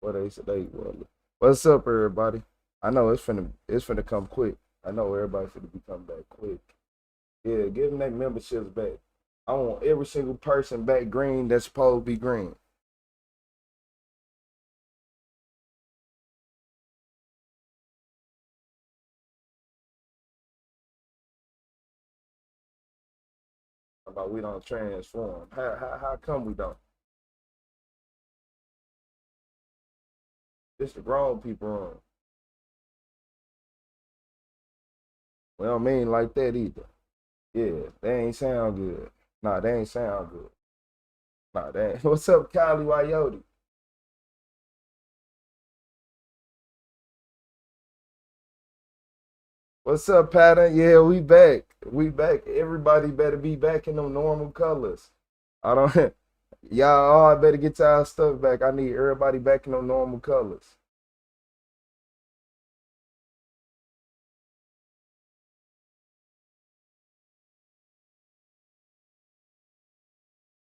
What they say they well, what's up, everybody? I know it's finna come quick. I know everybody finna be coming back quick. Yeah, give them their memberships back. I want every single person back green that's supposed to be green. About we don't transform. How come we don't? This the grown people room. We don't mean like that either. Yeah, they ain't sound good. Nah, they ain't sound good. Nah, they ain't. What's up, Kylie Wyote? What's up, Pattern? Yeah, we back. We back. Everybody better be back in them normal colors. I don't. Y'all all better get y'all stuff back. I need everybody back in them normal colors.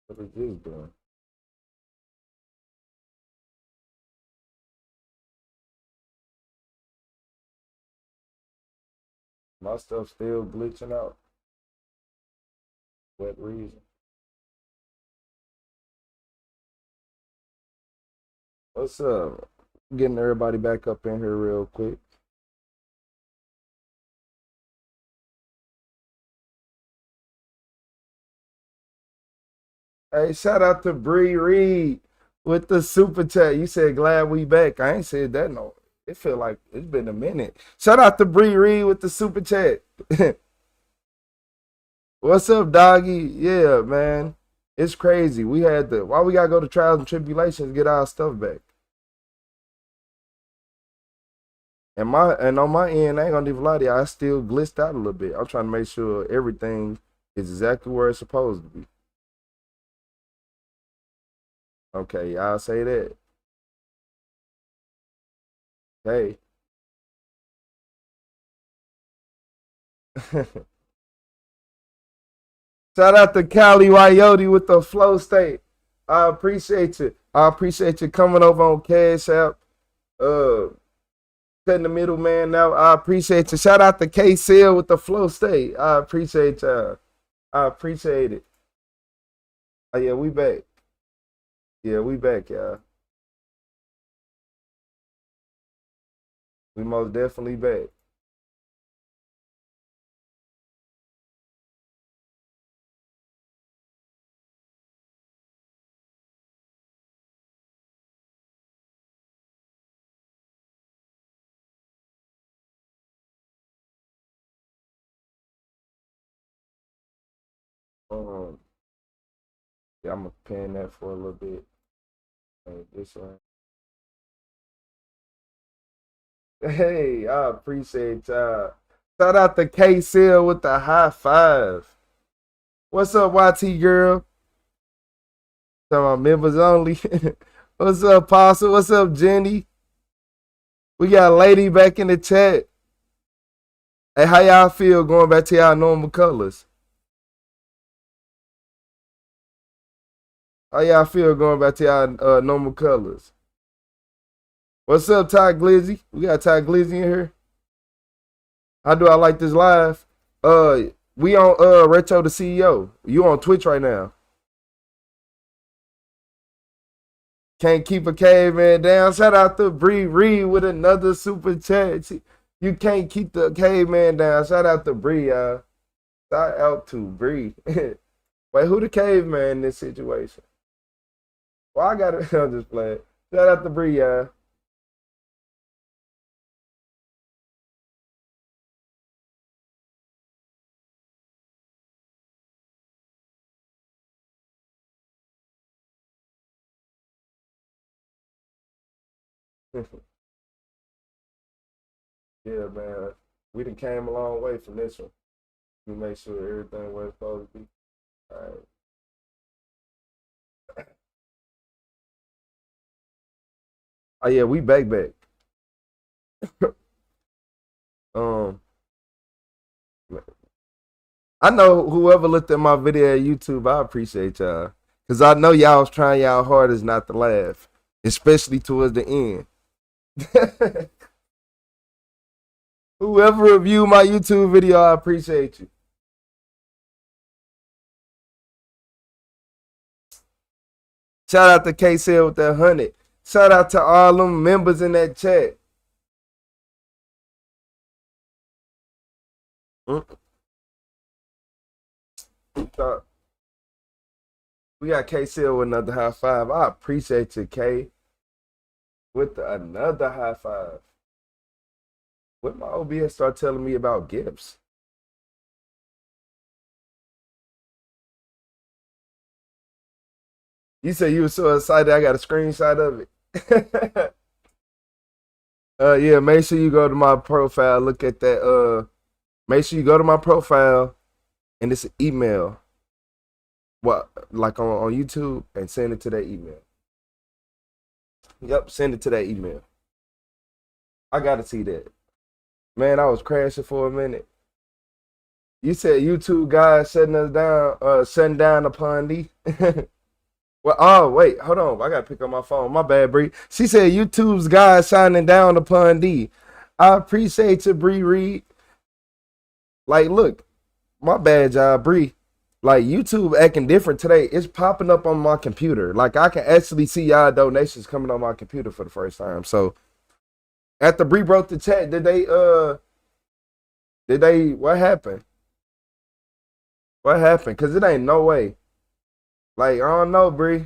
What is this doing? My stuff still glitching out. What reason? What's up? Getting everybody back up in here real quick. Hey, shout out to Bree Reed with the super chat. You said glad we back. I ain't said that no. It feel like it's been a minute. Shout out to Bree Reed with the super chat. What's up, doggy? Yeah, man. It's crazy. We had the why we gotta go to trials and tribulations to get our stuff back. And on my end, I ain't gonna even lie to you, I still glitched out a little bit. I'm trying to make sure everything is exactly where it's supposed to be. Okay, I'll say that. Hey. Shout out to Cali Wyote with the flow state. I appreciate you. I appreciate you coming over on Cash App. Uh cutting the middleman out. I appreciate you. Shout out to K Seal with the flow state. I appreciate y'all. I appreciate it. Oh yeah, we back. Yeah, we back, y'all. We most definitely back. Um, yeah, I'm gonna pin that for a little bit. This one. Hey, I appreciate y'all. Shout out to K Seal with the high five. What's up, YT girl? Talking about members only. What's up, Apostle? What's up, Jenny? We got a lady back in the chat. Hey, how y'all feel going back to y'all normal colors? How y'all feel going back to y'all normal colors? What's up, Ty Glizzy? We got Ty Glizzy in here. How do I like this live? We on Retro the CEO. You on Twitch right now. Can't keep a caveman down. Shout out to Bree Reed with another super chat. You can't keep the caveman down. Shout out to Bree, y'all. Shout out to Bree. Wait, who the caveman in this situation? Well, I got it on this play. Shout out to Bree, y'all. Yeah, man. We done came a long way from this one. We make sure everything where it's supposed to be. All right. Oh yeah, we back. um, I know whoever looked at my video at YouTube, I appreciate y'all. Cause I know y'all was trying y'all hardest not to laugh. especially towards the end. Whoever reviewed my YouTube video, I appreciate you. Shout out to KCL with that 100. Shout out to all them members in that chat. We got KCL with another high five. I appreciate you, K. With another high five. When my OBS start telling me about gifts? You said you were so excited. I got a screenshot of it. Yeah, make sure you go to my profile. Look at that. Make sure you go to my profile and it's an email. What, like on YouTube, and send it to that email. Yep, send it to that email. I gotta see that. Man, I was crashing for a minute. You said YouTube guys shutting us down, shutting down upon thee. Well, oh wait, hold on. I gotta pick up my phone. My bad, Bree. She said YouTube's guys shining down upon thee. I appreciate you, Bree Reed. Like, look, my bad job, Bree. Like, YouTube acting different today. It's popping up on my computer. Like, I can actually see y'all donations coming on my computer for the first time. So, after Bree broke the chat, what happened? What happened? Because it ain't no way. Like, I don't know, Bree.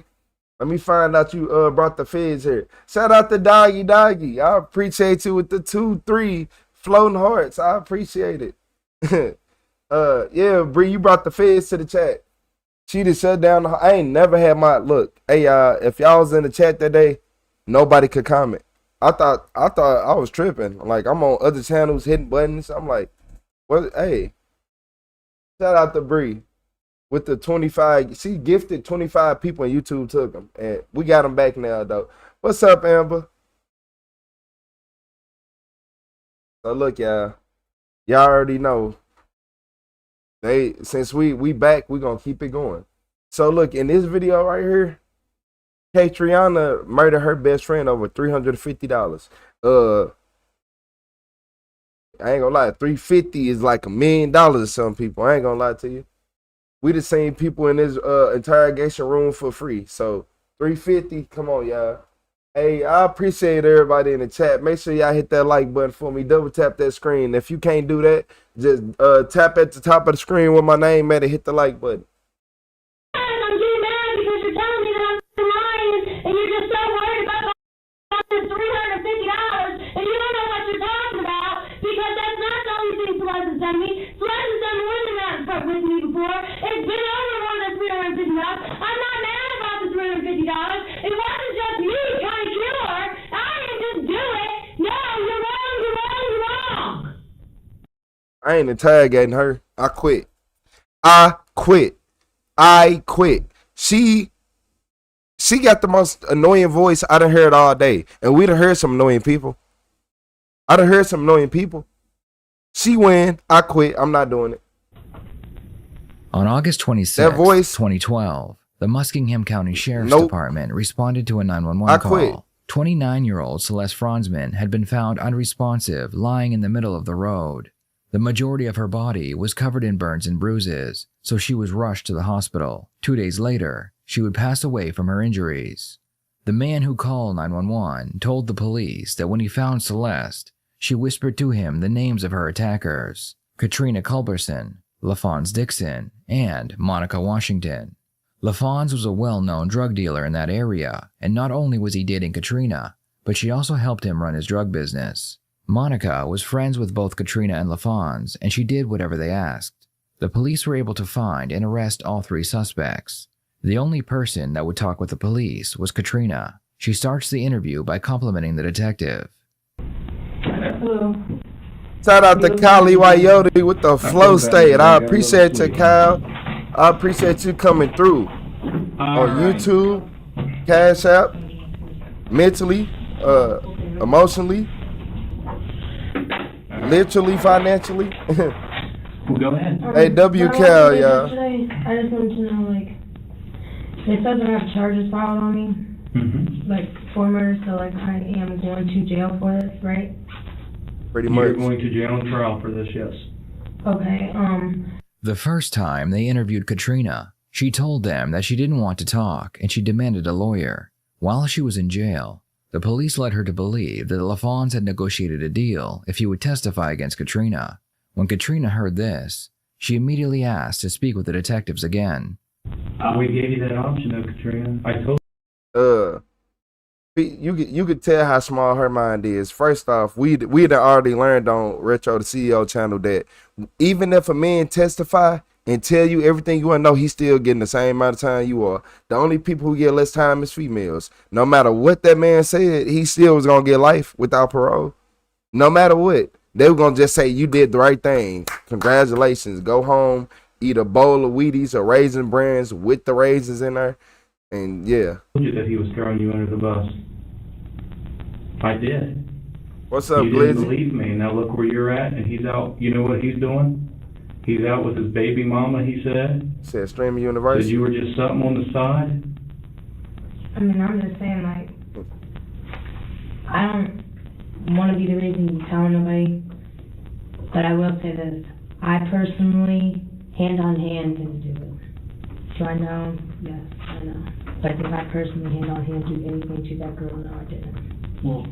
Let me find out you brought the feds here. Shout out to Doggy. I appreciate you with the 2-3 floating hearts. I appreciate it. Yeah, Bree, you brought the feds to the chat. She just shut down. I ain't never had my look. Hey, if y'all was in the chat that day, nobody could comment. I thought I was tripping. Like, I'm on other channels hitting buttons. I'm like, what? Hey, shout out to Bree with the 25. She gifted 25 people and YouTube took them, and we got them back now though. What's up, Amber? So look, y'all already know. Since we back, we gonna keep it going. So look, in this video right here, Catriona murdered her best friend over $350. I ain't gonna lie, $350 is like $1 million to some people. I ain't gonna lie to you. We the same people in this interrogation room for free. So $350, come on, y'all. Hey, I appreciate everybody in the chat. Make sure y'all hit that like button for me. Double tap that screen. If you can't do that, just tap at the top of the screen with my name at it. Hit the like button. I'm getting mad because you're telling me that I'm lying and you're just so worried about this $350 and you don't know what you're talking about because that's not the only thing Celeste has done to me. Celeste has done more than that with me before. It's been over more than $350. I'm not mad about the $350. It wasn't just me trying to kill her. I didn't just do it. No, you're wrong, you're wrong, you're wrong. I ain't interrogating her. I quit. She got the most annoying voice I done heard all day. And we done heard some annoying people. She win. I quit. I'm not doing it. On August 26, 2012, the Muskingum County Sheriff's Department responded to a 911 call. 29-year-old Celeste Franzman had been found unresponsive, lying in the middle of the road. The majority of her body was covered in burns and bruises, so she was rushed to the hospital. 2 days later, she would pass away from her injuries. The man who called 911 told the police that when he found Celeste, she whispered to him the names of her attackers: Katrina Culberson, LaFons Dixon, and Monica Washington. LaFons was a well-known drug dealer in that area, and not only was he dating Katrina, but she also helped him run his drug business. Monica was friends with both Katrina and LaFons, and she did whatever they asked. The police were able to find and arrest all three suspects. The only person that would talk with the police was Katrina. She starts the interview by complimenting the detective. Hello. Shout out to Kylie Wyote with the flow state. I appreciate you, Kyle. I appreciate you coming through on YouTube, Cashapp, mentally, emotionally, literally, financially. Go ahead. Hey, WCal, y'all. I just wanted to know, like, it says I have charges filed on me. Like, for murder, so, like, I am going to jail for this, right? Pretty much. You're going to jail and trial for this, yes. Okay, The first time they interviewed Katrina, she told them that she didn't want to talk and she demanded a lawyer. While she was in jail, the police led her to believe that the LaFawns had negotiated a deal if he would testify against Katrina. When Katrina heard this, she immediately asked to speak with the detectives again. We gave you that option though, Katrina. I told you could tell how small her mind is. First off, we'd already learned on RetroTheCeo channel that even if a man testify and tell you everything you want to know, he's still getting the same amount of time you are. The only people who get less time is females. No matter what that man said, he still was gonna get life without parole. No matter what, they were gonna just say you did the right thing. Congratulations. Go home, eat a bowl of Wheaties or Raisin Brands with the raisins in there. And yeah. I told you that he was throwing you under the bus. I did. What's up, You Blizzy? didn't believe me. Now look where you're at, and he's out. You know what he's doing? He's out with his baby mama, he said. Said Streaming University. Said you were just something on the side. I mean, I'm just saying, like, I don't want to be the reason you tell nobody, but I will say this. I personally, hand on hand, didn't do it. Do I know? Yes, I know. But did I personally, hand on hand, do anything to that girl? No, I didn't. Well,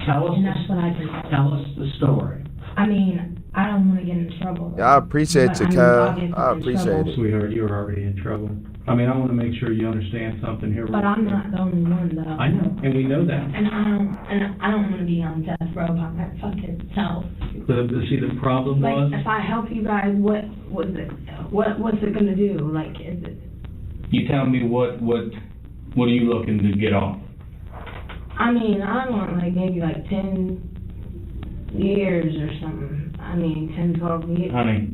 tell us, And that's what I can tell us the story. I mean, I don't want to get in trouble. Yeah, I appreciate you, Kyle. I appreciate it. Sweetheart, you're already in trouble. I mean, I want to make sure you understand something here. But I'm not the only one, though. I know, and we know that. And I don't want to be on death row by my fucking self. See, the problem was... Like, if I help you guys, what's it gonna do? Like, is it... You tell me what are you looking to get off? I mean, I want, like, maybe, like, 10 years or something. I mean, 10, 12 years. Honey,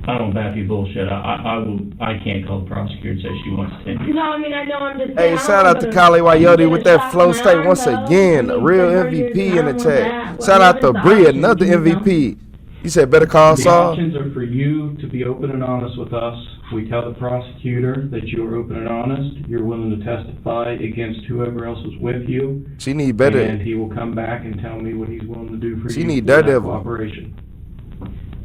I don't back you bullshit. I can't call the prosecutor and say she wants 10 years. No, I mean, I know I'm just Hey, saying, shout out to Kali Wayoti with that flow state once again. A real MVP in the chat. Shout out to Bree, another MVP. You said better call The Saul. options are for you to be open and honest with us. We tell the prosecutor that you are open and honest. You're willing to testify against whoever else was with you. She need better. And he will come back and tell me what he's willing to do for you. She need for that Daredevil. cooperation.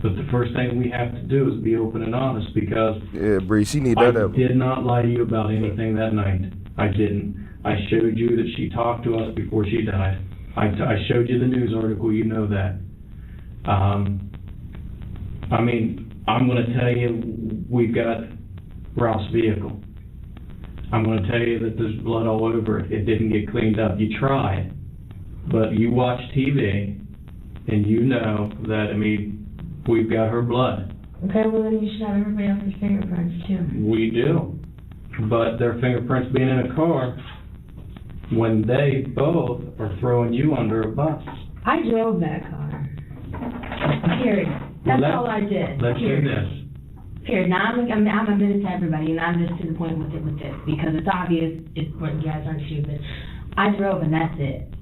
But the first thing we have to do is be open and honest, because Yeah, Bree, she need I Daredevil. did not lie to you about anything that night. I didn't. I showed you that she talked to us before she died. I showed you the news article, you know that. I mean, I'm going to tell you we've got Ralph's vehicle. I'm going to tell you that there's blood all over it. It didn't get cleaned up. You tried, but you watch TV, and you know that, I mean, we've got her blood. Okay, well, then you should have everybody else's fingerprints, too. We do. But their fingerprints being in a car, when they both are throwing you under a bus. I drove that car. Period. That's all I did. Let's do this. Period. Now I'm admitted to everybody, and I'm just to the point with this, because it's obvious you guys aren't stupid. I drove, and that's it.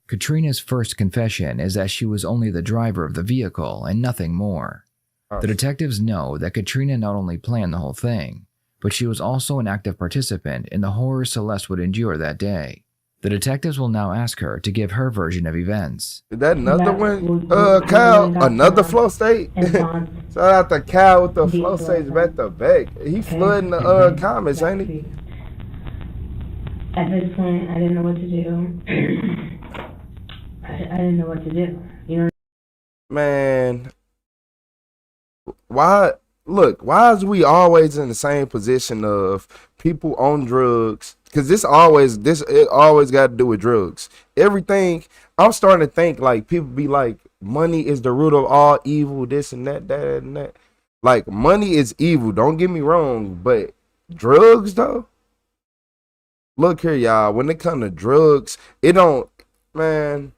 Katrina's first confession is that she was only the driver of the vehicle and nothing more. The detectives know that Katrina not only planned the whole thing, but she was also an active participant in the horror Celeste would endure that day. The detectives will now ask her to give her version of events. Is that another one? Kyle, another flow state? Shout out to Kyle with the flow states back to back. He flooding the comments, ain't he? At this point, I didn't know what to do. I didn't know what to do. You know? Man, why is we always in the same position of people on drugs? Because it always got to do with drugs. Everything, I'm starting to think like people be like, money is the root of all evil, this and that, that and that. Like, money is evil, don't get me wrong, but drugs though? Look here, y'all, when it comes to drugs, it don't, man.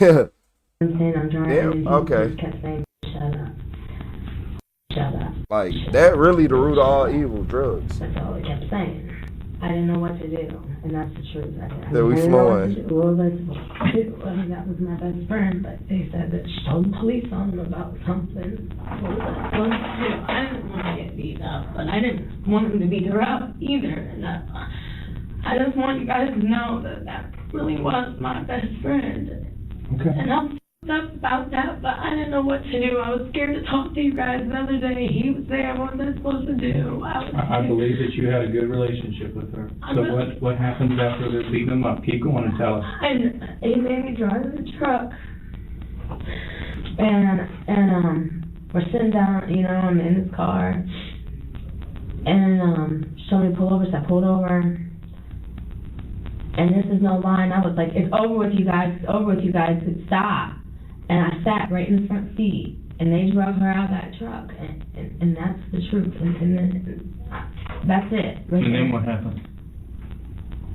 I'm saying I'm trying Damn, okay. Just kept saying, shut up. Shut up. Like, that really the root of all evil, drugs. That's all I kept saying. I didn't know what to do, and that's the truth. That we flowing. Well, that was my best friend, but they said that she told the police on him about something. What was I supposed to do? I didn't want to get beat up, but I didn't want him to beat her up either. And I just want you guys to know that that really was my best friend. Okay. And I'm up about that, but I didn't know what to do. I was scared to talk to you guys the other day. He was there. What was I supposed to do? I believe that you had a good relationship with her. So what happens after they're beating them up? Keep going and tell us. And he made me drive the truck. And we're sitting down, you know, I'm in his car. And showed me to pull over, so I pulled over. And this is no lie, and I was like, it's over with you guys, stop. And I sat right in the front seat, and they drove her out of that truck, and that's the truth, and then, that's it. Right And then there. what happened?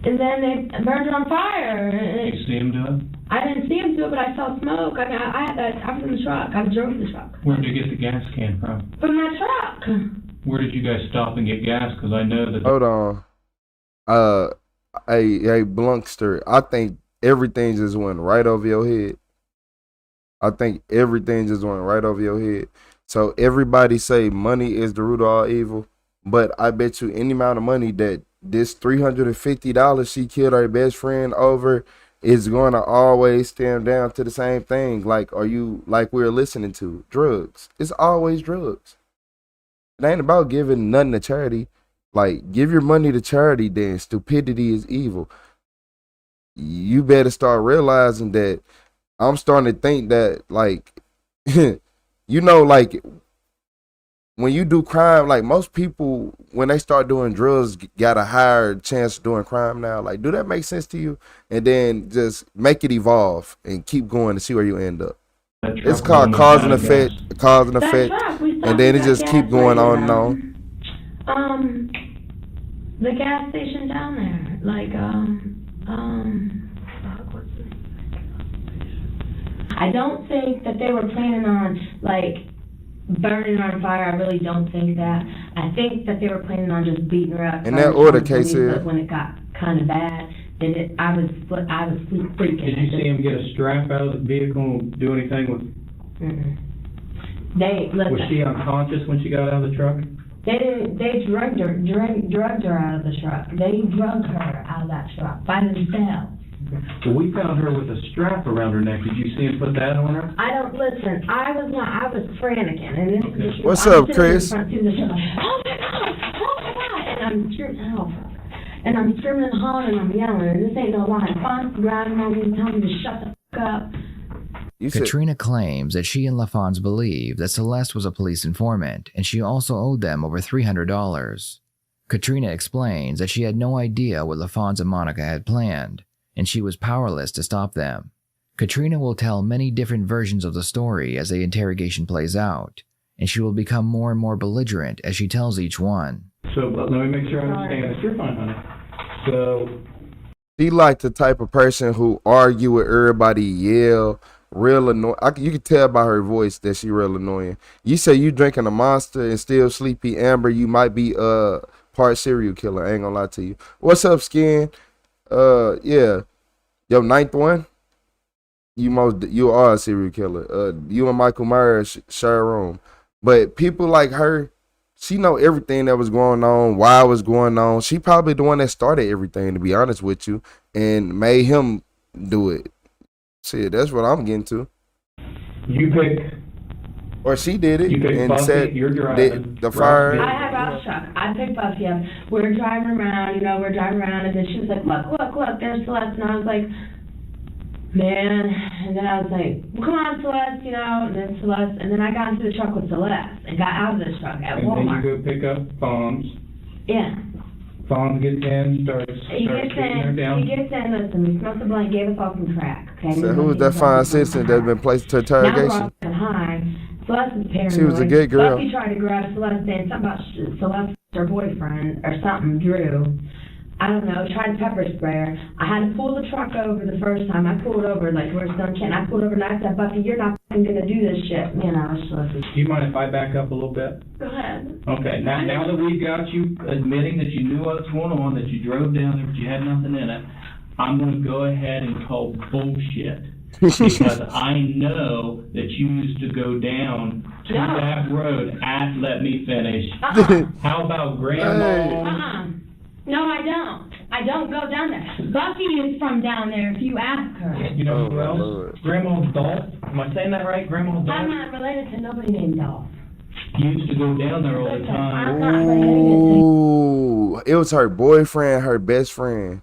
And then they burned it on fire. Did you see him do it? I didn't see him do it, but I saw smoke. I mean, I was in the truck, I drove the truck. Where did you get the gas can from? From that truck. Where did you guys stop and get gas? Because I know that... Hold on. Hey, Blunkster, I think everything just went right over your head. So everybody say money is the root of all evil, but I bet you any amount of money that this $350 she killed her best friend over is going to always stem down to the same thing. Like, like we're listening to drugs. It's always drugs. It ain't about giving nothing to charity. Like, give your money to charity, then stupidity is evil. You better start realizing that. I'm starting to think that, like, you know, like, when you do crime, like, most people, when they start doing drugs, got a higher chance of doing crime now. Like, do that make sense to you? And then just make it evolve and keep going to see where you end up. It's called cause and effect, and then it just keep going on and on. The gas station down there, like, what's this? I don't think that they were planning on, like, burning her on fire. I really don't think that. I think that they were planning on just beating her up. In that order, Casey. When it got kind of bad, I was freaking. Did you see him get a strap out of the vehicle and do anything with... Listen. Was she unconscious when she got out of the truck? They drugged her out of the truck. They drugged her out of that truck by themselves. Well, we found her with a strap around her neck. Did you see him put that on her? I was franticing. And What's up, Chris? Oh my God, and I'm screaming, and I'm screaming and hollering, and I'm yelling, and this ain't no lie. Fon's grabbing on me and telling me to shut the fuck up. Katrina claims that she and LaFons believed that Celeste was a police informant, and she also owed them over $300. Katrina explains that she had no idea what LaFons and Monica had planned, and she was powerless to stop them. Katrina will tell many different versions of the story as the interrogation plays out, and she will become more and more belligerent as she tells each one. So let me make sure I understand this. You're fine, honey. So... She like the type of person who argue with everybody, yell, real annoying. You can tell by her voice that she real annoying. You say you drinking a Monster and still sleepy, Amber, you might be part serial killer. I ain't gonna lie to you. What's up, Skin? Yeah, your ninth one. You are a serial killer. You and Michael Myers share a room, but people like her, she know everything that was going on, why it was going on. She probably the one that started everything, to be honest with you, and made him do it. Shit, that's what I'm getting to. You pick... Or she did it and Buffy, said you're driving. the fire. I had Rob's truck. I picked Buffy up. We're driving around, and then she was like, look, there's Celeste. And I was like, man. And then I was like, well, come on, Celeste, and then Celeste. And then I got into the truck with Celeste and got out of the truck at Walmart. And then you go pick up Fonz. Yeah. Fonz gets in, starts kicking her down. He gets in, listen, we smoked the blunt, gave us all some crack, okay? So who was that fine citizen that's been placed to interrogation? Now we're all high. Celeste is paranoid. She was a good girl. Buffy tried to grab Celeste, saying something about Celeste, her boyfriend, or something, Drew. I don't know, tried to pepper spray her. I had to pull the truck over the first time. I pulled over, like, where's some kid? I pulled over and I said, Buffy, you're not going to do this shit. Do you mind if I back up a little bit? Go ahead. Okay, now that we've got you admitting that you knew what was going on, that you drove down there, but you had nothing in it, I'm going to go ahead and call bullshit. Because I know that you used to go down to that road let me finish. How about Grandma? No, I don't. I don't go down there. Bucky is from down there, if you ask her. You know who else? Lord. Grandma Dolph. Am I saying that right? Grandma Dolph? I'm not related to nobody named Dolph. Used to go down there all the Listen, time. I'm not related to Ooh, it was her boyfriend, her best friend.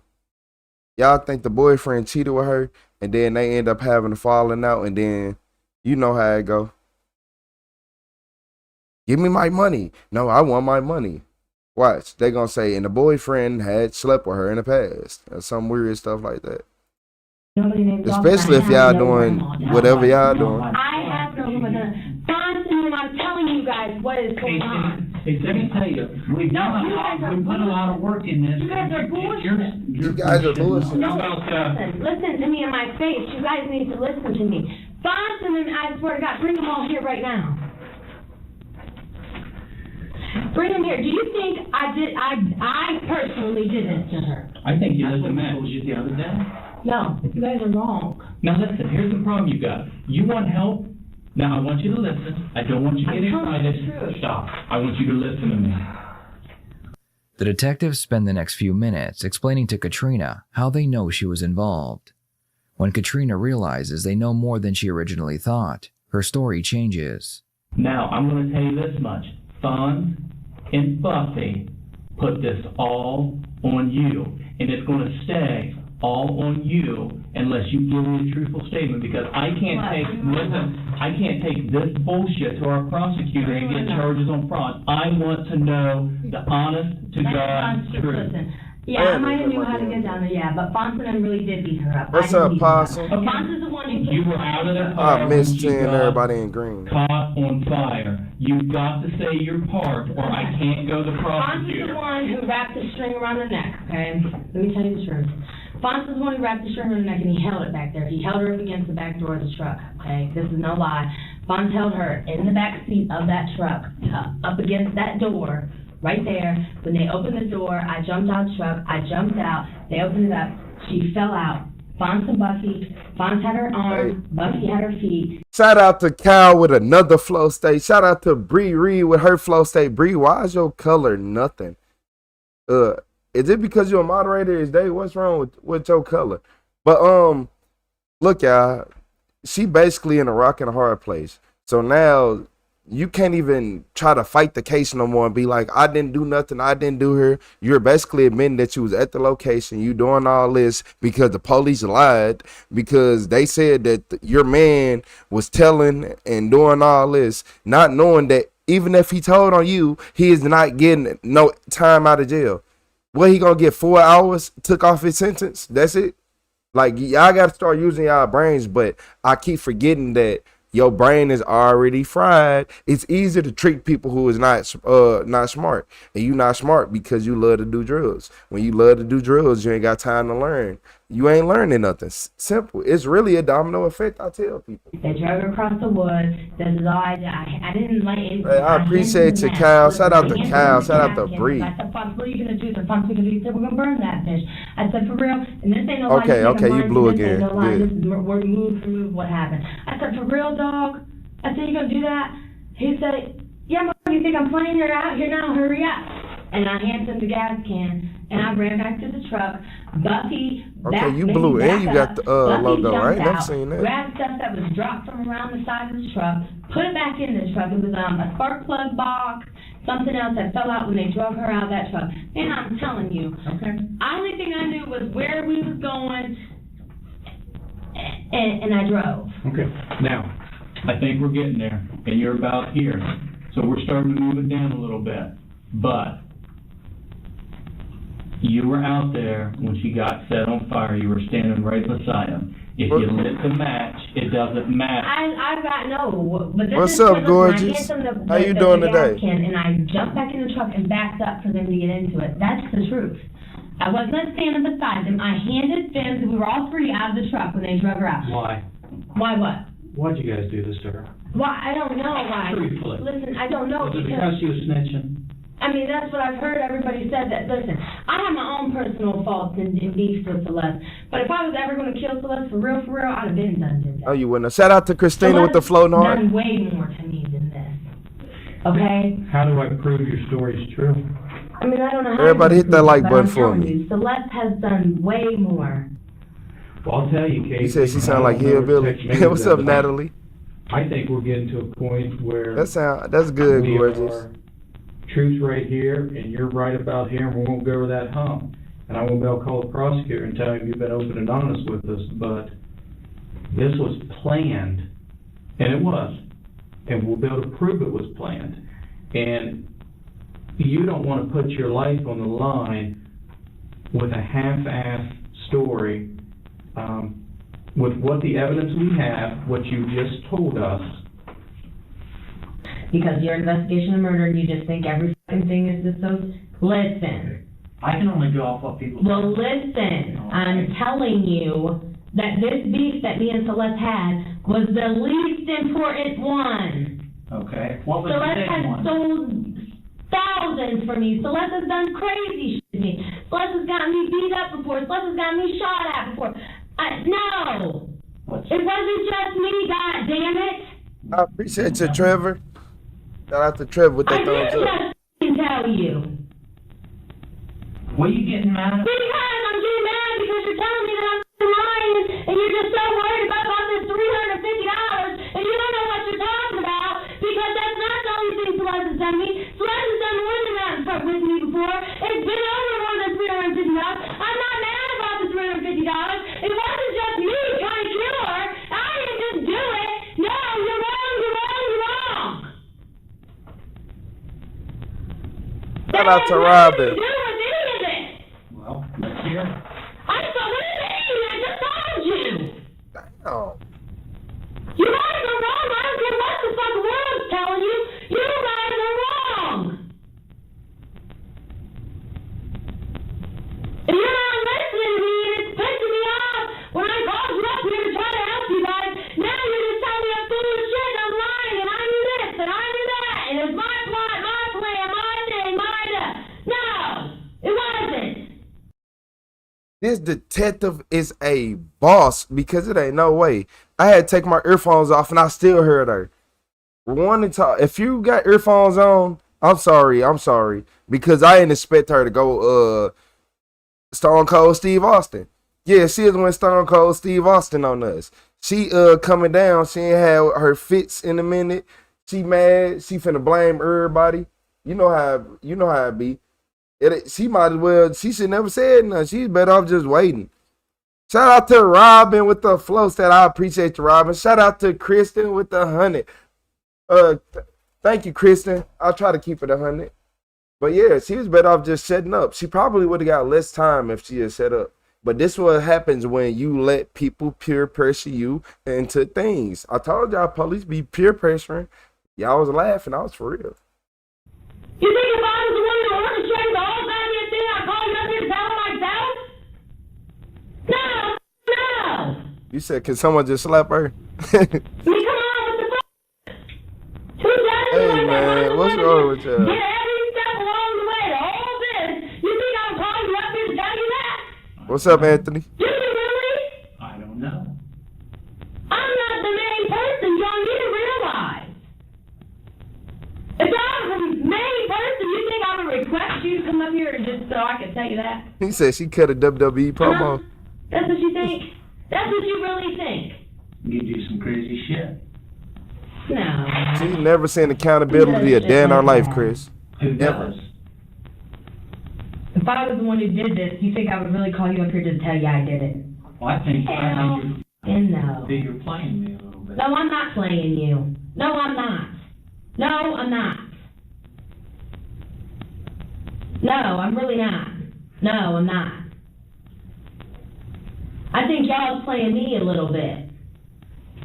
Y'all think the boyfriend cheated with her, and then they end up having a falling out, and then you know how it go. Give me my money. No, I want my money. Watch, they gonna say, and the boyfriend had slept with her in the past, or some weird stuff like that. nobody named Dolph. Especially if y'all doing whatever y'all doing. I have no woman. I'm telling you guys what is going on. Hey, let me tell you, we put a lot of work in this. You guys are bullshit. You guys are bullshit. No, listen to me in my face. You guys need to listen to me. Bonson and I swear to God, bring them all here right now. Bring them here. Do you think I personally did this to her? I think you That's listened what I to told you the other day. No, you guys are wrong. Now listen, here's the problem you got. You want help? Now I want you to listen. I don't want you to get I'm telling excited. the truth. Stop. I want you to listen to me. The detectives spend the next few minutes explaining to Katrina how they know she was involved. When Katrina realizes they know more than she originally thought, her story changes. Now I'm going to tell you this much. Fonz and Buffy put this all on you, and it's going to stay all on you unless you give me a truthful statement, because I can't take this bullshit to our prosecutor and get charges on fraud. I want to know the honest to God truth. Listen. Yeah, I might have knew how to get down there, yeah, but Fonson really did beat her up. What's up, Possum? Fonson's the one who You were out of the car. I miss when you seeing got everybody in green. Caught on fire. You've got to say your part, or I can't go to the Fonson's the prosecutor. one who wrapped the string around her neck, okay? Let me tell you the truth. Fonson's the one who wrapped the string around her neck, and he held it back there. He held her up against the back door of the truck, okay? This is no lie. Fons held her in the back seat of that truck, up against that door, right there. When they opened the door, I jumped out the truck, I jumped out, they opened it up, she fell out. Fons and Buffy, Fons had her arm, Buffy had her feet. Shout out to Cal with another flow state. Shout out to Bree Reed with her flow state. Bree, why is your color nothing? Is it because you're a moderator? Is they what's wrong with your color? But look, y'all, she basically in a rock and a hard place. So now you can't even try to fight the case no more and be like, I didn't do nothing, I didn't do her. You're basically admitting that you was at the location, you doing all this because the police lied, because they said that your man was telling and doing all this, not knowing that even if he told on you, he is not getting no time out of jail. What, he gonna get 4 hours, took off his sentence? That's it? Like, y'all gotta start using y'all brains, but I keep forgetting that your brain is already fried. It's easy to trick people who is not smart. And you not smart because you love to do drills. When you love to do drills, you ain't got time to learn. You ain't learning nothing. Simple. It's really a domino effect, I tell people. They drove her across the woods. This is all I did. I didn't like it. Hey, I appreciate you, Cal. Shout out to Cal. Shout out to Bree. I said, Fonz, what are you going to do? The Fonz, because he said, we're going to burn that bitch. I said, for real? And this ain't no lie. Okay, you blew again. No lie. Good. This is remove what happened. I said, for real, dog? I said, you going to do that? He said, yeah, you think I'm playing? You're out here now. Hurry up. And I handed him the gas can, and I ran back to the truck. Buffy, okay, you blew and you got the logo, right? Never seen that. Grabbed stuff that was dropped from around the side of the truck, put it back in the truck. It was a spark plug box, something else that fell out when they drove her out of that truck. And I'm telling you, Okay. only thing I knew was where we was going, and I drove. Okay. Now, I think we're getting there, and you're about here. So we're starting to move it down a little bit. But you were out there when she got set on fire. You were standing right beside him. If you lit the match, it doesn't matter. I got no. But this What's is up, when gorgeous? How you doing today? And I jumped back in the truck and backed up for them to get into it. That's the truth. I wasn't standing beside them. I handed them, we were all three out of the truck when they drove her out. Why? Why what? Why'd you guys do this to her? Why? I don't know why. Truthfully. Listen, I don't know Was it because she was snitching? I mean, that's what I've heard. Everybody said that. Listen, I have my own personal faults and beefs with Celeste. But if I was ever going to kill Celeste for real, I'd have been done that. Oh, you wouldn't have. Shout out to Christina with the floating heart. Done way more to me than this. Okay? How do I prove your story's true? I mean, I don't know how. Everybody hit that like button for me. You, Celeste has done way more. Well, I'll tell you, Casey. He said she sound like hillbilly. What's up, Natalie? I think we're getting to a point where that's good, gorgeous. Truth's right here, and you're right about here, and we won't go over that hump. And I won't be able to call the prosecutor and tell him you've been open and honest with us, but this was planned, and it was, and we'll be able to prove it was planned. And you don't want to put your life on the line with a half-assed story, with what the evidence we have, what you just told us. Because you're an investigation of murder and you just think every fucking thing is just so... Listen. I can only go off what people say. Well, listen. Okay. I'm telling you that this beef that me and Celeste had was the least important one. Okay. What was Celeste the big has one? sold thousands for me. Celeste has done crazy shit to me. Celeste has gotten me beat up before. Celeste has gotten me shot at before. No. It wasn't just me, God damn it. I appreciate you, Trevor. Shout out to Trevor with that thumbs up. I didn't tell you. What are you getting mad at? Because I'm getting mad because you're telling me that I'm lying and you're just so worried about this $350 and you don't know what you're talking about because that's not the only thing Celeste has done to me. Celeste has done more than that with me before. It's been over more than $350. I'm not mad about the $350. It wasn't just me trying to kill her. I didn't just do it. No, you're wrong, you're wrong, you're wrong. Shout out to Robin. Well, let's hear it. I saw what it is. I just told you. Oh. You guys are wrong. I don't care what the fuck the world's telling you. You guys are wrong. And you're not listening to me, and it's pissing me off. When I called you up here to try to help you guys, now you're just telling me I'm full of shit and I'm lying and I knew this and I knew that and it's my plot, my plan, my thing, my that. No, it wasn't. This detective is a boss because it ain't no way. I had to take my earphones off and I still heard her. If you got earphones on, I'm sorry. Because I didn't expect her to go Stone Cold Steve Austin. Yeah, she is went Stone Cold Steve Austin on us. She coming down, she ain't had her fits in a minute. She mad, she finna blame everybody. You know how it be. She might as well, she should never said nothing. She's better off just waiting. Shout out to Robin with the flow stat. I appreciate you, Robin. Shout out to Kristen with the 100. Thank you, Kristen. I'll try to keep it 100. But yeah, she was better off just setting up. She probably would have got less time if she had set up. But this is what happens when you let people peer pressure you into things. I told y'all police be peer pressuring. Y'all was laughing. I was for real. You think if I was the one that orchestrated the whole goddamn thing, I'd call you up here to tell myself? No. You said, can someone just slap her? I mean, come on, what the fuck? Who does it Hey, like man, that? what's wrong with y'all? Get every step along the way, the whole bit. You think I'll call you up here to tell you that? What's up, Anthony? Do you really? I don't know. I'm not the main person, John. You need to realize. If I was the main person, you think I would request you to come up here just so I could tell you that? He said she cut a WWE promo. That's what you think? That's what you really think? You do some crazy shit. No. She's never seen accountability a day in her life, Chris. Who Never. does? If I was the one who did this, you think I would really call you up here to tell you I did it? Well, I think No. you're playing me a little bit. No, I'm not playing you. No, I'm not. No, I'm not. No, I'm really not. No, I'm not. I think y'all's playing me a little bit.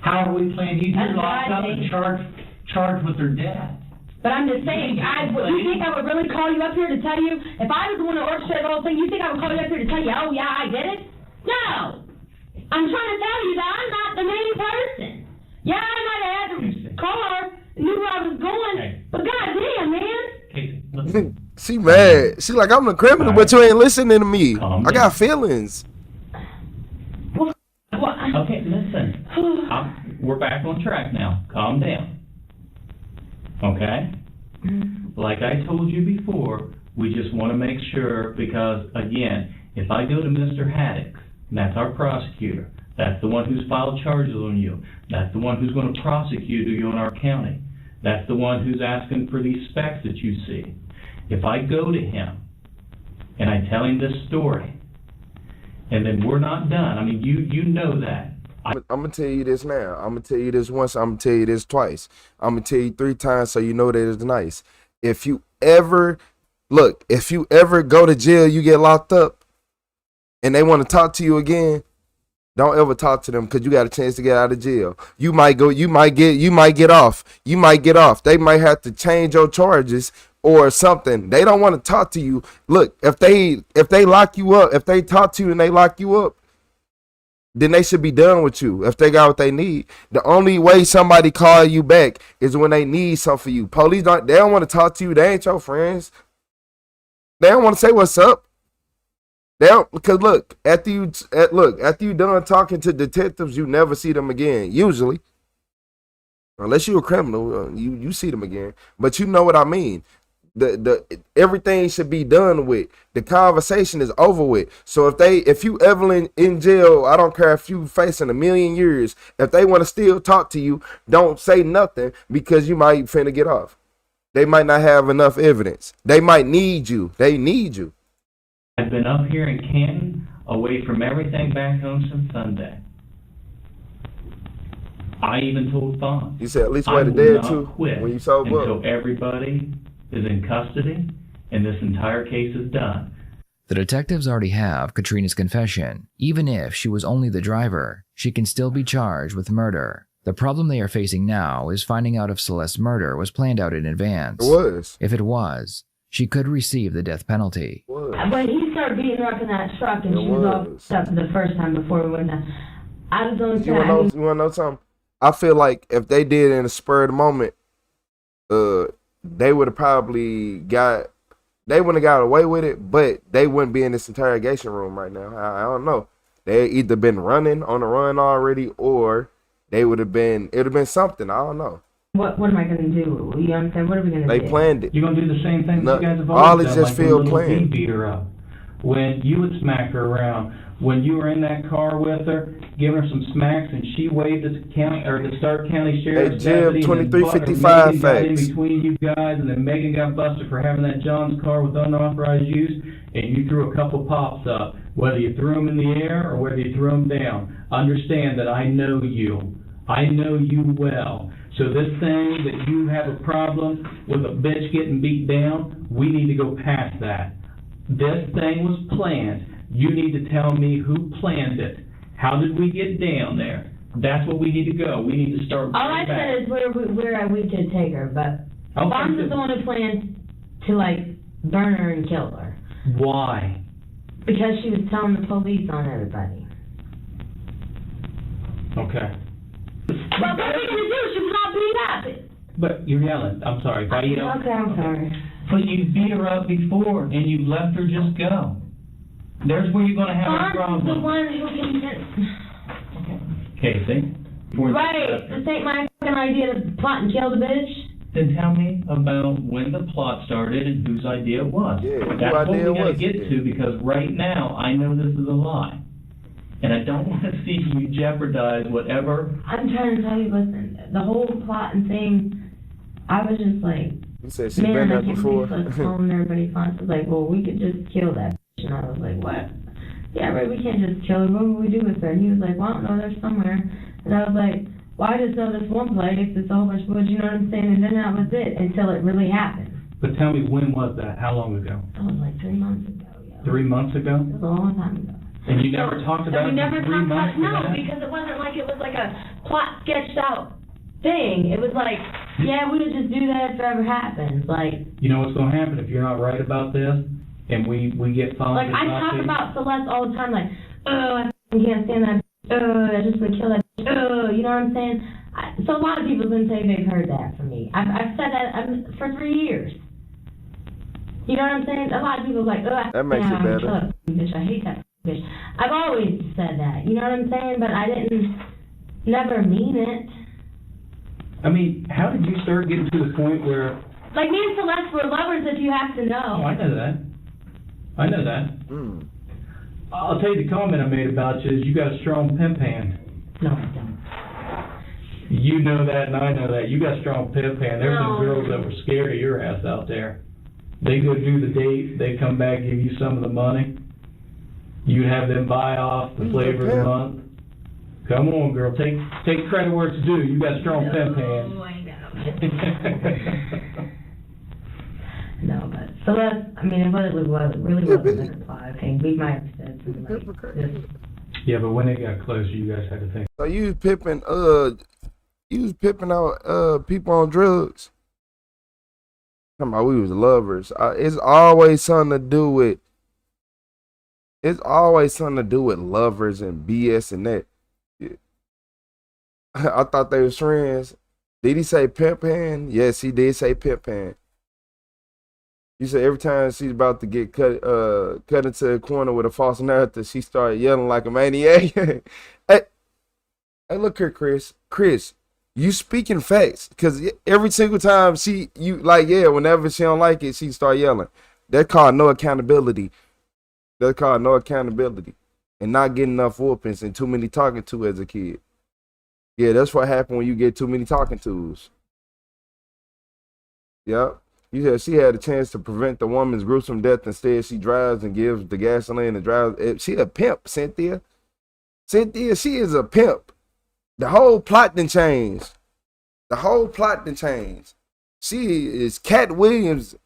How are we playing? You That's just what locked I up think. and charged with their death. But I'm just saying, you think I would really call you up here to tell you, if I was the one to orchestrate the whole thing, you think I would call you up here to tell you, oh yeah, I did it? No! I'm trying to tell you that I'm not the main person. Yeah, I might have had the car, knew where I was going, but goddamn, man! Casey, listen. She mad. She like, I'm the criminal, but you ain't listening to me. I got feelings. Okay, listen. We're back on track now. Calm down. Okay? Like I told you before, We just want to make sure, because, again, if I go to Mr. Haddock, and that's our prosecutor, that's the one who's filed charges on you, that's the one who's going to prosecute you in our county, that's the one who's asking for these specs that you see. If I go to him and I tell him this story, and then we're not done, I mean, you know that. I'm going to tell you this now. I'm going to tell you this once. I'm going to tell you this twice. I'm going to tell you 3 times so you know that it's nice. If you ever go to jail, you get locked up, and they want to talk to you again, don't ever talk to them, because you got a chance to get out of jail. You might get off. They might have to change your charges or something. They don't want to talk to you. Look, if they lock you up, if they talk to you and they lock you up, then they should be done with you if they got what they need. The only way somebody call you back is when they need something for you. Police they don't want to talk to you. They ain't your friends. They don't want to say what's up. They don't, because look, after you done talking to detectives, you never see them again. Usually, unless you're a criminal, you see them again. But you know what I mean. Everything should be done with. The conversation is over with. So if you ever in jail, I don't care if you facing 1,000,000 years, if they want to still talk to you, don't say nothing, because you might finna get off. They might not have enough evidence. They might need you. They need you. I've been up here in Canton, away from everything back home since Sunday. I even told Fawn. You said at least wait a day or two when you sober up. Until everybody is in custody and this entire case is done. The detectives already have Katrina's confession. Even if she was only the driver, she can still be charged with murder. The problem they are facing now is finding out if Celeste's murder was planned out in advance. It was. If it was, she could receive the death penalty. When he started beating her up in that truck and she was all up the first time before we went down, I was going to say... You want to know something? I feel like if they did it in a spur of the moment, they would have probably they wouldn't have got away with it, but they wouldn't be in this interrogation room right now. I don't know. They either been running on the run already, or it would have been something. I don't know. What am I going to do? You understand? What are we going to do? They planned it. You're going to do the same thing that you guys have always all it done, just like feel when planned. Beat her up. When you would smack her around, when you were in that car with her, giving her some smacks, and she waved at the Stark County Sheriff's deputy, 2355 facts. in between you guys, and then Megan got busted for having that John's car with unauthorized use, and you threw a couple pops up. Whether you threw them in the air or whether you threw them down, understand that I know you. I know you well. So this thing that you have a problem with a bitch getting beat down, we need to go past that. This thing was planned. You need to tell me who planned it. How did we get down there? That's what we need to go. We need to start. All I said is where we could take her, but Bonds is the one who planned to burn her and kill her. Why? Because she was telling the police on everybody. Okay. Well, what are we gonna do? She was all beat up. But you're yelling. I'm sorry. Okay, I'm sorry. But you beat her up before, and you let her just go. There's where you're going to have a problem. The one who can... Casey? Right. This ain't my fucking idea to plot and kill the bitch. Then tell me about when the plot started and whose idea it was. Yeah, that's what we got to get to, because right now I know this is a lie. And I don't want to see you jeopardize whatever... I'm trying to tell you, listen, the whole plot and thing, I was just like... You said she's been there before. Man, I can't believe calling everybody fun. It was like, well, we could just kill that bitch. And I was like, what? Yeah, right, we can't just kill her. What would we do with her? And he was like, well, I don't know, there's somewhere. And I was like, well, I just know this one place. It's a whole bunch of woods, you know what I'm saying? And then that was it until it really happened. But tell me, when was that? How long ago? That was like 3 months ago, yeah. 3 months ago? It was a long time ago. And you never talked about it for 3 months? No, because it wasn't like it was like a plot sketched out thing. It was like, yeah, we would just do that if it ever happens. Like, you know what's going to happen if you're not right about this, and we get followed? Like, I talk about Celeste all the time, like, oh, I can't stand that. Oh, I just want to kill that. Oh, you know what I'm saying? So a lot of people can say they've heard that from me. I've said that for 3 years. You know what I'm saying? A lot of people are like, oh, that makes it better. Bitch, I hate that bitch. I've always said that. You know what I'm saying? But I didn't never mean it. I mean, how did you start getting to the point where Like, me and Celeste were lovers, if you have to know. Oh, I know that. I know that. I'll tell you the comment I made about you is you got a strong pimp hand. No, I don't. You know that and I know that. You got a strong pimp hand. There were some girls that were scared of your ass out there. They go do the date, they come back, give you some of the money. You have them buy off the flavor of the month. Come on, girl, take credit where it's due. You got a strong pimp hand. Oh, I know. No, but Celeste, I mean, it really wasn't a reply. Okay, we might have said something like this. Yeah, but when they got closer, you guys had to think. So you was pimping out people on drugs. Talking about we was lovers. It's always something to do with lovers and BS and that. Yeah. I thought they was friends. Did he say pimp hand? Yes, he did say pimp hand. You said every time she's about to get cut into a corner with a false narrative, she started yelling like a maniac. Hey, look here, Chris. Chris, you speaking facts. Because every single time whenever she don't like it, she start yelling. That's called no accountability. And not getting enough whoopings and too many talking to as a kid. Yeah, that's what happened when you get too many talking tos. Yep. You said she had a chance to prevent the woman's gruesome death. Instead, she drives and gives the gasoline and drives. She a pimp, Cynthia. Cynthia, she is a pimp. The whole plot done changed. She is Cat Williams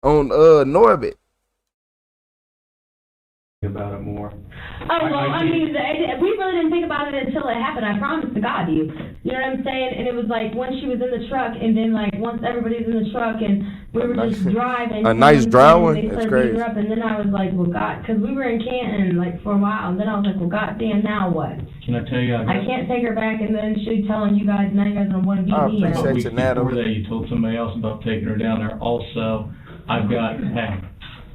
on Norbit. About it more. Oh, well, I mean, we really didn't think about it until it happened. I promise to God, you know what I'm saying? And it was like when she was in the truck, and then like once everybody's in the truck, and we were just driving. A nice dry one? That's crazy. Up, and then I was like, well, God, because we were in Canton like for a while, and then I was like, well, goddamn, now what? Can I tell you? I can't take her back, and then she's telling you guys, now you guys don't want to be me. Before that, you told somebody else about taking her down there. Also, I've got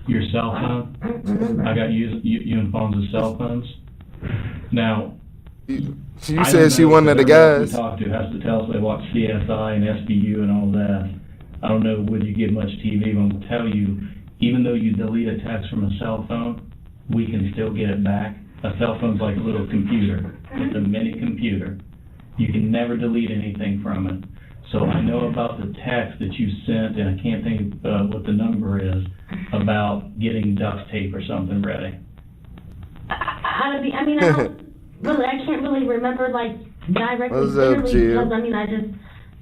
your cell phone. I got you and Fonz's cell phones. Now, she said she one of the guys. We talk to has to tell us they watch CSI and SBU and all that. I don't know whether you get much TV, but I'm gonna tell you, even though you delete a text from a cell phone, we can still get it back. A cell phone's like a little computer. It's a mini computer. You can never delete anything from it. So I know about the text that you sent, and I can't think what the number is, about getting duct tape or something ready. I can't really remember, like, directly, what's up, Jill? because,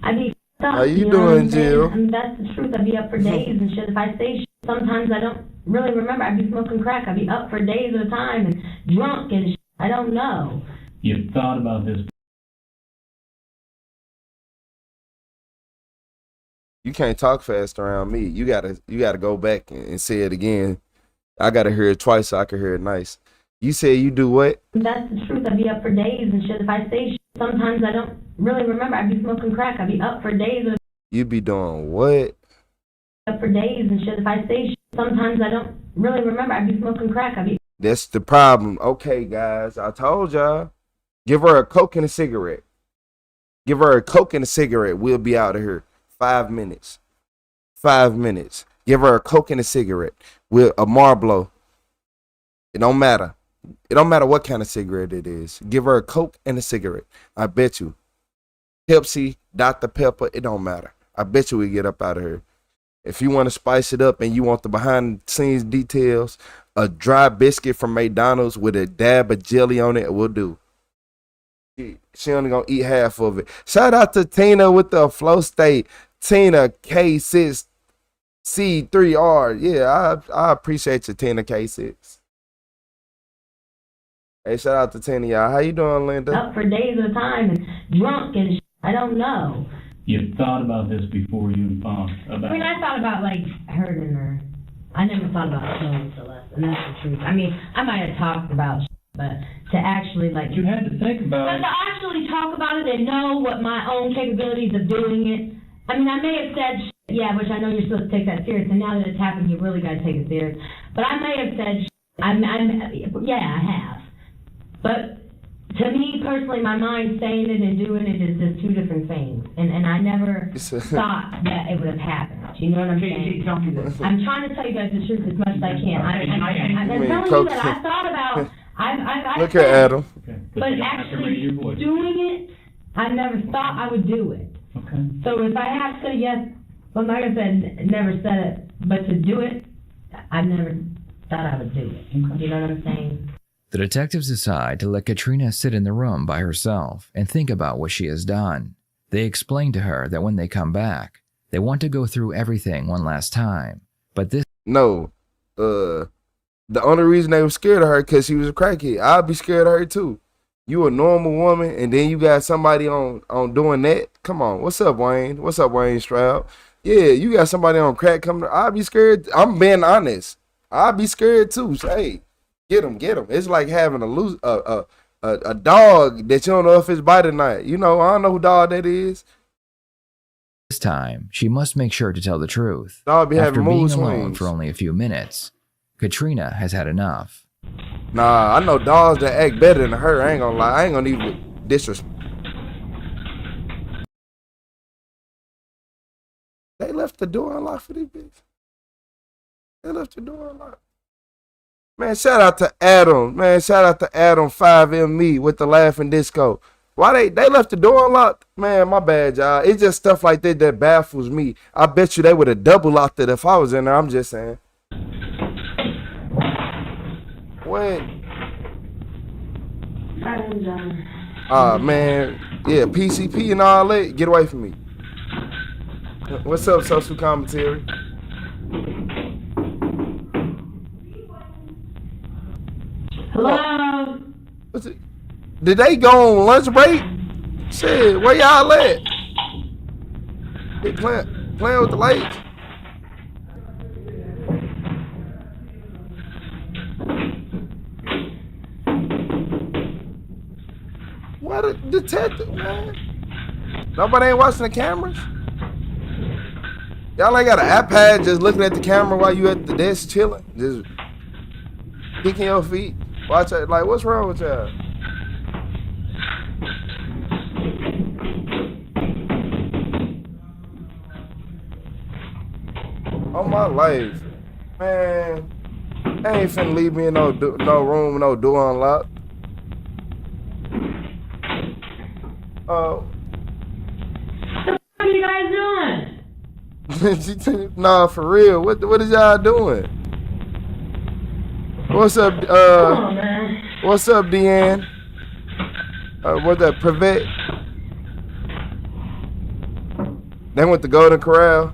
I'd be stuck. How you doing, Jill? I mean, that's the truth. I'd be up for days and shit. If I say shit, sometimes I don't really remember. I'd be smoking crack. I'd be up for days at a time and drunk and shit. I don't know. You've thought about this. You can't talk fast around me. You gotta go back and say it again. I gotta hear it twice so I can hear it nice. You say you do what? That's the truth. I'd be up for days and shit. If I say shit, sometimes I don't really remember. I'd be smoking crack. I'd be up for days. You be doing what? Up for days and shit. If I say shit, sometimes I don't really remember. I'd be smoking crack. That's the problem. Okay, guys, I told y'all. Give her a Coke and a cigarette. Give her a Coke and a cigarette. We'll be out of here. 5 minutes. 5 minutes. Give her a Coke and a cigarette. With a Marlboro. It don't matter. It don't matter what kind of cigarette it is. Give her a Coke and a cigarette. I bet you. Pepsi, Dr. Pepper, it don't matter. I bet you we get up out of here. If you want to spice it up and you want the behind the scenes details, a dry biscuit from McDonald's with a dab of jelly on it will do. She only gonna eat half of it. Shout out to Tina with the flow state. Tina K6C3R. Yeah, I appreciate you, Tina K6. Hey, shout out to Tina, y'all. How you doing, Linda? Up for days at a time and drunk and I don't know. You've thought about this before you and Fonz. I thought about, like, hurting her. I never thought about killing Celeste, and that's the truth. I mean, I might have talked about but to actually, like... You had to think about it. But to actually talk about it and know what my own capabilities of doing it. I mean, I may have said, yeah, which I know you're supposed to take that serious, and now that it's happened, you really got to take it serious. But I may have said, yeah, I have. But to me, personally, my mind saying it and doing it is just two different things. And I never thought that it would have happened. watch. You know what I'm saying? Tell me this. I'm trying to tell you guys the truth as much as I can. I'm telling you that I thought about. I've Look at Adam. But actually doing it, I never thought I would do it. Okay. So if I have to say yes, well, like I said, never said it, but to do it, I never thought I would do it. You know what I'm saying? The detectives decide to let Katrina sit in the room by herself and think about what she has done. They explain to her that when they come back, they want to go through everything one last time. But this... No. The only reason they were scared of her because she was a crackhead. I'd be scared of her too. You a normal woman and then you got somebody on doing that? Come on. What's up, Wayne? What's up, Wayne Stroud? Yeah, you got somebody on crack coming. I'd be scared. I'm being honest. I'd be scared too. Say, hey, get him. It's like having a dog that you don't know if it's biting or not. You know, I don't know who dog that is. This time, she must make sure to tell the truth. Dog be After having being mood alone swings. for only a few minutes, Katrina has had enough. Nah, I know dogs that act better than her. I ain't gonna lie. I ain't gonna even disrespect. They left the door unlocked for these bitches. They left the door unlocked. Man, shout out to Adam. Man, shout out to Adam 5ME with the laughing disco. Why they left the door unlocked? Man, my bad, y'all. It's just stuff like that baffles me. I bet you they would have double locked it if I was in there. I'm just saying. What? Man. Yeah, PCP and all that. Get away from me. What's up, social commentary? Hello? What's it? Did they go on lunch break? Shit, where y'all at? They playing with the lights. What a detective, man. Nobody ain't watching the cameras? Y'all ain't got an iPad just looking at the camera while you at the desk chilling? Just kicking your feet? Watch it. Like, what's wrong with y'all? All my life, man, I ain't finna leave me in no room with no door unlocked. What are you guys doing? Nah, for real. What is y'all doing? What's up? Come on, man. What's up, Deanne? What's that? Privet? They went to Golden Corral.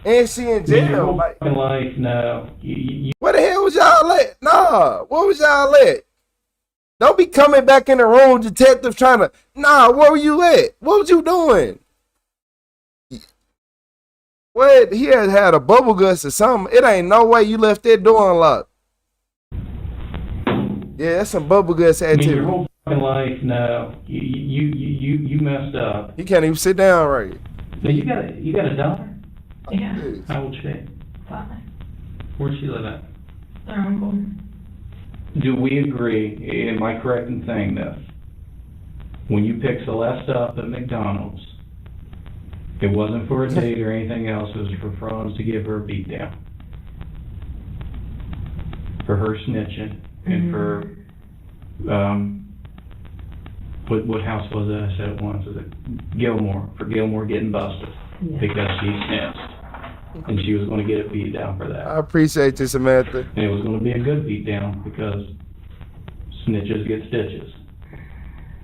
And she in jail. Like, no. Where the hell was y'all at? Nah, where was y'all at? Don't be coming back in the room, detective, trying to. Nah, where were you at? What was you doing? What? He had a bubble guts or something. It ain't no way you left that door unlocked. Yeah, that's some bubble guts activity. Your whole life, no. You messed up. You can't even sit down right. Now you got a daughter? Yeah. How old she? 5. Where's she live at? Their uncle. Do we agree, am I correct in saying this? When you picked Celeste up at McDonald's, it wasn't for a date or anything else, it was for Franz to give her a beat down. For her snitching, and for, what house was it? I said it once, was it Gilmore, for Gilmore getting busted, because she snitched. And she was going to get a beat down for that. I appreciate you, Samantha. And it was going to be a good beat down because snitches get stitches.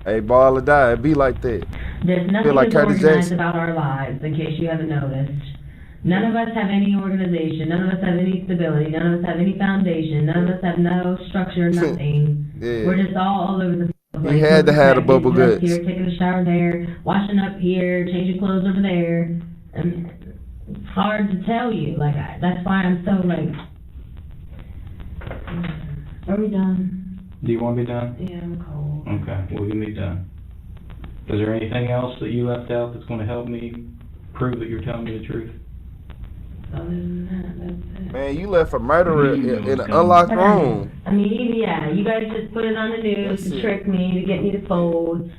Hey, ball or die, it be like that. There's nothing like Curtis organized Jackson. about our lives, in case you haven't noticed. None of us have any organization. None of us have any stability. None of us have any foundation. None of us have no structure, nothing. Yeah. We're just all over the place. You had to have the bubble guts. Here, taking a shower there, washing up here, changing clothes over there. And it's hard to tell you. Like, that's why I'm so, like... Are we done? Do you want to be done? Yeah, I'm cold. Okay, we can be done. Is there anything else that you left out that's going to help me prove that you're telling me the truth? Other than that, that's it. Man, you left a murderer in an unlocked room. I mean, you guys just put it on the news to trick me, to get me to fold.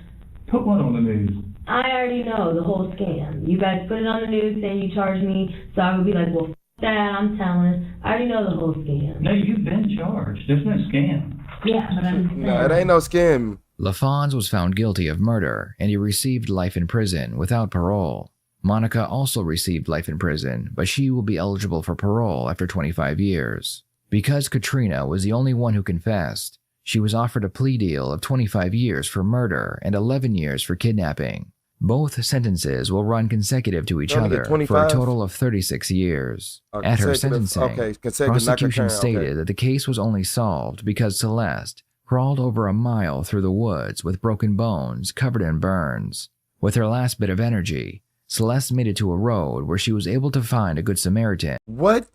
Put what on the news? I already know the whole scam. You guys put it on the news saying you charged me, so I would be like, well, that, I'm telling. I already know the whole scam. No, you've been charged. There's no scam. Yeah, but I'm saying. No, it ain't no scam. LaFons was found guilty of murder, and he received life in prison without parole. Monica also received life in prison, but she will be eligible for parole after 25 years. Because Katrina was the only one who confessed, she was offered a plea deal of 25 years for murder and 11 years for kidnapping. Both sentences will run consecutive to each other for a total of 36 years. At her sentencing, prosecution stated that the case was only solved because Celeste crawled over a mile through the woods with broken bones covered in burns. With her last bit of energy, Celeste made it to a road where she was able to find a good Samaritan. What?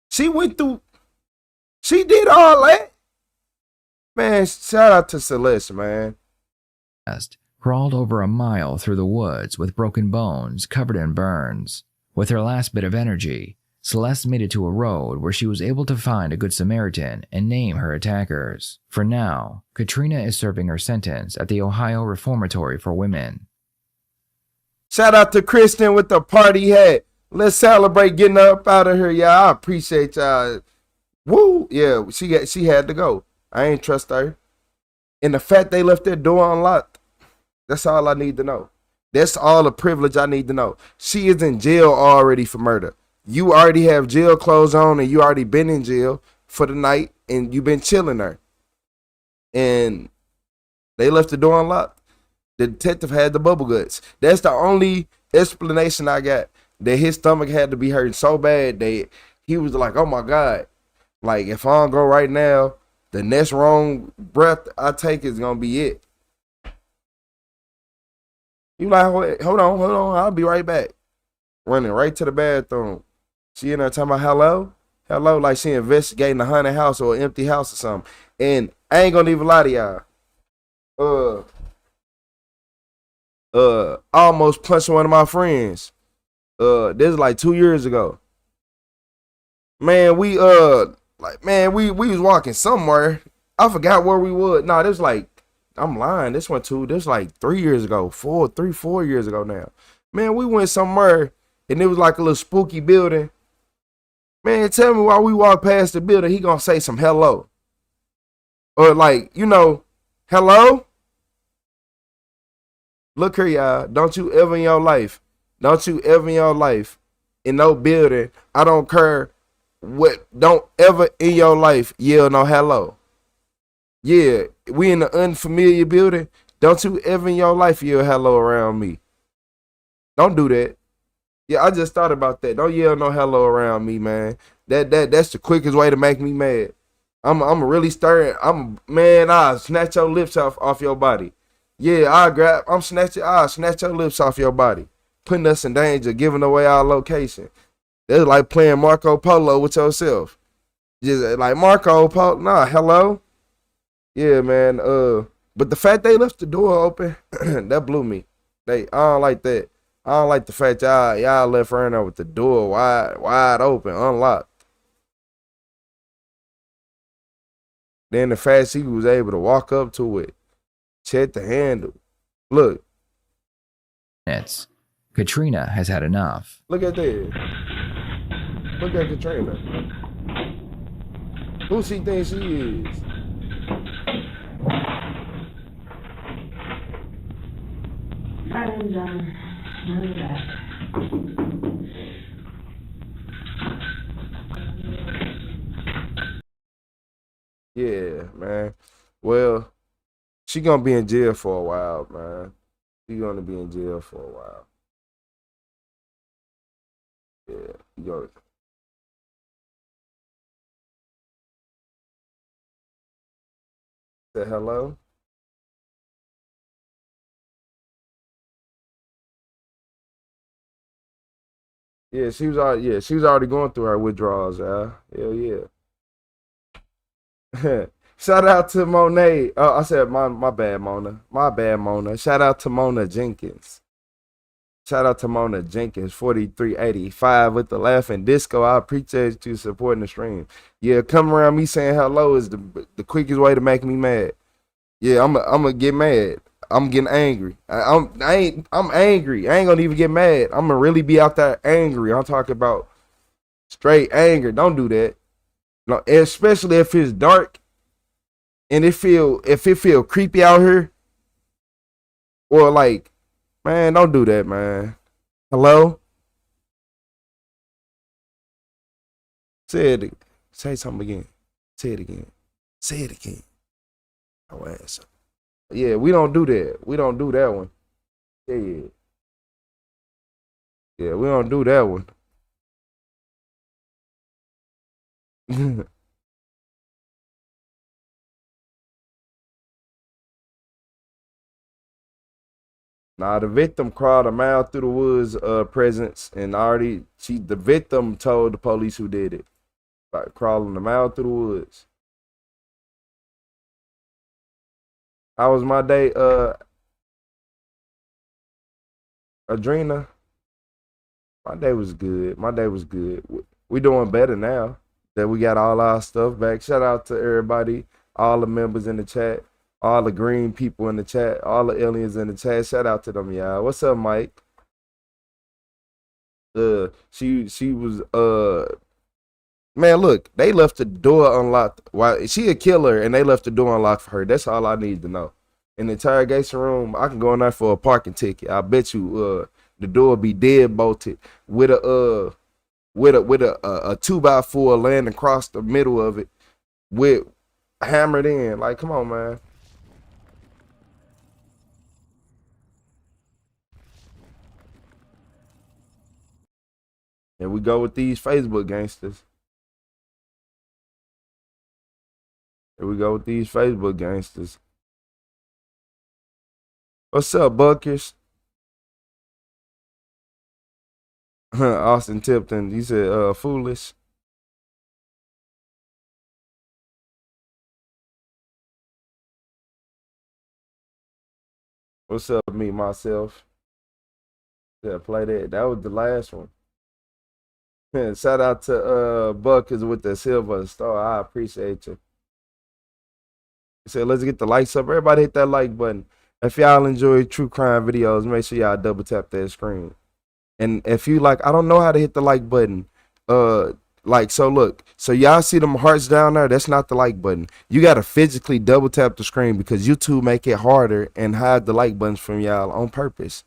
She went through... She did all that? Man, shout out to Celeste, man. Crawled over a mile through the woods with broken bones covered in burns. With her last bit of energy, Celeste made it to a road where she was able to find a good Samaritan and name her attackers. For now, Katrina is serving her sentence at the Ohio Reformatory for Women. Shout out to Kristen with the party hat. Let's celebrate getting up out of here, y'all. I appreciate y'all. Woo! Yeah, she had to go. I ain't trust her. And the fact they left their door unlocked, that's all I need to know. That's all the privilege I need to know. She is in jail already for murder. You already have jail clothes on and you already been in jail for the night and you've been chilling her. And they left the door unlocked. The detective had the bubble guts. That's the only explanation I got. That his stomach had to be hurting so bad that he was like, oh my God. Like, if I don't go right now, the next wrong breath I take is going to be it. You like, hold on, I'll be right back. Running right to the bathroom. She in there talking about hello, like she investigating a haunted house or an empty house or something. And I ain't gonna even lie to y'all. I almost punched one of my friends. This is like 2 years ago. Man, we was walking somewhere. I forgot where we was. No, this was like, I'm lying. This was like 3 years ago, 4 years ago now. Man, we went somewhere and it was like a little spooky building. Man, tell me while we walk past the building, he gonna say some hello. Or like, hello? Look here, y'all. Don't you ever in your life, in no building, I don't care what, don't ever in your life yell no hello. Yeah, we in an unfamiliar building. Don't you ever in your life yell hello around me. Don't do that. Yeah, I just thought about that. Don't yell no hello around me, man. That's the quickest way to make me mad. I'm really stirring. I'll snatch your lips off your body. Yeah, I'll snatch your lips off your body. Putting us in danger, giving away our location. That's like playing Marco Polo with yourself. Just like Marco Polo. Nah, hello. Yeah, man. But the fact they left the door open, that blew me. I don't like that. I don't like the fact y'all left her in there with the door wide open, unlocked. Then the fact she was able to walk up to it, check the handle. Look. Katrina has had enough. Look at this. Look at Katrina. Who she thinks she is? I'm done. I'm back. Yeah, man. Well, she gonna be in jail for a while, man. She gonna be in jail for a while. Yeah, yo. Say hello. Yeah, she was already going through her withdrawals, Hell yeah. Shout out to Monet. Oh, I said my bad, Mona. My bad, Mona. Shout out to Mona Jenkins. 4385 with the laughing disco. I appreciate you supporting the stream. Yeah, coming around me saying hello is the quickest way to make me mad. Yeah, I'm gonna get mad. I'm getting angry. I'm angry. I ain't gonna even get mad. I'm gonna really be out there angry. I'm talking about straight anger. Don't do that. No, especially if it's dark and if it feel creepy out here. Or like, man, don't do that, man. Hello? Say something again. Say it again. Say it again. Oh, ass. Yeah, we don't do that. We don't do that one. Yeah. Yeah, we don't do that one. Nah, the victim crawled a mile through the woods presence, and the victim told the police who did it. Like crawling a mile through the woods. How was my day, Adrena? My day was good. We doing better now that we got all our stuff back. Shout out to everybody, all the members in the chat, all the green people in the chat, all the aliens in the chat. Shout out to them, y'all. What's up, Mike? She was man, look, they left the door unlocked. Why she a killer and they left the door unlocked for her. That's all I need to know. In the interrogation room, I can go in there for a parking ticket. I bet you the door be dead bolted with a 2x4 laying across the middle of it with hammered in. Like, come on, man. And we go with these Facebook gangsters. What's up, Buckers? Austin Tipton, you said foolish. What's up, me, myself? Yeah, play that. That was the last one. Shout out to Buckers with the silver star. I appreciate you. He said, let's get the likes up. Everybody hit that like button. If y'all enjoy true crime videos, make sure y'all double tap that screen. And if you like, I don't know how to hit the like button. So look, so y'all see them hearts down there? That's not the like button. You gotta physically double tap the screen because YouTube make it harder and hide the like buttons from y'all on purpose.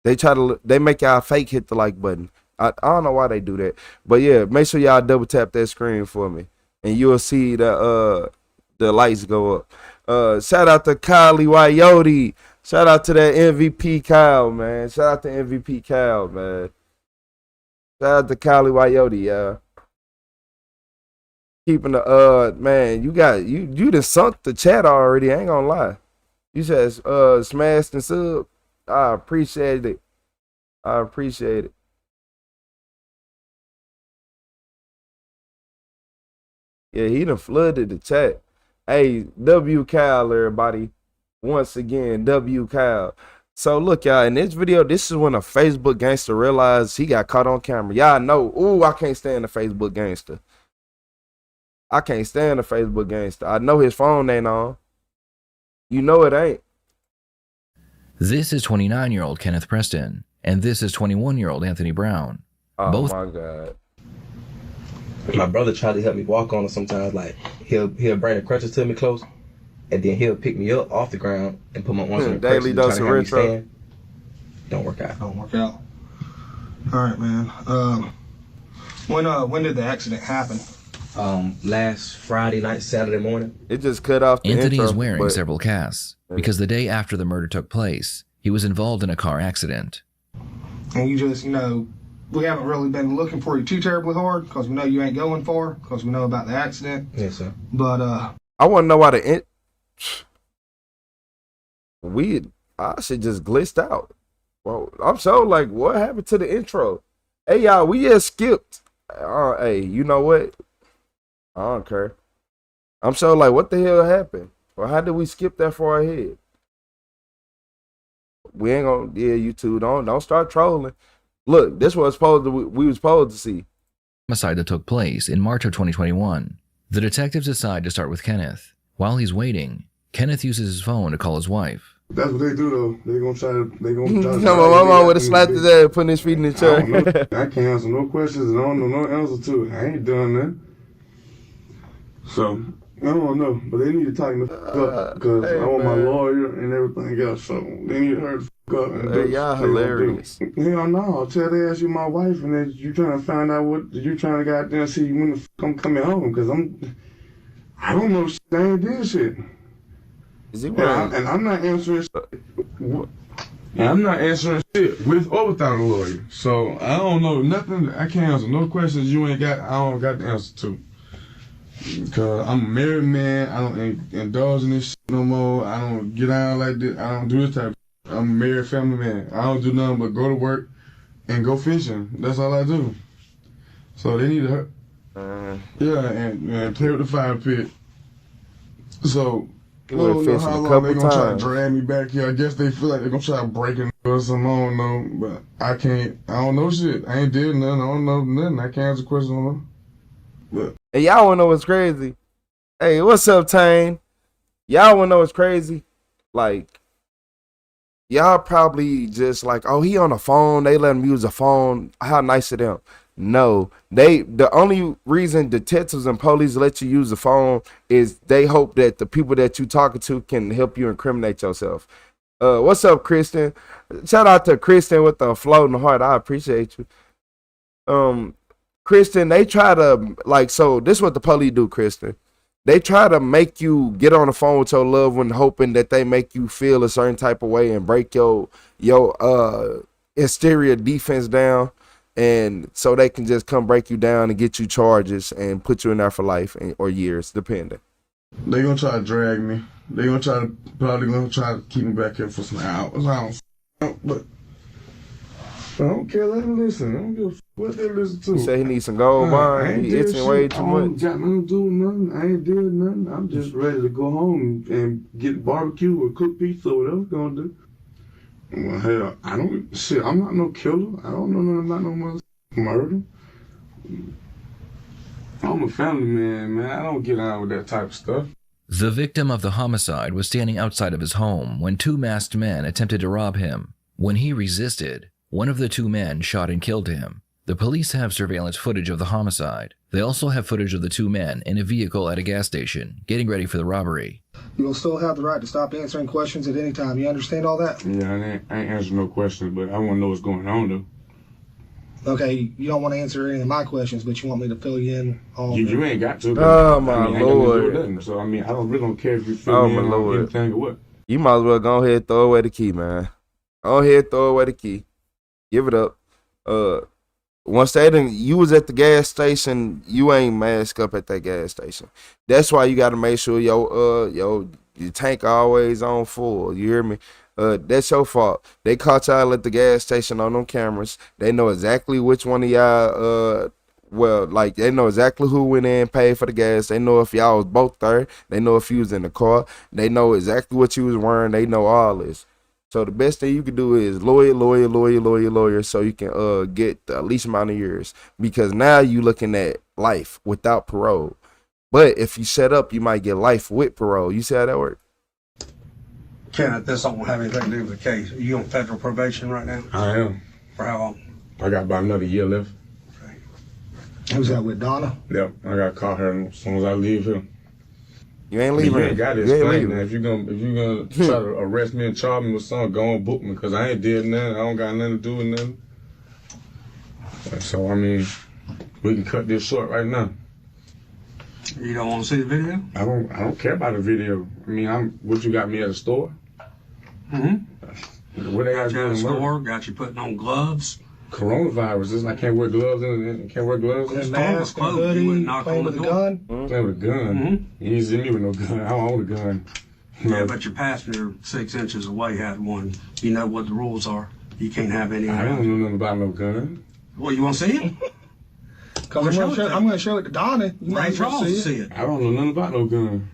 They make y'all fake hit the like button. I don't know why they do that, but yeah, make sure y'all double tap that screen for me, and you'll see the lights go up. Shout out to Kylie Wyote. Shout out to that MVP Kyle, man. Shout out to MVP Kyle, man. Shout out to Kylie Wyote, y'all. Keeping the man, you done sunk the chat already. I ain't gonna lie. You said smashed and sub. I appreciate it. Yeah, he done flooded the chat. Hey, W Kyle, everybody. Once again, W Kyle. So look, y'all, in this video, this is when a Facebook gangster realized he got caught on camera. Y'all know, ooh, I can't stand the Facebook gangster. I know his phone ain't on. You know it ain't. This is 29-year-old Kenneth Preston, and this is 21-year-old Anthony Brown. Oh, my God. My brother tried to help me walk on it sometimes. Like, he'll bring the crutches to me close, and then he'll pick me up off the ground and put my arms on the crutches daily dose of retro. Don't work out. All right, man. When did the accident happen? Last Friday night, Saturday morning. It just cut off the Anthony intro, is wearing several casts because the day after the murder took place, he was involved in a car accident. And you just, we haven't really been looking for you too terribly hard because we know you ain't going far because we know about the accident. Yes, sir. But I want to know why I should just glitched out. Well, I'm so like, what happened to the intro? Hey, y'all, we just skipped. Hey, you know what? I don't care. I'm so like, what the hell happened? Well, how did we skip that far ahead? We ain't gonna, you two, don't start trolling. Look, this was we was supposed to see. Homicide that took place in March of 2021. The detectives decide to start with Kenneth. While he's waiting, Kenneth uses his phone to call his wife. That's what they do, though. They gonna try to. Come on, my mom would have slapped his ass, putting his feet in the chair. I can't answer no questions, and I don't know no answer to it. I ain't done that. So, I don't know, but they need to tighten the fuck up, because I want my lawyer and everything else, so they need to hurry the fuck up. And y'all hilarious. Hell no, I'll tell they ask you my wife, and then you trying to find out what, you trying to goddamn see when the fuck I'm coming home, because I don't know shit, I ain't did shit. Is he and I'm not answering shit. And I'm not answering shit with or without a lawyer. So I don't know nothing. I can't answer no questions you ain't got. I don't got the answer to. Because I'm a married man. I don't indulge in this shit no more. I don't get out like this. I don't do this type of shit. I'm a married family man. I don't do nothing but go to work and go fishing. That's all I do. So they need to and play with the fire pit. So I don't know how long they're going to try to drag me back here. I guess they feel like they're going to try to break it or something. I don't know. But I can't. I don't know shit. I ain't did nothing. I don't know nothing. I can't answer questions on them. But hey, y'all want to know what's crazy? Hey, what's up, Tane? Y'all want to know what's crazy? Like, y'all probably just like, oh, he on the phone. They let him use the phone. How nice of them. No, the only reason detectives and police let you use the phone is they hope that the people that you talking to can help you incriminate yourself. What's up, Kristen? Shout out to Kristen with the floating heart. I appreciate you. Kristen, they try to, like, so this is what the police do, Kristen. They try to make you get on the phone with your loved one, hoping that they make you feel a certain type of way and break your exterior defense down. And so they can just come break you down and get you charges and put you in there for life or years, depending. They gonna try to drag me. They probably gonna try to keep me back here for some hours. I don't, but I don't care. Let them listen. I don't give a what they listen to. He said he needs some gold wine. He itching way too much. I ain't got nothing to do with nothing. I ain't did nothing. I'm just ready to go home and get barbecue or cook pizza or whatever I'm gonna do. Well, hell, I'm not no killer. I don't know nothing about no murder. I'm a family man, I don't get on with that type of stuff. The victim of the homicide was standing outside of his home when two masked men attempted to rob him. When he resisted, one of the two men shot and killed him. The police have surveillance footage of the homicide. They also have footage of the two men in a vehicle at a gas station, getting ready for the robbery. You will still have the right to stop answering questions at any time. You understand all that? Yeah, I ain't answering no questions, but I want to know what's going on, though. Okay, you don't want to answer any of my questions, but you want me to fill you in all You ain't got to. Oh, my Lord. So, I really don't care if you fill me in on anything or what. You might as well go ahead and throw away the key, man. Go ahead and throw away the key. Give it up. Once you was at the gas station, you ain't masked up at that gas station. That's why you got to make sure your tank always on full. You hear me? That's your fault. They caught y'all at the gas station on them cameras. They know exactly which one of y'all. They know exactly who went in and paid for the gas. They know if y'all was both there. They know if you was in the car. They know exactly what you was wearing. They know all this. So the best thing you can do is lawyer, so you can get the least amount of years. Because now you looking at life without parole. But if you set up, you might get life with parole. You see how that works? Kenneth, this don't have anything to do with the case. Are you on federal probation right now? I am. For how long? I got about another year left. Okay. Who's that with, Donna? Yep, I got caught her as soon as I leave here. You ain't leaving. You ain't got to explain that. If you're gonna try to arrest me and charge me with something, go and book me, because I ain't did nothing. I don't got nothing to do with nothing. So we can cut this short right now. You don't want to see the video? I don't care about the video. What you got me at a store? Mm-hmm. What they got you at a store? Got you putting on gloves? Coronavirus. I can't wear gloves. Can't wear gloves. And mask, and hoodie, playing with a gun. Playing with a gun. Mm-hmm. You ain't seen me with no gun. I don't own a gun. Yeah, but your passenger 6 inches away had one. You know what the rules are. You can't have any. I don't know nothing about no gun. Well, you want to see it? Because I'm going to show it to Donna. You might see it. I don't know nothing about no gun.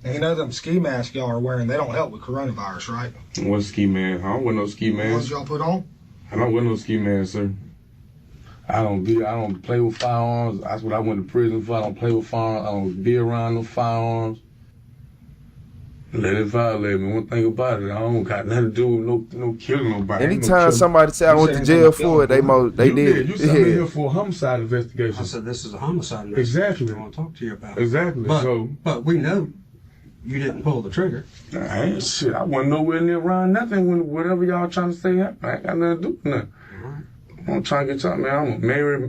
And you know them ski masks y'all are wearing, they don't help with coronavirus, right? What ski mask? I don't wear no ski mask. The ones y'all put on? I don't wear no ski mask, sir. I don't play with firearms. That's what I went to prison for. I don't play with firearms. I don't be around no firearms. Let it violate me. One thing about it, I don't got nothing to do with no killing nobody. Anytime somebody say I went to jail for it, they did. You sent me here for a homicide investigation. I said this is a homicide investigation. Exactly. I want to talk to you about it. Exactly. But we know you didn't pull the trigger. I ain't shit. I wasn't nowhere near around nothing when whatever y'all trying to say happened. I ain't got nothing to do with nothing. I'm trying to get y'all, man.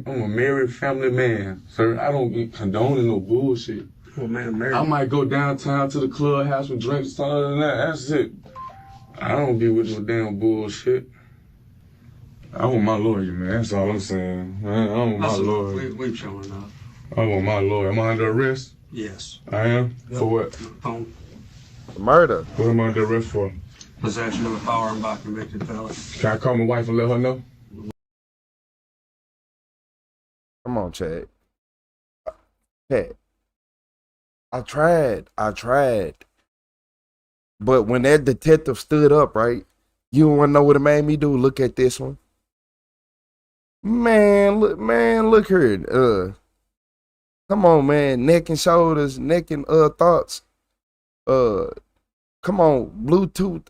I'm a married family man, sir. I don't get condoning no bullshit. Well, man, married. I might go downtown to the clubhouse with drinks, something like that. That's it. I don't be with no damn bullshit. I want my lawyer, man. That's all I'm saying. I want my lawyer. We've shown enough. I want my lawyer. Am I under arrest? Yes. I am? Yep. For what? Phone. Murder. What am I under arrest for? Possession of a firearm by convicted felon. Can I call my wife and let her know? Come on, Chad. Chad. I tried. But when that detective stood up, right? You want to know what it made me do? Look at this one. Look here. Come on, man. Neck and shoulders, neck and thoughts. Come on, Bluetooth.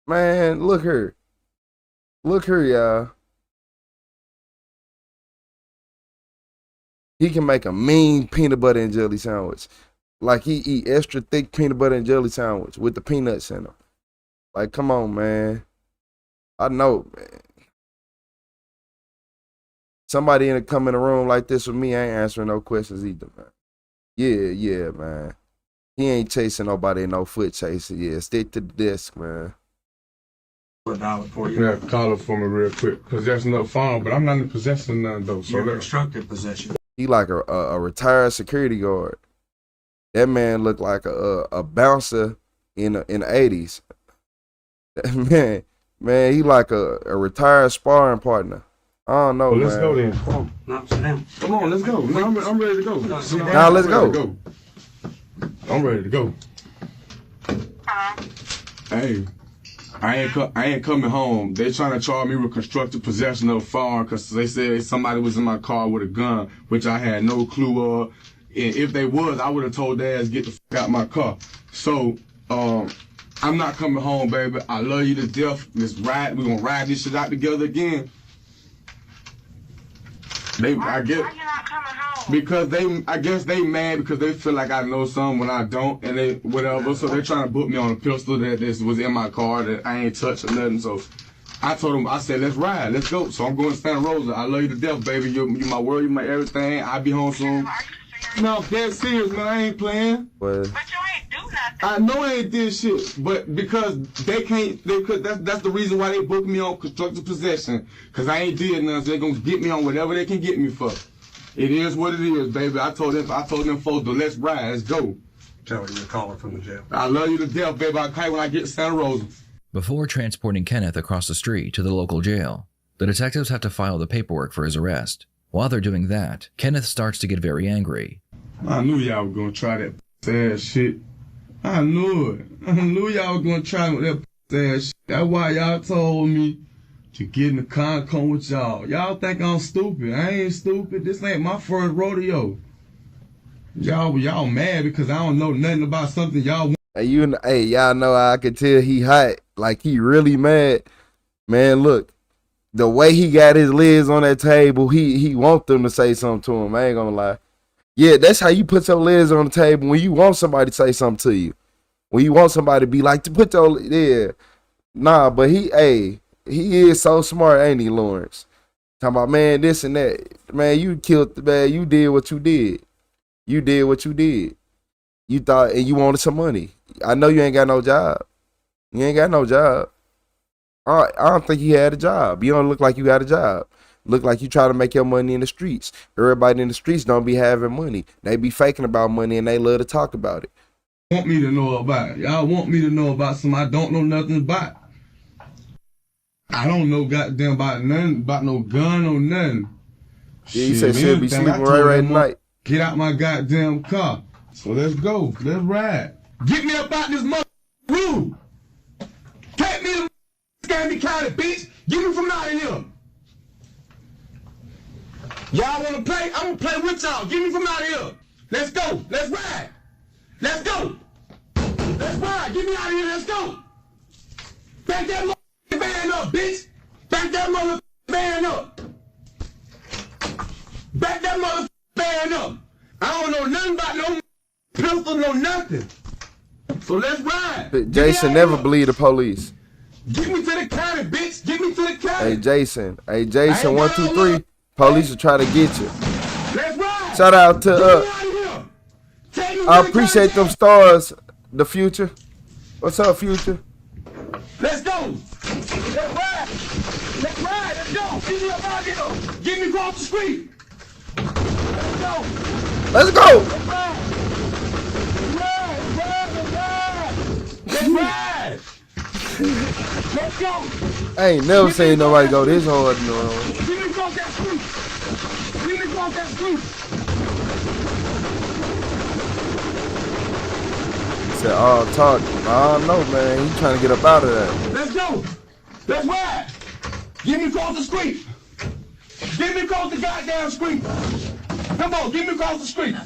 Man, look here. Look here, y'all. He can make a mean peanut butter and jelly sandwich. Like he eat extra thick peanut butter and jelly sandwich with the peanuts in them. Like, come on, man. I know, man. Somebody come in a room like this with me, I ain't answering no questions either, man. Yeah, man. He ain't chasing nobody, no foot chasing. Yeah, stick to the desk, man. For you. Yeah, call it for me real quick. Possession of the phone, but I'm not in possession of none though. So you're constructive possession. He like a retired security guard. That man looked like a bouncer in the 80s. Man, he like a retired sparring partner. I don't know, well, let's man. go then. Come on. No, sit down. Come on, let's go. No, I'm ready to go. Now let's go. I'm ready to go. Hey, I ain't coming home. They trying to charge me with constructive possession of a firearm because they said somebody was in my car with a gun, which I had no clue of. And if they was, I would have told their ass get the fuck out my car. So, I'm not coming home, baby. I love you to death. Let's ride. We're gonna ride this shit out together again. Why you not coming home? Because I guess they mad because they feel like I know something when I don't, and they whatever. So they're trying to put me on a pistol that this was in my car that I ain't touched or nothing. So I told them, I said, let's ride, let's go. So I'm going to Santa Rosa. I love you to death, baby. You're my world, you're my everything. I'll be home soon. No, dead serious, man. I ain't playing. But you ain't do nothing. I know I ain't did shit, but because they can't, that's the reason why they booked me on constructive possession. Because I ain't did nothing, so they're going to get me on whatever they can get me for. It is what it is, baby. I told them folks, let's ride, let's go. Tell her you're calling from the jail. I love you to death, baby. I'll call you when I get to Santa Rosa. Before transporting Kenneth across the street to the local jail, the detectives have to file the paperwork for his arrest. While they're doing that, Kenneth starts to get very angry. I knew y'all were gonna try that ass shit. I knew it. I knew y'all were gonna try that ass shit. That's why y'all told me to get in the con with y'all. Y'all think I'm stupid. I ain't stupid. This ain't my first rodeo. Y'all mad because I don't know nothing about something y'all want. Hey, y'all know I could tell he hot. Like he really mad. Man, look. The way he got his legs on that table, he want them to say something to him. I ain't gonna lie. Yeah, that's how you put your legs on the table when you want somebody to say something to you. When you want somebody to be like, to put your, yeah. Nah, but he is so smart, ain't he, Lawrence? Talking about, man, this and that. Man, you killed, man, you did what you did. You did what you did. You thought, and you wanted some money. I know you ain't got no job. You ain't got no job. I don't think you had a job. You don't look like you got a job. Look like you try to make your money in the streets. Everybody in the streets don't be having money. They be faking about money and they love to talk about it. Want me to know about it. Y'all want me to know about something I don't know nothing about. I don't know goddamn about nothing, about no gun or nothing. Yeah, you said she'll be sleeping right tonight. Get out my goddamn car. So let's go. Let's ride. Get me up out this mother room. Take me to Candy County, bitch. Get me from out of here. Y'all wanna play? I'm gonna play with y'all. Get me from out of here. Let's go. Let's ride. Let's go. Let's ride. ride. Get me out of here. Let's go. Back that motherfucking van up, bitch. Back that motherfucking van up. Back that motherfucking van up. I don't know nothing about no pistol, no nothing. So let's ride. Jason never believe the police. Get me to the county, bitch. Get me to the county. Hey, Jason. Hey, Jason, 1, 2, 3. Police will try to get you. Let's ride. Shout out to, I appreciate them stars, the Future. What's up, Future? Let's go. Let's ride. Let's ride. Let's go. Get me up out here. Get me across the street. Let's go. Let's go. Let's ride. Let's ride. Let's go. I ain't never seen nobody go this hard in the room. Get me across that street. Get me across that street. Said, oh, talk. I don't know, man. He trying to get up out of that. Let's go. Let's ride. Get me across the street. Get me across the goddamn street. Come on, get me across the street.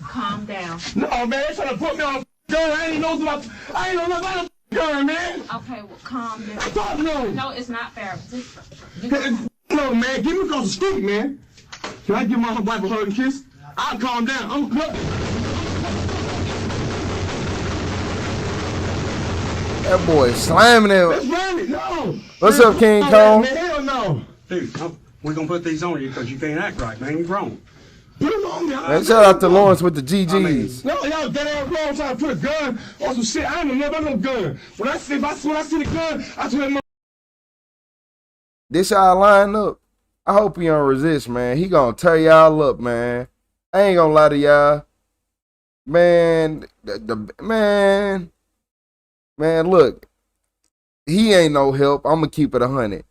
Calm down. No, man, they trying to put me on a gun. I ain't know nothing about a gun, man. Okay, well, calm down. Fuck no. No, it's not fair. No, man, get me across the street, man. Can I give my wife a hug and kiss? I'll calm down. That boy slamming it. Let's run it. No. What's up, King Kong? Man, hell no. Dude, we're going to put these on you because you can't act right, man. You're wrong. Put them on me. Man, shout out to Lawrence with the GGs. No, y'all dead ass wrong trying to put a gun on some shit. I don't know about no gun. When I see the gun, I tell him. This y'all line up. I hope he don't resist, man. He gonna tear y'all up, man. I ain't gonna lie to y'all. Man, man, look. He ain't no help. I'm gonna keep it 100.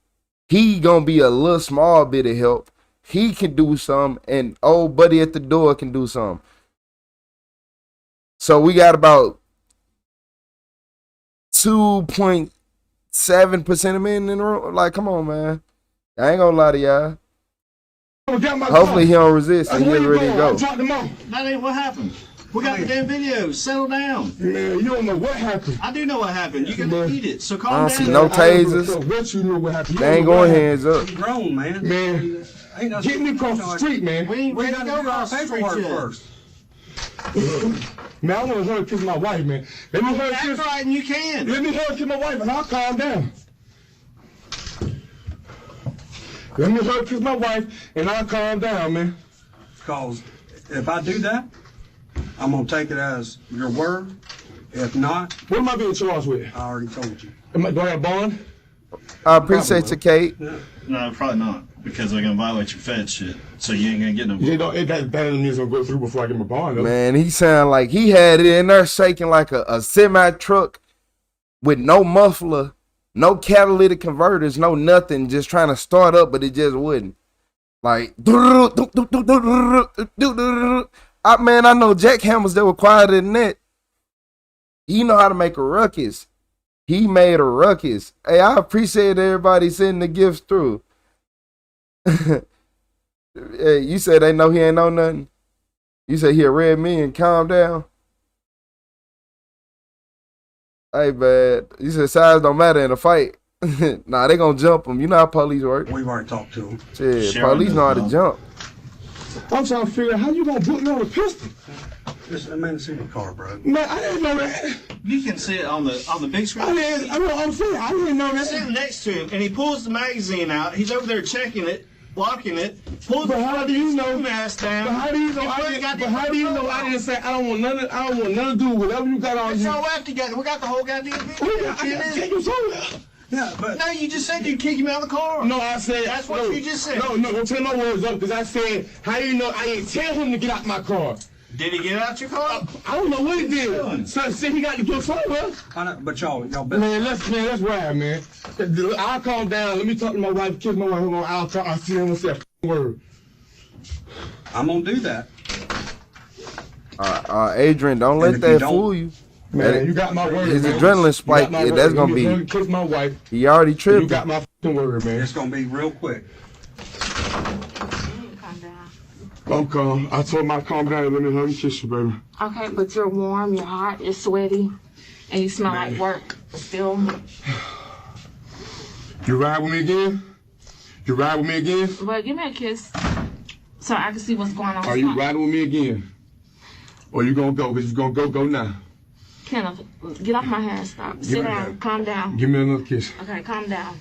He gonna be a little small bit of help. He can do something, and old buddy at the door can do something. So we got about 2.7% of men in the room. Like, come on, man. I ain't gonna lie to y'all. Hopefully he don't resist and he's ready to go. That ain't what happened. We got the damn video. Settle down. Man, you don't know what happened. I do know what happened. You can repeat it. So calm down. I don't see no tasers. What you know what happened? They ain't going hands up. You're grown, man. Man, get me across the street, man. We ain't ready to go across the street yet. First. Man, I want to hug kiss my wife, man. Let me hug kiss. Right, and you can. Let me hug kiss my wife, and I'll calm down. Let me hug kiss my wife, and I'll calm down, man. Because if I do that, I'm going to take it as your word. If not, what am I being charged with? I already told you. Do I have bond? I appreciate you, Kate. Yeah. No, probably not. Because they're going to violate your Fed shit. So you ain't going to get no bond. That doesn't mean it's going to go through before I get my bond, though. Man, he sound like he had it in there shaking like a semi-truck with no muffler, no catalytic converters, no nothing, just trying to start up, but it just wouldn't. Like, man, I know jackhammers that were quieter than that. He know how to make a ruckus. He made a ruckus. Hey, I appreciate everybody sending the gifts through. Hey, you said they know he ain't know nothing. You said he a red man. Calm down. Hey, bad. You said size don't matter in a fight. Nah, they gonna jump him. You know how police work. We've already talked to him. Shit, police know how to jump. I'm trying to figure out how you gonna put me on a pistol. Man, it's in the car, bro. Man, I didn't know that. You can see it on the big screen. I'm saying, I didn't know that. Sitting next to him, and he pulls the magazine out. He's over there checking it, locking it. Pulls But how do you know? Mask down. But how do you know? I didn't say I don't want nothing. I don't want nothing to do with whatever you got on It's you. all left together. We got the whole goddamn video. I take you somewhere. Yeah, but No, you just said you'd kick him out of the car. No, I said That's what you just said. No, don't tell my words up because I said, how do you know I didn't tell him to get out my car? Did he get out your car? I don't know what he did. So said he got to go somewhere. I know, but y'all better. Man, let's ride, man. I'll calm down. Let me talk to my wife, kiss my wife. I'll see him and say a word. I'm gonna do that. Adrian, don't let that fool you. Man, you got my word. His man. adrenaline spike, yeah, that's gonna be. Kiss my wife. He already tripped. You got my word, man. It's gonna be real quick. Calm down. I'm calm. I told him I'd calm down and let me hug and kiss you, baby. Okay, but you're warm, you're hot, you're sweaty, and you smell like work still. You ride with me again? You ride with me again? But give me a kiss so I can see what's going on. Are you riding with me again? Or you gonna go? Because you're gonna go now. Kenneth, get off my hand, stop. Sit down, calm down. Give me another kiss. Okay, calm down.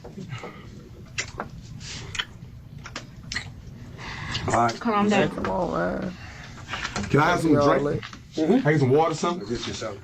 All right. Calm down. Come on, man. Can I have some drink? I get some water or something?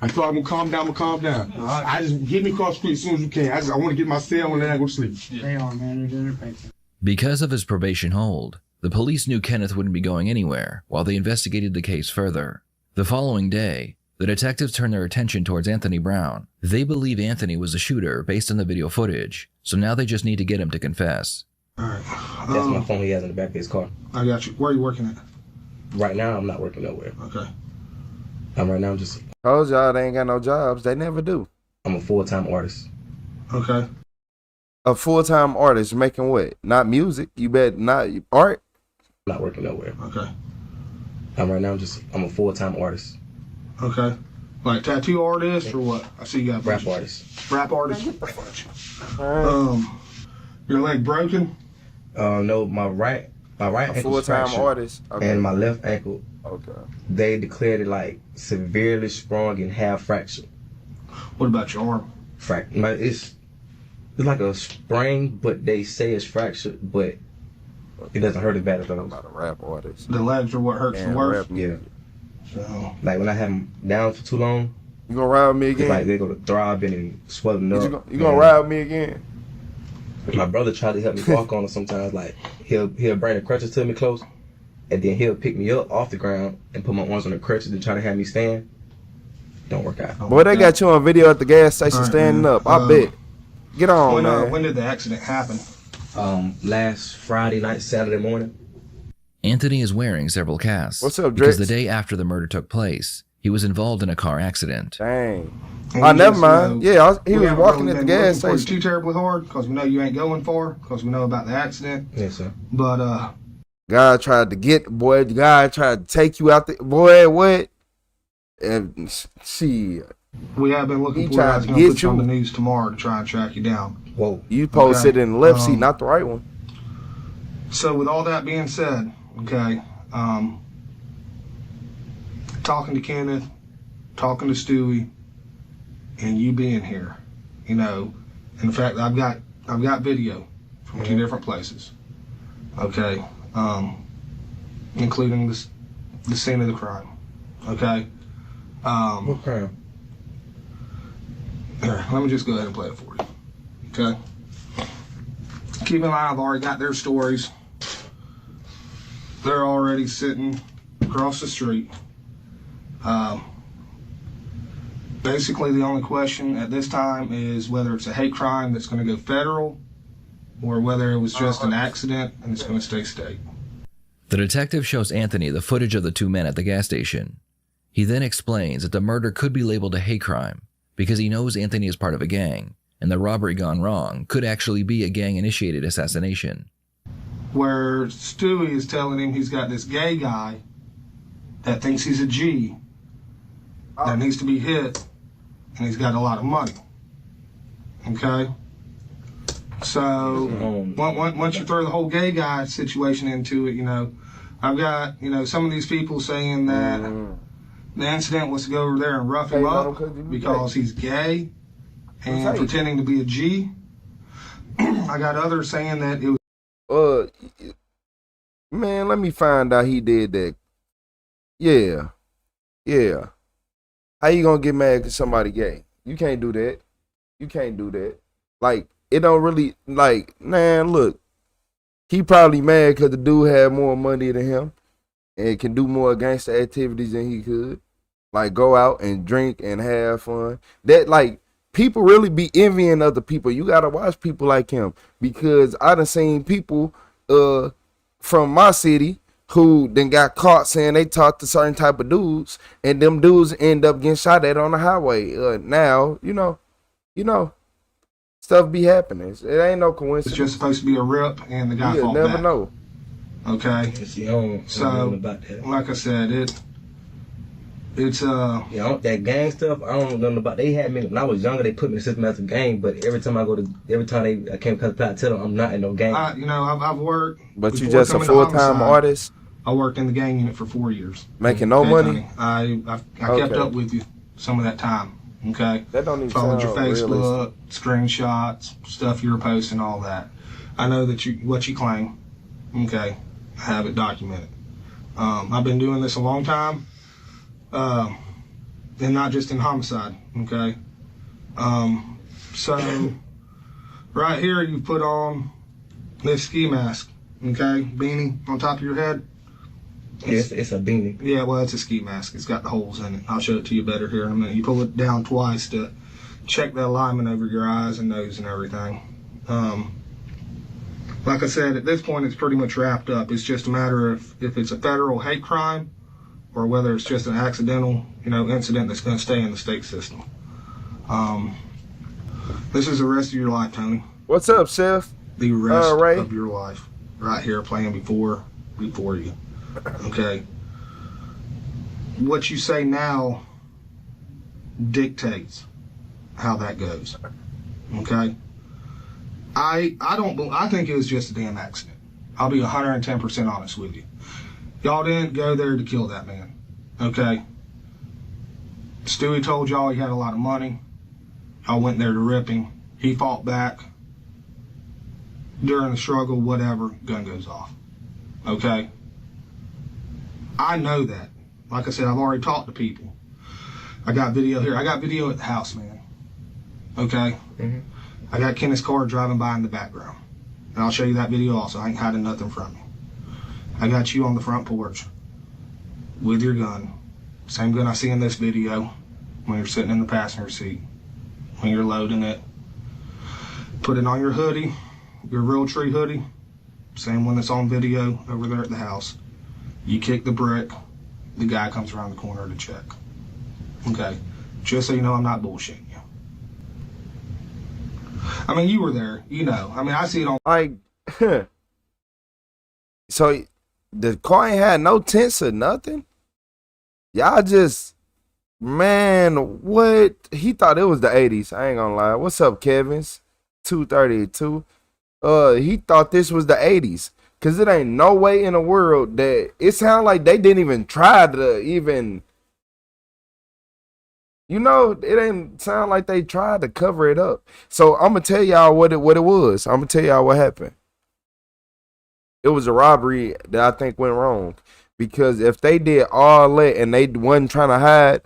I thought I'm gonna calm down, I just get me across the street as soon as you can. I want to get my cell and then I go to sleep. They are, man. They're paper. Because of his probation hold, the police knew Kenneth wouldn't be going anywhere while they investigated the case further. The following day, the detectives turned their attention towards Anthony Brown. They believe Anthony was the shooter based on the video footage, so now they just need to get him to confess. All right. That's my phone he has in the back of his car. I got you. Where are you working at? Right now, I'm not working nowhere. Okay. I'm just... Told y'all they ain't got no jobs. They never do. I'm a full-time artist. Okay. A full-time artist making what? Not music. You bet not art? I'm not working nowhere. Okay. I'm a full-time artist. Okay. Like tattoo artist or what? I see you got rap artist. Rap artist? Your leg broken? No, my right ankle full-time artist. Okay. And my left ankle. Okay. They declared it like severely sprung and half fractured. What about your arm? It's like a sprain, but they say it's fractured, but it doesn't hurt as bad as those. About a rap artist. The legs are what hurts the worst? Yeah. So, like when I have them down for too long. You gonna ride with me again? Like they go to throbbing and swelling up. You gonna ride with me again? My brother tried to help me walk on it sometimes. Like he'll bring the crutches to me close, and then he'll pick me up off the ground and put my arms on the crutches and try to have me stand. Don't work out. Boy, they got you on video at the gas station standing up. I bet. Get on, man. When did the accident happen? Last Friday night, Saturday morning. Anthony is wearing several casts. What's up, because Drex? the day after the murder took place, he was involved in a car accident. Dang. Never mind. He was walking at the gas station. Too terribly hard because we know you ain't going far because we know about the accident. Yes, sir. But God tried to get boy. God tried to take you out the boy. What? And see, we have been looking for you. Guys gonna put you on the news tomorrow to try and track you down. Whoa. You posted in the left seat, not the right one. So with all that being said, okay, talking to Kenneth, talking to Stewie, and you being here, you know, and the fact that I've got video from two different places, okay, including the scene of the crime, okay. What crime? Here, let me just go ahead and play it for you, okay. Keep in mind, I've already got their stories. They're already sitting across the street. Basically, the only question at this time is whether it's a hate crime that's going to go federal or whether it was just an accident and it's going to stay state. The detective shows Anthony the footage of the two men at the gas station. He then explains that the murder could be labeled a hate crime because he knows Anthony is part of a gang, and the robbery gone wrong could actually be a gang-initiated assassination. Where Stewie is telling him he's got this gay guy that thinks he's a G that needs to be hit, and he's got a lot of money. Okay? So, once you throw the whole gay guy situation into it, you know, I've got, you know, some of these people saying that the incident was to go over there and rough him up because he's gay and pretending to be a G. I got others saying that it was... man, let me find out he did that. Yeah. How you gonna get mad because somebody gay? You can't do that. You can't do that. Like, it don't really, like, man, look. He probably mad because the dude had more money than him and can do more gangster activities than he could. Like, go out and drink and have fun. That, like, people really be envying other people. You gotta watch people like him because I done seen people from my city who then got caught saying they talked to certain type of dudes, and them dudes end up getting shot at on the highway. Now, you know, stuff be happening. It ain't no coincidence. It's just supposed to be a rip, and the guy fought back. Never know. Okay? See, I don't know about that. Like I said, it's yeah, that gang stuff, I don't know about. They had me when I was younger. They put me in the system as a gang, but every time I came to I tell them I'm not in no gang. I've worked. But you just a full-time artist? I worked in the gang unit for 4 years. Making no money? I kept up with you some of that time. Okay. That don't even followed your Facebook, realistic. screenshots, stuff you were posting, all that. I know that what you claim. Okay. I have it documented. I've been doing this a long time. And not just in homicide, okay? So, right here you put on this ski mask, okay? Beanie on top of your head. It's a beanie. Yeah, well, it's a ski mask. It's got the holes in it. I'll show it to you better here in a minute. You pull it down twice to check the alignment over your eyes and nose and everything. Like I said, at this point, it's pretty much wrapped up. It's just a matter of if it's a federal hate crime or whether it's just an accidental, incident that's going to stay in the state system. This is the rest of your life, Tony. What's up, Chef? The rest of your life, right here, playing before you. Okay. What you say now dictates how that goes. Okay. I think it was just a damn accident. I'll be 110% honest with you. Y'all didn't go there to kill that man. Okay. Stewie told y'all he had a lot of money. I went there to rip him. He fought back. During the struggle, whatever, gun goes off. Okay? I know that. Like I said, I've already talked to people. I got video here. I got video at the house, man. Okay? Mm-hmm. I got Kenneth's car driving by in the background. And I'll show you that video also. I ain't hiding nothing from you. I got you on the front porch with your gun. Same gun I see in this video when you're sitting in the passenger seat. When you're loading it. Put it on your hoodie, your Real Tree hoodie. Same one that's on video over there at the house. You kick the brick, the guy comes around the corner to check. Okay? Just so you know I'm not bullshitting you. I mean, you were there. I mean, I see it on... So, the car ain't had no tents or nothing? Y'all just... Man, what? He thought it was the 80s. I ain't gonna lie. What's up, Kevin's? 232. He thought this was the 80s. Cause it ain't no way in the world that... It sounded like they didn't even try to even... it didn't sound like they tried to cover it up. So I'm gonna tell y'all what it was. I'm gonna tell y'all what happened. It was a robbery that I think went wrong. Because if they did all that and they wasn't trying to hide,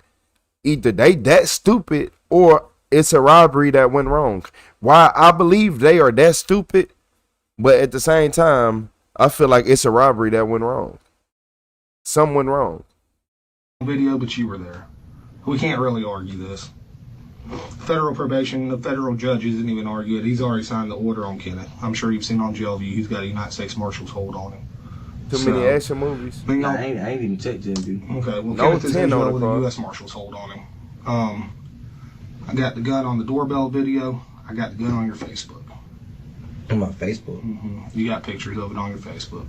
either they that stupid or it's a robbery that went wrong. Why I believe they are that stupid, but at the same time, I feel like it's a robbery that went wrong. Something went wrong. Video, but you were there. We can't really argue this. Federal probation, the federal judge isn't even arguing it. He's already signed the order on Kenneth. I'm sure you've seen on Jailview. He's got a United States Marshal's hold on him. Too many action movies. I ain't even checked Jailview. Okay, well, No Kenneth is in 10 on jail the with a car. U.S. Marshal's hold on him. I got the gun on the doorbell video. I got the gun on your Facebook. On my Facebook? Mm-hmm. You got pictures of it on your Facebook.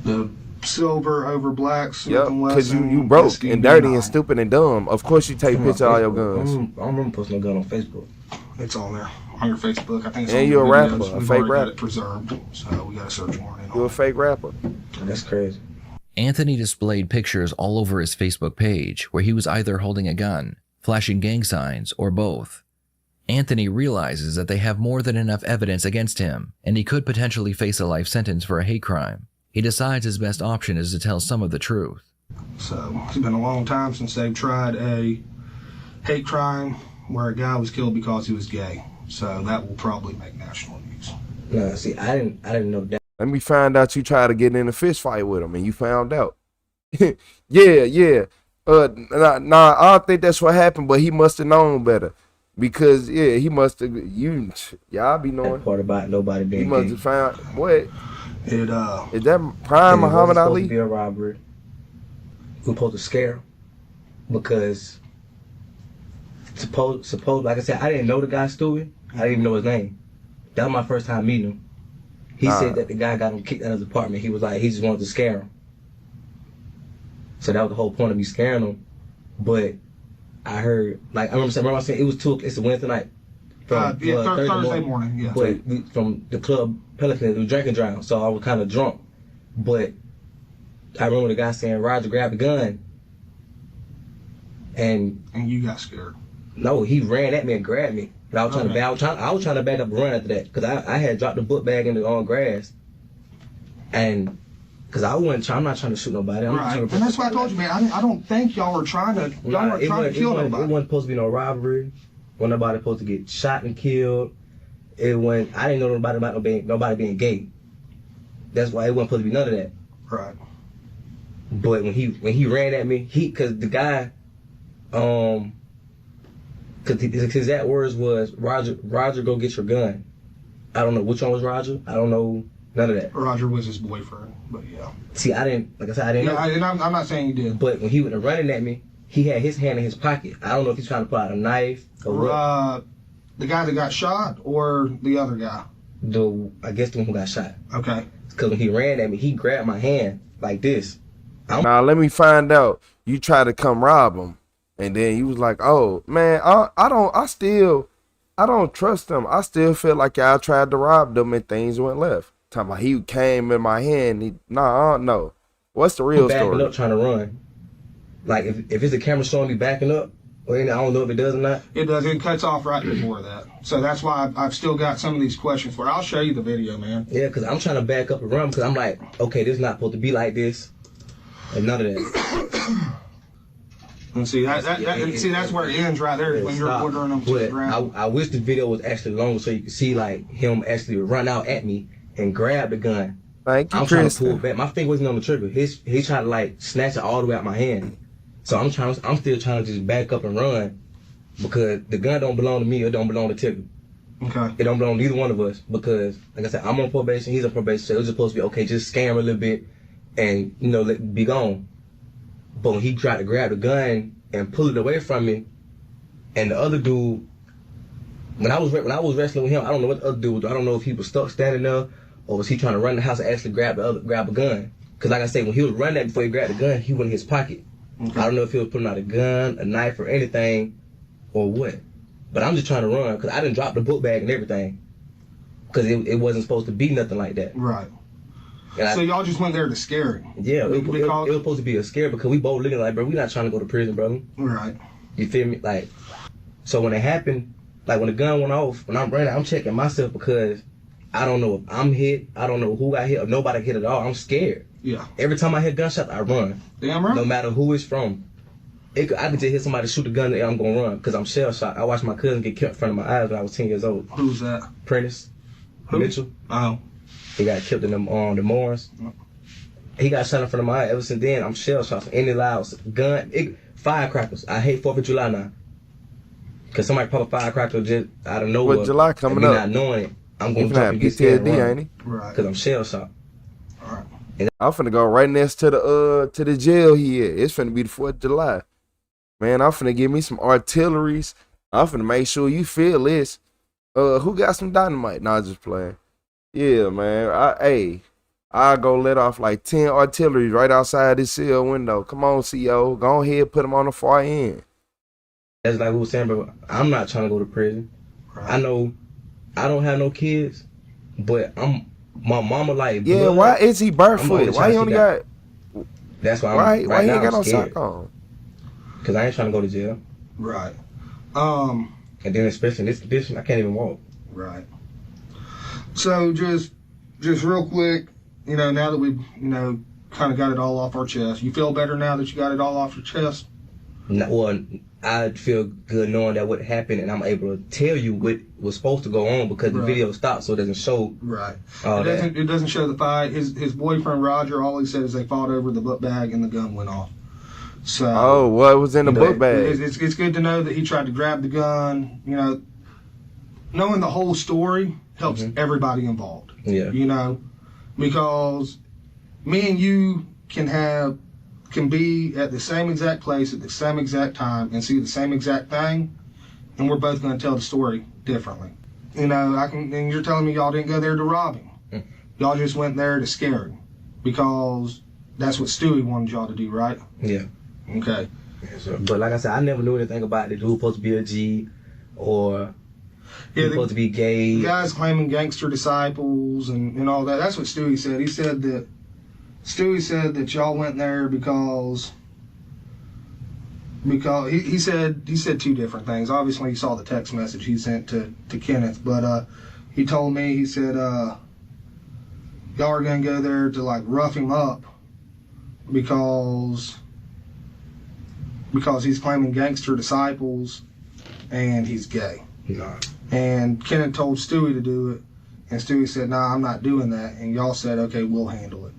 The silver over black. Yep, because you broke and dirty and stupid and dumb. Of course you take pictures of all your guns. I don't remember posting no gun on Facebook. It's on there on your Facebook. I think it's And on you're a your rapper, videos. a We've fake already got rapper. it preserved, so we got a search warrant on You're a it. fake rapper. That's crazy. Anthony displayed pictures all over his Facebook page where he was either holding a gun, flashing gang signs, or both. Anthony realizes that they have more than enough evidence against him, and he could potentially face a life sentence for a hate crime. He decides his best option is to tell some of the truth. So it's been a long time since they've tried a hate crime where a guy was killed because he was gay. So that will probably make national news. No, see, I didn't know that. Let me find out you tried to get in a fist fight with him and you found out. yeah. Nah, I don't think that's what happened, but he must have known better. Because he must have y'all be knowing. That part about nobody being He must gay. have found what? Is that prime Muhammad Ali? It was supposed to be a robbery. We were supposed to scare him because suppose like I said, I didn't know the guy Stewie. I didn't even know his name. That was my first time meeting him. He said that the guy got him kicked out of his apartment. He was like, he just wanted to scare him. So that was the whole point of me scaring him. But I heard, like, I remember saying it was it's a Wednesday night. From, Thursday morning, yeah. But from the club Pelican, it was drinking drown, so I was kind of drunk. But I remember the guy saying, Roger grabbed the gun. And you got scared. No, he ran at me and grabbed me. And I was trying to back up and run after that, because I had dropped the book bag in the grass. And because I'm not trying to shoot nobody. Right. And that's why I told you, man, I don't think y'all were trying to kill nobody. It wasn't supposed to be no robbery. Wasn't nobody supposed to get shot and killed. I didn't know nobody about nobody being gay. That's why it wasn't supposed to be none of that. Right. But when he ran at me, because the guy, because his exact words was, Roger, go get your gun. I don't know which one was Roger. I don't know none of that. Roger was his boyfriend, but yeah. See, I didn't know. And I'm not saying you did. But when he went running at me, he had his hand in his pocket. I don't know if he's trying to pull out a knife or what. The guy that got shot or the other guy? I guess the one who got shot. Okay. Because when he ran at me, he grabbed my hand like this. Now let me find out. You tried to come rob him, and then you was like, "Oh man, I don't trust him. I still feel like y'all tried to rob them and things went left." Talking about he came in my hand. No. What's the real story? Backing up, trying to run. Like if it's a camera showing me backing up, or I don't know if it does or not. It does. It cuts off right before that. So that's why I've still got some of these questions for it. I'll show you the video, man. Yeah, because I'm trying to back up and run because I'm like, okay, this is not supposed to be like this. And none of that. And see, that's where it ends right there when you're ordering them to the ground. I wish the video was actually longer so you could see like him actually run out at me and grab the gun. Thank you, I'm trying to pull back. My finger wasn't on the trigger. He's trying to like snatch it all the way out my hand. So I'm still trying to just back up and run because the gun don't belong to me. It don't belong to Tigger. Okay. It don't belong to either one of us because, like I said, I'm on probation. He's on probation. So it was supposed to be okay. Just scam him a little bit and let be gone. But when he tried to grab the gun and pull it away from me, and the other dude, when I was wrestling with him, I don't know what the other dude was. I don't know if he was stuck standing there or was he trying to run the house and actually grab a gun. Because like I said, when he was running that before he grabbed the gun, he went in his pocket. Okay. I don't know if he was putting out a gun, a knife, or anything, or what. But I'm just trying to run because I didn't drop the book bag and everything. Because it wasn't supposed to be nothing like that. Right. So y'all just went there to scare him? Yeah, it was supposed to be a scare because we both looking like, bro, we not trying to go to prison, brother. Right. You feel me? Like, so when it happened, like when the gun went off, when I'm running, I'm checking myself because I don't know if I'm hit, I don't know who got hit, or nobody hit at all. I'm scared. Yeah. Every time I hear gunshots, I run. Damn right. No matter who it's from. I could just hear somebody shoot a gun and I'm gonna run because I'm shell shocked. I watched my cousin get killed in front of my eyes when I was 10 years old. Who's that? Prentice. Who? Mitchell. Oh. He got killed in the Moors. He got shot in front of my eye. Ever since then, I'm shell shocked. Any loud gun, firecrackers. I hate 4th of July now. Cause somebody pop a firecracker just out of nowhere. What July coming and up? Not knowing it, I'm gonna jump and get scared and run. Ain't he? Right. Cause I'm shell shocked. All right. I'm finna go right next to the jail here. It's finna be the 4th of July. Man, I'm finna give me some artilleries. I'm finna make sure you feel this. Who got some dynamite? Nah, just playing. Yeah, man. I'll go let off like 10 artillery right outside this cell window. Come on, CEO. Go ahead, put them on the far end. That's like we were saying, bro. I'm not trying to go to prison. Right. I know I don't have no kids, but my mama like blood. Yeah, why is he barefoot? Why he only got... That's why I'm why he ain't got no scared. sock on? Because I ain't trying to go to jail. Right. And then especially in this condition, I can't even walk. Right. So just real quick, now that we've, kind of got it all off our chest, you feel better now that you got it all off your chest? No, well, I feel good knowing that what happened and I'm able to tell you what was supposed to go on because the video stopped so it doesn't show. Right. It doesn't show the fight. His boyfriend Roger, all he said is they fought over the book bag and the gun went off. So what was in the book bag? It's good to know that he tried to grab the gun. Knowing the whole story helps everybody involved. Yeah. Because me and you can be at the same exact place at the same exact time and see the same exact thing, and we're both going to tell the story differently. And you're telling me y'all didn't go there to rob him. y'all just went there to scare him because that's what Stewie wanted y'all to do, right? Yeah. Okay. But like I said, I never knew anything about the dude supposed to be a G or supposed to be gay. The guy's claiming gangster disciples and all that. That's what Stewie said. Stewie said that y'all went there because he said two different things. Obviously, he saw the text message he sent to Kenneth, but he told me, he said y'all are gonna go there to like rough him up because he's claiming gangster disciples and he's gay. Nah. And Kenneth told Stewie to do it, and Stewie said, "Nah, I'm not doing that." And y'all said, "Okay, we'll handle it."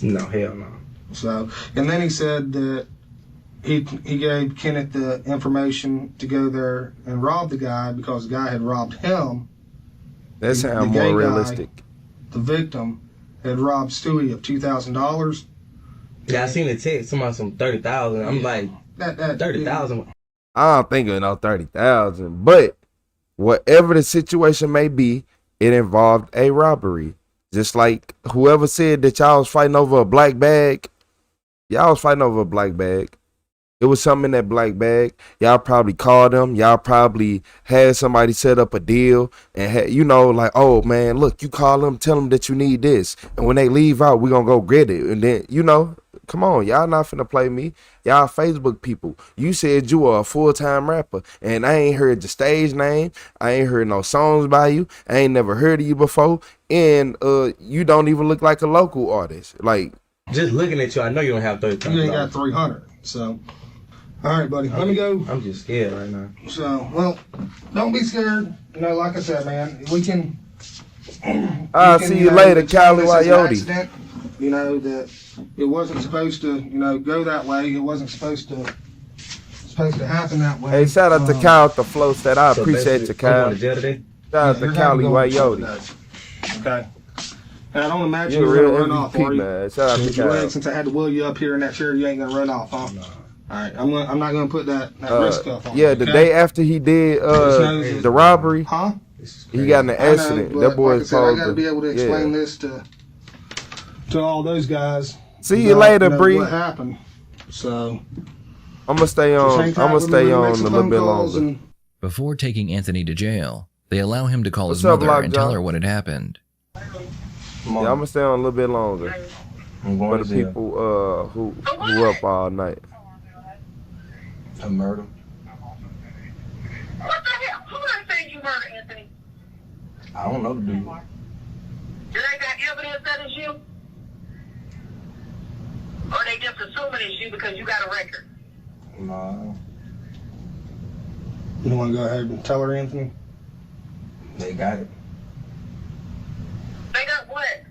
No, hell no. So, and then he said that he gave Kenneth the information to go there and rob the guy because the guy had robbed him. That sounds more realistic. The victim had robbed Stewie of $2,000. Yeah, I seen the text, some 30,000. I'm like, 30,000. I don't think of no 30,000, but whatever the situation may be, it involved a robbery. Just like whoever said that y'all was fighting over a black bag, y'all was fighting over a black bag. It was something in that black bag. Y'all probably called them. Y'all probably had somebody set up a deal and had, like, oh man, look, you call them, tell them that you need this, and when they leave out, we gonna go get it. And then come on, y'all not finna play me. Y'all Facebook people. You said you were a full-time rapper, and I ain't heard the stage name. I ain't heard no songs by you. I ain't never heard of you before, and you don't even look like a local artist. Like, just looking at you, I know you don't have 30,000. You ain't got 300. So, all right, buddy, let me go. I'm just scared right now. So, well, don't be scared. Like I said, man, we can. I'll see you later, Cali Coyote. That it wasn't supposed to, go that way. It wasn't supposed to happen that way. Hey, shout out to Kyle at the flow set. I appreciate you, Kyle. Shout out to Cali Coyote. Okay. And I don't imagine you're going to run off, are you? Man. Shout out to Kyle. Since I had to wheel you up here in that chair, you ain't going to run off, huh? No. All right, I'm not going to put that risk cuff on. Yeah, the day after he did the robbery, he got in an accident. That boy is I got to be able to explain this to all those guys. See you later, Bree. What happened? So I'm gonna stay on. I'm gonna stay on a little bit longer. Before taking Anthony to jail, they allow him to call his mother and tell her what had happened. Yeah, I'm gonna stay on a little bit longer for the people who up all night. A murder. What the hell? Who done say you murdered Anthony? I don't know the dude. You ain't got evidence that it's you? Or they just assuming it's you because you got a record? No. You want to go ahead and tell her, Anthony? They got it. They got what?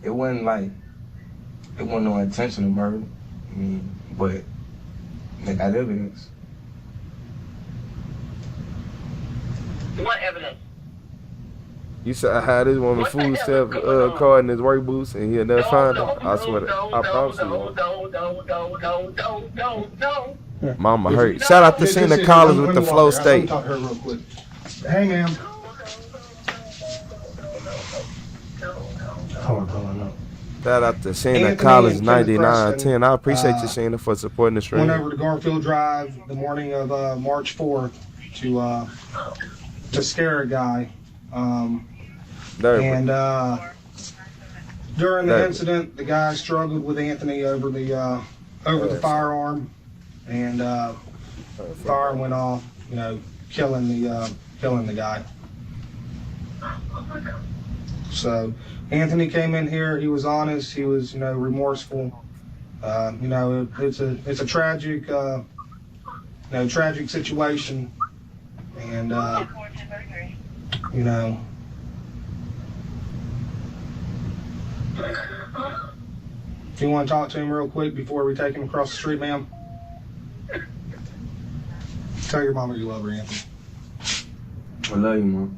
It wasn't no intentional murder. But they got evidence. What evidence? You said I had this woman food stuff car in his work boots and he'll never find her. I swear to I promise you. Mama hurt. Shout out to Cena Collins with the flow state. Talk to her real quick. Hey, ma'am. Hold on. Shout out to Cena Collins 9910. I appreciate you, Cena, for supporting the stream. Went over to Garfield Drive the morning of March 4th to scare a guy. During the incident, the guy struggled with Anthony over the firearm, and fire went off, killing the guy. So Anthony came in here. He was honest. He was remorseful. It's a tragic tragic situation, and Do you want to talk to him real quick before we take him across the street, ma'am? Tell your mama you love her, Anthony. I love you, Mom.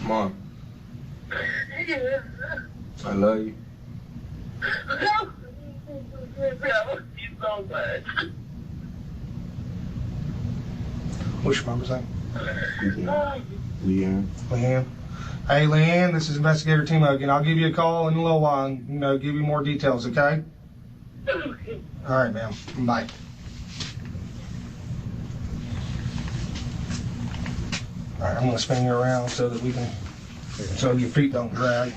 Mom. I love you. I love you so much. What's your mama's name? Leanne. Leanne. Hey, Leanne, this is Investigator Timo again. I'll give you a call in a little while and, give you more details, okay? All right, ma'am. Bye. All right, I'm gonna spin you around so that so your feet don't drag.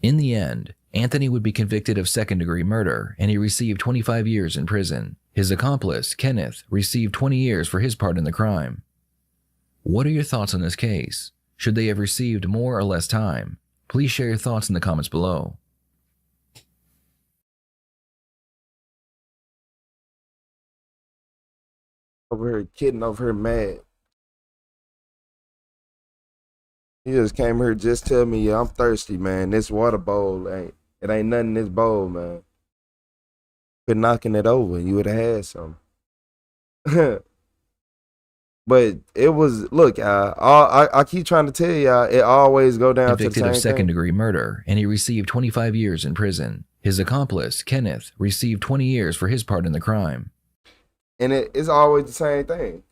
In the end, Anthony would be convicted of second-degree murder, and he received 25 years in prison. His accomplice, Kenneth, received 20 years for his part in the crime. What are your thoughts on this case? Should they have received more or less time? Please share your thoughts in the comments below. Over here kidding, over here mad. He just came here just tell me, yeah, I'm thirsty, man. This water bowl ain't nothing in this bowl, man. Quit knocking it over, you would have had some. But it was, look, I keep trying to tell y'all, it always go down to the Convicted same of second-degree murder, and he received 25 years in prison. His accomplice, Kenneth, received 20 years for his part in the crime. And it's always the same thing.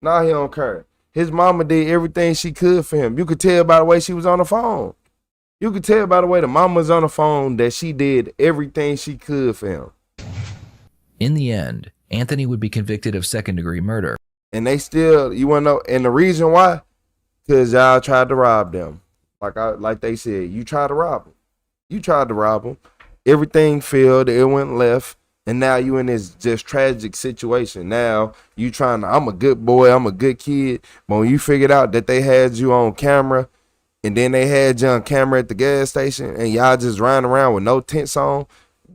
Nah, he don't care. His mama did everything she could for him. You could tell by the way she was on the phone. You could tell by the way the mama was on the phone that she did everything she could for him. In the end, Anthony would be convicted of second-degree murder. And they still, you want to know, and the reason why? Because y'all tried to rob them. Like they said, you tried to rob them. You tried to rob them. Everything failed. It went left. And now you in this just tragic situation. Now you trying to, I'm a good boy, I'm a good kid. But when you figured out that they had you on camera, and then they had you on camera at the gas station, and y'all just riding around with no tents on,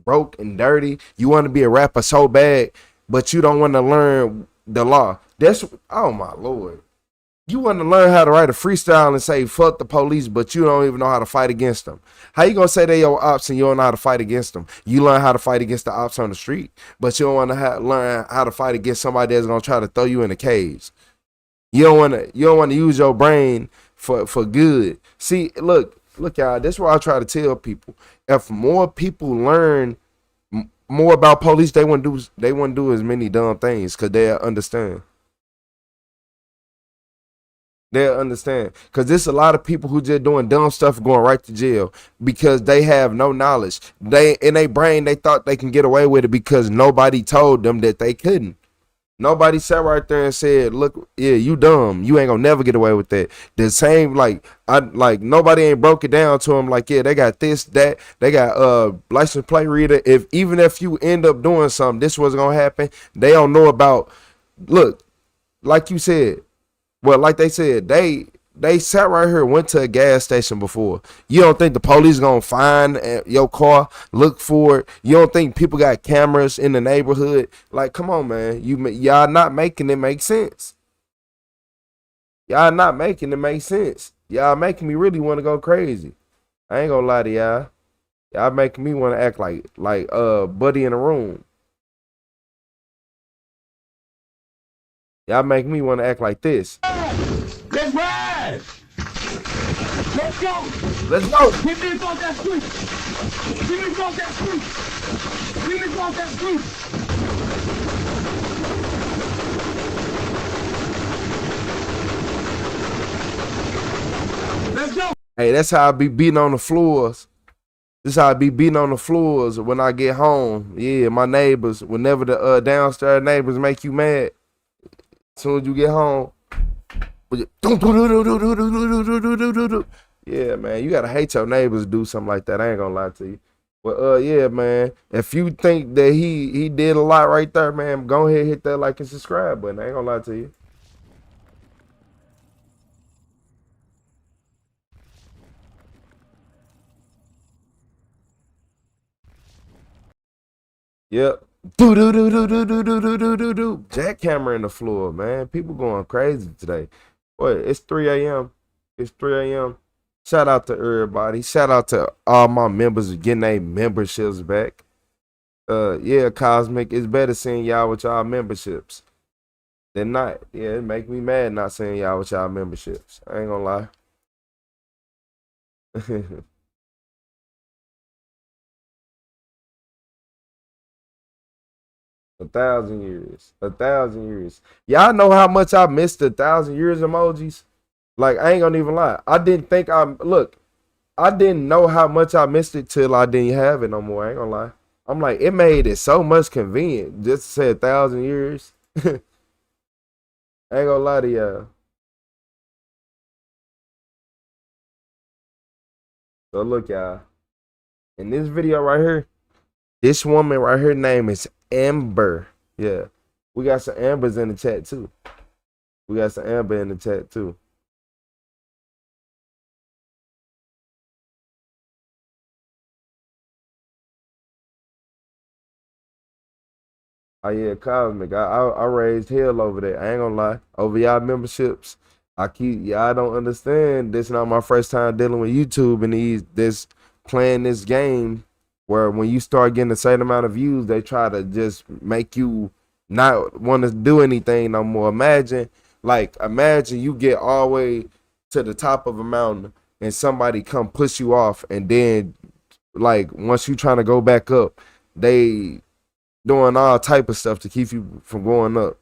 broke and dirty. You want to be a rapper so bad, but you don't want to learn the law. That's, oh my Lord. You want to learn how to write a freestyle and say, fuck the police, but you don't even know how to fight against them. How you going to say they your ops and you don't know how to fight against them? You learn how to fight against the ops on the street, but you don't want to learn how to fight against somebody that's going to try to throw you in a cage. You don't want to use your brain for good. See, look, y'all, that's what I try to tell people. If more people learn more about police, they wouldn't do as many dumb things because they'll understand. They'll understand. Because there's a lot of people who just doing dumb stuff going right to jail because they have no knowledge. They, in their brain, they thought they can get away with it because nobody told them that they couldn't. Nobody sat right there and said, look, yeah, you dumb. You ain't gonna never get away with that. The same, like nobody ain't broke it down to them like, yeah, they got this, that, they got license plate reader. Even if you end up doing something, this was gonna happen. They don't know about, look, like you said, well, like they said, they sat right here, went to a gas station before. You don't think the police gonna find your car, look for it? You don't think people got cameras in the neighborhood? Like, come on, man. Y'all not making it make sense. Y'all not making it make sense. Y'all making me really want to go crazy. I ain't gonna lie to y'all. Y'all making me want to act like Buddy in the Room. Y'all make me want to act like this. Let's ride! Let's go! Let's go! Get me off that street! Get me off that street! Get me off that street! Let's go! Hey, that's how I be beating on the floors. This how I be beating on the floors when I get home. Yeah, my neighbors, whenever the downstairs neighbors make you mad, as soon as you get home, yeah, man, you gotta hate your neighbors to do something like that. I ain't gonna lie to you. But yeah, man, if you think that he did a lot right there, man, go ahead and hit that like and subscribe button. I ain't gonna lie to you. Yep. Jackhammer in the floor, man. People going crazy today. Boy, it's 3 a.m. It's 3 a.m. Shout out to everybody. Shout out to all my members getting their memberships back. Yeah, Cosmic, it's better seeing y'all with y'all memberships than not. Yeah, it make me mad not seeing y'all with y'all memberships. I ain't gonna lie. 1,000 years. 1,000 years. Y'all know how much I missed the 1,000 years emojis? Like, I ain't gonna even lie. I didn't know how much I missed it till I didn't have it no more. I ain't gonna lie. I'm like, it made it so much convenient just to say 1,000 years. I ain't gonna lie to y'all. So look, y'all. In this video right here, this woman right here name is Amber. Yeah. We got some Ambers in the chat too. We got some Amber in the chat too. Oh yeah, Cosmic. I raised hell over there. I ain't gonna lie. Over y'all memberships. Y'all don't understand. This not my first time dealing with YouTube and playing this game where when you start getting a certain amount of views, they try to just make you not want to do anything no more. Imagine you get all the way to the top of a mountain and somebody come push you off, and then like once you trying to go back up, they doing all type of stuff to keep you from going up.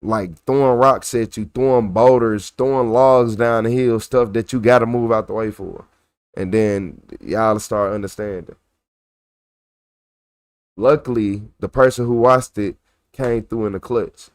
Like throwing rocks at you, throwing boulders, throwing logs down the hill, stuff that you got to move out the way for. And then y'all start understanding. Luckily, the person who watched it came through in the clutch.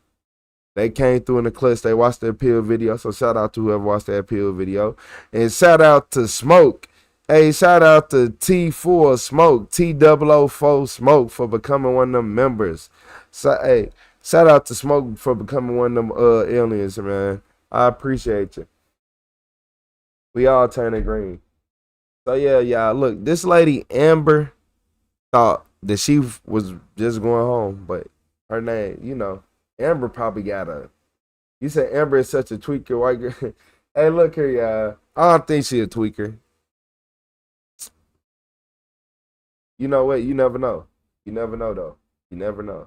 They came through in the clutch. They watched the appeal video. So shout out to whoever watched that appeal video. And shout out to Smoke. Hey, shout out to T4 Smoke, T004 Smoke for becoming one of them members. So, hey, shout out to Smoke for becoming one of them aliens, man. I appreciate you. We all turning green. So yeah, y'all, look, this lady Amber thought that she was just going home, but her name, you know, Amber probably got you said Amber is such a tweaker, white girl. Hey, look here, y'all. I don't think she a tweaker. You know what? You never know. You never know, though. You never know.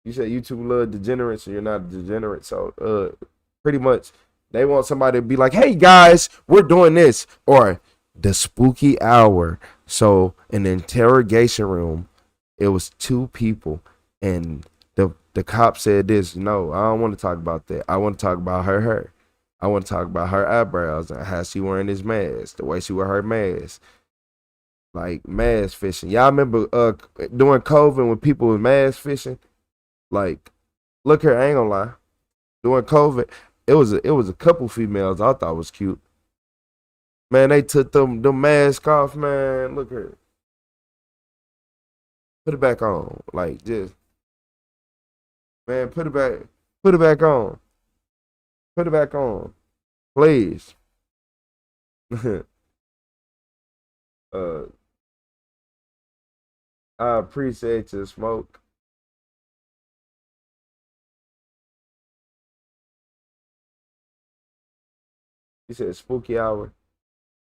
You said YouTube love degenerates, and you're not a degenerate. So, pretty much, they want somebody to be like, hey, guys, we're doing this. Or the spooky hour. So, in the interrogation room, it was 2 people. And the cop said this. No, I don't want to talk about that. I want to talk about her hair. I want to talk about her eyebrows and how she wearing this mask. The way she wear her mask. Like mask fishing. Y'all remember during COVID when people was mask fishing? Like, look here, I ain't gonna lie. During COVID, it was a couple females I thought was cute. Man, they took them masks off, man. Look here. Put it back on. Like just man, put it back on. Put it back on. Please. I appreciate you, Smoke. You said spooky hour.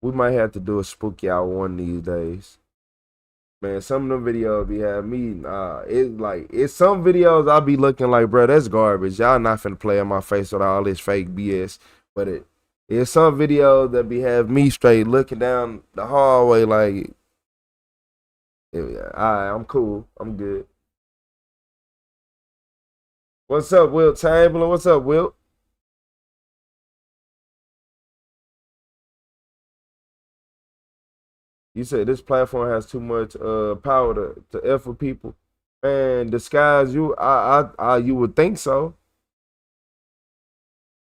We might have to do a spooky hour one of these days. Man, some of them videos be having me. It's some videos I'll be looking like, bro, that's garbage. Y'all not finna play in my face with all this fake BS. But it's some videos that be having me straight looking down the hallway like, yeah, alright, I'm cool. I'm good. What's up, Wilt Chamberlain? What's up, Wilt? You said this platform has too much power to F with people. Man, disguise you. You would think so.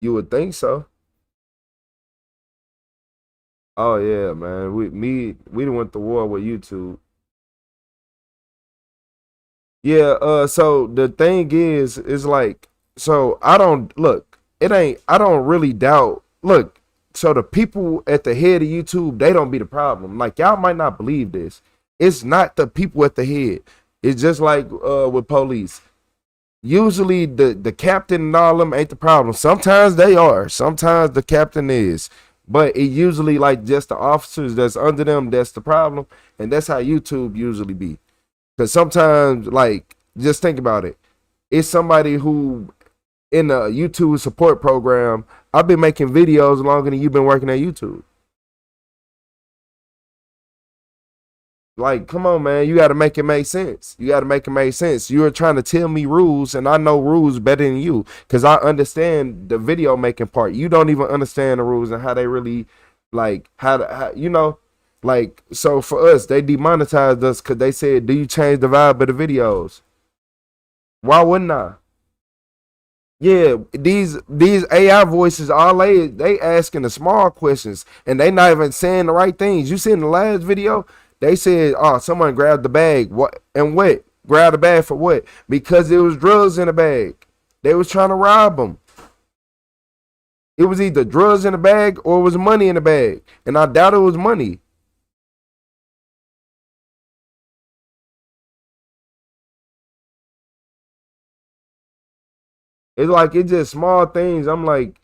You would think so. Oh yeah, man. We done went to war with YouTube. Yeah, so the thing is like, so I don't really doubt. Look, so the people at the head of YouTube, they don't be the problem. Like, y'all might not believe this. It's not the people at the head. It's just like with police. Usually the captain and all them ain't the problem. Sometimes they are. Sometimes the captain is. But it usually like just the officers that's under them that's the problem. And that's how YouTube usually be. Because sometimes, like, just think about it. It's somebody who in a YouTube support program. I've been making videos longer than you've been working at YouTube. Like, come on, man. You got to make it make sense. You got to make it make sense. You're trying to tell me rules, and I know rules better than you because I understand the video making part. You don't even understand the rules and how they really, like, how you know, like, so for us, they demonetized us because they said, do you change the vibe of the videos? Why wouldn't I? Yeah, these AI voices, all they asking the small questions, and they not even saying the right things. You see in the last video, they said, "Oh, someone grabbed the bag." What and what? Grabbed the bag for what? Because there was drugs in the bag. They was trying to rob them. It was either drugs in the bag or it was money in the bag, and I doubt it was money. It's like it's just small things. I'm like,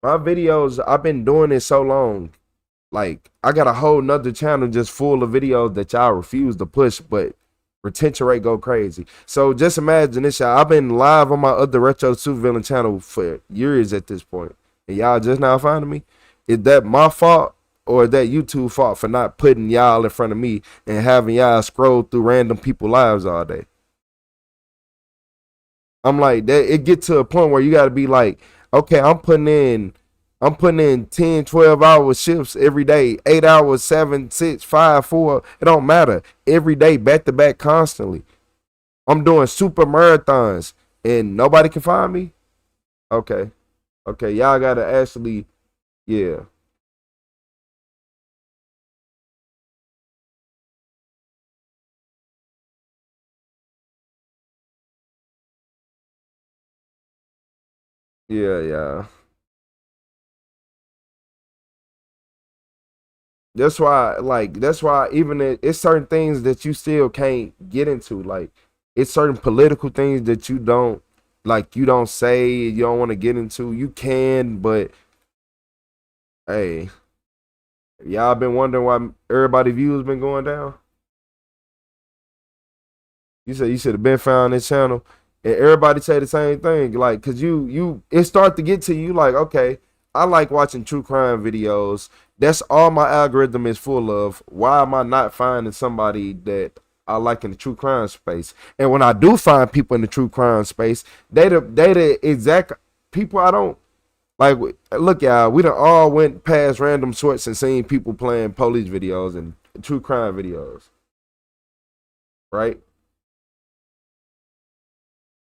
my videos, I've been doing it so long. Like, I got a whole nother channel just full of videos that y'all refuse to push, but retention rate go crazy. So just imagine this, y'all. I've been live on my other Retro Supervillain channel for years at this point, and y'all just now finding me. Is that my fault or is that YouTube fault for not putting y'all in front of me and having y'all scroll through random people's lives all day? I'm like, that it get to a point where you got to be like, okay, I'm putting in 10, 12 hour shifts every day, 8 hours, 7, 6, 5, 4. It don't matter. Every day, back to back, constantly. I'm doing super marathons and nobody can find me. Okay. Okay. Y'all got to actually, yeah. Yeah. Yeah. That's why even it's certain things that you still can't get into. Like, it's certain political things that you don't say, you don't want to get into. You can, but hey, y'all been wondering why everybody views been going down. You said you should have been found this channel, and everybody say the same thing. Like, cause it start to get to you. Like, okay, I like watching true crime videos. That's all my algorithm is full of. Why am I not finding somebody that I like in the true crime space? And when I do find people in the true crime space, they the exact people I don't like. Look, y'all, we done all went past random sorts and seen people playing police videos and true crime videos, right?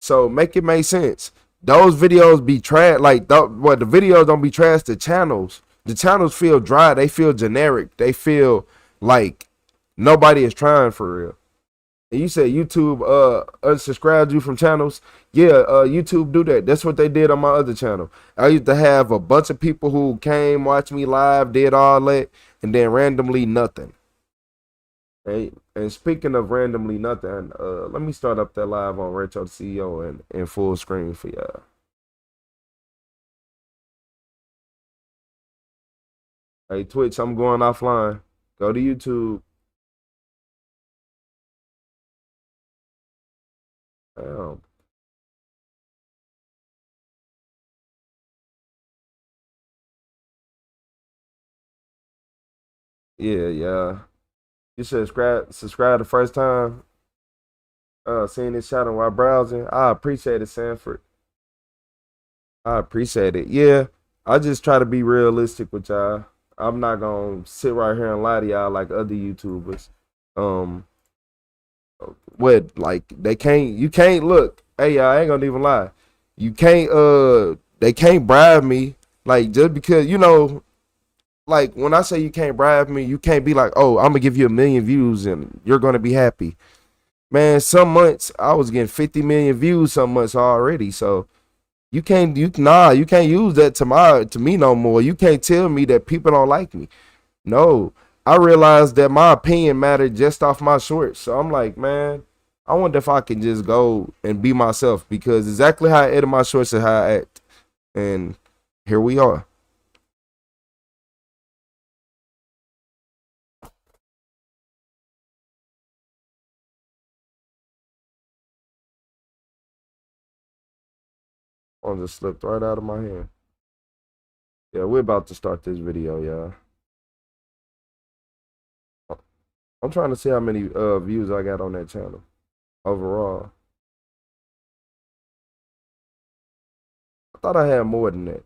So make it make sense. Those videos be trash. Like, the videos don't be trash. The channels feel dry. They feel generic. They feel like nobody is trying for real. And you said YouTube unsubscribed you from channels. Yeah, YouTube do that. That's what they did on my other channel. I used to have a bunch of people who came, watch me live, did all that, and then randomly nothing. And speaking of randomly nothing, let me start up that live on RetroTheCeo and in full screen for y'all. Hey, Twitch, I'm going offline. Go to YouTube. Damn. Yeah, yeah. You should subscribe the first time seeing this channel while browsing. I appreciate it, Sanford. I appreciate it. Yeah, I just try to be realistic with y'all. I'm not gonna sit right here and lie to y'all like other YouTubers. Um, what, like, you can't look. Hey, y'all, I ain't gonna even lie. You can't they can't bribe me. Like, just because, like, when I say you can't bribe me, you can't be like, oh, I'm gonna give you 1 million views and you're gonna be happy. Man, some months I was getting 50 million views some months already. So you can't use that to me no more. You can't tell me that people don't like me. No. I realized that my opinion mattered just off my shorts. So I'm like, man, I wonder if I can just go and be myself, because exactly how I edit my shorts is how I act. And here we are. One just slipped right out of my hand. Yeah, we're about to start this video, y'all. I'm trying to see how many views I got on that channel overall. I thought I had more than that.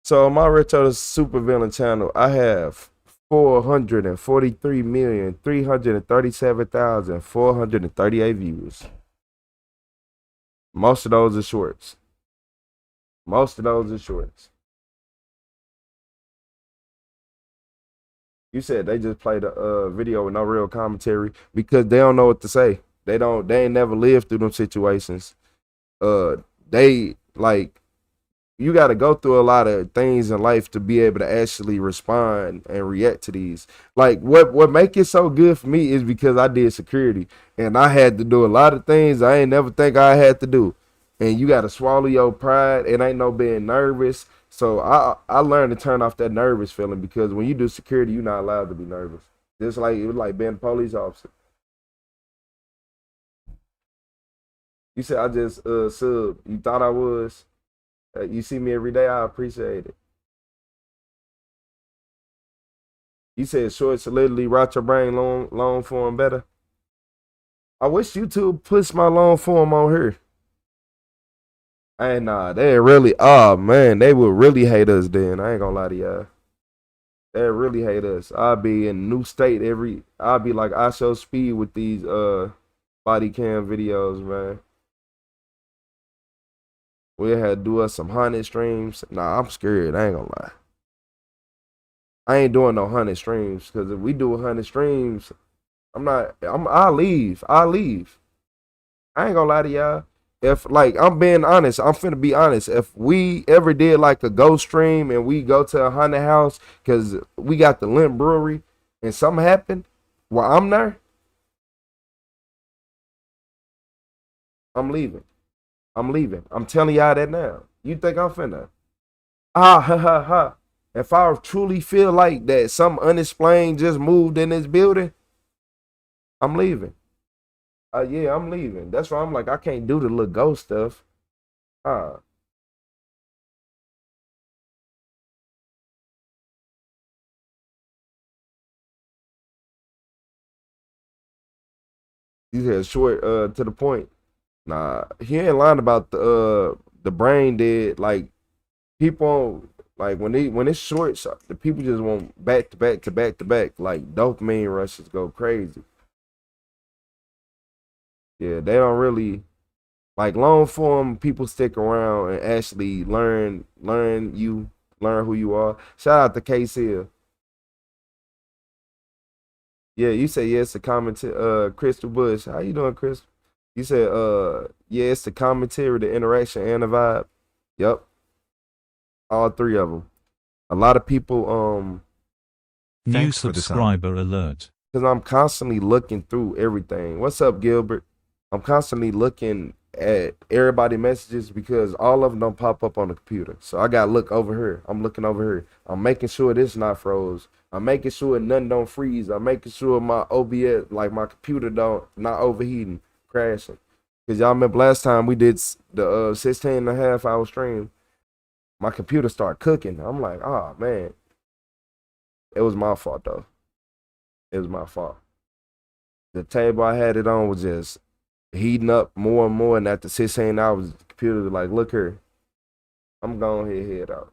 So on my Retro the Supervillain channel, I have 443,337,438 views. Most of those are shorts. You said they just played a video with no real commentary because they don't know what to say. They ain't never lived through them situations. They like, you got to go through a lot of things in life to be able to actually respond and react to these. Like what make it so good for me is because I did security and I had to do a lot of things I ain't never think I had to do. And you got to swallow your pride. It ain't no being nervous. So I learned to turn off that nervous feeling because when you do security, you're not allowed to be nervous. Just like it was like being a police officer. You said I just sub. You thought I was. You see me every day. I appreciate it. You said shorts literally rot your brain long form better. I wish YouTube puts my long form on here. And they really, oh man, they would really hate us then. I ain't gonna lie to y'all. They really hate us. I'll be in new state I'll be like I show speed with these body cam videos, man. We had to do us some haunted streams. Nah, I'm scared. I ain't gonna lie. I ain't doing no haunted streams because if we do 100 streams, I'll leave. I ain't gonna lie to y'all. If like I'm being honest, I'm finna be honest. If we ever did like a ghost stream and we go to a haunted house because we got the Limp Brewery and something happened while I'm there, I'm leaving. I'm telling y'all that now. You think I'm finna? If I truly feel like that some unexplained just moved in this building, I'm leaving. Yeah, I'm leaving. That's why I'm like, I can't do the little ghost stuff. You said short to the point. Nah, he ain't lying about the brain dead. Like people like when it's short, the people just want back to back to back to back. Like dopamine rushes go crazy. Yeah, they don't really like long form. People stick around and actually learn who you are. Shout out to KC. Yeah, you say yes to comment. Crystal Bush, how you doing, Crystal? You said yeah, it's the commentary, the interaction, and the vibe. Yep, all three of them. A lot of people new subscriber alert. Because I'm constantly looking through everything. What's up, Gilbert? I'm constantly looking at everybody's messages because all of them don't pop up on the computer. So I gotta look over here. I'm looking over here. I'm making sure this not froze. I'm making sure nothing don't freeze. I'm making sure my OBS, like my computer not overheating, crashing. Because y'all remember last time we did the 16.5-hour stream, my computer started cooking. I'm like, oh man. It was my fault though. It was my fault. The table I had it on was just heating up more and more, and after 16 hours, the computer was like, look here, I'm going to head out.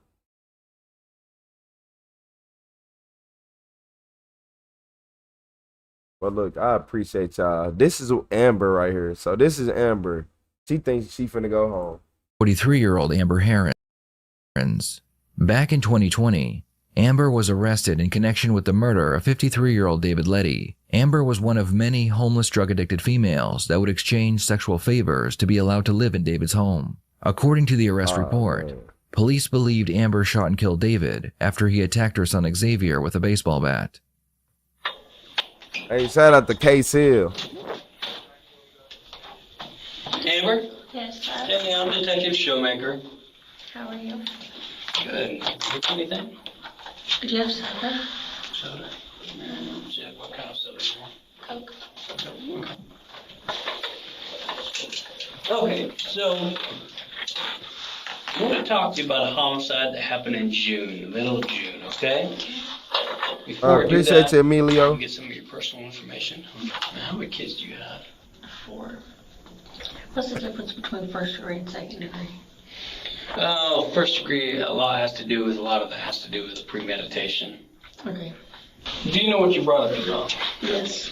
But look, I appreciate y'all. This is Amber right here. So this is Amber. She thinks she finna go home. 43-year-old Amber Herons. Back in 2020, Amber was arrested in connection with the murder of 53-year-old David Letty. Amber was one of many homeless drug-addicted females that would exchange sexual favors to be allowed to live in David's home. According to the arrest report, police believed Amber shot and killed David after he attacked her son Xavier with a baseball bat. Hey, shout out to K-Seal. Amber? Yes, sir. Hey, I'm Detective Showmaker. How are you? Good. What's anything? Do you have soda? Soda? What kind of soda? Coke. Okay, so I want to talk to you about a homicide that happened in June, the middle of June, okay? Before I do Appreciate that, you, Emilio. get some of your personal information. How many kids do you have? 4. What's the difference between first degree and second degree? First degree, a lot of that has to do with premeditation. Okay. Do you know what you brought up here on? Yes.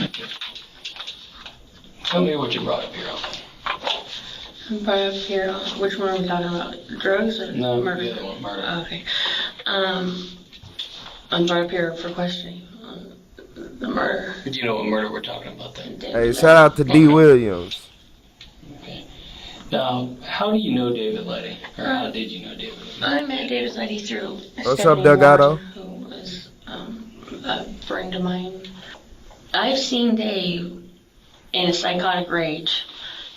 Okay. Tell me what you brought up here on. I'm brought up here on, which one are we talking about? Drugs or murder? The other one, murder. Okay. I'm brought up here for questioning on the murder. Do you know what murder we're talking about then? Hey, shout out to D. Williams. Okay. Now, how do you know David Letty? Or how did you know David Letty? I met David Letty through What's up, Delgado? Who was a friend of mine. I've seen Dave in a psychotic rage.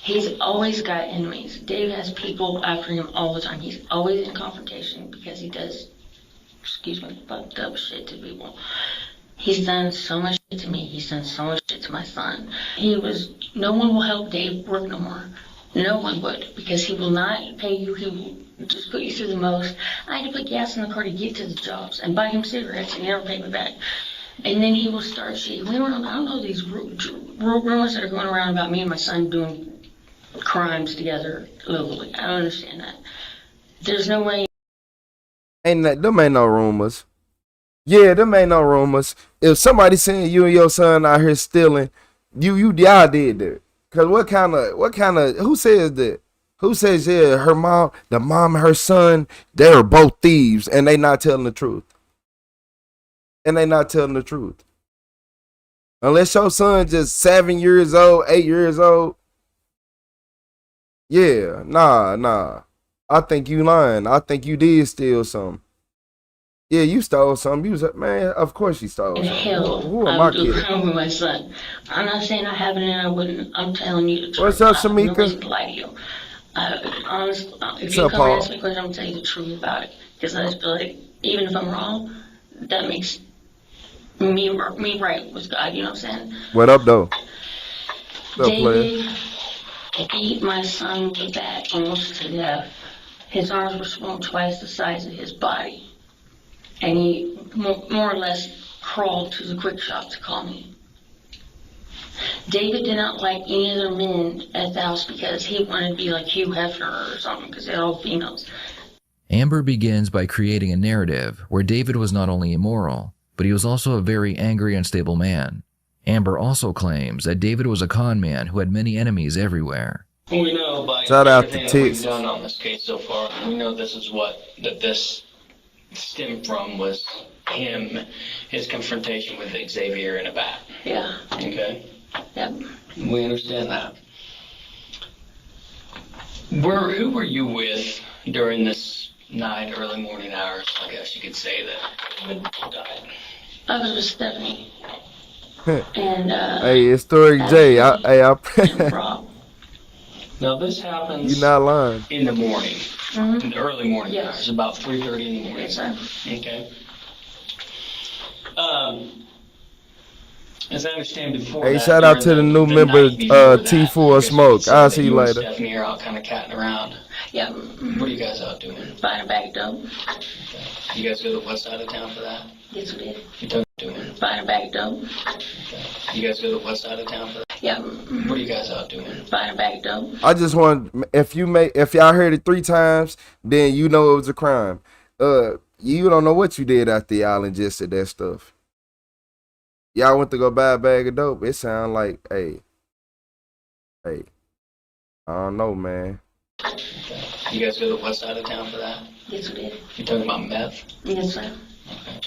He's always got enemies. Dave has people after him all the time. He's always in confrontation because he does, excuse me, fucked up shit to people. He's done so much shit to me. He's done so much shit to my son. No one will help Dave work no more. No one would, because he will not pay you. He will just put you through the most. I had to put gas in the car to get to the jobs and buy him cigarettes, and he never paid me back. And then he will start shit. I don't know these rumors that are going around about me and my son doing crimes together locally. I don't understand that. There's no way. Them ain't no rumors. Yeah, them ain't no rumors. If somebody saying you and your son out here stealing, y'all did that. Cause what kind of, who says that? Who says, yeah, the mom and her son, they're both thieves and they not telling the truth. Unless your son just 7 years old, 8 years old. Yeah, nah. I think you lying. I think you did steal something. Yeah, you stole something. You was like, man, of course you stole something. Hell, Who am I I would do a kidding? crime with my son. I'm not saying I haven't and I wouldn't. I'm telling you the truth. What's up, I have no Shamika? reason to lie to you. Honestly, if you up, come Paul? and ask me a question, I'm going to tell you the truth about it. Because I just feel like, even if I'm wrong, that makes me right with God, you know what I'm saying? What up, though? What's up, player? David beat my son with a bat almost to death. His arms were swollen twice the size of his body. And he more or less crawled to the quick shop to call me. David did not like any other men at the house because he wanted to be like Hugh Hefner or something because they're all females. Amber begins by creating a narrative where David was not only immoral, but he was also a very angry, unstable man. Amber also claims that David was a con man who had many enemies everywhere. We know by Shout out everything to that we've Texas. done on this case so far, we know this stemmed from was his confrontation with Xavier in a bat. Yeah. Okay? Yep. We understand that. Who were you with during this night, early morning hours, I guess you could say, that David died? I was with Stephanie. And, Hey, it's Story J. and Rob. Now this happens You not lying. in the morning, in the early morning Yes. hours, about 3:30 in the morning. Yes, sir. Okay. As I understand before Hey, that, shout out to the during new the member, night before that, T4 I guess Smoke. we could say I'll that see you and later. Stephanie are out kind of catting around. Yeah. What are you guys out doing? Buying a bag of dope. You guys go to the west side of town for that? Yes, we did. You don't do it. Buying a bag of dope. You guys go to the west side of town for that? Yeah. What are you guys out doing? Buying a bag of dope. I just want, if y'all heard it 3 times, then you know it was a crime. You don't know what you did after y'all ingested that stuff. Y'all went to go buy a bag of dope. It sound like, hey, I don't know, man. You guys go to the west side of town for that? Yes, we did. You talking about meth? Yes, sir. Okay.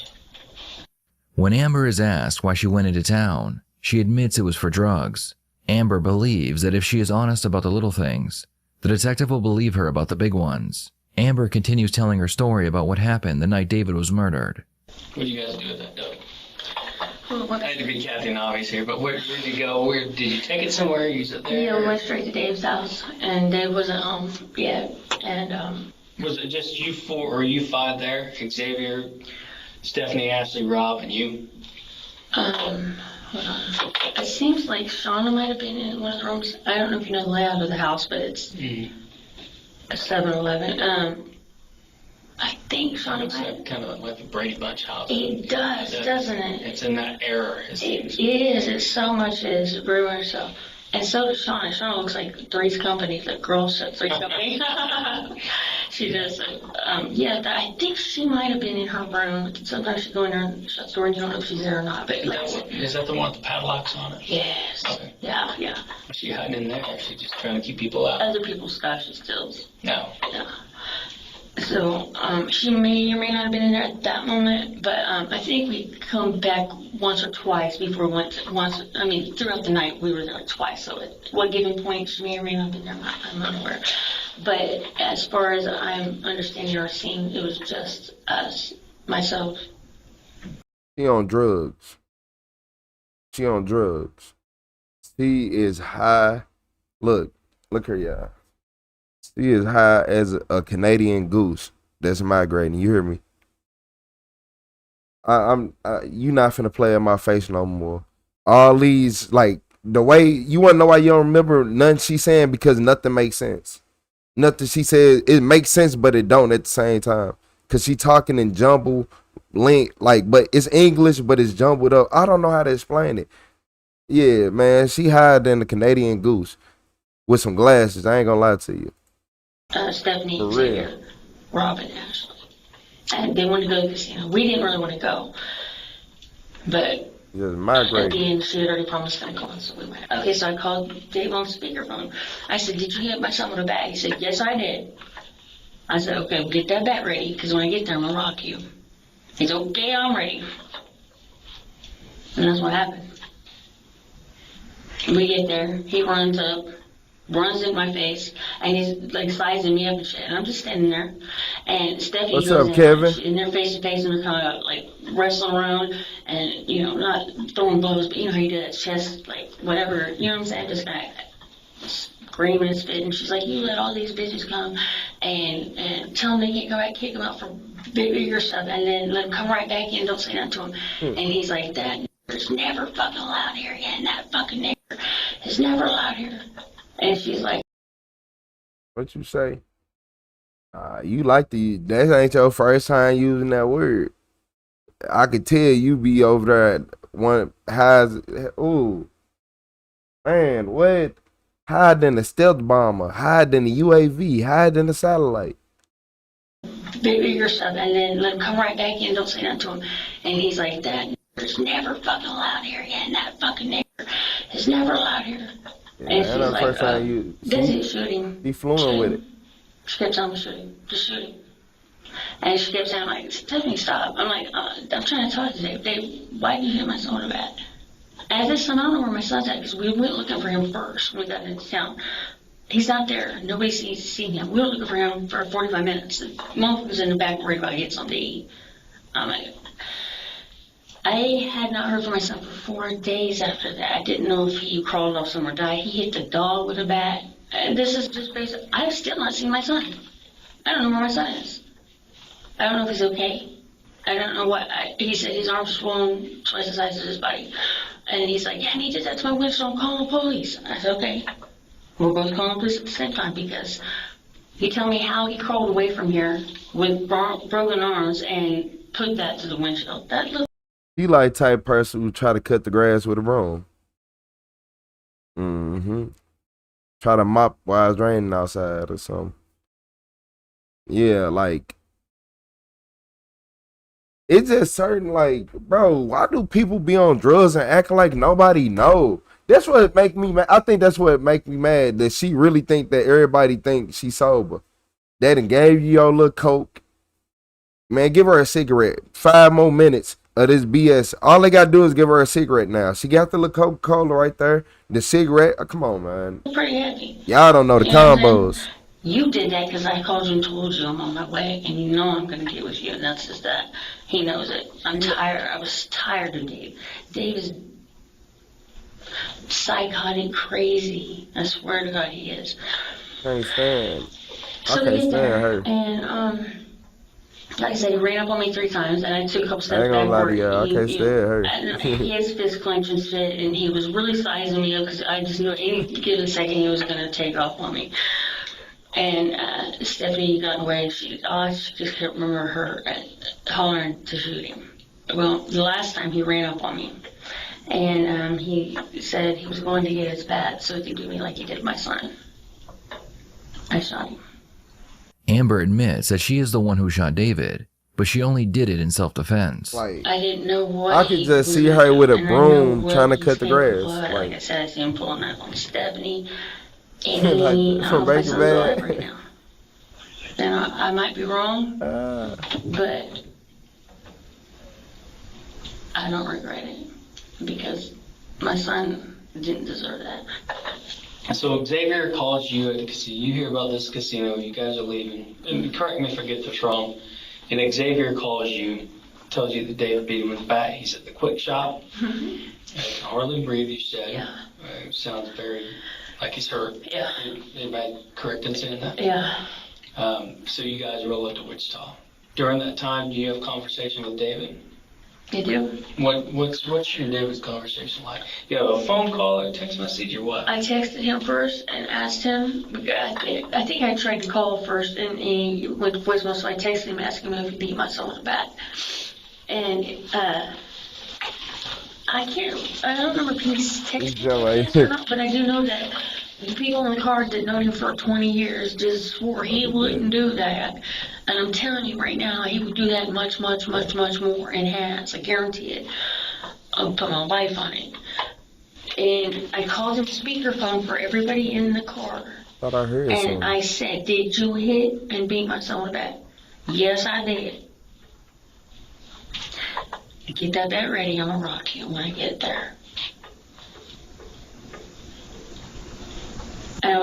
When Amber is asked why she went into town, she admits it was for drugs. Amber believes that if she is honest about the little things, the detective will believe her about the big ones. Amber continues telling her story about what happened the night David was murdered. What did you guys do with that dope? Well, I hate to be Captain Obvious here, but where did you go? Where did you take it somewhere? Use it there? yeah, we went straight to Dave's house, and Dave wasn't home yet, and Was it just you 4 or you 5 there? Xavier, Stephanie, Ashley, Rob, and you? hold on. It seems like Shauna might have been in one of the rooms. I don't know if you know the layout of the house, but it's a 7-Eleven. I think, Shawnee, It's kind of like a Brady Bunch house. it does, doesn't it? It's in that era. It is. It so much is. Very much so. And so does Shauna. Shauna looks like Three's Company, the girl set Three's Company. She does. Yeah, I think she might have been in her room. Sometimes she go in there and shut the door, and you don't know if she's there or not. But is that the one with the padlocks on it? Yes. Okay. Yeah, yeah. Is she hiding in there? Or is she just trying to keep people out? Other people's stuff she steals. No. Yeah. So, she may or may not have been in there at that moment, but I think we come back once or twice before we went throughout the night we were there twice, so at what given point she may or may not have been there, I'm not aware. But as far as I'm understanding our scene, it was just us, myself. She on drugs. She on drugs. She is high. Look her, y'all. She is high as a Canadian goose that's migrating. You hear me? You not finna play in my face no more. All these, like, the way, you wanna know why you don't remember nothing she's saying? Because nothing makes sense. Nothing she says, it makes sense, but it don't at the same time. Cause she talking in jumble link, like, but it's English, but it's jumbled up. I don't know how to explain it. Yeah, man, she higher than the Canadian goose with some glasses. I ain't gonna lie to you. Stephanie, Xavier, Robin, Ashley. And they wanted to go to the casino. We didn't really want to go. But just migrate. At the end, she had already promised to come, so we went. Okay, so I called Dave on speakerphone. I said, did you hit my son with a bat? He said, yes, I did. I said, okay, well, get that bat ready, because when I get there, I'm going to rock you. He said, okay, I'm ready. And that's what happened. We get there, he runs up, runs in my face, and he's like sizing me up and shit. And I'm just standing there, and Stephanie What's goes up, Kevin? in there face to face, and we're kind of like wrestling around, and not throwing blows, but how you do that chest, like whatever, you know what I'm saying? Just kind of screaming and spitting. And she's like, you let all these bitches come and tell them they can't go back, kick them out for bigger stuff, and then let them come right back in, don't say nothing to them. And he's like, that nigger's never fucking allowed here again. That fucking nigger is never allowed here. And she's like, what you say? You like that ain't your first time using that word. I could tell you be over there at one highs. Ooh, man, what? Higher than the stealth bomber, higher than the UAV, higher than the satellite. bigger stuff, and then let him come right back in, don't say nothing to him. And he's like, that nigger's never fucking allowed here again. That fucking nigger is never allowed here. Yeah, and she's that's like, first time you shoot him. Be fluent with it. She kept telling me, shoot him. Just shoot him. And she kept saying, like, Stephanie, stop. I'm like, I'm trying to talk to Dave. Dave, why did you hit my son with a bat? And I said, son, I don't know where my son's at, because we went looking for him first when we got into town. He's not there. Nobody's seen him. We were looking for him for 45 minutes. Mom was in the back worried about getting something to eat. I had not heard from my son for 4 days after that. I didn't know if he crawled off somewhere, died. He hit the dog with a bat. And this is just basic. I've still not seen my son. I don't know where my son is. I don't know if he's okay. I don't know what. He said his arms swollen twice the size of his body. And he's like, yeah, and he did that to my windshield. I'm calling the police. I said, okay. We're both calling the police at the same time, because he told me how he crawled away from here with broken arms and put that to the windshield. That looked. He like type person who try to cut the grass with a broom. Try to mop while it's raining outside or something. Yeah, like, it's just certain, like, bro, why do people be on drugs and acting like nobody know? That's what make me mad. I think that's what make me mad, that she really think that everybody think she's sober. They done gave you your little coke. Man, give her a cigarette. 5 more minutes of this BS. All they gotta do is give her a cigarette now. She got the little Coca-Cola right there. The cigarette. Oh, come on, man. Pretty heavy. Y'all don't know the combos. You did that because I called you and told you I'm on my way, and you know I'm going to get with you, and that's just that. He knows it. I'm tired. I was tired of Dave. Dave is psychotic crazy. I swear to God he is. Can't stand. So I can't stand her. And, like I said, he ran up on me 3 times, and I took a couple steps I ain't gonna lie to backward. y'all. I can't stand her. And he has fist clenched and shit, and he was really sizing me up because I just knew any given second he was going to take off on me. And Stephanie got away. I just can't remember her hollering to shoot him. Well, the last time he ran up on me. And he said he was going to get his bat so he could do me like he did my son. I shot him. Amber admits that she is the one who shot David, but she only did it in self-defense. Like, I didn't know what I could just see her with a broom trying to cut the grass. Like I said, I see him pulling up on Stephanie. And like from Breaking Bad. Right now. And I might be wrong, but I don't regret it because my son didn't deserve that. So Xavier calls you at the casino. You hear about this casino. You guys are leaving. And correct me if I get this wrong. And Xavier calls you, tells you that David beat him with a bat. He's at the quick shop. Mm-hmm. I can hardly breathe, you said. Yeah. Sounds very like he's hurt. Yeah. Anybody correct in saying that? Yeah. So you guys roll up to Wichita. During that time, do you have conversation with David? You do? What's your David's conversation like? You have a phone call or a text message or what? I texted him first and asked him. I think I tried to call first and he went to voicemail, so I texted him asking him if he beat my son with a bat. And I don't remember if he texted me or not, but I do know that the people in the car that know him for 20 years just swore he wouldn't do that. And I'm telling you right now, he would do that much, much, much, much more and has. I guarantee it. I'll put my life on it. And I called him speakerphone for everybody in the car. Thought I heard something. And I said, did you hit and beat my son with a bat? Yes, I did. Get that bat ready. I'm going to rock you when I get there. And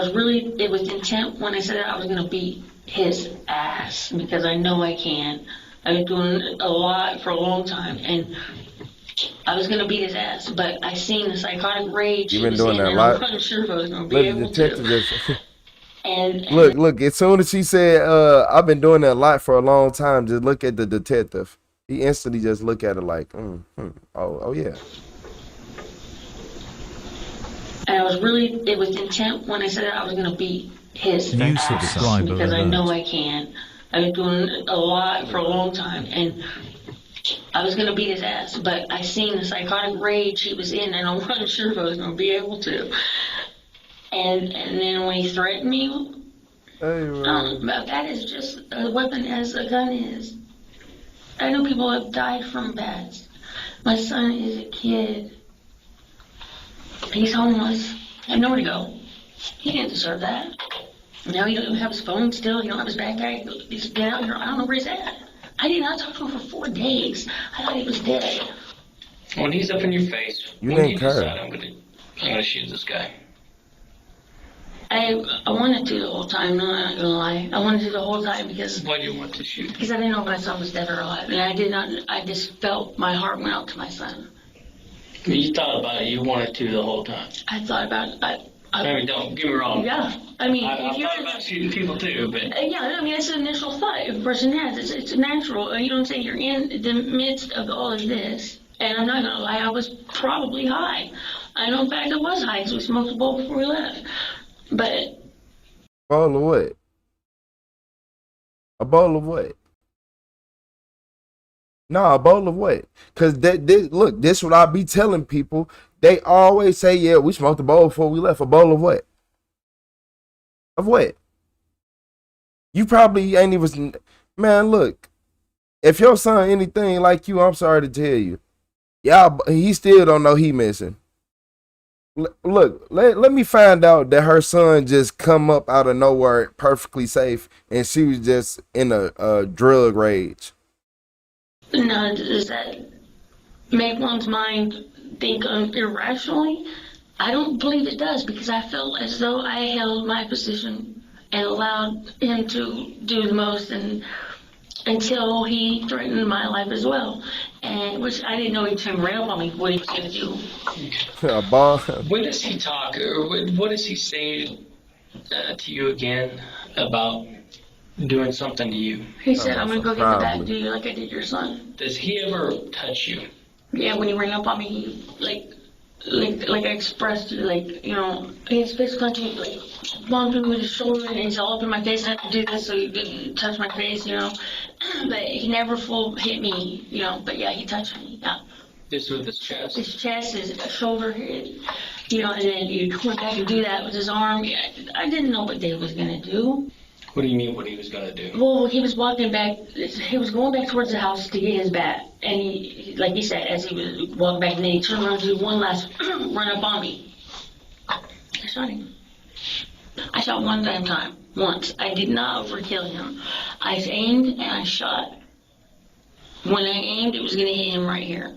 it was intent when I said I was going to beat his ass because I know I can. I've been doing a lot for a long time and I was going to beat his ass, but I seen the psychotic rage. You've been doing that a lot. I wasn't sure if I was going to be able to. And look, as soon as she said, I've been doing that a lot for a long time, just look at the detective. He instantly just look at it like, oh yeah. And it was intent when I said I was going to beat his New ass subscriber because I alert. know I can. I've been doing a lot for a long time and I was going to beat his ass, but I seen the psychotic rage he was in and I wasn't sure if I was going to be able to. And then when he threatened me, that is just a weapon as a gun is. I know people have died from bats. My son is a kid. He's homeless. I have nowhere to go. He didn't deserve that. Now he don't have his phone still. He don't have his backpack. He's been out here. I don't know where he's at. I did not talk to him for 4 days. I thought he was dead. When he's up in your face, you when do didn't you care. decide I'm gonna shoot this guy? I wanted to the whole time. No, I'm not gonna lie. I wanted to the whole time because. Why do you want to shoot? Because I didn't know if my son was dead or alive, and I did not. I just felt my heart went out to my son. You thought about it. You wanted to the whole time. I thought about it. I mean, don't get me wrong. Yeah, I mean, I if you're thought about shooting people too, but yeah, I mean, it's an initial thought. If a person has, it's natural. You don't say you're in the midst of all of this, and I'm not gonna lie, I was probably high. I know, in fact, I was high because we smoked a bowl before we left. But bowl of what? A bowl of what? No, a bowl of what? Cause look, this what I be telling people. They always say, yeah, we smoked a bowl before we left. A bowl of what? Of what? You probably ain't even, man, look. If your son anything like you, I'm sorry to tell you. Y'all, he still don't know he missing. Look, let me find out that her son just come up out of nowhere perfectly safe and she was just in a drug rage. now, does that make one's mind think irrationally? I don't believe it does because I felt as though I held my position and allowed him to do the most until he threatened my life as well. And which I didn't know he turned around on me, what he was going to do. When does he talk, or what does he say to you again about doing something to you? He said, I'm going to go get the bat to you like I did your son. Does he ever touch you? Yeah, when he ran up on me, he, like, like I expressed, like, you know, his fist clenching, like, bumped me with his shoulder, and he's all up in my face. I had to do this so he didn't touch my face, you know. But he never full hit me, you know. But yeah, he touched me. Yeah. This with his chest? His chest, his shoulder, you know, and then he went back and do that with his arm. Yeah, I didn't know what Dave was gonna do. What do you mean, what he was gonna do? Well, he was walking back. He was going back towards the house to get his bat, and he, like he said, as he was walking back, and then he turned around to do one last run up on me. I shot him. I shot one damn time, once. I did not overkill him. I aimed and I shot. When I aimed, it was gonna hit him right here,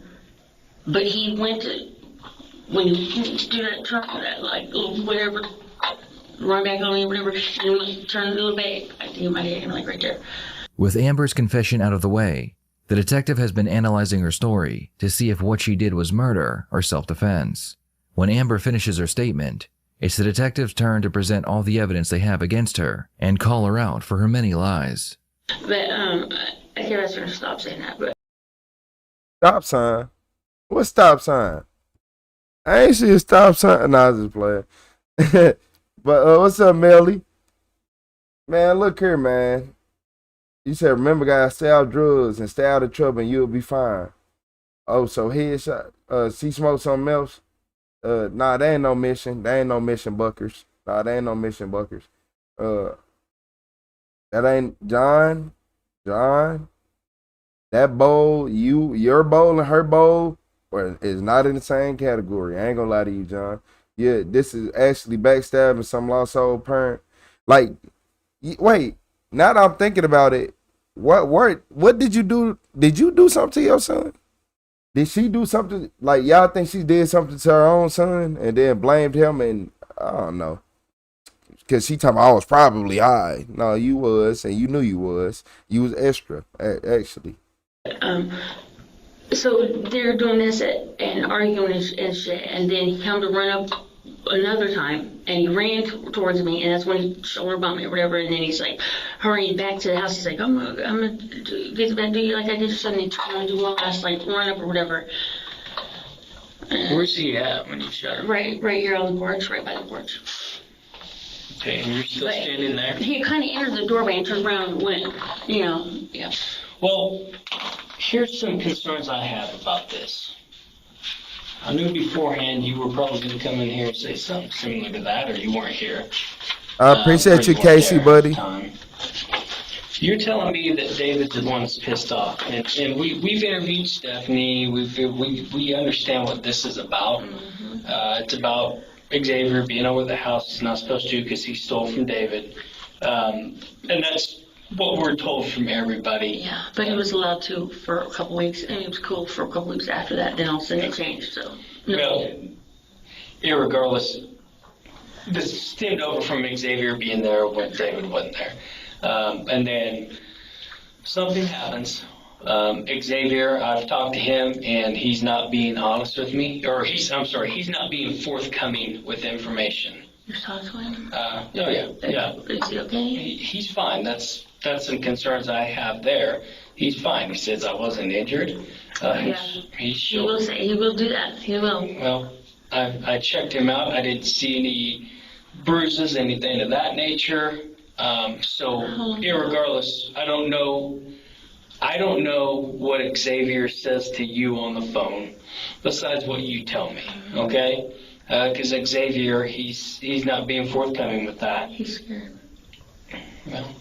but he went to when you do that turn, that like whatever. Run back on me, whatever, and turn a little bit. I think it might hit him like right there. With Amber's confession out of the way, the detective has been analyzing her story to see if what she did was murder or self-defense. When Amber finishes her statement, it's the detective's turn to present all the evidence they have against her and call her out for her many lies. But I think I was gonna stop saying that. But stop sign? What stop sign? I ain't see a stop sign. Nah, I was just playing. But what's up, Melly? Man, look here, man. You said, remember, guys, stay out of drugs and stay out of trouble and you'll be fine. Oh, so headshot. See smoke something else? Nah, there ain't no mission. There ain't no mission, Buckers. Nah, there ain't no mission, Buckers. That ain't John. That bowl, your bowl and her bowl is not in the same category. I ain't gonna lie to you, John. Yeah, this is actually backstabbing some lost soul parent. Like, wait, now that I'm thinking about it, what did you do? Did you do something to your son? Did she do something? Like, y'all think she did something to her own son and then blamed him? And I don't know. Because she told me I was probably high. No, you was, and you knew you was. You was extra, actually. so they're doing this and arguing and shit, and then he come to run up another time, and he ran towards me, and that's when he shoulder bumped me or whatever, and then he's like hurrying back to the house. He's like, I'm gonna get back to you like I did something. He's trying to do one last like run up or whatever. Where's he at when you shot him? Right here on the porch, right by the porch. Okay, and you're still standing there? He kind of entered the doorway and turned around and went, you know, yeah. Well, here's some concerns I have about this. I knew beforehand you were probably going to come in here and say something similar to that, or you weren't here. I appreciate you, Casey, buddy. You're telling me that David's the one that's pissed off, and we've interviewed Stephanie. We understand what this is about. It's about Xavier being over the house he's not supposed to because he stole from David, and that's what we're told from everybody. Yeah, but he was allowed to for a couple weeks, and it was cool for a couple weeks after that. Then all of a sudden it changed. So no. Well, irregardless, this stemmed over from Xavier being there when David wasn't there, and then something happens. Xavier, I've talked to him, and he's not being honest with me, or he's not being forthcoming with information. You're talking to him? Oh yeah. Is he okay? He's fine. That's some concerns I have there. He's fine. He says I wasn't injured. He will say he will do that. He will. Well, I checked him out. I didn't see any bruises, anything of that nature. So irregardless, I don't know what Xavier says to you on the phone, besides what you tell me, okay? Because Xavier, he's not being forthcoming with that. He's scared. Well,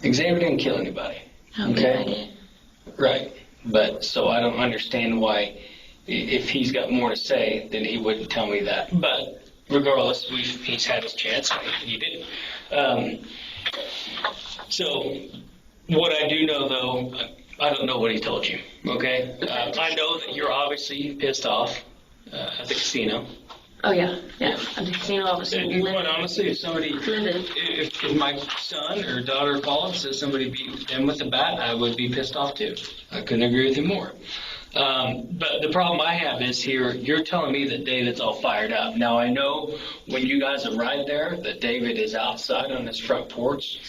Xavier didn't kill anybody, okay? Right, but so I don't understand why, if he's got more to say, then he wouldn't tell me that. But regardless, he's had his chance, he didn't. So what I do know, though, I don't know what he told you, okay? I know that you're obviously pissed off at the casino. Oh, yeah, at the casino, obviously. Quite honestly, if my son or daughter called and says somebody beat them with a bat, I would be pissed off too. I couldn't agree with you more. But the problem I have is here, you're telling me that David's all fired up. Now, I know when you guys arrived there that David is outside on his front porch.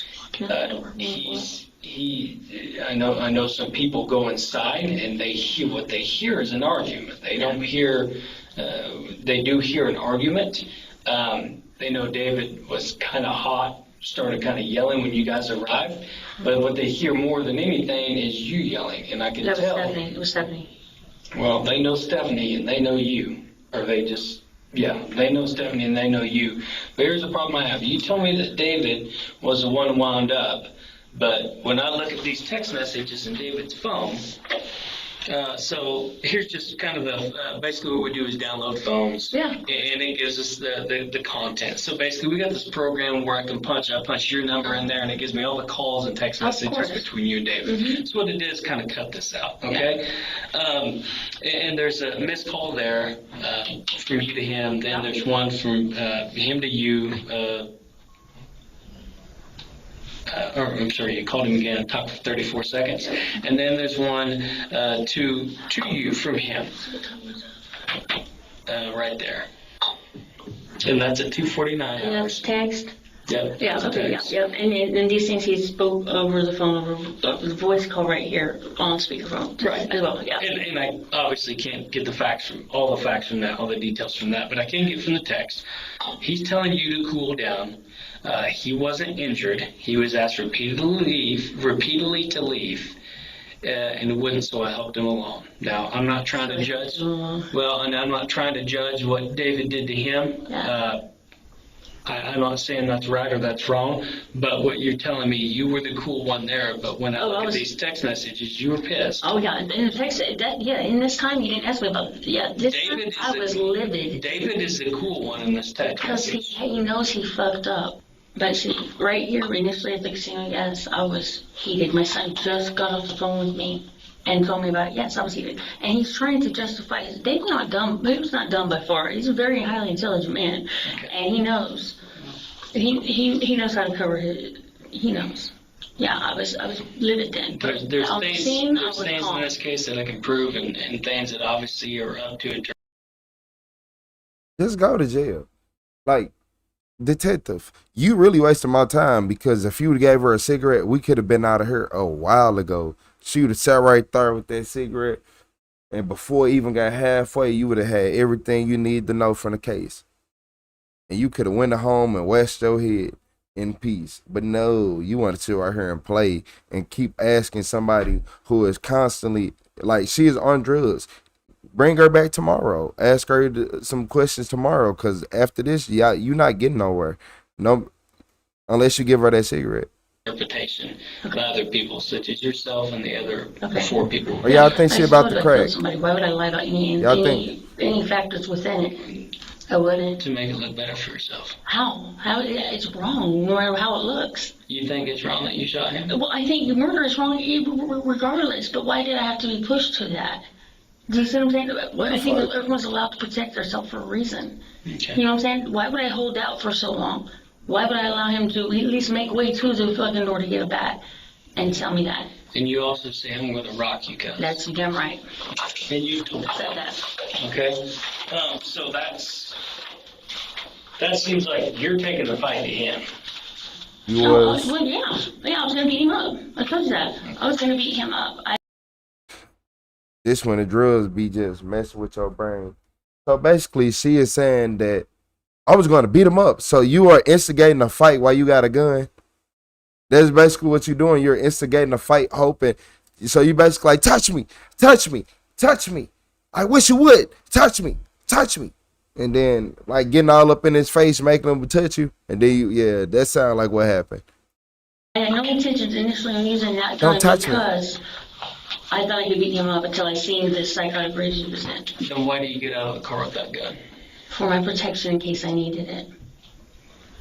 I know some people go inside and they hear what they hear is an argument. They don't hear. They do hear an argument. They know David was kind of hot, started kind of yelling when you guys arrived. But what they hear more than anything is you yelling, and I can tell. It was Stephanie. Well, they know Stephanie and they know you, or they just. Yeah, they know Stephanie and they know you. But here's the problem I have. You told me that David was the one wound up, but when I look at these text messages in David's phone, so here's just kind of basically what we do is download phones. Yeah. And it gives us the content. So basically we got this program where I punch your number in there and it gives me all the calls and text messages between you and David. Mm-hmm. So what it did is kind of cut this out, okay? Yeah. And there's a missed call there from you to him. Then there's one from him to you. Or I'm sorry, you called him again and talked for 34 seconds. And then there's one to you from him, right there. And that's at 2:49 And hours. that's text? Yep. Yeah, okay, yeah. And these things he spoke over the phone, over the voice call right here on speakerphone. Right. As well, yeah. And I obviously can't get all the facts from that, all the details from that, but I can get from the text. He's telling you to cool down. He wasn't injured. He was asked repeatedly to leave, and it wouldn't, so I helped him along. Now, I'm not trying to judge. Well, and I'm not trying to judge what David did to him. Yeah. I'm not saying that's right or that's wrong, but what you're telling me, you were the cool one there, but when I look at these text messages, you were pissed. Oh, yeah, in the text, in this time, you didn't ask me about, this David time I was livid. David is the cool one in this text because message. He knows he fucked up. But see, right here, initially at the casino, yes, I was heated. My son just got off the phone with me and told me about it. Yes, I was heated. And he's trying to justify his... David's not dumb. David's not dumb by far. He's a very highly intelligent man. Okay. And he knows. He knows how to cover his... He knows. Yeah, I was livid then. There's things in this case that I can prove and things that obviously are up to it. Just go to jail. Like, detective, you really wasted my time, because if you would have gave her a cigarette, we could have been out of here a while ago. She would have sat right there with that cigarette, and before it even got halfway, you would have had everything you need to know from the case. And you could have went home and washed your head in peace. But no, you want to sit right here and play and keep asking somebody who is constantly, like, she is on drugs. Bring her back tomorrow. Ask her some questions tomorrow, because after this, you're not getting nowhere. No, unless you give her that cigarette. Reputation by other people, such as yourself and the other 4 people. Or y'all think she about the crack? Why would I lie about any factors within it? I wouldn't. To make it look better for yourself. How? It's wrong, no matter how it looks. You think it's wrong that you shot him? Well, I think murder is wrong regardless, but why did I have to be pushed to that? Do you see what I'm saying? I think everyone's allowed to protect themselves for a reason. Okay. You know what I'm saying? Why would I hold out for so long? Why would I allow him to at least make way to the fucking door to get a bat and tell me that? And you also say him with a rock you cut. That's damn right. And you said that. Okay. So that seems like you're taking the fight to him. Well, yeah, I was gonna beat him up. I told you that. I was gonna beat him up. This when the drugs be just messing with your brain. So basically, she is saying that I was going to beat him up. So you are instigating a fight while you got a gun. That's basically what you're doing. You're instigating a fight, hoping. So you basically like, touch me, touch me, touch me. I wish you would. Touch me, touch me. And then like getting all up in his face, making him touch you. And then that sounds like what happened. I had no intentions initially on using that gun because I thought I could beat him up until I seen the psychotic rage he was in. Then why do you get out of the car with that gun? For my protection in case I needed it.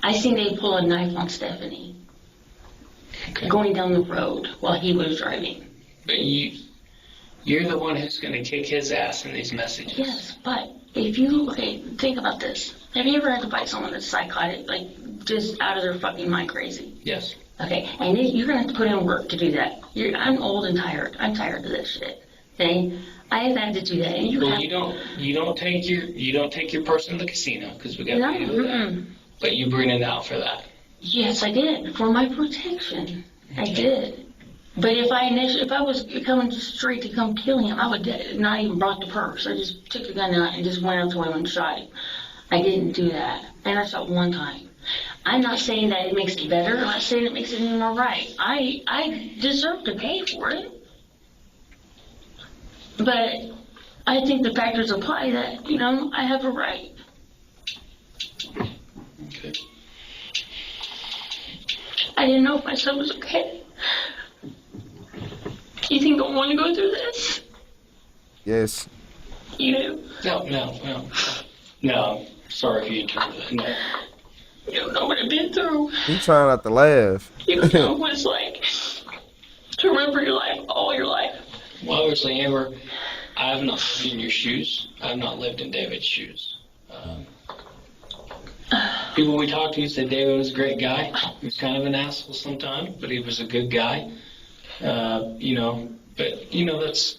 I seen they pull a knife on Stephanie. Okay. Going down the road while he was driving. But you're the one who's going to kick his ass in these messages. Yes, but if you, think about this. Have you ever had to fight someone that's psychotic, like just out of their fucking mind crazy? Yes. Okay, and you're going to have to put in work to do that. I'm old and tired. I'm tired of this shit. Okay? I have had to do that. And you don't take your person to the casino because we got to do that. But you bring it out for that. Yes, I did. For my protection. I did. But if I was coming straight to come kill him, I would not even brought the purse. I just took the gun out and just went up to him and shot him. I didn't do that. And I shot one time. I'm not saying that it makes it better. I'm not saying it makes it any more right. I deserve to pay for it. But I think the factors apply that, I have a right. Okay. I didn't know if my son was okay. You think I want to go through this? Yes. You do? No. Sorry if you told that. No. You don't know what I've been through. You trying not to laugh. You don't know what it's like to remember your life, all your life. Well, obviously, Amber, I have not lived in your shoes. I have not lived in David's shoes. People we talked to said David was a great guy. He was kind of an asshole sometimes, but he was a good guy. But that's,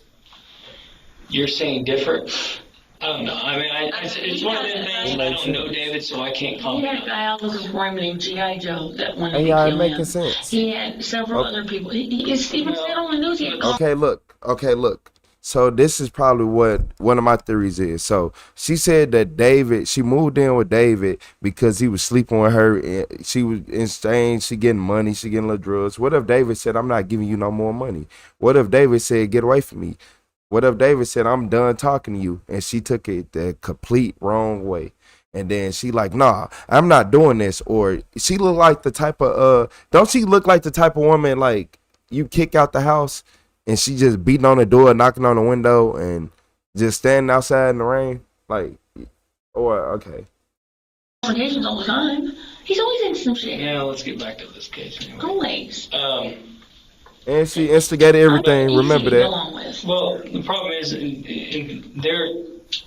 you're saying different. I don't know. I mean, it's one of them things. I don't know David, so I can't comment. He had a guy out looking for him named G.I. Joe that wanted to Yeah, kill making him. sense. He had several other people. He even said on the news he had Okay, look. So this is probably what one of my theories is. So she said that she moved in with David because he was sleeping with her. And she was insane. She getting money. She getting little drugs. What if David said, I'm not giving you no more money? What if David said, get away from me? What if David said, I'm done talking to you? And she took it the complete wrong way. And then she like, nah, I'm not doing this. Or she look like the type of, don't she look like the type of woman like you kick out the house and she just beating on the door, knocking on the window and just standing outside in the rain? Like, or, okay. Interrogations all the time. He's always in some shit. Yeah, let's get back to this case anyway. Always. And she instigated everything. Remember that. Well, the problem is,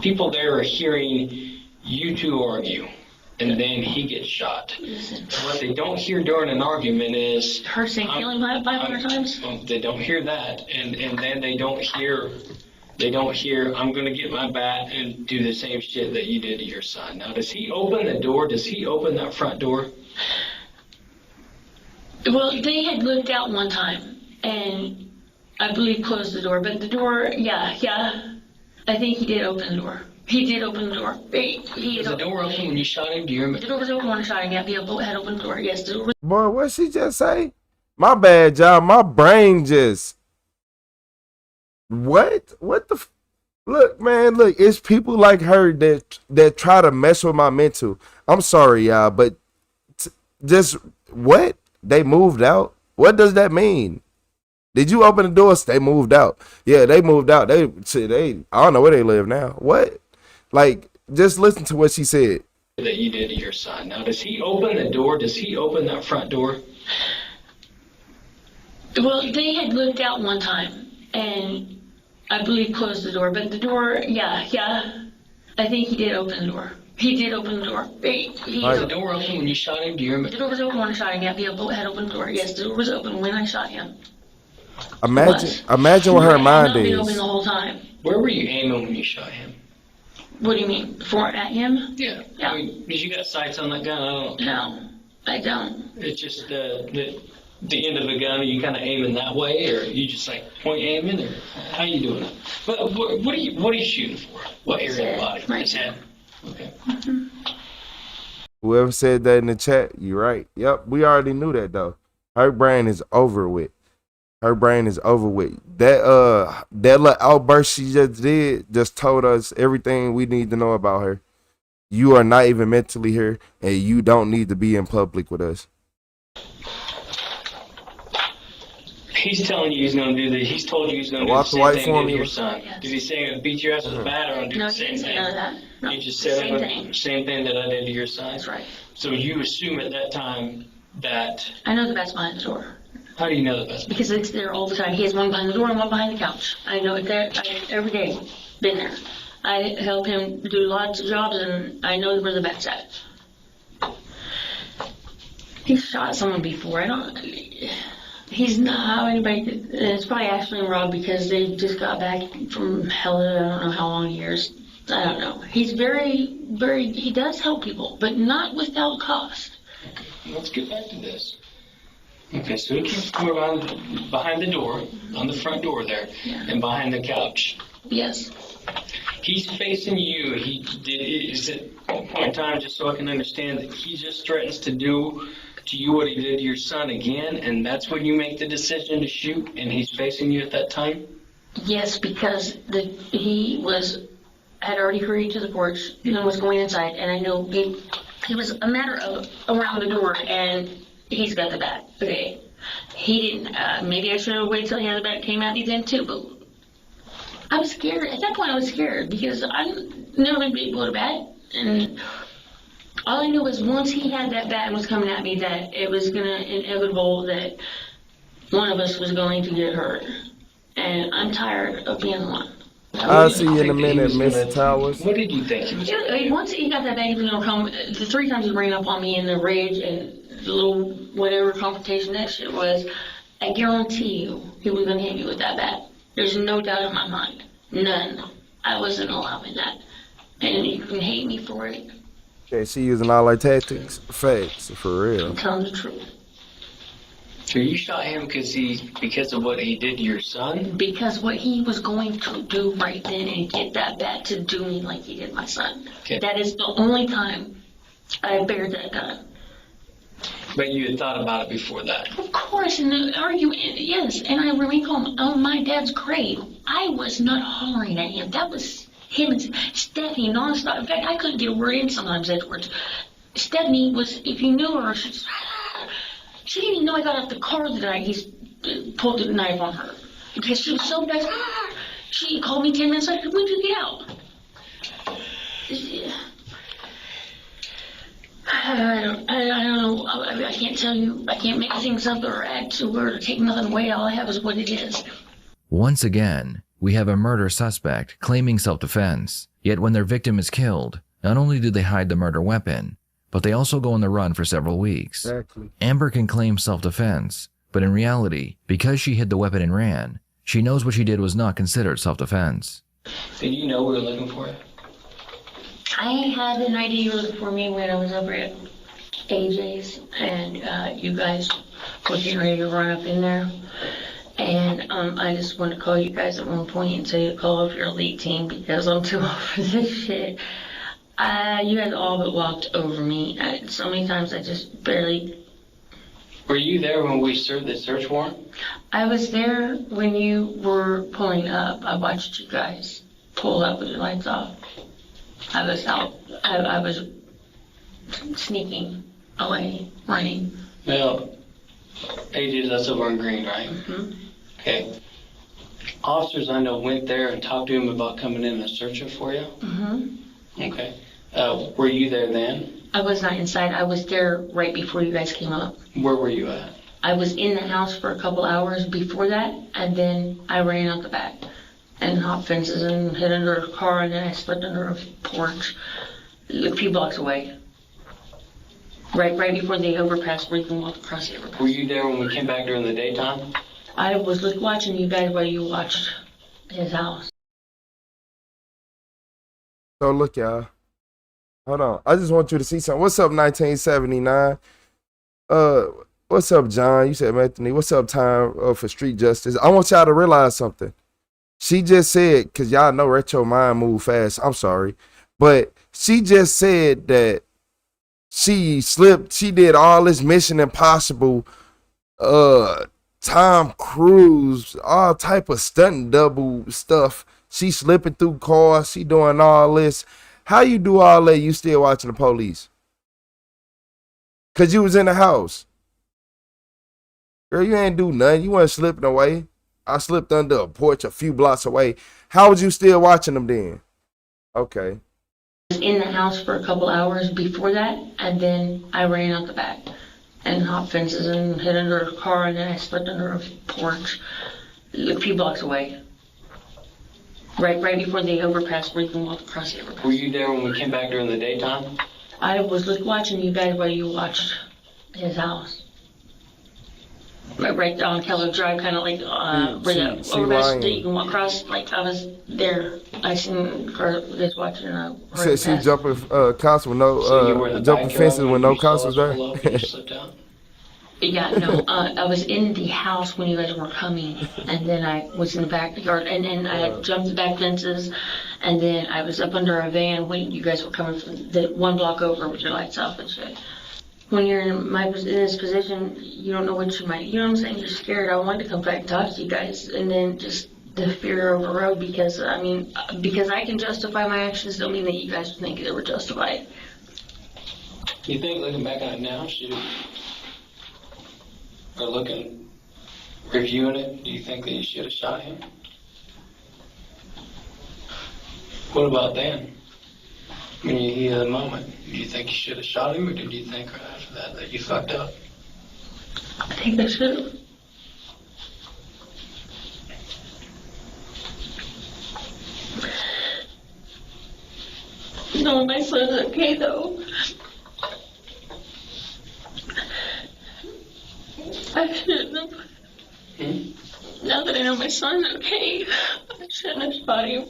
people there are hearing you two argue, and then he gets shot. What they don't hear during an argument is her saying killing 500 times. They don't hear that, and then they don't hear. I'm going to get my bat and do the same shit that you did to your son. Now, does he open the door? Does he open that front door? Well, they had looked out one time. And I believe closed the door, but the door, yeah. I think he did open the door. He did open the door. Was the door open when you shot him? Do you remember? The door was open when I shot him. Yeah, he had opened the door. Yes, the door was. Boy, what she just say? My bad, y'all. My brain just. What? What the? Look, man. Look, it's people like her that try to mess with my mental. I'm sorry, y'all, but just what? They moved out. What does that mean? Did you open the doors? They moved out. Yeah, they moved out. They I don't know where they live now. What? Like, just listen to what she said. That you did to your son. Now, does he open the door? Does he open that front door? Well, they had looked out one time, and I believe closed the door, but the door, yeah. I think he did open the door. He did open the door. Was the door open when you shot him? Do you remember? The door was open when I shot him. Yeah, he had opened the door. Yes, the door was open when I shot him. Imagine what her mind is. Open the whole time. Where were you aiming when you shot him? What do you mean? At him? Yeah. I mean, did you got sights on that gun? No, I don't. It's just the end of the gun. Are you kind of aiming that way, or you just like point aiming, or how you doing it? But what are you shooting for? What area of the body? Right. His head. Okay. Mm-hmm. Whoever said that in the chat, you're right. Yep, we already knew that though. Her brain is over with. Her brain is over with. That little outburst she just did just told us everything we need to know about her. You are not even mentally here, and you don't need to be in public with us. He's telling you he's going to do the. He's told you he's going to do the same thing to your son. Yes. Did he say he'll beat your ass with a bat or do the same thing? No, that. No, he just said same thing that I did to your son. That's right. So you assume at that time that. I know the bat's behind the door. How do you know the bat's? Because it's there all the time. He has one behind the door and one behind the couch. I know it there every day. Been there. I help him do lots of jobs, and I know where the bat's at. He shot someone before. He's not how anybody. It's probably Ashley and Rob because they just got back from hell. I don't know how long years. I don't know. He's very, very. He does help people, but not without cost. Let's get back to this. Okay, so he keeps coming around behind the door, on the front door there, and behind the couch. Yes. He's facing you. Is it at point in time, just so I can understand, that he just threatens to do to you what he did to your son again, and that's when you make the decision to shoot, and he's facing you at that time? Yes, because he had already hurried to the porch and was going inside, and I know he was a matter of around the door, and he's got the bat. Okay. He didn't, maybe I should have waited till he had the bat came at me then too, but I was scared. At that point, I was scared because I've never been able to bat, and all I knew was once he had that bat and was coming at me, that it was inevitable that one of us was going to get hurt. And I'm tired of being one. I'll see you in a minute, Miss Towers. What did you think? Once he got that bat, he was going to come. The 3 times he ran up on me in the rage and the little whatever confrontation that shit was, I guarantee you he was going to hit me with that bat. There's no doubt in my mind. None. I wasn't allowing that. And you can hate me for it. Okay, she using all her tactics, facts, for real. I'm telling the truth. So you shot him because of what he did to your son? Because what he was going to do right then and get that bat to do me like he did my son. Okay. That is the only time I bared that gun. But you had thought about it before that? Of course, and the argument, yes, and I remain calm on my dad's grave. I was not hollering at him. That was him and Stephanie nonstop. In fact, I couldn't get a word in sometimes afterwards. Stephanie was, if you knew her, she didn't even know I got out the car the night he pulled the knife on her. Because she was so nice. She called me 10 minutes later, when did you get out? I don't know. I can't tell you. I can't make things up or add to or take nothing away. All I have is what it is. Once again, we have a murder suspect claiming self-defense. Yet when their victim is killed, not only do they hide the murder weapon, but they also go on the run for several weeks. Exactly. Amber can claim self-defense, but in reality, because she hid the weapon and ran, she knows what she did was not considered self-defense. Did you know we were looking for it? I had an idea you were looking for me when I was over at AJ's, and you guys were getting ready to run up in there. And I just want to call you guys at one point and tell you to call up your elite team because I'm too old for this shit. You guys all but walked over me. So many times I just barely... Were you there when we served the search warrant? I was there when you were pulling up. I watched you guys pull up with your lights off. I was out. I was sneaking away, running. Well, AJ, that's over on Green, right? Mm-hmm. Okay. Officers I know went there and talked to him about coming in and searching for you? Mm-hmm. Okay. Were you there then? I was not inside. I was there right before you guys came up. Where were you at? I was in the house for a couple hours before that, and then I ran out the back and hopped fences and hid under a car, and then I slept under a porch a few blocks away. Right before the overpass where you can walk across the overpass. Were you there when we came back during the daytime? I was watching you guys while you watched his house. So look, y'all. Hold on. I just want you to see something. What's up, 1979? What's up, John? You said Anthony. What's up, Time for Street Justice? I want y'all to realize something. She just said, because y'all know Retro Mind move fast. I'm sorry. But she just said that she slipped. She did all this Mission Impossible, Tom Cruise, all type of stunt double stuff. She slipping through cars. She doing all this. How you do all that? You still watching the police? Because you was in the house. Girl, you ain't do nothing. You weren't slipping away. I slipped under a porch a few blocks away. How was you still watching them then? Okay. I was in the house for a couple hours before that, and then I ran out the back and hopped fences and hid under a car, and then I slept under a porch a few blocks away. Right before the overpass where you can walk across the overpass. Were you there when we came back during the daytime? I was watching you guys while you watched his house. Right on Keller Drive, kind of like where the overpass that you can walk across. Like I was there. I seen her just watching. Said she jumping cops with no jumping fences with no cops was there. Yeah, no, I was in the house when you guys were coming, and then I was in the backyard, and then I had jumped the back fences, and then I was up under a van when you guys were coming from the one block over with your lights off and shit. When you're in this position, you don't know what you might, you know what I'm saying? You're scared. I wanted to come back and talk to you guys, and then just the fear overrode because, I mean, because I can justify my actions don't mean that you guys think they were justified. You think looking back on it now, reviewing it, do you think that you should have shot him? What about then? When you hear the moment, do you think you should have shot him, or did you think after that you fucked up? I think they should have. No, my son's okay though. I shouldn't have. Now that I know my son's okay, I shouldn't have shot him.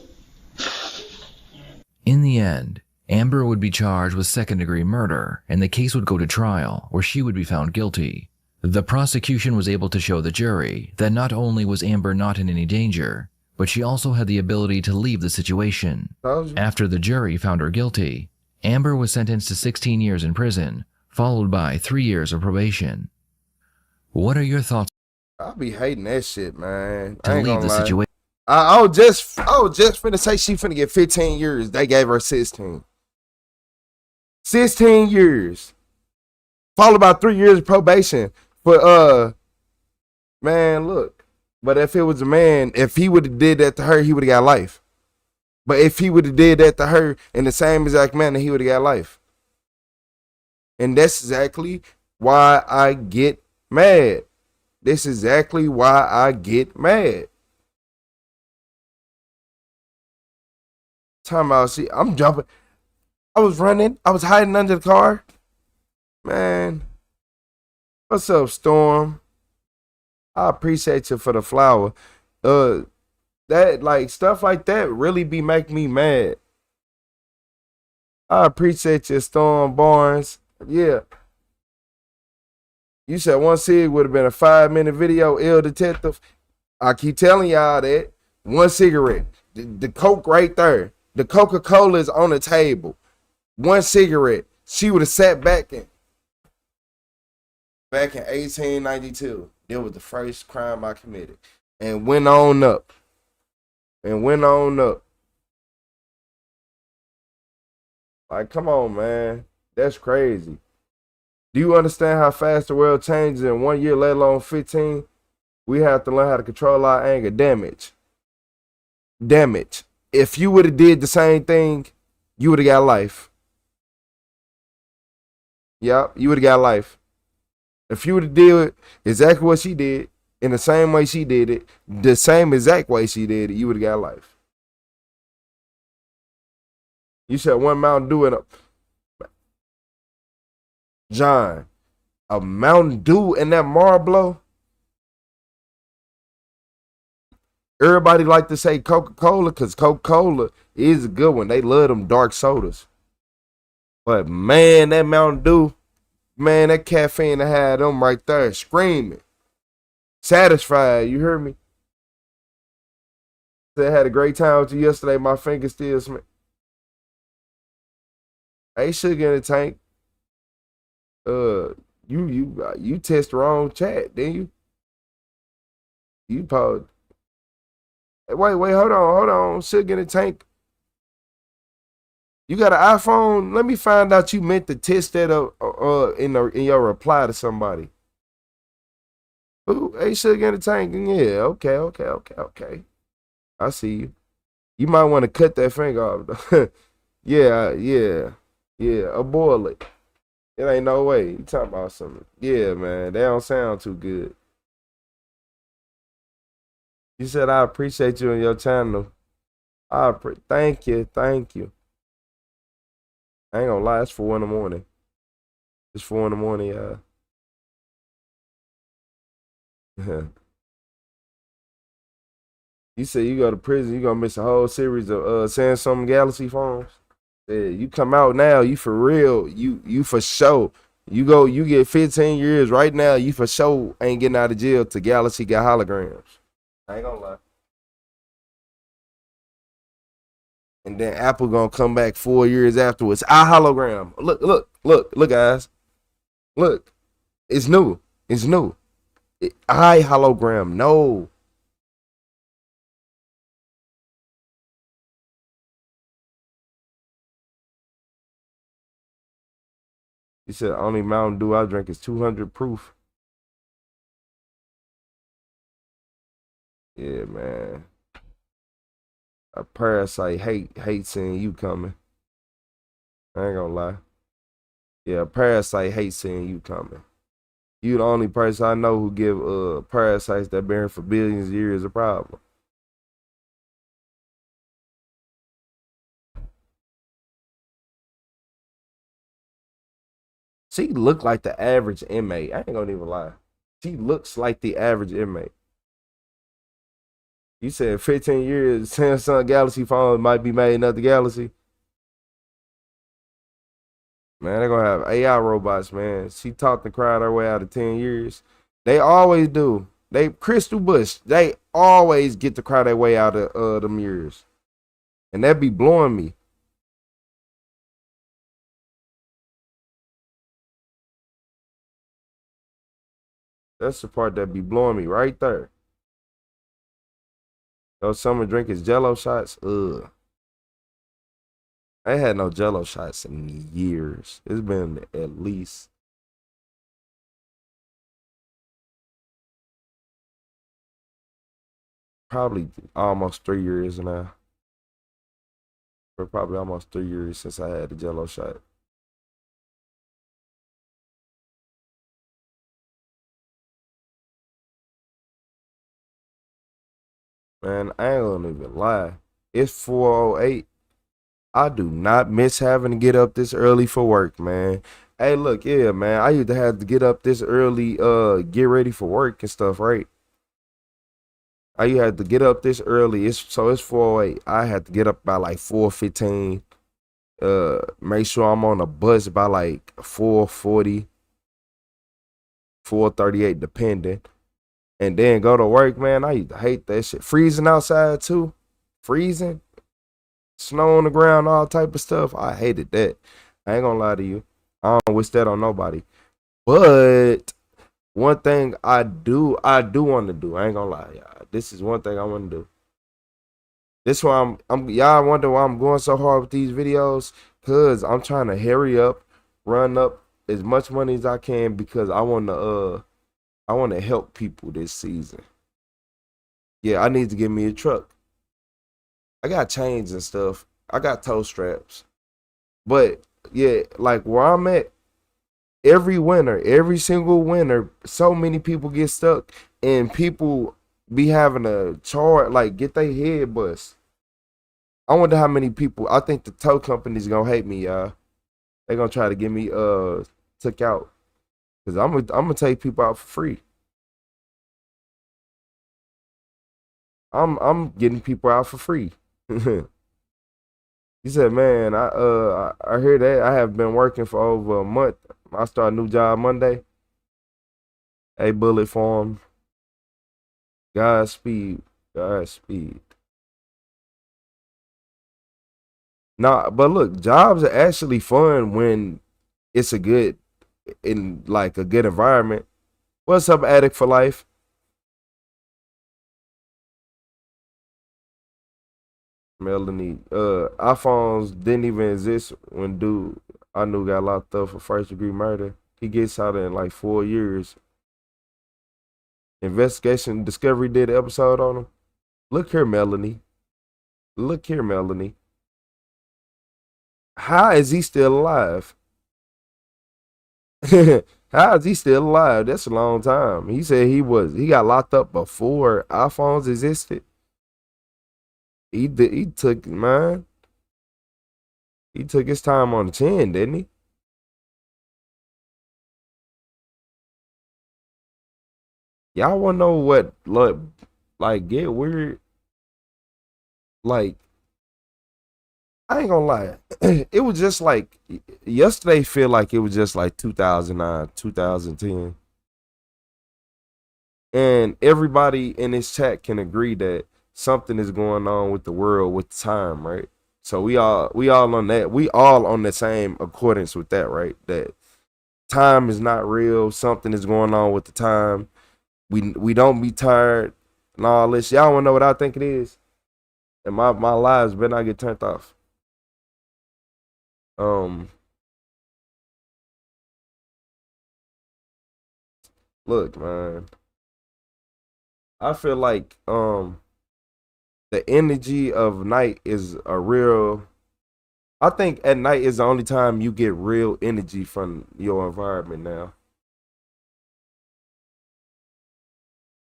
In the end, Amber would be charged with second-degree murder, and the case would go to trial, where she would be found guilty. The prosecution was able to show the jury that not only was Amber not in any danger, but she also had the ability to leave the situation. After the jury found her guilty, Amber was sentenced to 16 years in prison, followed by 3 years of probation. What are your thoughts? I'll be hating that shit, man. To leave the situation. I was just finna say she finna get 15 years. They gave her 16. 16 years. Followed by 3 years of probation. But man, look. But if it was a man, if he would have did that to her, he would have got life. But if he would have did that to her in the same exact manner, he would have got life. And that's exactly why I get mad. This is exactly why I get mad. Time out, see, I'm jumping. I was running. I was hiding under the car. Man. What's up, Storm? I appreciate you for the flower. That, like, stuff like that really be making me mad. I appreciate you, Storm Barnes. Yeah. You said one cig would have been a 5-minute video, ill detective. I keep telling y'all that. One cigarette. The Coke right there. The Coca-Cola is on the table. One cigarette. She would have sat back in 1892. It was the first crime I committed. And went on up. Like, come on, man. That's crazy. Do you understand how fast the world changes in 1 year, let alone 15? We have to learn how to control our anger. Damage. If you would have did the same thing, you would have got life. Yep, you would have got life. If you would have did exactly what she did, in the same way she did it, the same exact way she did it, you would have got life. You said one Mountain Dew and John, a Mountain Dew and that Marlboro. Everybody like to say Coca-Cola because Coca-Cola is a good one. They love them dark sodas. But man, that Mountain Dew, man, that caffeine I had them right there screaming. Satisfied, you hear me? I had a great time with you yesterday. My fingers still smell. Hey, sugar in the tank. You test the wrong chat, didn't you? You probably. Wait, hold on. Sugar in the tank. You got an iPhone? Let me find out you meant to test that in your reply to somebody. Ooh, hey, sugar in the tank. Yeah, okay. I see you. You might want to cut that finger off. yeah. Abort it. It ain't no way. You talking about something. Yeah, man. They don't sound too good. You said I appreciate you on your channel. Thank you. I ain't gonna lie, it's 4 in the morning. It's 4 in the morning, y'all. You said you go to prison, you gonna miss a whole series of Samsung Galaxy phones. Yeah, you come out now, you for real, you for sure You get 15 years right now. You for sure ain't getting out of jail till Galaxy got holograms. I ain't gonna lie. And then Apple gonna come back 4 years afterwards. Hologram. Look, guys. Look, it's new. It's new. Hologram. No. He said only Mountain Dew I drink is 200 proof. Yeah, man. A parasite hate seeing you coming. I ain't gonna lie. Yeah, a parasite hate seeing you coming. You the only person I know who give parasites that been here for billions of years a problem. She look like the average inmate. I ain't gonna even lie. She looks like the average inmate. You said 15 years, Samsung Galaxy phone might be made in another galaxy. Man, they're gonna have AI robots, man. She talked and cried her way out of 10 years. They always do. They Crystal Bush, they always get to cry their way out of the mirrors. And that be blowing me. That's the part that be blowing me right there. Those summer drink is Jello shots. Ugh. I ain't had no Jello shots in years. It's been at least probably almost 3 years now. For probably almost 3 years since I had the Jello shot. Man, I ain't gonna even lie. It's 4:08. I do not miss having to get up this early for work, man. Hey, look, yeah, man. I used to have to get up this early, get ready for work and stuff, right? I had to get up this early. It's 4:08. I had to get up by like 4:15. Make sure I'm on a bus by like 4:40, 4:38, depending. And then go to work, man. I used to hate that shit. Freezing outside too. Freezing. Snow on the ground, all type of stuff. I hated that. I ain't gonna lie to you. I don't wish that on nobody. But one thing I do want to do. I ain't gonna lie, y'all. This is one thing I want to do. This why I'm y'all wonder why I'm going so hard with these videos. Cause I'm trying to hurry up, run up as much money as I can because I wanna help people this season. Yeah, I need to get me a truck. I got chains and stuff. I got toe straps. But yeah, like where I'm at, every single winter, so many people get stuck and people be having a charge, like get their head bust. I wonder how many people, I think the tow company's gonna hate me, y'all. They gonna try to get me took out. Cause I'm gonna take people out for free. I'm getting people out for free. He said, man, I hear that. I have been working for over a month. I start a new job Monday. Hey, Bullet Farm. Godspeed. Godspeed. Nah, but look, jobs are actually fun when it's a good environment. What's up, Addict for Life? Melanie, iPhones didn't even exist when dude I knew got locked up for first-degree murder. He gets out in like 4 years. Investigation Discovery did an episode on him. Look here, Melanie. Look here, Melanie. How is he still alive? How is he still alive? That's a long time. He said he got locked up before iPhones existed. He took man. He took his time on the chin, didn't he? Y'all wanna know what like get weird? Like I ain't gonna lie. It was just like yesterday. Feel like it was just like 2009, 2010, and everybody in this chat can agree that something is going on with the world with time, right? So we all on that. We all on the same accordance with that, right? That time is not real. Something is going on with the time. We don't be tired and all this. Y'all wanna know what I think it is? And my lives better not get turned off. Look, man. I feel like the energy of night is a real. I think at night is the only time you get real energy from your environment now.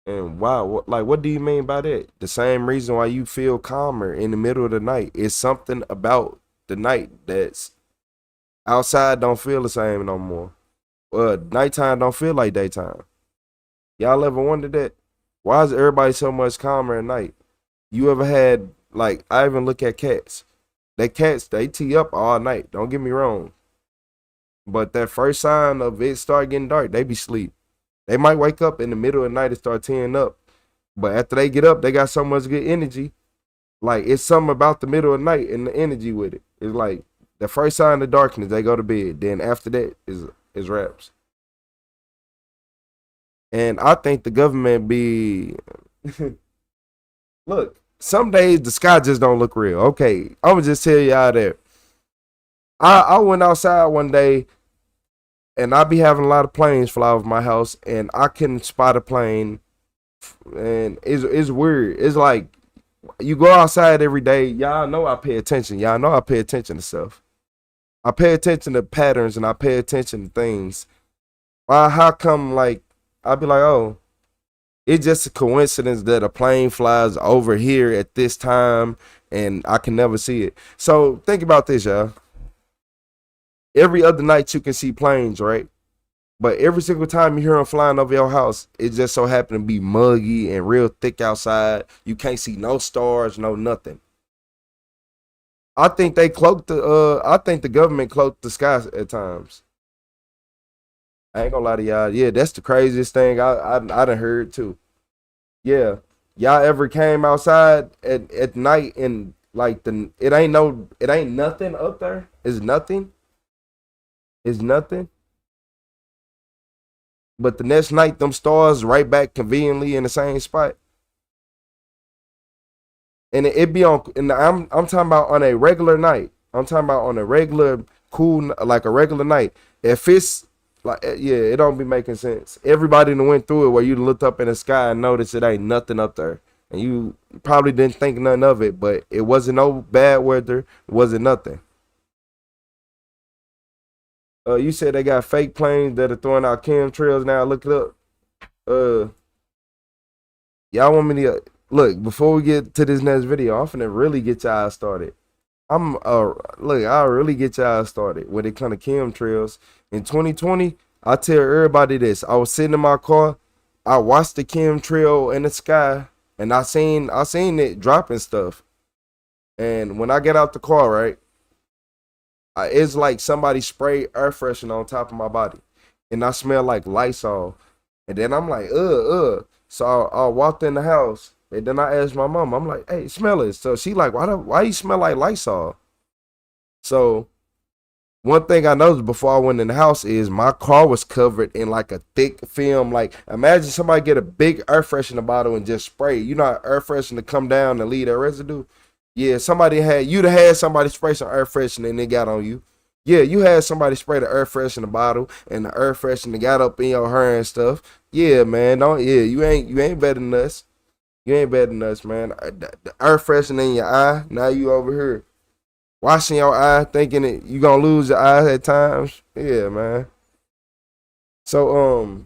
And wow, what do you mean by that? The same reason why you feel calmer in the middle of the night. It's something about the night that's outside don't feel the same no more. Nighttime don't feel like daytime. Y'all ever wondered that? Why is everybody so much calmer at night? You ever had, like, I even look at cats. Cats, they tee up all night. Don't get me wrong. But that first sign of it start getting dark, they be asleep. They might wake up in the middle of the night and start teeing up. But after they get up, they got so much good energy. Like, it's something about the middle of the night and the energy with it. It's like the first sign of darkness, they go to bed. Then after that is wraps. And I think the government be look, some days the sky just don't look real. Okay, I'm gonna just tell y'all that. I went outside one day and I be having a lot of planes fly over my house and I couldn't spot a plane. And it's weird. It's like you go outside every day. Y'all know I pay attention. Y'all know I pay attention to stuff. I pay attention to patterns and I pay attention to things. How come, like, I'd be like, oh, it's just a coincidence that a plane flies over here at this time and I can never see it. So think about this, y'all. Every other night you can see planes, right? But every single time you hear them flying over your house, it just so happen to be muggy and real thick outside. You can't see no stars, no nothing. I think they cloaked I think the government cloaked the skies at times. I ain't gonna lie to y'all. Yeah, that's the craziest thing I done heard too. Yeah. Y'all ever came outside at night and like it ain't nothing up there? It's nothing. It's nothing. But the next night, them stars right back conveniently in the same spot. And it be on, and I'm talking about on a regular night. I'm talking about on a regular cool, like a regular night. If it's like, yeah, it don't be making sense. Everybody that went through it where you looked up in the sky and noticed it ain't nothing up there. And you probably didn't think nothing of it, but it wasn't no bad weather. It wasn't nothing. You said they got fake planes that are throwing out chemtrails now. Look it up. Y'all want me to look before we get to this next video? I'm finna really get y'all started. Look, I'll really get y'all started when it comes to chemtrails. In 2020, I tell everybody this. I was sitting in my car, I watched the chemtrail in the sky, and I seen it dropping stuff. And when I get out the car, right, it's like somebody sprayed air freshener on top of my body, and I smell like Lysol. And then I'm like, So I walked in the house, and then I asked my mom, I'm like, hey, smell it. So she like, why you smell like Lysol? So one thing I noticed before I went in the house is my car was covered in like a thick film. Like, imagine somebody get a big air freshener bottle and just spray. You know how air freshener come down and leave that residue? Yeah, you'd have had somebody spray some air freshener and it got on you. Yeah, you had somebody spray the air freshener bottle and the air freshener got up in your hair and stuff. Yeah, man, you ain't better than us. You ain't better than us, man. The air freshener in your eye, now you over here washing your eye, thinking that you gonna lose your eye at times. Yeah, man. So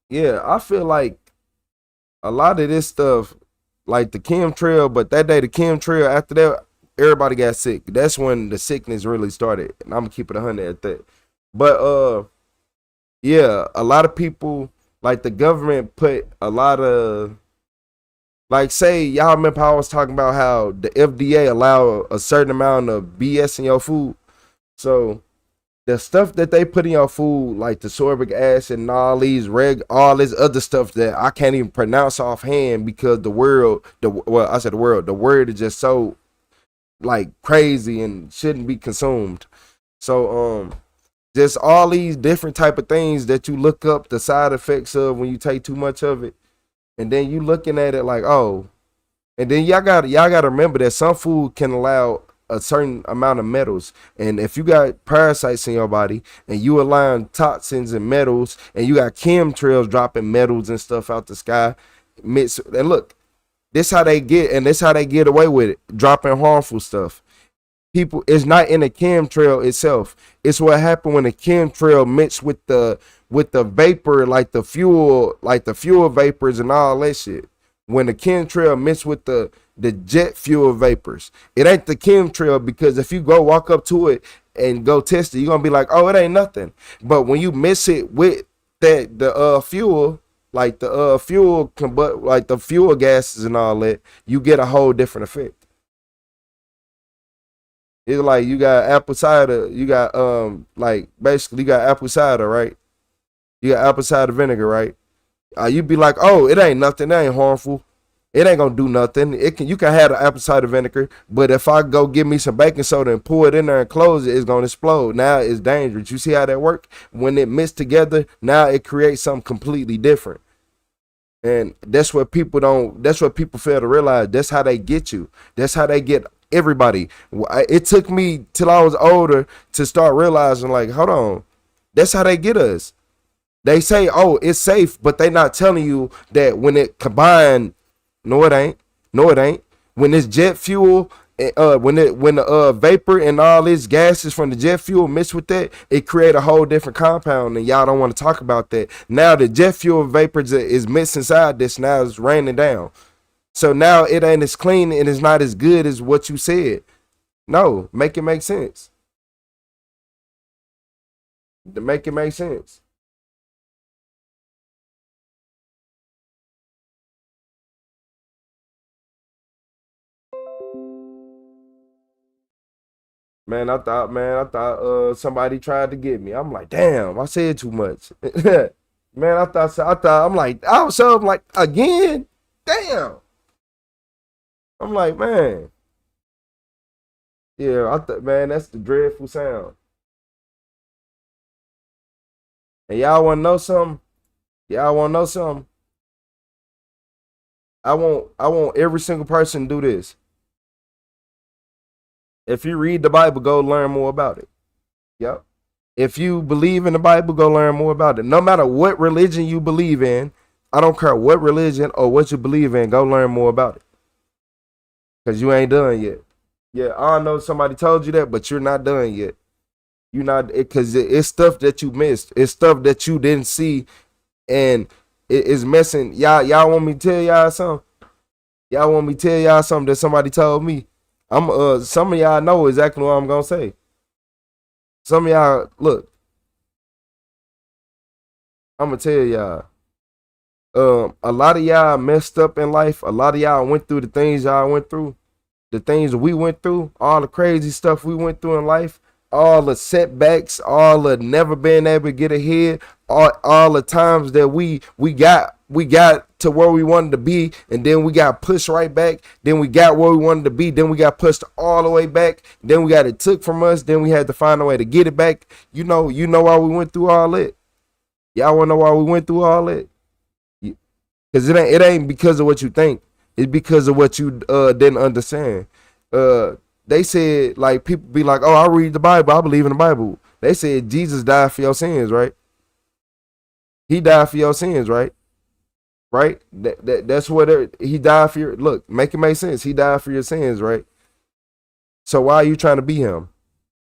yeah, I feel like a lot of this stuff, like the chemtrail, but that day the chemtrail, after that, everybody got sick. That's when the sickness really started. And I'm gonna keep it 100 at that. But yeah, a lot of people, like the government put a lot of Like, say, y'all remember how I was talking about how the FDA allow a certain amount of BS in your food? So the stuff that they put in your food, like the sorbic acid and all this other stuff that I can't even pronounce offhand because the word is just so like crazy and shouldn't be consumed. So just all these different type of things that you look up the side effects of when you take too much of it, and then you looking at it like, oh, and then y'all gotta remember that some food can allow a certain amount of metals, and if you got parasites in your body and you allowing toxins and metals, and you got chemtrails dropping metals and stuff out the sky, and look, this how they get away with it, dropping harmful stuff. People, it's not in the chemtrail itself. It's what happened when the chemtrail mixed with the vapor, like the fuel vapors and all that shit. When the chemtrail mixed with the jet fuel vapors, it ain't the chemtrail, because if you go walk up to it and go test it, you're gonna be like, oh, it ain't nothing. But when you mix it with the fuel, like the fuel gases and all that, you get a whole different effect. It's like you got apple cider, you got like basically you got apple cider, right? You got apple cider vinegar, right? You be like, oh, it ain't nothing, it ain't harmful, it ain't gonna do nothing. You can have the apple cider vinegar, but if I go get me some baking soda and pour it in there and close it, it's gonna explode. Now it's dangerous. You see how that work? When it mixed together, now it creates something completely different. And that's what people fail to realize. That's how they get you. That's how they get everybody. It took me till I was older to start realizing, like, hold on, that's how they get us. They say, oh, it's safe, but they not telling you that when it combined, no, it ain't. When it's jet fuel, when the vapor and all these gases from the jet fuel mix with that, it create a whole different compound, and y'all don't want to talk about that. Now the jet fuel vapors is mixed inside this. Now it's raining down. So now it ain't as clean and it's not as good as what you said. No, make it make sense. To make it make sense. Man, I thought somebody tried to get me. I'm like, damn, I said too much. Man, I thought I'm like, I was so like, again, damn. I'm like, man. Yeah, man, that's the dreadful sound. And y'all wanna know something? I want every single person to do this. If you read the Bible, go learn more about it. Yep. If you believe in the Bible, go learn more about it. No matter what religion you believe in, I don't care what religion or what you believe in, go learn more about it. Because you ain't done yet. Yeah, I know somebody told you that, but you're not done yet. You're not, because it's stuff that you missed. It's stuff that you didn't see, and it's messing. Y'all want me to tell y'all something? Y'all want me to tell y'all something that somebody told me? Some of y'all know exactly what I'm gonna say. Some of y'all, look, I'm gonna tell y'all. A lot of y'all messed up in life. A lot of y'all went through the things y'all went through, the things we went through, all the crazy stuff we went through in life, all the setbacks, all the never being able to get ahead, all the times that we got to where we wanted to be, and then we got pushed right back. Then we got where we wanted to be. Then we got pushed all the way back. Then we got it took from us. Then we had to find a way to get it back. You know why we went through all that. Y'all wanna know why we went through all that? Because it ain't because of what you think. It's because of what you didn't understand. They said, like, people be like, oh, I read the Bible, I believe in the Bible. They said Jesus died for your sins, right? He died for your sins, right? Right? That's what he died for your, look, make it make sense. He died for your sins, right? So why are you trying to be him?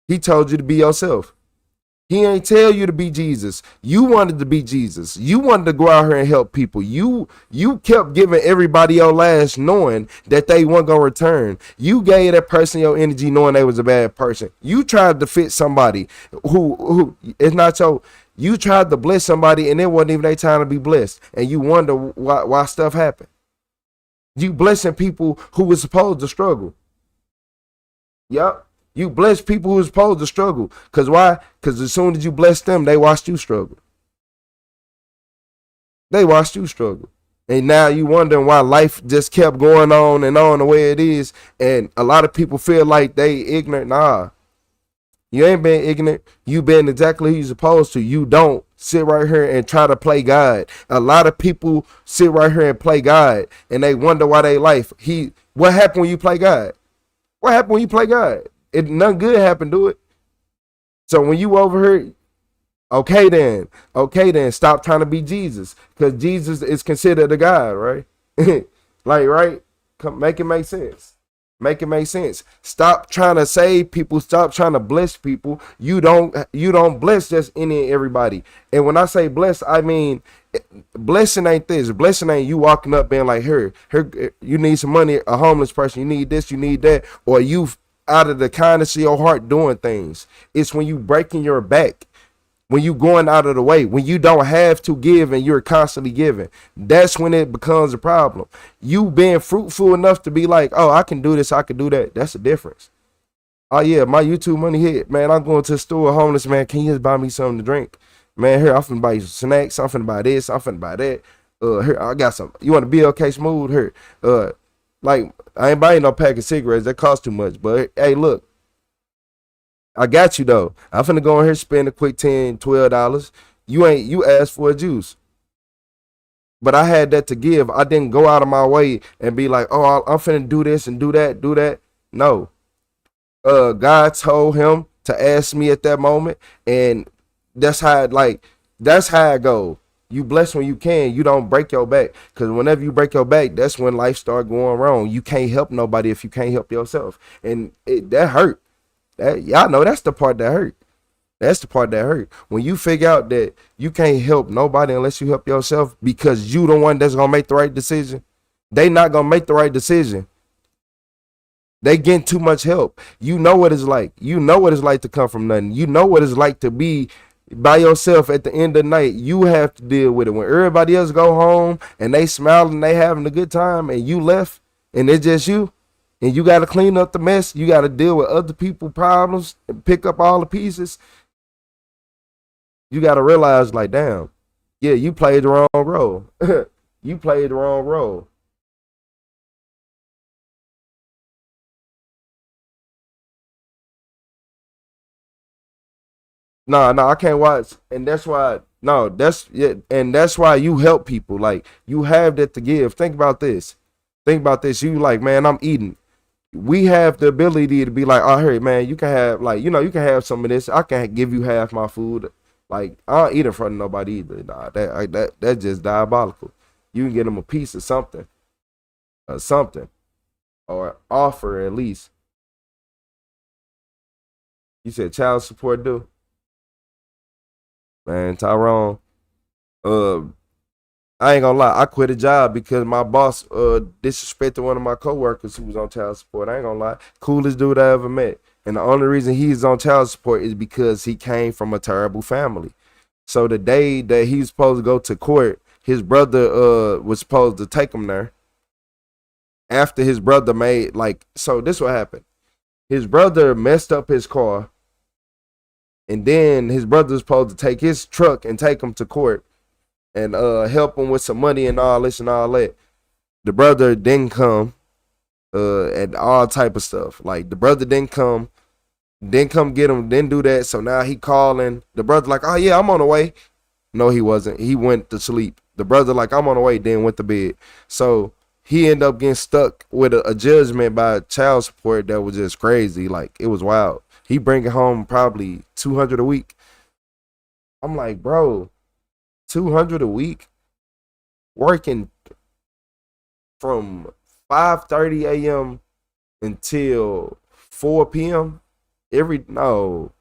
He told you to be yourself. He ain't tell you to be Jesus. You wanted to be Jesus. You wanted to go out here and help people. You kept giving everybody your last knowing that they weren't going to return. You gave that person your energy knowing they was a bad person. You tried to fit somebody who it's not your, you tried to bless somebody and it wasn't even their time to be blessed. And you wonder why stuff happened. You blessing people who was supposed to struggle. Yep. You bless people who was supposed to struggle. Because why? Because as soon as you bless them, they watched you struggle. They watched you struggle. And now you wondering why life just kept going on and on the way it is. And a lot of people feel like they ignorant. Nah. You ain't been ignorant. You been exactly who you supposed to. You don't sit right here and try to play God. A lot of people sit right here and play God. And they wonder why they life. What happened when you play God? What happened when you play God? Nothing good happened to it. So when you over here, okay then, stop trying to be Jesus, because Jesus is considered a God, right? Like, right? Make it make sense. Make it make sense. Stop trying to save people. Stop trying to bless people. You don't bless just any and everybody. And when I say bless, I mean blessing ain't this. Blessing ain't you walking up being like, here, you need some money, a homeless person, you need this, you need that, or you out of the kindness of your heart doing things. It's when you breaking your back, when you going out of the way, when you don't have to give and you're constantly giving. That's when it becomes a problem. You being fruitful enough to be like, oh, I can do this, I can do that. That's the difference. Oh yeah, my YouTube money hit, man. I'm going to the store, homeless man. Can you just buy me something to drink? Man, here, I'm finna buy you some snacks. I'm finna buy this. I'm finna buy that. Here, I got some. You want to be okay smooth? Here, like, I ain't buying no pack of cigarettes. That cost too much. But hey, look, I got you though. I'm finna go in here, spend a quick $10, $12. You asked for a juice. But I had that to give. I didn't go out of my way and be like, oh, I'm finna do this and do that. No. God told him to ask me at that moment, and that's how it go. You bless when you can. You don't break your back, because whenever you break your back, that's when life start going wrong. You can't help nobody if you can't help yourself, and that hurt. Y'all know that's the part that hurt. That's the part that hurt. When you figure out that you can't help nobody unless you help yourself, because you the one that's gonna make the right decision. They not gonna make the right decision. They getting too much help. You know what it's like. You know what it's like to come from nothing. You know what it's like to be by yourself at the end of the night. You have to deal with it. When everybody else go home and they smiling, they having a good time, and you left and it's just you, and you got to clean up the mess. You got to deal with other people's problems and pick up all the pieces. You got to realize, like, damn, yeah, you played the wrong role. You played the wrong role. No, I can't watch, and that's why. No, that's yeah, and that's why you help people. Like, you have that to give. Think about this. Think about this. You like, man, I'm eating. We have the ability to be like, oh, hey, man, you can have, like, you can have some of this. I can give you half my food. Like, I don't eat in front of nobody either. Nah, that's just diabolical. You can get them a piece of something, or offer at least. You said child support due. Man, Tyrone, I ain't gonna lie, I quit a job because my boss disrespected one of my coworkers who was on child support. I ain't gonna lie, coolest dude I ever met. And the only reason he's on child support is because he came from a terrible family. So the day that he's supposed to go to court, his brother was supposed to take him there. After his brother made, like, so this what happened. His brother messed up his car. And then his brother's supposed to take his truck and take him to court and help him with some money and all this and all that. The brother didn't come, and all type of stuff. Like, the brother didn't come get him, didn't do that. So now he calling. The brother like, oh yeah, I'm on the way. No, he wasn't. He went to sleep. The brother like, I'm on the way, then went to bed. So he ended up getting stuck with a judgment by child support that was just crazy. Like, it was wild. He bringing home probably $200 a week. I'm like, bro, $200 a week, working from 5:30 a.m. until 4 p.m. No.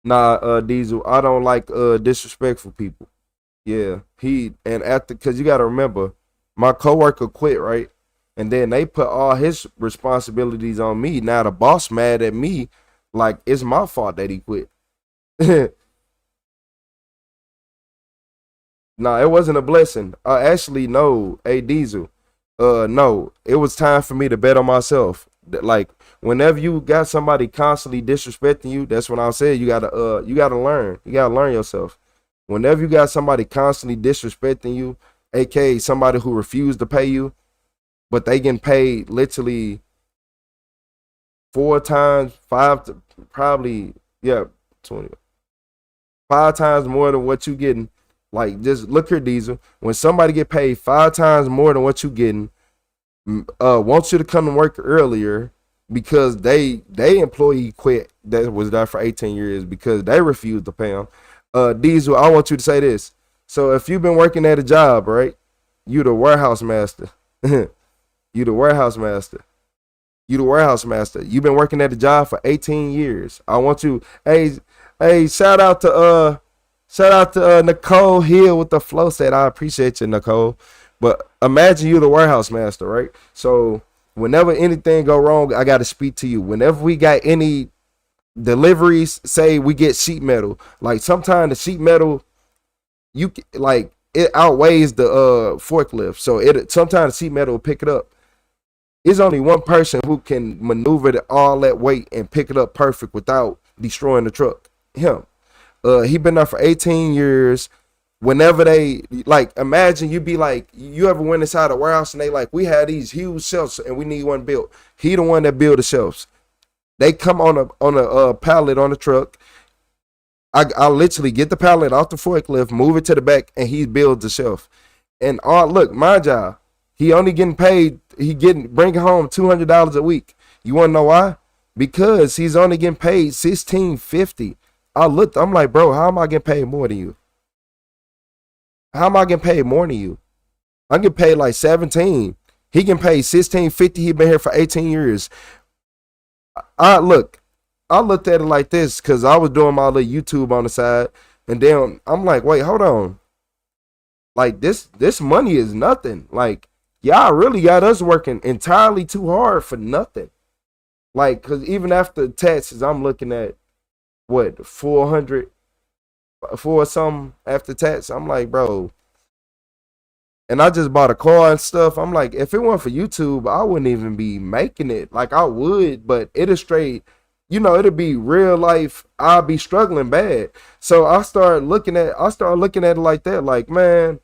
Nah, Diesel, I don't like disrespectful people. Yeah, cause you gotta remember, my coworker quit, right? And then they put all his responsibilities on me. Now the boss mad at me, like it's my fault that he quit. Nah, it wasn't a blessing. Actually, no, a Diesel. No, it was time for me to bet on myself. Like whenever you got somebody constantly disrespecting you, that's when I said you gotta learn. You gotta learn yourself. Whenever you got somebody constantly disrespecting you, aka somebody who refused to pay you, but they getting paid literally 4 times, 20, 5 times more than what you getting. Like, just look here, Diesel. When somebody get paid 5 times more than what you getting, wants you to come to work earlier because they employee quit that was there for 18 years because they refused to pay them. Diesel, I want you to say this. So if you've been working at a job, right? You the warehouse master. You the warehouse master. You've been working at a job for 18 years. I want you, hey, shout out to Nicole Hill with the flow set. I appreciate you, Nicole. But imagine you the warehouse master, right? So whenever anything go wrong, I got to speak to you. Whenever we got any deliveries, say we get sheet metal, like sometimes the sheet metal, it outweighs the forklift. So sometimes the sheet metal will pick it up. There's only one person who can maneuver all that weight and pick it up perfect without destroying the truck. Him. He been there for 18 years. Whenever they, like, imagine you be like, you ever went inside a warehouse and they like, we had these huge shelves and we need one built. He the one that build the shelves. They come on a pallet on the truck. I literally get the pallet off the forklift, move it to the back, and he builds the shelf. And look, my job, he only getting paid, bringing home $200 a week. You want to know why? Because he's only getting paid $16.50. I'm like, bro, how am I getting paid more than you? How am I getting paid more than you? I get paid like 17. He getting paid $16.50. He been here for 18 years. I looked at it like this because I was doing my little YouTube on the side, and then I'm like, wait, hold on. Like this money is nothing. Like, y'all really got us working entirely too hard for nothing. Like, cause even after taxes, I'm looking at what, 400 for something after tax. I'm like, bro. And I just bought a car and stuff. I'm like, if it weren't for YouTube, I wouldn't even be making it. Like I would, but it'll straight, it'll be real life. I'll be struggling bad. So I started looking at it like that. Like, man,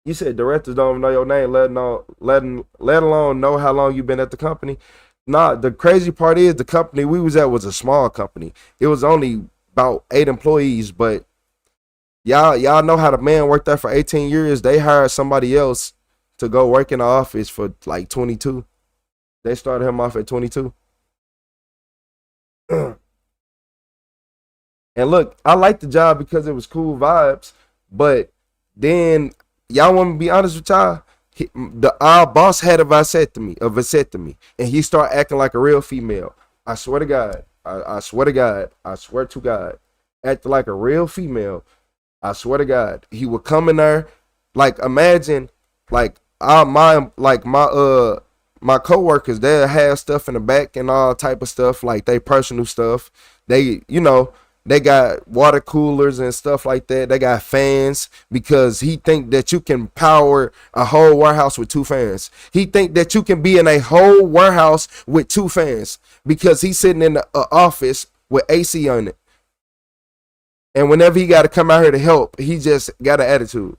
you said directors don't even know your name, let alone know how long you've been at the company. Nah, the crazy part is the company we was at was a small company. It was only about 8 employees, but y'all know how the man worked there for 18 years. They hired somebody else to go work in the office for like 22. They started him off at 22. And look, I liked the job because it was cool vibes, but then y'all want me to be honest with y'all? Our boss had a vasectomy, and he started acting like a real female. I swear to God, I swear to God, acting like a real female. I swear to God, he would come in there, like imagine, like my coworkers, they'll have stuff in the back and all type of stuff, like they personal stuff. They, they got water coolers and stuff like that. They got fans because he think that you can power a whole warehouse with 2 fans. He think that you can be in a whole warehouse with 2 fans because he's sitting in the office with AC on it. And whenever he got to come out here to help, he just got an attitude.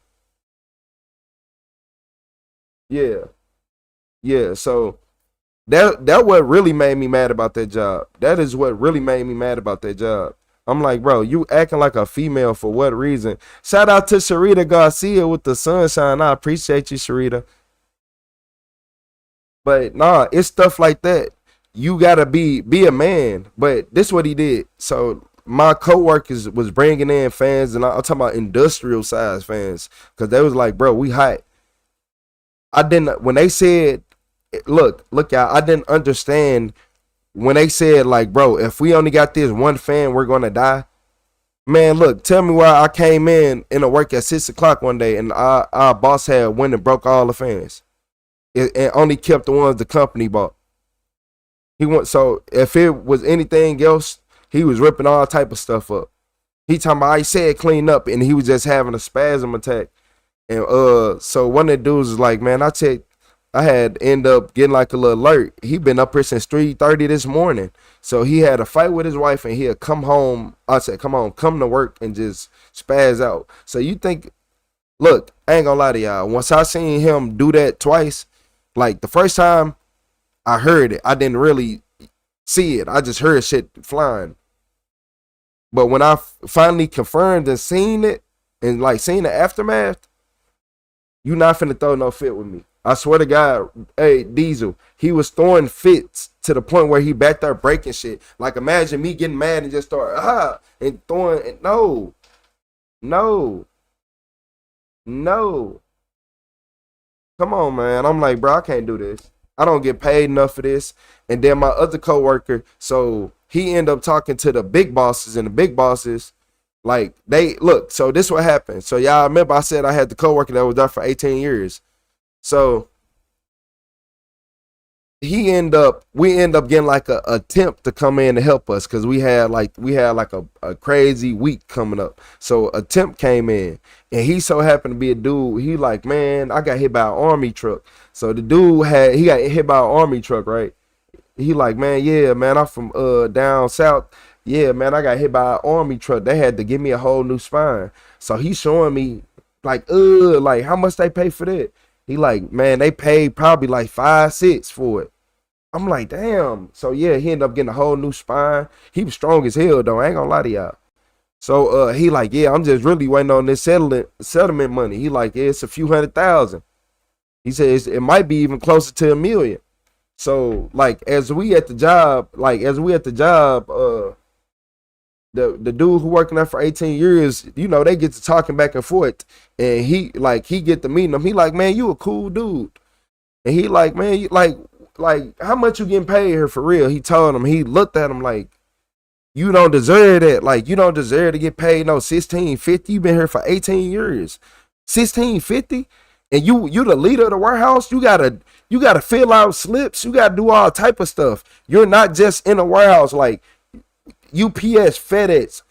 Yeah. So that what really made me mad about that job. That is what really made me mad about that job. I'm like, bro, you acting like a female for what reason? Shout out to Sharita Garcia with the sunshine. I appreciate you, Sharita. But nah, it's stuff like that. You gotta be a man. But this is what he did. So my coworkers was bringing in fans, and I'm talking about industrial size fans, because they was like, bro, we hot. When they said, look, y'all, I didn't understand when they said, like, bro, if we only got this one fan, we're gonna die. Man, look, tell me why I came in to work at 6 o'clock one day, and our boss had went and broke all the fans. It only kept the ones the company bought. So if it was anything else, he was ripping all type of stuff up. He talking about I said clean up, and he was just having a spasm attack. And so one of the dudes was like, man, I had end up getting like a little alert. He been up here since 3:30 this morning. So he had a fight with his wife, and he'll come home. I said, come to work and just spaz out. So you think, look, I ain't gonna lie to y'all. Once I seen him do that twice, like the first time I heard it, I didn't really see it. I just heard shit flying. But when I finally confirmed and seen it, and like seen the aftermath, you not finna throw no fit with me. I swear to God, hey, Diesel, he was throwing fits to the point where he back there breaking shit. Like, imagine me getting mad and just start, and throwing, and no. Come on, man. I'm like, bro, I can't do this. I don't get paid enough for this. And then my other coworker, so he ended up talking to the big bosses, and the big bosses, like, they, look, so this what happened. So y'all remember I said I had the coworker that was there for 18 years. So we end up getting like a attempt to come in to help us, because we had like a crazy week coming up. So a temp came in, and he so happened to be a dude. He like, man, I got hit by an army truck. So the dude he got hit by an army truck, right? He like, man, yeah, man, I'm from down south. Yeah, man, I got hit by an army truck. They had to give me a whole new spine. So he's showing me like how much they pay for that. He like, man, they paid probably like 5-6 for it. I'm like, damn. So yeah, he ended up getting a whole new spine. He was strong as hell though. I ain't gonna lie to y'all. So he like, yeah, I'm just really waiting on this settlement money. He like, yeah, it's a few $100,000. He says it might be even closer to $1 million. So like as we at the job, the dude who working there for 18 years, you know, they get to talking back and forth, and he get to meeting him. He like, man, you a cool dude. And he like, man, you like how much you getting paid here for real? He told him, he looked at him like, you don't deserve that. Like, you don't deserve to get paid no $16.50. You been here for 18 years. $16.50? And you the leader of the warehouse. You gotta fill out slips. You gotta do all type of stuff. You're not just in a warehouse like UPS, FedEx,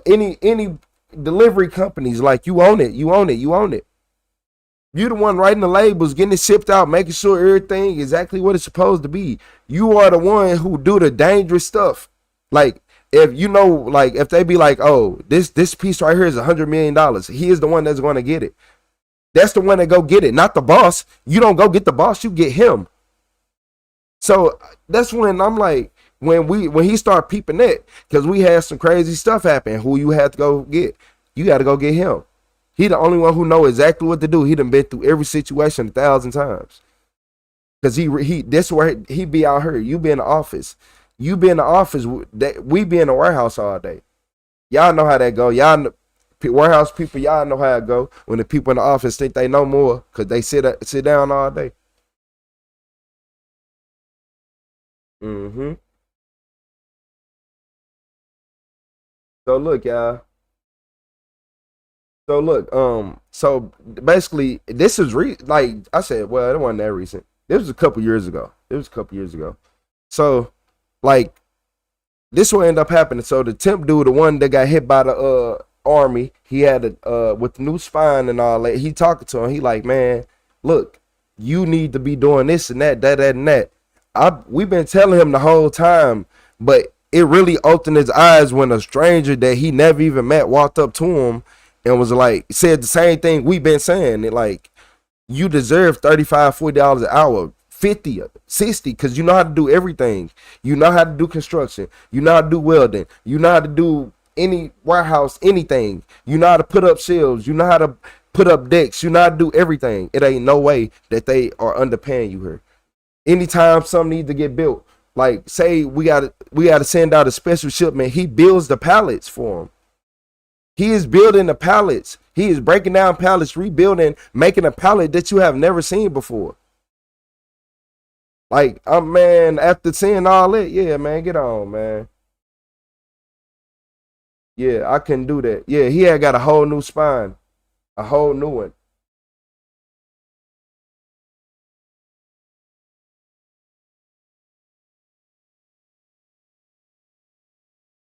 any delivery companies. Like, you own it. You're the one writing the labels, getting it shipped out, making sure everything exactly what it's supposed to be. You are the one who do the dangerous stuff. Like, if you know, like if they be like, oh, this piece right here is $100 million, he is the one that's going to get it. That's the one that go get it, not the boss. You don't go get the boss, you get him. So that's when I'm like, when he started peeping that, because we had some crazy stuff happen. Who you had to go get? You got to go get him. He the only one who know exactly what to do. He done been through every situation 1,000 times. Cause this where he be out here. You be in the office. You be in the office. We be in the warehouse all day. Y'all know how that go. Y'all warehouse people. Y'all know how it go when the people in the office think they know more, cause they sit down all day. So look, y'all. So look, so basically, this is like I said. Well, it wasn't that recent. This was a couple years ago. So, like, this will end up happening. So the temp dude, the one that got hit by the army, he had with the new spine and all that. He talking to him. He like, man, look, you need to be doing this and that, and that. We've been telling him the whole time, but it really opened his eyes when a stranger that he never even met walked up to him and was like, said the same thing we've been saying. It like, you deserve $35-$40 an hour, 50, 60, because you know how to do everything. You know how to do construction. You know how to do welding. You know how to do any warehouse, anything. You know how to put up shelves. You know how to put up decks. You know how to do everything. It ain't no way that they are underpaying you here. Anytime something needs to get built, like say we gotta send out a special shipment, he builds the pallets for them. He is building the pallets. He is breaking down pallets, rebuilding, making a pallet that you have never seen before. Like, man, after seeing all that, yeah, man, get on, man. Yeah, I couldn't do that. Yeah, he had got a whole new spine, a whole new one.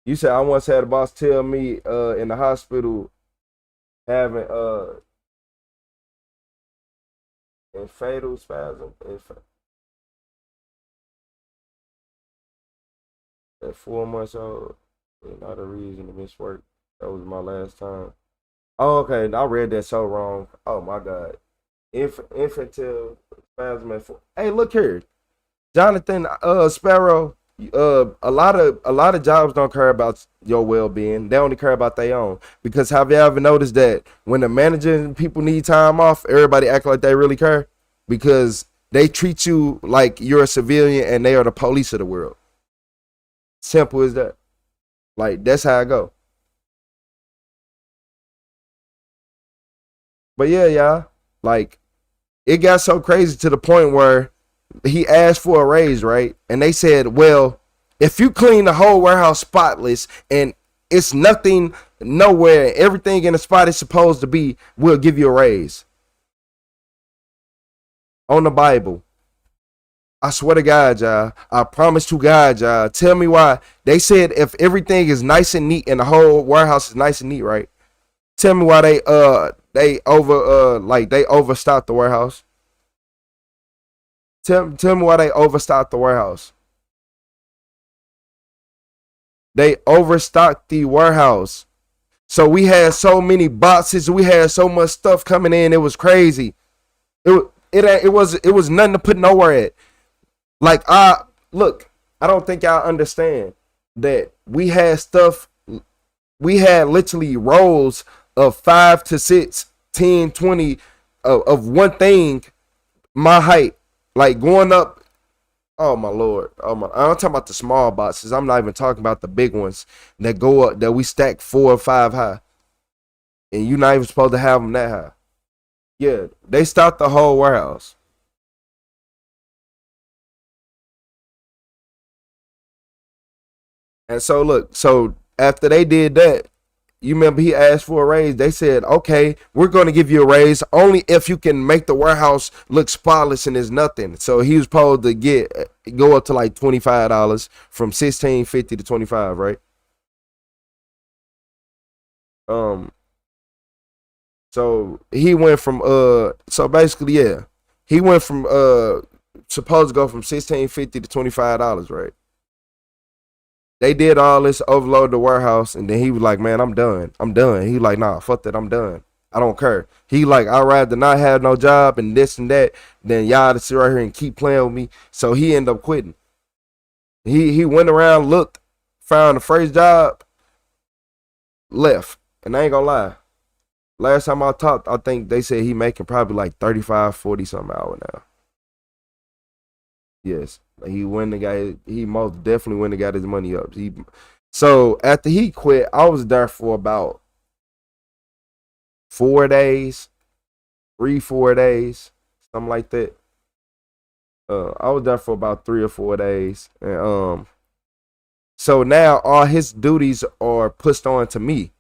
You said I once had a boss tell me in the hospital having in fatal spasm at 4 months old. Not a reason to miss work. That was my last time. Oh, okay. I read that so wrong. Oh my God. Infantile spasm at 4. Hey, look here, Jonathan Sparrow. A lot of jobs don't care about your well-being. They only care about their own. Because have you ever noticed that when the manager and people need time off, everybody act like they really care? Because they treat you like you're a civilian and they are the police of the world. Simple as that. Like, that's how I go. But yeah, y'all, like, it got so crazy to the point where he asked for a raise, right? And they said, well, if you clean the whole warehouse spotless and it's nothing nowhere, everything in the spot is supposed to be, we'll give you a raise. On the Bible. I swear to God, y'all. I promise to God, y'all. Tell me why. They said if everything is nice and neat and the whole warehouse is nice and neat, right? Tell me why they overstocked the warehouse. Tell me why they overstocked the warehouse. They overstocked the warehouse. So we had so many boxes. We had so much stuff coming in. It was crazy. It was nothing to put nowhere at. Like, I don't think y'all understand that we had stuff. We had literally rolls of 5 to 6, 10, 20 of one thing, my height, like going up. Oh my Lord. I'm talking about the small boxes. I'm not even talking about the big ones that go up, that we stack 4 or 5 high. And you're not even supposed to have them that high. Yeah, they stocked the whole warehouse. And so look, so after they did that, you remember he asked for a raise. They said, okay, we're going to give you a raise only if you can make the warehouse look spotless and there's nothing. So he was supposed to go up to like $25 from $16.50 to $25, right? So he went from so basically, yeah, he went from supposed to go from $16.50 to $25, right? They did all this, overload the warehouse, and then he was like, man, I'm done. He like, nah, fuck that, I'm done. I don't care. He like, I'd rather not have no job and this and that than y'all to sit right here and keep playing with me. So he ended up quitting. He went around, looked, found the first job, left. And I ain't gonna lie. Last time I talked, I think they said he making probably like 35, 40 something hour now. Yes. He most definitely went and got his money up. So after he quit, I was there for about 4 days, 4 days, something like that. I was there for about 3 or 4 days. And so now all his duties are pushed on to me.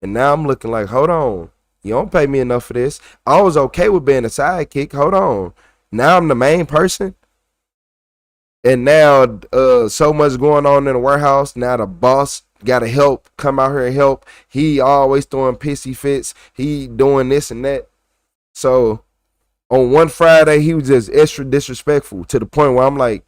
And now I'm looking like, hold on, you don't pay me enough for this. I was okay with being a sidekick. Hold on. Now I'm the main person. And now so much going on in the warehouse. Now the boss got to help, come out here and help. He always throwing pissy fits. He doing this and that. So on one Friday, he was just extra disrespectful to the point where I'm like,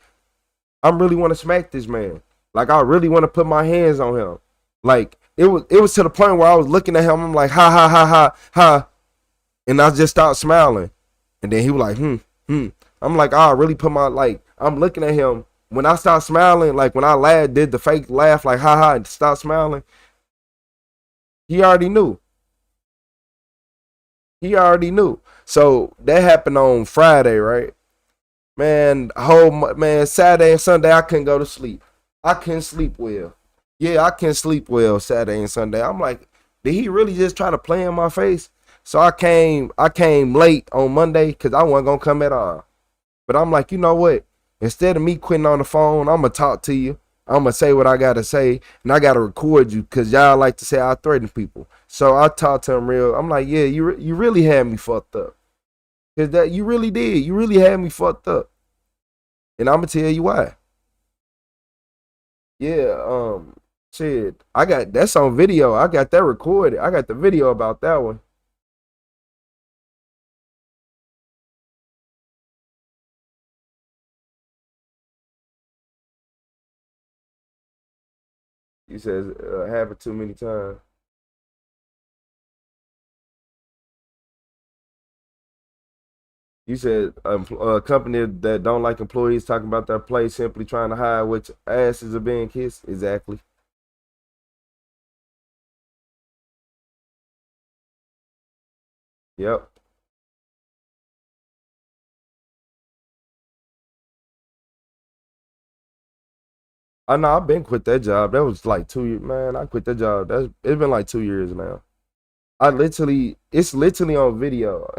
I really want to smack this man. Like, I really want to put my hands on him. Like, it was to the point where I was looking at him. I'm like, ha, ha, ha, ha, ha. And I just started smiling. And then he was like, I'm like, I really put my, like, I'm looking at him. When I start smiling, like when I did the fake laugh, like, ha, ha, and start smiling, he already knew. So that happened on Friday, right? Man, Saturday and Sunday, I couldn't go to sleep. I couldn't sleep well. Yeah, I couldn't sleep well Saturday and Sunday. I'm like, did he really just try to play in my face? So I came late on Monday because I wasn't gonna come at all. But I'm like, you know what? Instead of me quitting on the phone, I'm gonna talk to you. I'm gonna say what I gotta say, and I gotta record you because y'all like to say I threaten people. So I talked to him real. I'm like, yeah, you really had me fucked up. Cause that you really did. You really had me fucked up. And I'm gonna tell you why. Yeah, Shit, I got that's on video. I got that recorded. I got the video about that one. He says happened too many times. You said a company that don't like employees talking about their place simply trying to hide which asses are being kissed. Exactly. Yep. I know I've been quit that job. That was like 2 years, man. I quit that job. It's been like 2 years now. It's literally on video.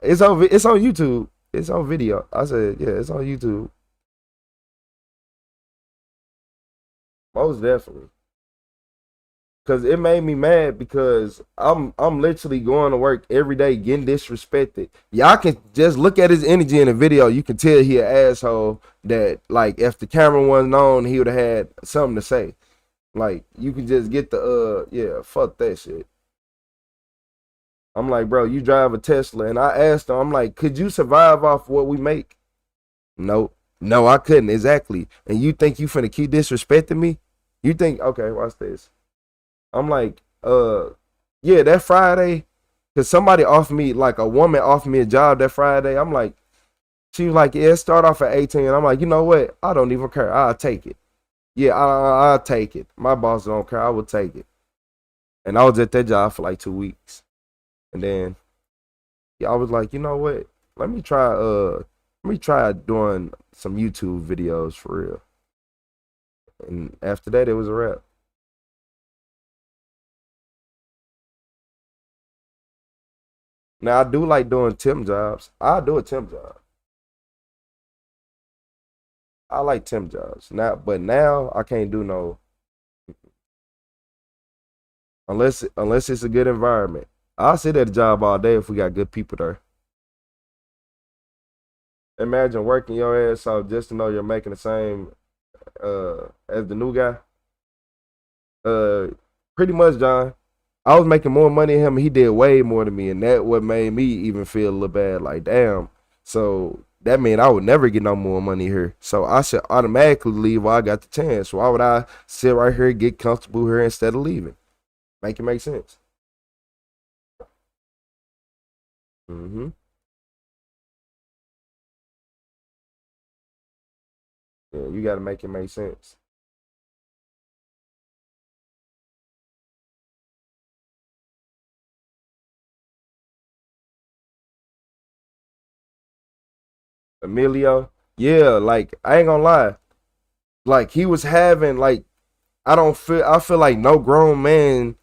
It's on YouTube. It's on video. I said, yeah, it's on YouTube. Most definitely. Cause it made me mad because I'm literally going to work every day getting disrespected. Y'all can just look at his energy in the video. You can tell he an asshole that like if the camera wasn't on, he would have had something to say. Like you can just get the yeah, fuck that shit. I'm like, bro, you drive a Tesla, and I asked him, I'm like, could you survive off what we make? No, I couldn't, exactly. And you think you finna keep disrespecting me? You think, okay, watch this. I'm like, yeah, that Friday, cause somebody offered me, like a woman offered me a job that Friday. I'm like, she was like, yeah, start off at 18. I'm like, you know what? I don't even care. I'll take it. Yeah, I'll take it. My boss don't care. I will take it. And I was at that job for like 2 weeks. And then yeah, I was like, you know what? Let me try doing some YouTube videos for real. And after that, it was a wrap. Now I do like doing temp jobs. I'll do a temp job. I like temp jobs. But now I can't do no unless it's a good environment. I'll sit at a job all day if we got good people there. Imagine working your ass off just to know you're making the same as the new guy. Pretty much, John. I was making more money than him, and he did way more than me, and that what made me even feel a little bad. Like, damn. So that mean I would never get no more money here. So I should automatically leave while I got the chance. Why would I sit right here, get comfortable here instead of leaving? Make it make sense. Mm-hmm. Yeah, you gotta make it make sense. Emilio, yeah, like I ain't gonna lie. Like he was having like I feel like no grown man.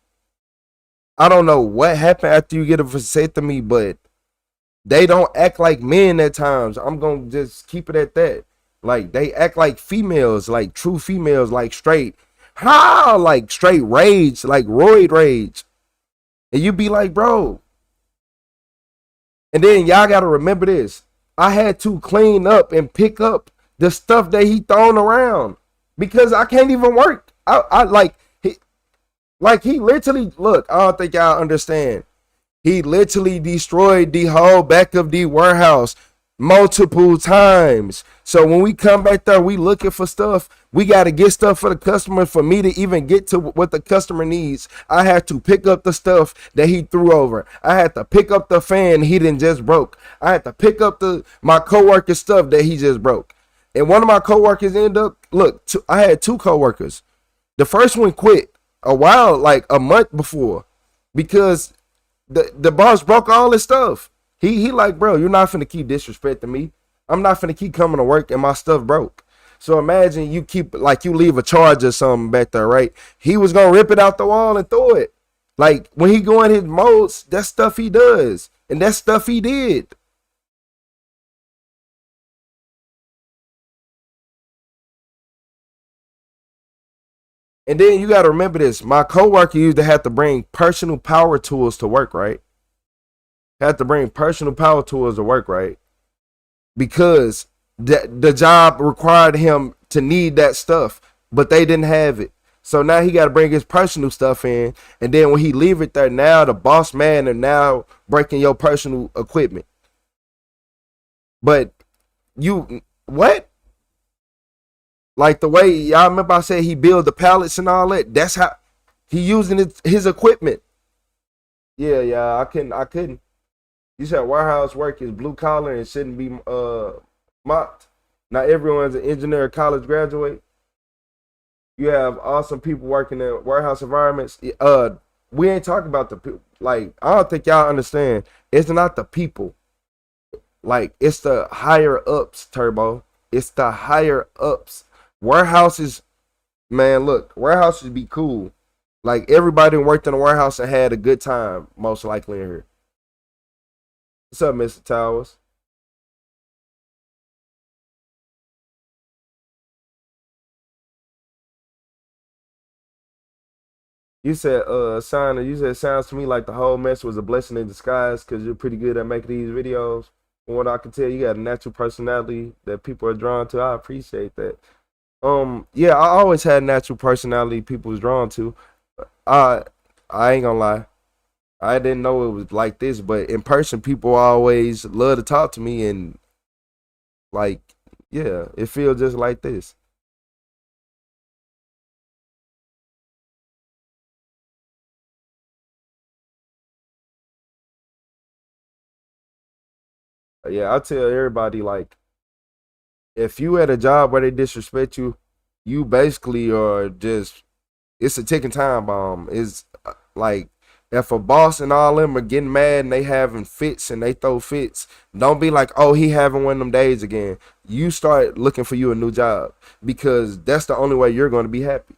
I don't know what happened after you get a vasectomy, but they don't act like men at times. I'm gonna just keep it at that. Like they act like females, like true females, like straight, like straight rage, like roid rage. And you be like, bro. And then y'all gotta remember this. I had to clean up and pick up the stuff that he thrown around because I can't even work. I like he literally look. I don't think y'all understand. He literally destroyed the whole back of the warehouse multiple times. So when we come back there, we looking for stuff. We got to get stuff for the customer. For me to even get to what the customer needs, I had to pick up the stuff that he threw over. I had to pick up the fan he didn't just broke. I had to pick up my coworker stuff that he just broke. And one of my coworkers ended up, I had two coworkers. The first one quit a while, like a month before, because the boss broke all his stuff. He like, bro, you're not finna keep disrespecting me. I'm not finna keep coming to work and my stuff broke. So imagine you leave a charge or something back there, right? He was gonna rip it out the wall and throw it. Like when he go in his modes, that's stuff he does. And that's stuff he did. And then you gotta remember this. My coworker used to have to bring personal power tools to work, right? Had to bring personal power tools to work, right? Because the job required him to need that stuff, but they didn't have it. So now he got to bring his personal stuff in, and then when he leave it there, now the boss man are now breaking your personal equipment. But you what? Like the way y'all remember I said he build the pallets and all that. That's how he using his equipment. Yeah, I couldn't. You said warehouse work is blue collar and shouldn't be mocked. Not everyone's an engineer or college graduate. You have awesome people working in warehouse environments. We ain't talking about the people. Like, I don't think y'all understand. It's not the people. Like, it's the higher ups, Turbo. It's the higher ups. Warehouses, man, look, warehouses be cool. Like, everybody worked in a warehouse and had a good time, most likely in here. What's up, Mr. Towers? You said, you said, sounds to me like the whole mess was a blessing in disguise because you're pretty good at making these videos. From what I can tell, you got a natural personality that people are drawn to. I appreciate that. Yeah, I always had natural personality people was drawn to. I ain't gonna lie. I didn't know it was like this, but in person, people always love to talk to me, and like, yeah, it feels just like this. Yeah, I tell everybody, like, if you at a job where they disrespect you, you basically are just, it's a ticking time bomb. It's like, if a boss and all them are getting mad and they having fits and they throw fits, don't be like, oh, he having one of them days again. You start looking for you a new job because that's the only way you're going to be happy.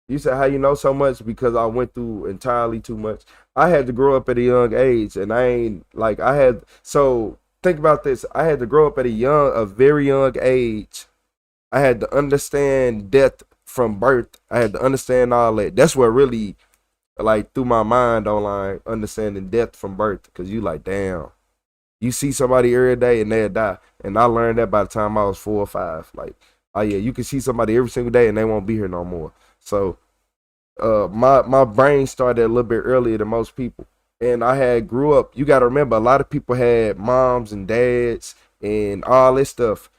You said how you know so much? Because I went through entirely too much. I had to grow up at a young age, and I ain't like I had. So think about this. I had to grow up at a very young age. I had to understand death from birth. I had to understand all that. That's what really like threw my mind on like understanding death from birth. Cause you like, damn, you see somebody every day and they'll die. And I learned that by the time I was 4 or 5. Like, oh yeah, you can see somebody every single day and they won't be here no more. So my brain started a little bit earlier than most people. And I had grew up, you gotta remember, a lot of people had moms and dads and all this stuff.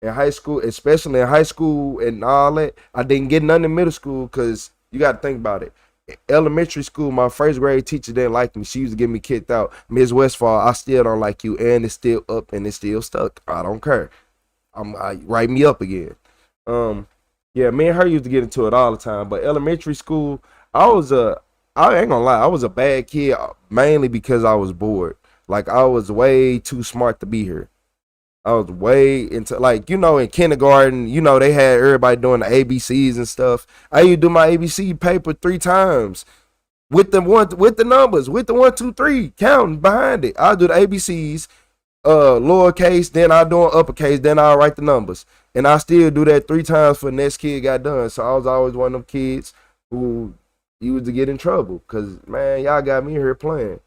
In high school, especially in high school and all that, I didn't get none in middle school because you got to think about it. Elementary school, my first grade teacher didn't like me. She used to get me kicked out. Ms. Westfall, I still don't like you, and it's still up and it's still stuck. I don't care. Write me up again. Yeah, me and her used to get into it all the time. But elementary school, I ain't gonna lie, I was a bad kid mainly because I was bored. Like, I was way too smart to be here. I was way into, like, in kindergarten, they had everybody doing the ABCs and stuff. I used to do my ABC paper 3 times with the numbers, with the 1, 2, 3 counting behind it. I'll do the ABCs, lowercase, then I'll do uppercase, then I'll write the numbers. And I still do that 3 times for the next kid got done. So I was always one of them kids who used to get in trouble because, man, y'all got me here playing.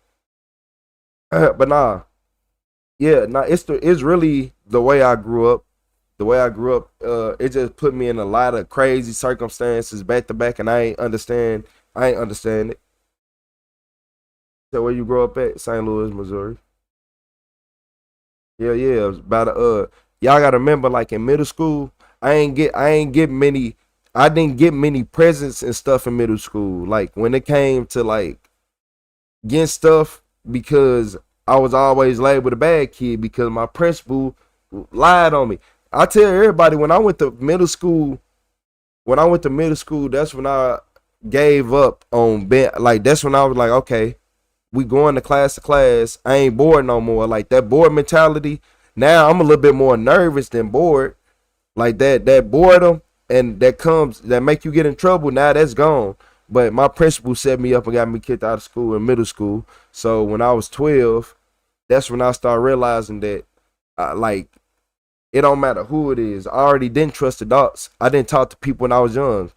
But nah. Yeah, it's really the way I grew up. The way I grew up, it just put me in a lot of crazy circumstances back to back, and I ain't understand it. So where you grew up at? St. Louis, Missouri. Yeah, it was about y'all gotta remember, like in middle school, I didn't get many presents and stuff in middle school. Like when it came to like getting stuff, because I was always labeled a bad kid because my principal lied on me. I tell everybody when I went to middle school, that's when I gave up on like that's when I was like, okay, we going to class. I ain't bored no more. Like that bored mentality. Now I'm a little bit more nervous than bored. Like that boredom and that make you get in trouble. Now that's gone. But my principal set me up and got me kicked out of school in middle school. So when I was 12, that's when I started realizing that, like, it don't matter who it is. I already didn't trust adults. I didn't talk to people when I was young.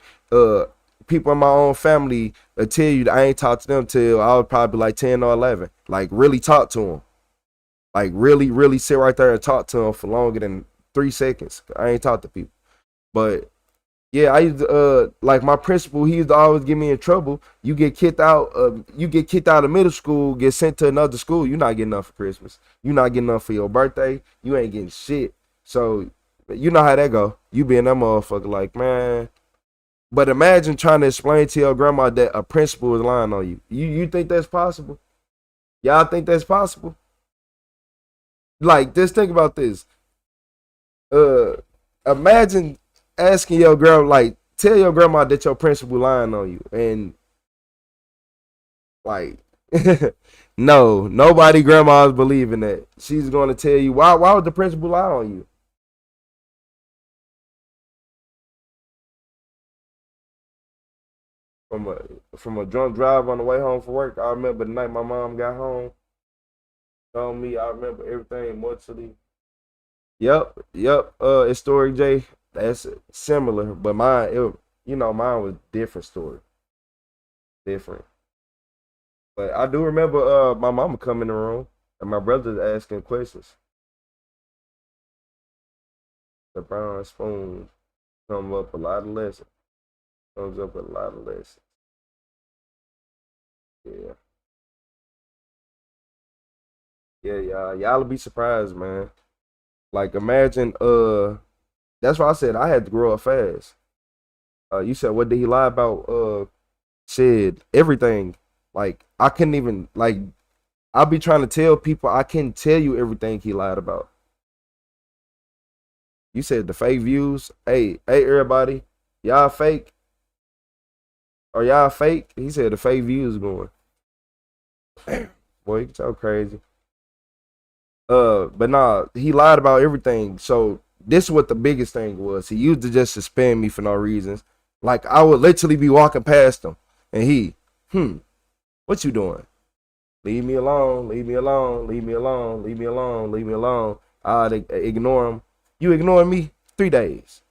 People in my own family will tell you that I ain't talked to them till I was probably like 10 or 11. Like, really talk to them. Like, really, really sit right there and talk to them for longer than 3 seconds. I ain't talked to people. But yeah, I used to, like my principal, he used to always get me in trouble. You get kicked out of middle school, get sent to another school, you're not getting nothing for Christmas. You're not getting nothing for your birthday. You ain't getting shit. So you know how that go. You being that motherfucker like, man. But imagine trying to explain to your grandma that a principal is lying on you. You think that's possible? Y'all think that's possible? Like, just think about this. Imagine asking your girl, like, tell your grandma that your principal lying on you, and like, no, nobody grandma's believing that. She's going to tell you why would the principal lie on you? From a drunk drive on the way home from work, I remember the night my mom got home. Told me, I remember everything muchly. Yep. It's Story J. That's similar, but mine was different story. Different. But I do remember my mama come in the room and my brother's asking questions. The brown spoon comes up a lot of lessons. Yeah. Yeah, y'all be surprised, man. Like, imagine, that's why I said I had to grow up fast. You said, what did he lie about? Said everything. Like, I couldn't even, like, I'll be trying to tell people I can't tell you everything he lied about. You said the fake views. Hey, everybody, y'all fake? Are y'all fake? He said the fake views going. Boy, you so crazy. But nah, he lied about everything. So this is what the biggest thing was. He used to just suspend me for no reasons. Like, I would literally be walking past him, and he, what you doing? Leave me alone. I'd ignore him. You ignore me? 3 days.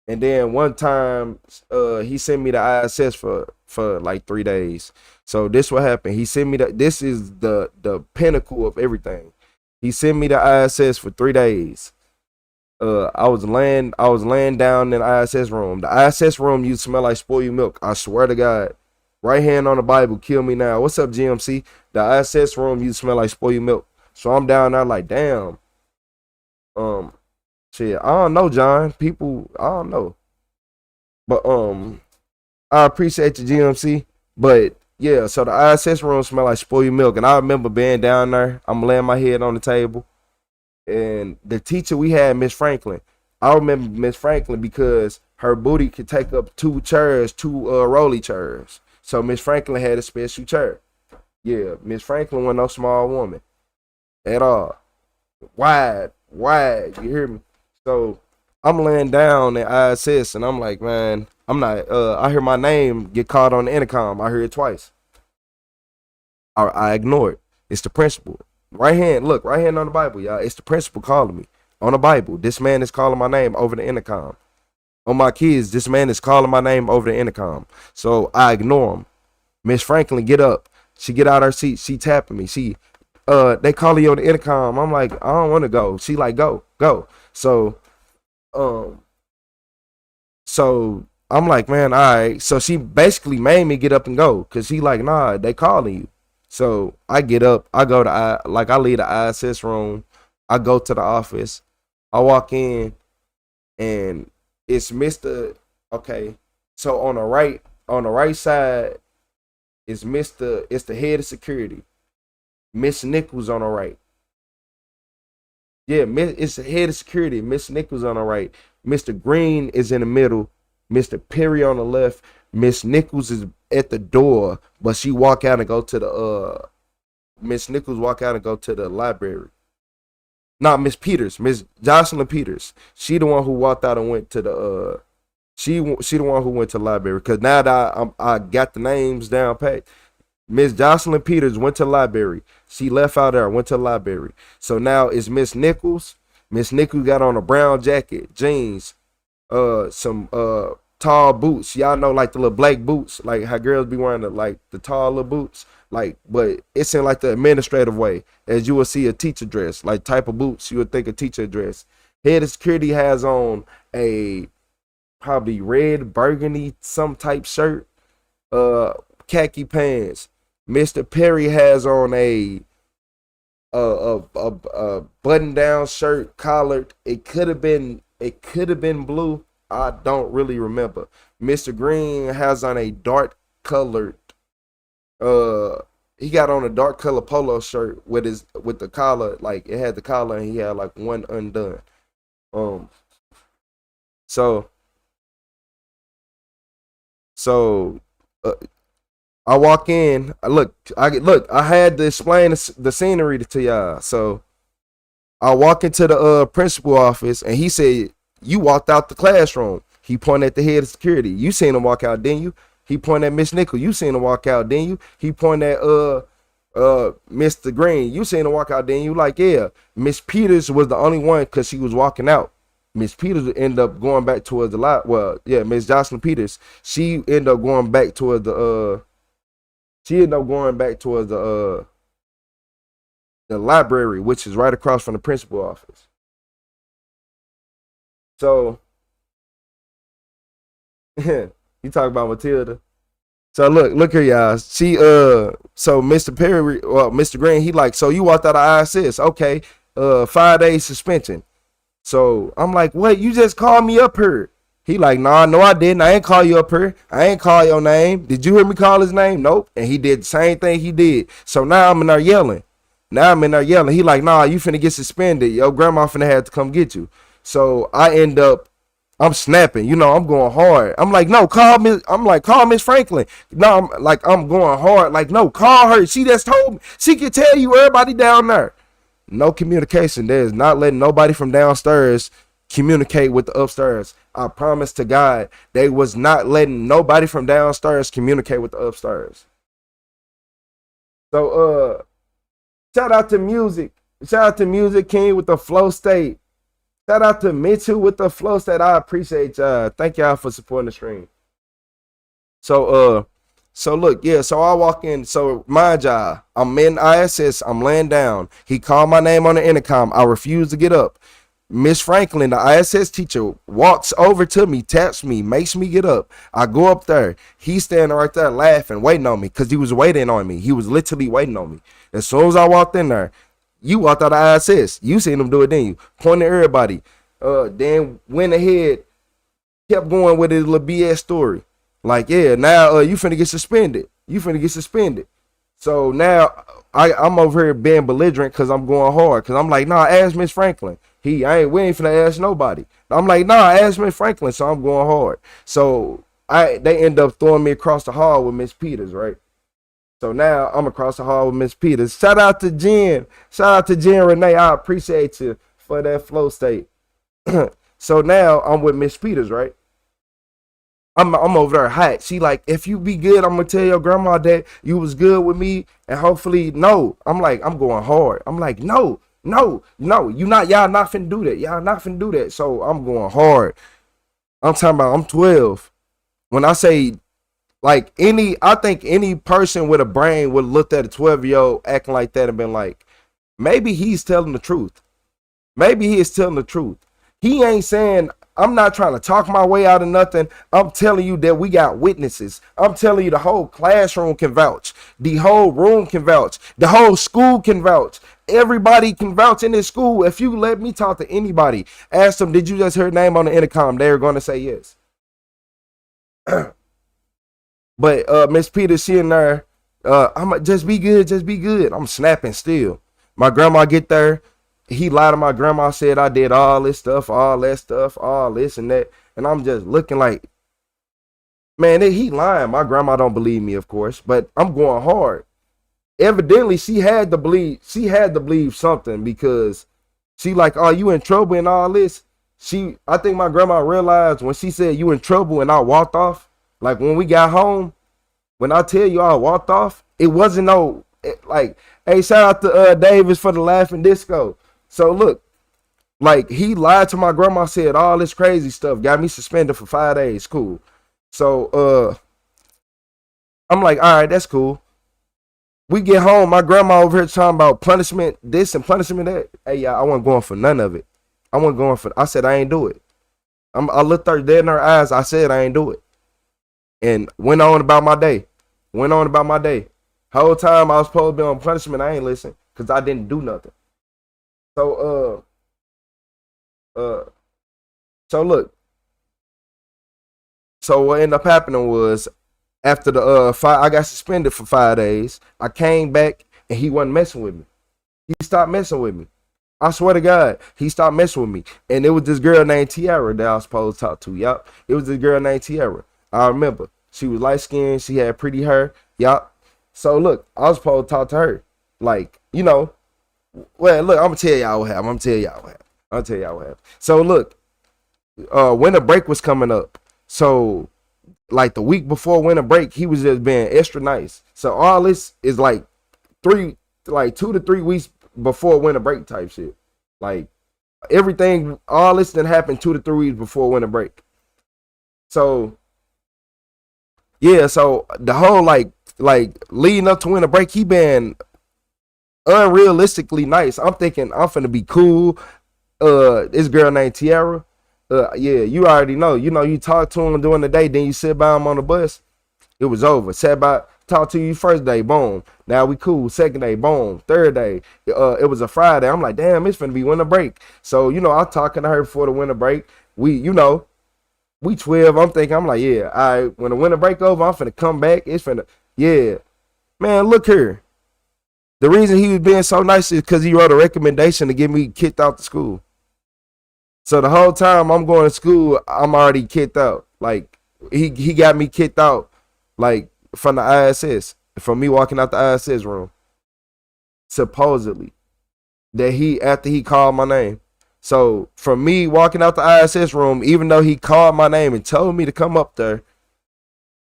And then one time, he sent me the ISS for like 3 days. So this what happened. He sent me this is the pinnacle of everything. He sent me the ISS for 3 days. I was laying down in the ISS room. The ISS room used to smell like spoiled milk. I swear to God. Right hand on the Bible, kill me now. What's up, GMC? The ISS room used to smell like spoiled milk. So I'm down there like, damn. Shit, I don't know, John. People, I don't know. But I appreciate you, GMC. But yeah, so the ISS room smell like spoiled milk. And I remember being down there. I'm laying my head on the table. And the teacher we had, Miss Franklin. I remember Miss Franklin because her booty could take up 2 chairs, 2 rolly chairs. So Miss Franklin had a special chair. Yeah, Miss Franklin wasn't no small woman at all. Wide, you hear me? So I'm laying down in ISS and I'm like, man, I'm not, I hear my name get called on the intercom. I hear it twice. I ignore it. It's the principal. Right hand on the Bible, y'all. It's the principal calling me on the Bible. This man is calling my name over the intercom. On my kids, this man is calling my name over the intercom. So I ignore him. Miss Franklin get up. She get out her seat. She tapping me. They calling you on the intercom. I'm like, I don't want to go. She like, go. So I'm like, man, all right. So she basically made me get up and go. Cause she like, nah, they calling you. So I get up. I go to, I leave the ISS room. I go to the office. I walk in and it's Mr. Okay. So on the right side is it's the head of security. Miss Nichols on the right. Yeah, it's the head of security. Miss Nichols on the right. Mr. Green is in the middle. Mr. Perry on the left. Miss Nichols is at the door, but she walk out and go to the Miss Nichols walk out and go to the library. Not Miss Peters, Miss Jocelyn Peters. She the one who walked out and went to the she the one who went to the library. Cause now that I got the names down pat. Miss Jocelyn Peters went to the library. She left out there, went to the library. So now it's Miss Nichols. Miss Nichols got on a brown jacket, jeans, some tall boots. Y'all know like the little black boots, like how girls be wearing the tall little boots. Like, but it's in like the administrative way, as you will see a teacher dress, like type of boots you would think a teacher dress. Head of security has on a probably red burgundy some type shirt, khaki pants. Mr. Perry has on a button down shirt, collared. It could have been blue. I don't really remember. Mr. Green has on a dark colored he got on a dark color polo shirt with the collar, like it had the collar and he had like one undone. So I walk in. I had to explain the scenery to y'all. So I walk into the principal office, and he said, "You walked out the classroom." He pointed at the head of security. You seen him walk out, didn't you? He pointed at Miss Nickel. You seen him walk out, didn't you? He pointed at Mr. Green. You seen him walk out, didn't you? Like, yeah. Miss Peters was the only one because she was walking out. Miss Peters ended up going back towards the lot. Well, yeah, Miss Jocelyn Peters. She ended up going back towards the the library, which is right across from the principal office. So you talk about Matilda. So look here, y'all. She so Mr. Perry, well, Mr. Green, he like, so you walked out of ISS, okay? 5 days suspension. So I'm like, what? You just called me up here. He like, nah, no, I didn't. I ain't call you up here. I ain't call your name. Did you hear me call his name? Nope. And he did the same thing he did. So now I'm in there yelling. He like, nah, you finna get suspended. Your grandma finna have to come get you. So I'm snapping. You know, I'm going hard. I'm like, no, call Miss Franklin. No, I'm going hard. Like, no, call her. She just told me. She can tell you everybody down there. No communication. There's not letting nobody from downstairs communicate with the upstairs. I promise to God, they was not letting nobody from downstairs communicate with the upstairs. So shout out to Music. Shout out to Music King with the flow state. Shout out to Mitchell with the flow state. I appreciate y'all. Thank y'all for supporting the stream. So look, yeah, so I walk in. So mind y'all, I'm in ISS, I'm laying down. He called my name on the intercom. I refuse to get up. Miss Franklin, the ISS teacher, walks over to me, taps me, makes me get up. I go up there. He's standing right there laughing, waiting on me, because he was waiting on me. He was literally waiting on me. As soon as I walked in there, you walked out of ISS. You seen him do it, didn't you? Pointing at everybody. Then went ahead, kept going with his little BS story. Like, yeah, now you finna get suspended. So now I'm over here being belligerent because I'm going hard. Because I'm like, nah, ask Miss Franklin. We ain't finna ask nobody. I'm like, nah, ask Miss Franklin. So I'm going hard. So they end up throwing me across the hall with Miss Peters, right? So now I'm across the hall with Miss Peters. Shout out to Jen. Renee. I appreciate you for that flow state. So now I'm with Miss Peters, right? I'm over there hot. She like, if you be good, I'm gonna tell your grandma that you was good with me, and hopefully, no. I'm like, I'm going hard. I'm like, no, y'all not finna do that. Y'all not finna do that. So I'm going hard. I'm talking about I'm 12. When I say like I think any person with a brain would looked at a 12-year-old acting like that and been like, maybe he's telling the truth. Maybe he is telling the truth. He ain't saying, I'm not trying to talk my way out of nothing. I'm telling you that we got witnesses. I'm telling you the whole classroom can vouch. The whole room can vouch. The whole school can vouch. Everybody can vouch in this school. If you let me talk to anybody, ask them, did you just hear name on the intercom? They're going to say yes. But Miss Peters, she in there, I'm just be good. I'm snapping still. My grandma get there. He lied to my grandma, said I did all this stuff, all this and that. And I'm just looking like, man, he lying. My grandma don't believe me, of course, but I'm going hard. Evidently, she had to believe something, because she like, oh, you in trouble and all this. I think my grandma realized when she said you in trouble and I walked off, like when we got home, when I tell you I walked off, it wasn't hey, shout out to Davis for the laughing disco. So look, like he lied to my grandma, said all this crazy stuff, got me suspended for 5 days. Cool. So I'm like, all right, that's cool. We get home, my grandma over here talking about punishment this and punishment that. Hey, y'all, I wasn't going for none of it. I wasn't going for. I said I ain't do it. I looked her dead in her eyes. I said I ain't do it, and went on about my day. Went on about my day. Whole time I was supposed to be on punishment, I ain't listen because I didn't do nothing. So so look. So what ended up happening was after the I got suspended for 5 days. I came back and he wasn't messing with me. He stopped messing with me. I swear to God, he stopped messing with me. And it was this girl named Tiara that I was supposed to talk to. Yup. It was this girl named Tiara. I remember. She was light skinned. She had pretty hair. Yup. So look, I was supposed to talk to her. Like, you know. Well, look, I'm gonna tell y'all what happened. So look, winter break was coming up. So like the week before winter break, he was just being extra nice. So all this is like 2 to 3 weeks before winter break type shit. Like everything, all this didn't happen 2 to 3 weeks before winter break. So yeah, so the whole like leading up to winter break, he been unrealistically nice. I'm thinking I'm finna be cool. This girl named Tiara. Yeah, you already know. You know, you talk to him during the day, then you sit by him on the bus. It was over. Talk to you first day, boom. Now we cool. Second day, boom. Third day, it was a Friday. I'm like, damn, it's finna be winter break. So, you know, I'm talking to her before the winter break. We 12. I'm like, yeah, all right, when the winter break over, I'm finna come back. It's finna, yeah. Man, look here. The reason he was being so nice is because he wrote a recommendation to get me kicked out the school. So the whole time I'm going to school, I'm already kicked out. Like he got me kicked out, like from the ISS, from me walking out the ISS room. Supposedly, after he called my name. So from me walking out the ISS room, even though he called my name and told me to come up there,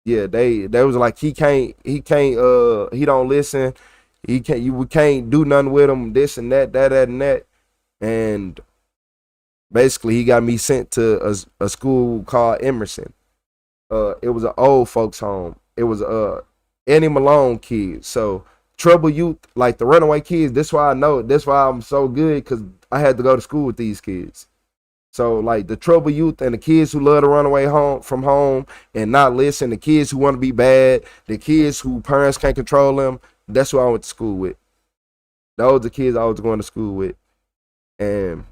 yeah, they was like he don't listen. We can't do nothing with him. This and that, and that, and basically, he got me sent to a school called Emerson. It was an old folks home. It was Annie Malone kids. So trouble youth, like the runaway kids. That's why I know. That's why I'm so good because I had to go to school with these kids. So like the trouble youth and the kids who love to run away from home and not listen, the kids who want to be bad, the kids who parents can't control them. That's who I went to school with. Those are the kids I was going to school with, and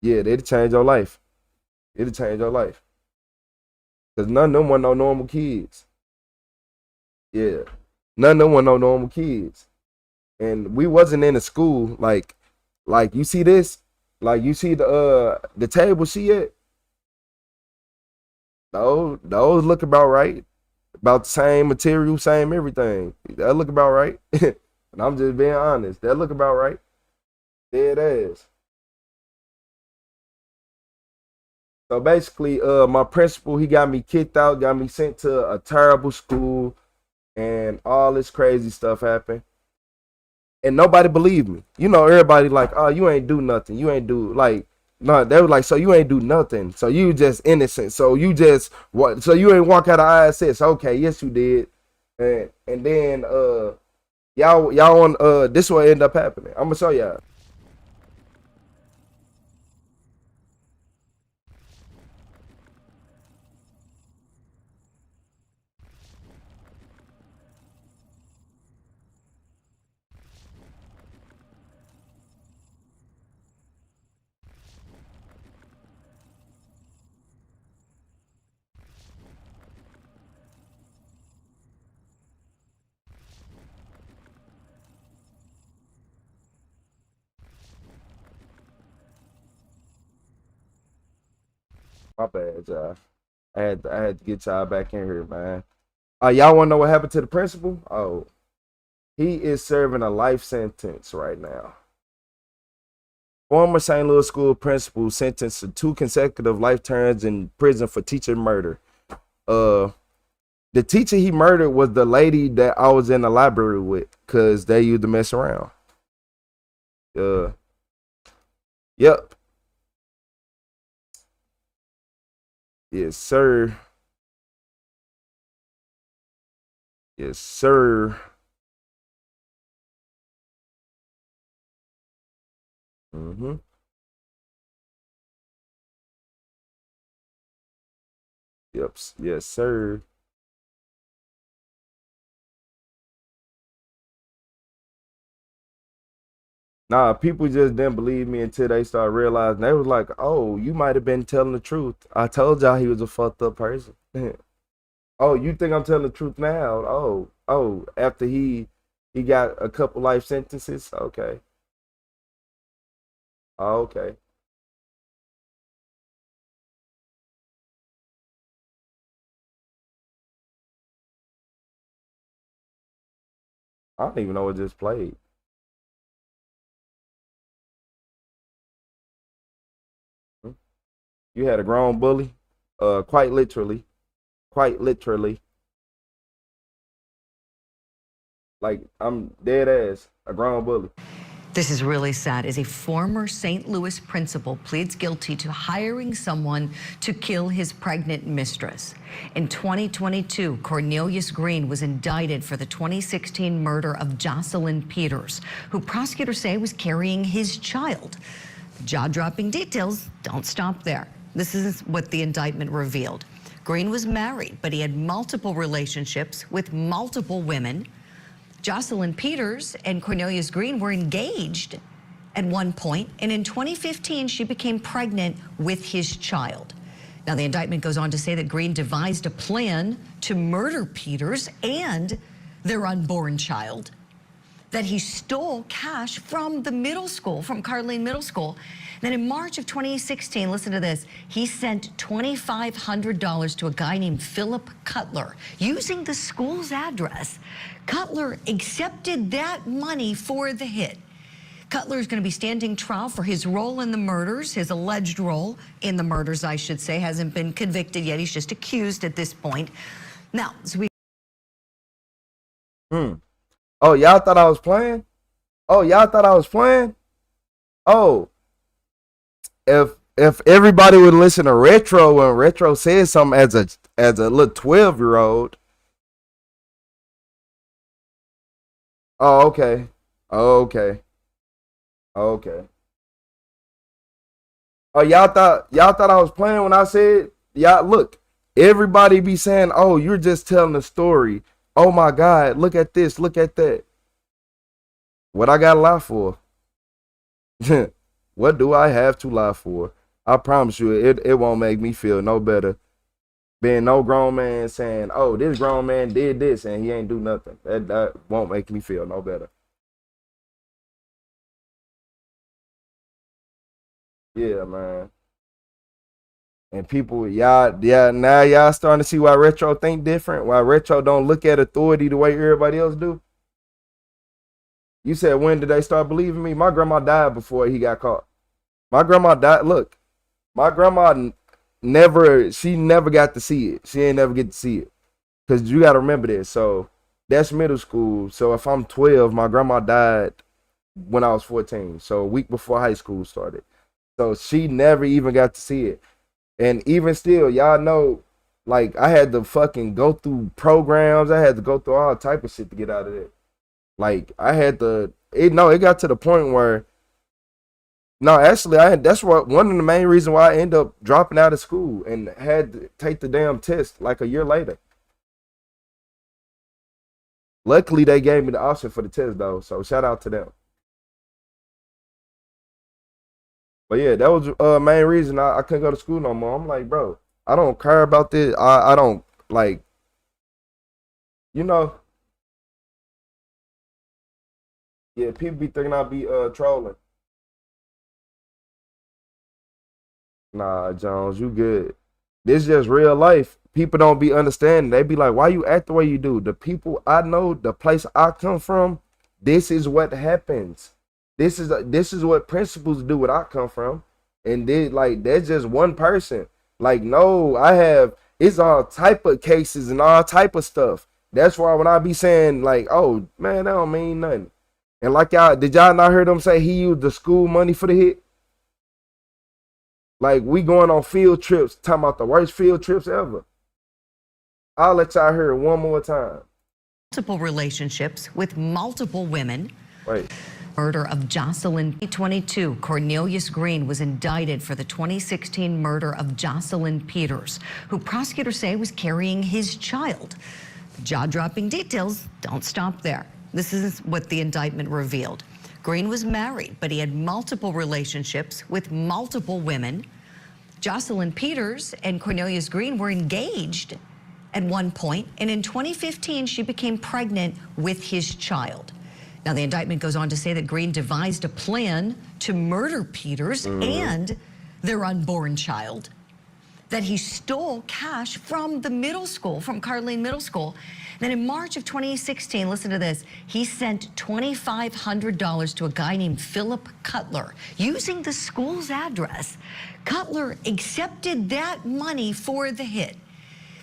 yeah, it'll change your life. It'll change your life. Because none of them want no normal kids. Yeah. None of them want no normal kids. And we wasn't in a school like you see this? Like you see the table she at? Those look about right. About the same material, same everything. That look about right. And I'm just being honest. That look about right. There it is. So basically, my principal, he got me kicked out, got me sent to a terrible school, and all this crazy stuff happened. And nobody believed me. You know, everybody like, oh, you ain't do nothing. You ain't do like, no, they were like, so you ain't do nothing. So you just innocent. So you just what? So you ain't walk out of ISS. Okay, yes you did. And then y'all on this what ended up happening. I'm gonna show y'all. My bad, y'all. I had to get y'all back in here, man. Y'all wanna know what happened to the principal? Oh, he is serving a life sentence right now. Former St. Louis school principal sentenced to 2 consecutive life terms in prison for teacher murder. The teacher he murdered was the lady that I was in the library with, cause they used to mess around. Yep. Yes, sir. Yes, sir. Mm-hmm. Yep. Yes, sir. Nah, people just didn't believe me until they started realizing. They was like, "Oh, you might have been telling the truth. I told y'all he was a fucked up person." Oh, you think I'm telling the truth now? Oh, after he got a couple life sentences. Okay. Oh, okay. I don't even know what just played. You had a grown bully, quite literally, like I'm dead ass, a grown bully. This is really sad. As a former St. Louis principal pleads guilty to hiring someone to kill his pregnant mistress. In 2022, Cornelius Green was indicted for the 2016 murder of Jocelyn Peters, who prosecutors say was carrying his child. The jaw-dropping details don't stop there. This is what the indictment revealed. Green was married, but he had multiple relationships with multiple women. Jocelyn Peters and Cornelius Green were engaged at one point, and in 2015, she became pregnant with his child. Now, the indictment goes on to say that Green devised a plan to murder Peters and their unborn child, that he stole cash from the middle school, from Carlene Middle School. Then in March of 2016, listen to this, he sent $2,500 to a guy named Philip Cutler using the school's address. Cutler accepted that money for the hit. Cutler is going to be standing trial for his role in the murders, his alleged role in the murders, I should say, hasn't been convicted yet. He's just accused at this point. Now, so we... Oh, y'all thought I was playing? Oh, y'all thought I was playing? Oh, if everybody would listen to Retro when Retro says something as a little 12-year-old. Oh, okay. Okay. Okay. Oh, y'all thought I was playing when I said, y'all look, everybody be saying, "Oh, you're just telling a story. Oh my God, look at this, look at that." What I got to lie for? What do I have to lie for? I promise you, it won't make me feel no better. Being no grown man saying, "Oh, this grown man did this and he ain't do nothing." That won't make me feel no better. Yeah, man. And people, now y'all starting to see why Retro think different. Why Retro don't look at authority the way everybody else do. You said, when did they start believing me? My grandma died before he got caught. My grandma died. Look, my grandma she never got to see it. She ain't never get to see it. Because you got to remember this. So that's middle school. So if I'm 12, my grandma died when I was 14. So a week before high school started. So she never even got to see it. And even still, y'all know, like, I had to fucking go through programs. I had to go through all type of shit to get out of it. Like, I had to, it got to the point where, no, actually, that's one of the main reasons why I ended up dropping out of school and had to take the damn test like a year later. Luckily, they gave me the option for the test, though, so shout out to them. But yeah, that was main reason I couldn't go to school no more. I'm like, bro, I don't care about this. I don't, like, you know. Yeah, people be thinking I be trolling. Nah, Jones, you good. This is just real life. People don't be understanding. They be like, why you act the way you do? The people I know, the place I come from, this is what happens. This is what principals do where I come from. And then, like, that's just one person. Like, no, it's all type of cases and all type of stuff. That's why when I be saying, like, oh, man, that don't mean nothing. And like, did y'all not hear them say he used the school money for the hit? Like, we going on field trips, talking about the worst field trips ever. I'll let y'all hear it one more time. Multiple relationships with multiple women. Right. Murder of Jocelyn. 2022, Cornelius Green was indicted for the 2016 murder of Jocelyn Peters, who prosecutors say was carrying his child. The jaw-dropping details don't stop there. This is what the indictment revealed. Green was married, but he had multiple relationships with multiple women. Jocelyn Peters and Cornelius Green were engaged at one point, and in 2015, she became pregnant with his child. Now, the indictment goes on to say that Green devised a plan to murder Peters and their unborn child, that he stole cash from the middle school, from Carlene Middle School. Then in March of 2016, listen to this, he sent $2,500 to a guy named Philip Cutler using the school's address. Cutler accepted that money for the hit.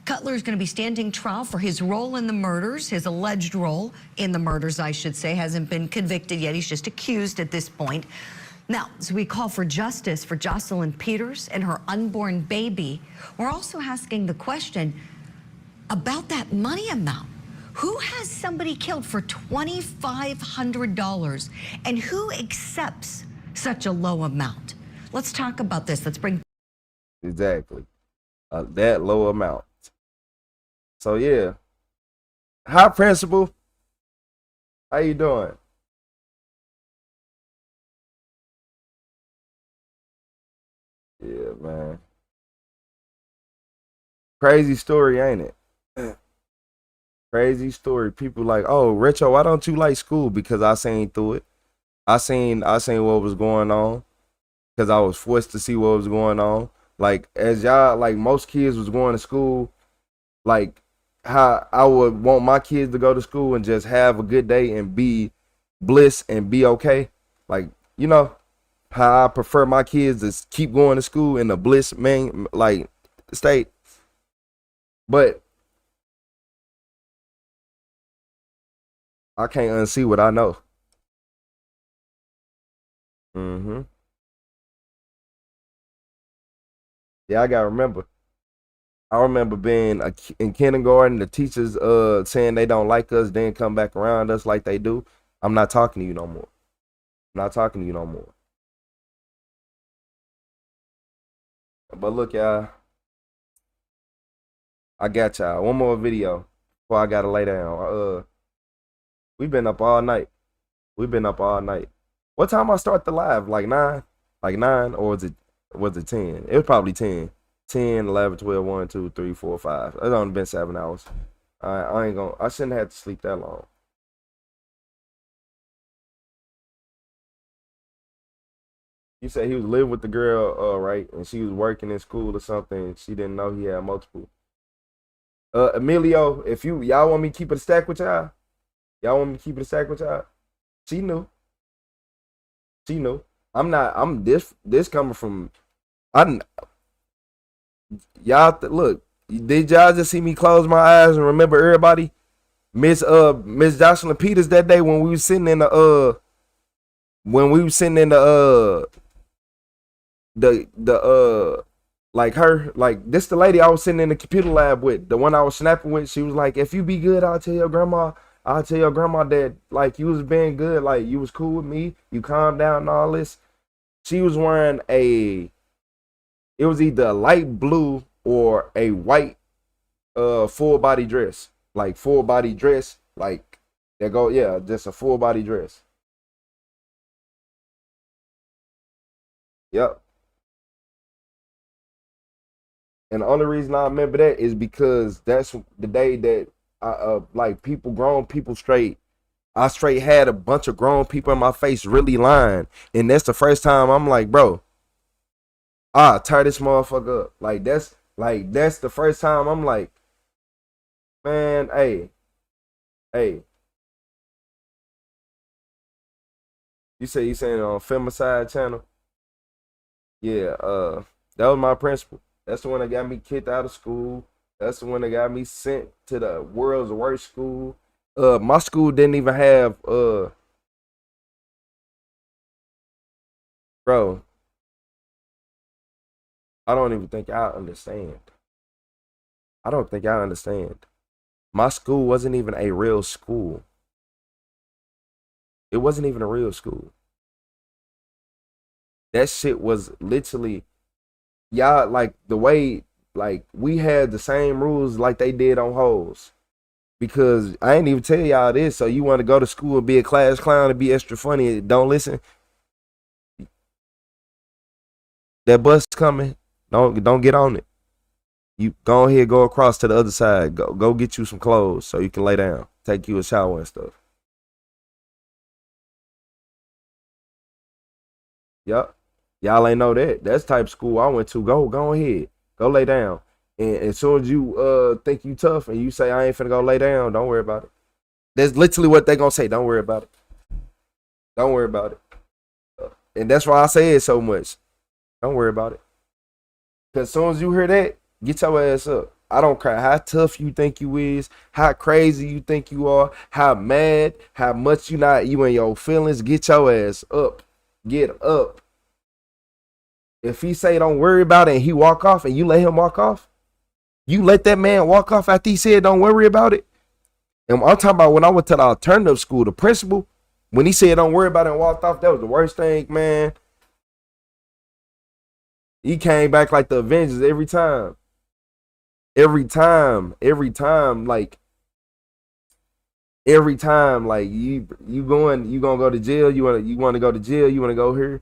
Cutler is going to be standing trial for his role in the murders, his alleged role in the murders, I should say, hasn't been convicted yet. He's just accused at this point. Now, as we call for justice for Jocelyn Peters and her unborn baby, we're also asking the question about that money amount. Who has somebody killed for $2,500 and who accepts such a low amount? Let's talk about this. Let's bring... Exactly. That low amount. So yeah, hi principal, how you doing? Yeah, man. Crazy story, ain't it? Crazy story. People like, oh, Retro, why don't you like school? Because I seen through it. I seen what was going on. Because I was forced to see what was going on. Like, as y'all, like most kids was going to school, like how I would want my kids to go to school and just have a good day and be bliss and be okay. Like, you know, how I prefer my kids to keep going to school in the bliss, man, like, state. But I can't unsee what I know. Yeah, I gotta remember. I remember being in kindergarten, the teachers saying they don't like us, then come back around us like they do. I'm not talking to you no more. I'm not talking to you no more. But look, y'all. I got y'all. One more video before I gotta lay down. We've been up all night. We've been up all night. What time I start the live? Like 9? Like 9? Or was it 10? It was probably 10. 10, 11, 12, 1, 2, 3, 4, 5. It's only been 7 hours. I shouldn't have to sleep that long. You said he was living with the girl, right? And she was working in school or something. She didn't know he had multiple. Emilio, if y'all want me to keep it a stack with y'all? Y'all want me to keep it a stack with y'all? She knew. She knew. I'm this coming from, y'all look, did y'all just see me close my eyes and remember everybody? Miss Jocelyn Peters that day when we was sitting in the like her, like this the lady I was sitting in the computer lab with, the one I was snapping with. She was like, if you be good, I'll tell your grandma that like you was being good, like you was cool with me, you calmed down and all this. She was wearing it was either a light blue or a white full body dress. Like full body dress, like just a full body dress. Yep. And the only reason I remember that is because that's the day that like grown people I straight had a bunch of grown people in my face really lying. And that's the first time I'm like, bro, tear this motherfucker up. Like that's the first time I'm like, man, hey. You saying it on Femicide channel? Yeah, that was my principal. That's the one that got me kicked out of school. That's the one that got me sent to the world's worst school. My school didn't even have bro. I don't even think I understand. I don't think I understand. My school wasn't even a real school. It wasn't even a real school. That shit was literally, y'all, like the way, like we had the same rules like they did on hoes. Because I ain't even tell y'all this, so you want to go to school and be a class clown and be extra funny and don't listen. That bus coming, don't get on it. You go ahead, go across to the other side. Go get you some clothes so you can lay down. Take you a shower and stuff. Yup. Y'all ain't know that. That's the type of school I went to. Go ahead. Go lay down. And as soon as you think you tough and you say I ain't finna go lay down, don't worry about it. That's literally what they gonna say. Don't worry about it. Don't worry about it. And that's why I say it so much. Don't worry about it. Cause as soon as you hear that, get your ass up. I don't care how tough you think you is, how crazy you think you are, how mad, how much you in your feelings. Get your ass up. Get up. If he say don't worry about it and he walk off and you let him walk off, you let that man walk off after he said don't worry about it. And I'm talking about when I went to the alternative school, the principal, when he said don't worry about it and walked off, that was the worst thing, man. He came back like the Avengers every time. Every time, like every time, like you gonna go to jail. You wanna go to jail. You wanna go here.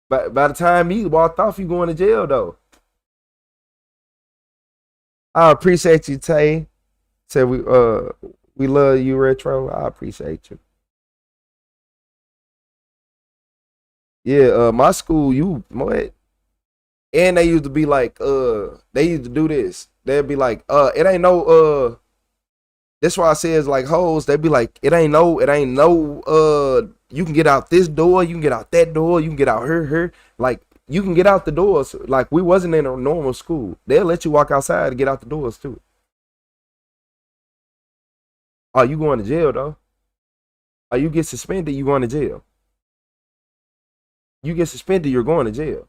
But by the time he walked off, you going to jail though. I appreciate you, Tay. Said we love you, Retro. I appreciate you. Yeah, my school, what? And they used to be like, they used to do this. They'd be like, it ain't no, that's why I say it's like hoes. They'd be like, it ain't no, you can get out this door, you can get out that door, you can get out here. Like, you can get out the doors. Like, we wasn't in a normal school. They'll let you walk outside to get out the doors, too. Oh, you going to jail, though? Oh, you get suspended, you going to jail. You get suspended, you're going to jail.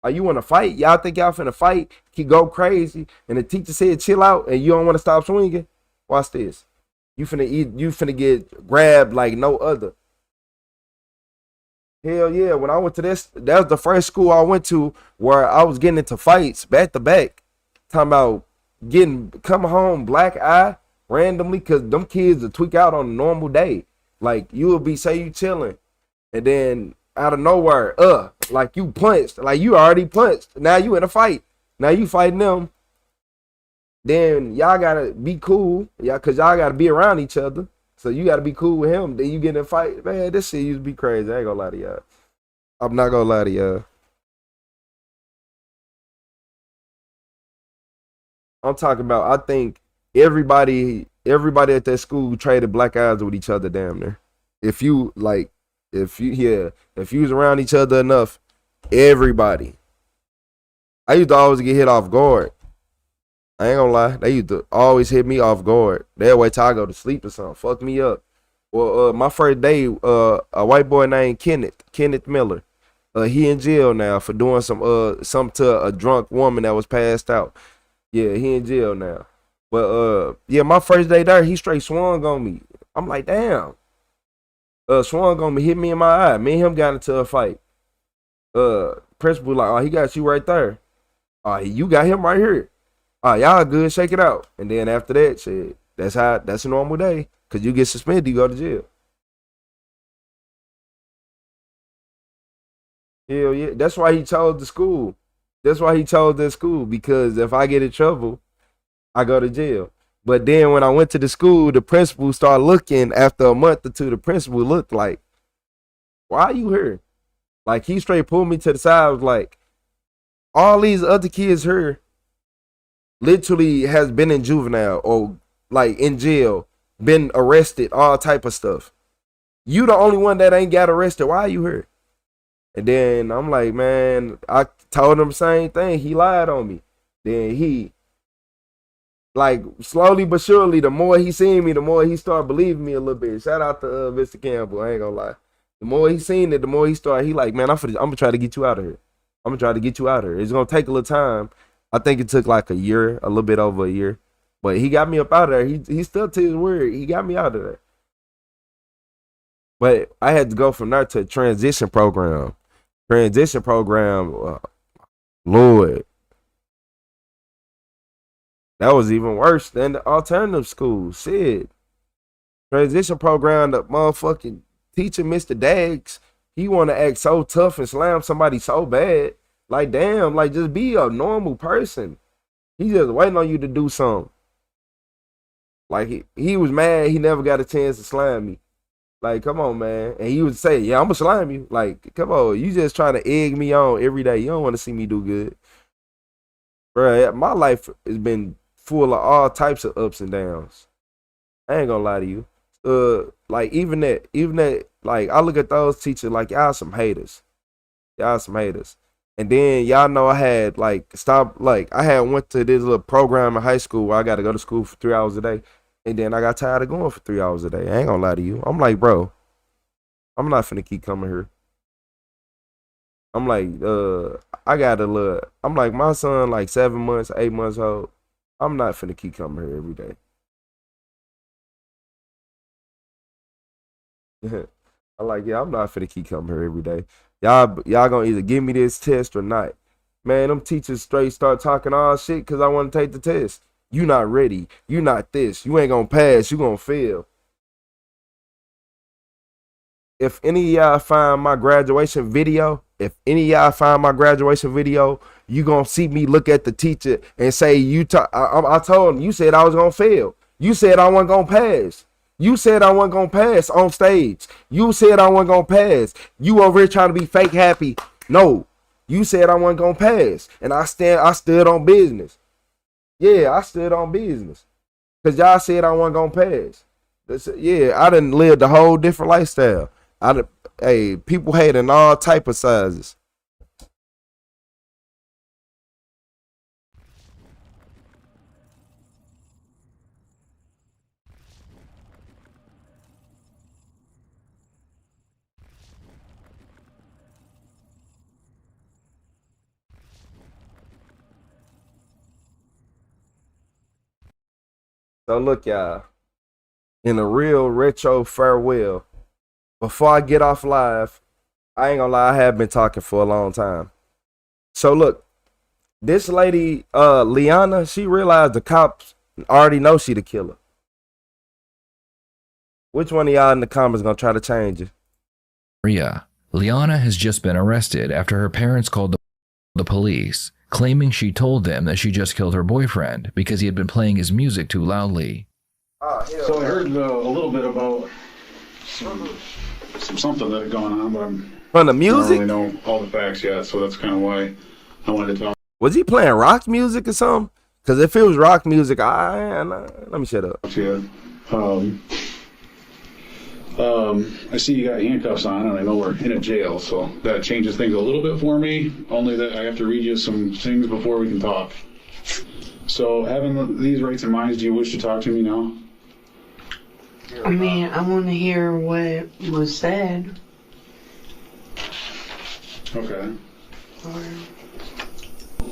Are you want to fight? Y'all think y'all finna fight? Keep go crazy, and the teacher said chill out, and you don't want to stop swinging? Watch this. You finna get grabbed like no other. Hell yeah! When I went to this, that was the first school I went to where I was getting into fights back to back. Talking about coming home black eye randomly, cause them kids will tweak out on a normal day. Like you will be say you chilling, and then out of nowhere, like you punched, like you already punched. Now you in a fight. Now you fighting them. Then y'all gotta be cool, cause y'all gotta be around each other. So you gotta be cool with him. Then you get in a fight. Man, this shit used to be crazy. I ain't gonna lie to y'all. I'm not gonna lie to y'all. I'm talking about, I think everybody at that school traded black eyes with each other damn near. If you was around each other enough, everybody. I used to always get hit off guard. I ain't gonna lie. They used to always hit me off guard. They'll wait till I go to sleep or something. Fuck me up. Well, my first day, a white boy named Kenneth Miller. He in jail now for doing something to a drunk woman that was passed out. Yeah, he in jail now. But yeah, my first day there, he straight swung on me. I'm like, damn. Swung on me, hit me in my eye. Me and him got into a fight. Principal like, oh, he got you right there. Oh, you got him right here. Oh, y'all good, shake it out. And then after that, shit, that's a normal day. Cause you get suspended, you go to jail. Hell yeah. That's why he chose the school. That's why he chose that school. Because if I get in trouble, I go to jail. But then when I went to the school, the principal started looking. After a month or two, the principal looked like, why are you here? Like, he straight pulled me to the side. I was like, all these other kids here literally has been in juvenile or like in jail, been arrested, all type of stuff. You the only one that ain't got arrested. Why are you here? And then I'm like, man, I told him the same thing. He lied on me. Then he, like, slowly but surely, the more he seen me, the more he started believing me a little bit. Shout out to Mr. Campbell. I ain't gonna lie. The more he seen it, the more he started. He like, man, I'm gonna try to get you out of here. I'm gonna try to get you out of here. It's gonna take a little time. I think it took like a year, a little bit over a year. But he got me up out of there. He stuck to his word. He got me out of there. But I had to go from there to a transition program. Transition program, Lord. That was even worse than the alternative school. Shit. Transition program, the motherfucking teacher, Mr. Daggs, he want to act so tough and slam somebody so bad. Like, damn, like, just be a normal person. He just waiting on you to do something. Like, he was mad he never got a chance to slam me. Like, come on, man. And he would say, yeah, I'm going to slam you. Like, come on. You just trying to egg me on every day. You don't want to see me do good. Bruh, my life has been full of all types of ups and downs. I ain't gonna lie to you. Like even that, like I look at those teachers like y'all some haters. Y'all some haters. And then y'all know I had I had went to this little program in high school where I got to go to school for 3 hours a day. And then I got tired of going for 3 hours a day. I ain't gonna lie to you. I'm like, bro, I'm not finna keep coming here. I'm like, I'm like, my son like 7 months, 8 months old. I'm not finna keep coming here every day. I'm like, yeah, I'm not finna keep coming here every day. Y'all gonna either give me this test or not. Man, them teachers straight start talking all shit because I want to take the test. You not ready. You not this. You ain't gonna pass. You gonna fail. If any of y'all find my graduation video, you gonna see me look at the teacher and say, I told him, you said I was gonna fail. You said I wasn't gonna pass. You said I wasn't gonna pass on stage. You said I wasn't gonna pass. You over here trying to be fake happy. No, you said I wasn't gonna pass. And I stood on business. Yeah, I stood on business. Cause y'all said I wasn't gonna pass. I done lived a whole different lifestyle. People hating all type of sizes. So look, y'all, in a real retro farewell, before I get off live, I ain't gonna lie, I have been talking for a long time. So look, this lady, Liana, she realized the cops already know she the killer. Which one of y'all in the comments gonna try to change it? Maria, Liana has just been arrested after her parents called the police, claiming she told them that she just killed her boyfriend because he had been playing his music too loudly. So I heard a little bit about something that's going on, but from the music? I don't really know all the facts yet, so that's kind of why I wanted to talk. Was he playing rock music or something? Because if it was rock music, let me shut up. Yeah. I see you got handcuffs on, and I know we're in a jail, so that changes things a little bit for me, only that I have to read you some things before we can talk. So, having these rights in mind, do you wish to talk to me now? I mean, I want to hear what was said. Okay.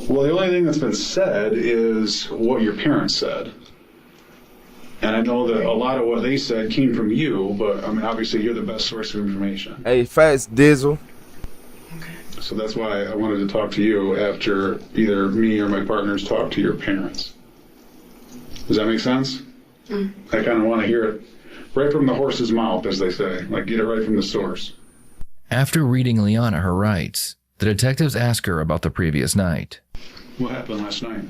Well, the only thing that's been said is what your parents said. And I know that a lot of what they said came from you, but I mean, obviously you're the best source of information. Hey, Fats Dizzle. Okay. So that's why I wanted to talk to you after either me or my partners talk to your parents. Does that make sense? I kind of want to hear it right from the horse's mouth, as they say. Like, get it right from the source. After reading Liana her rights, the detectives ask her about the previous night. What happened last night?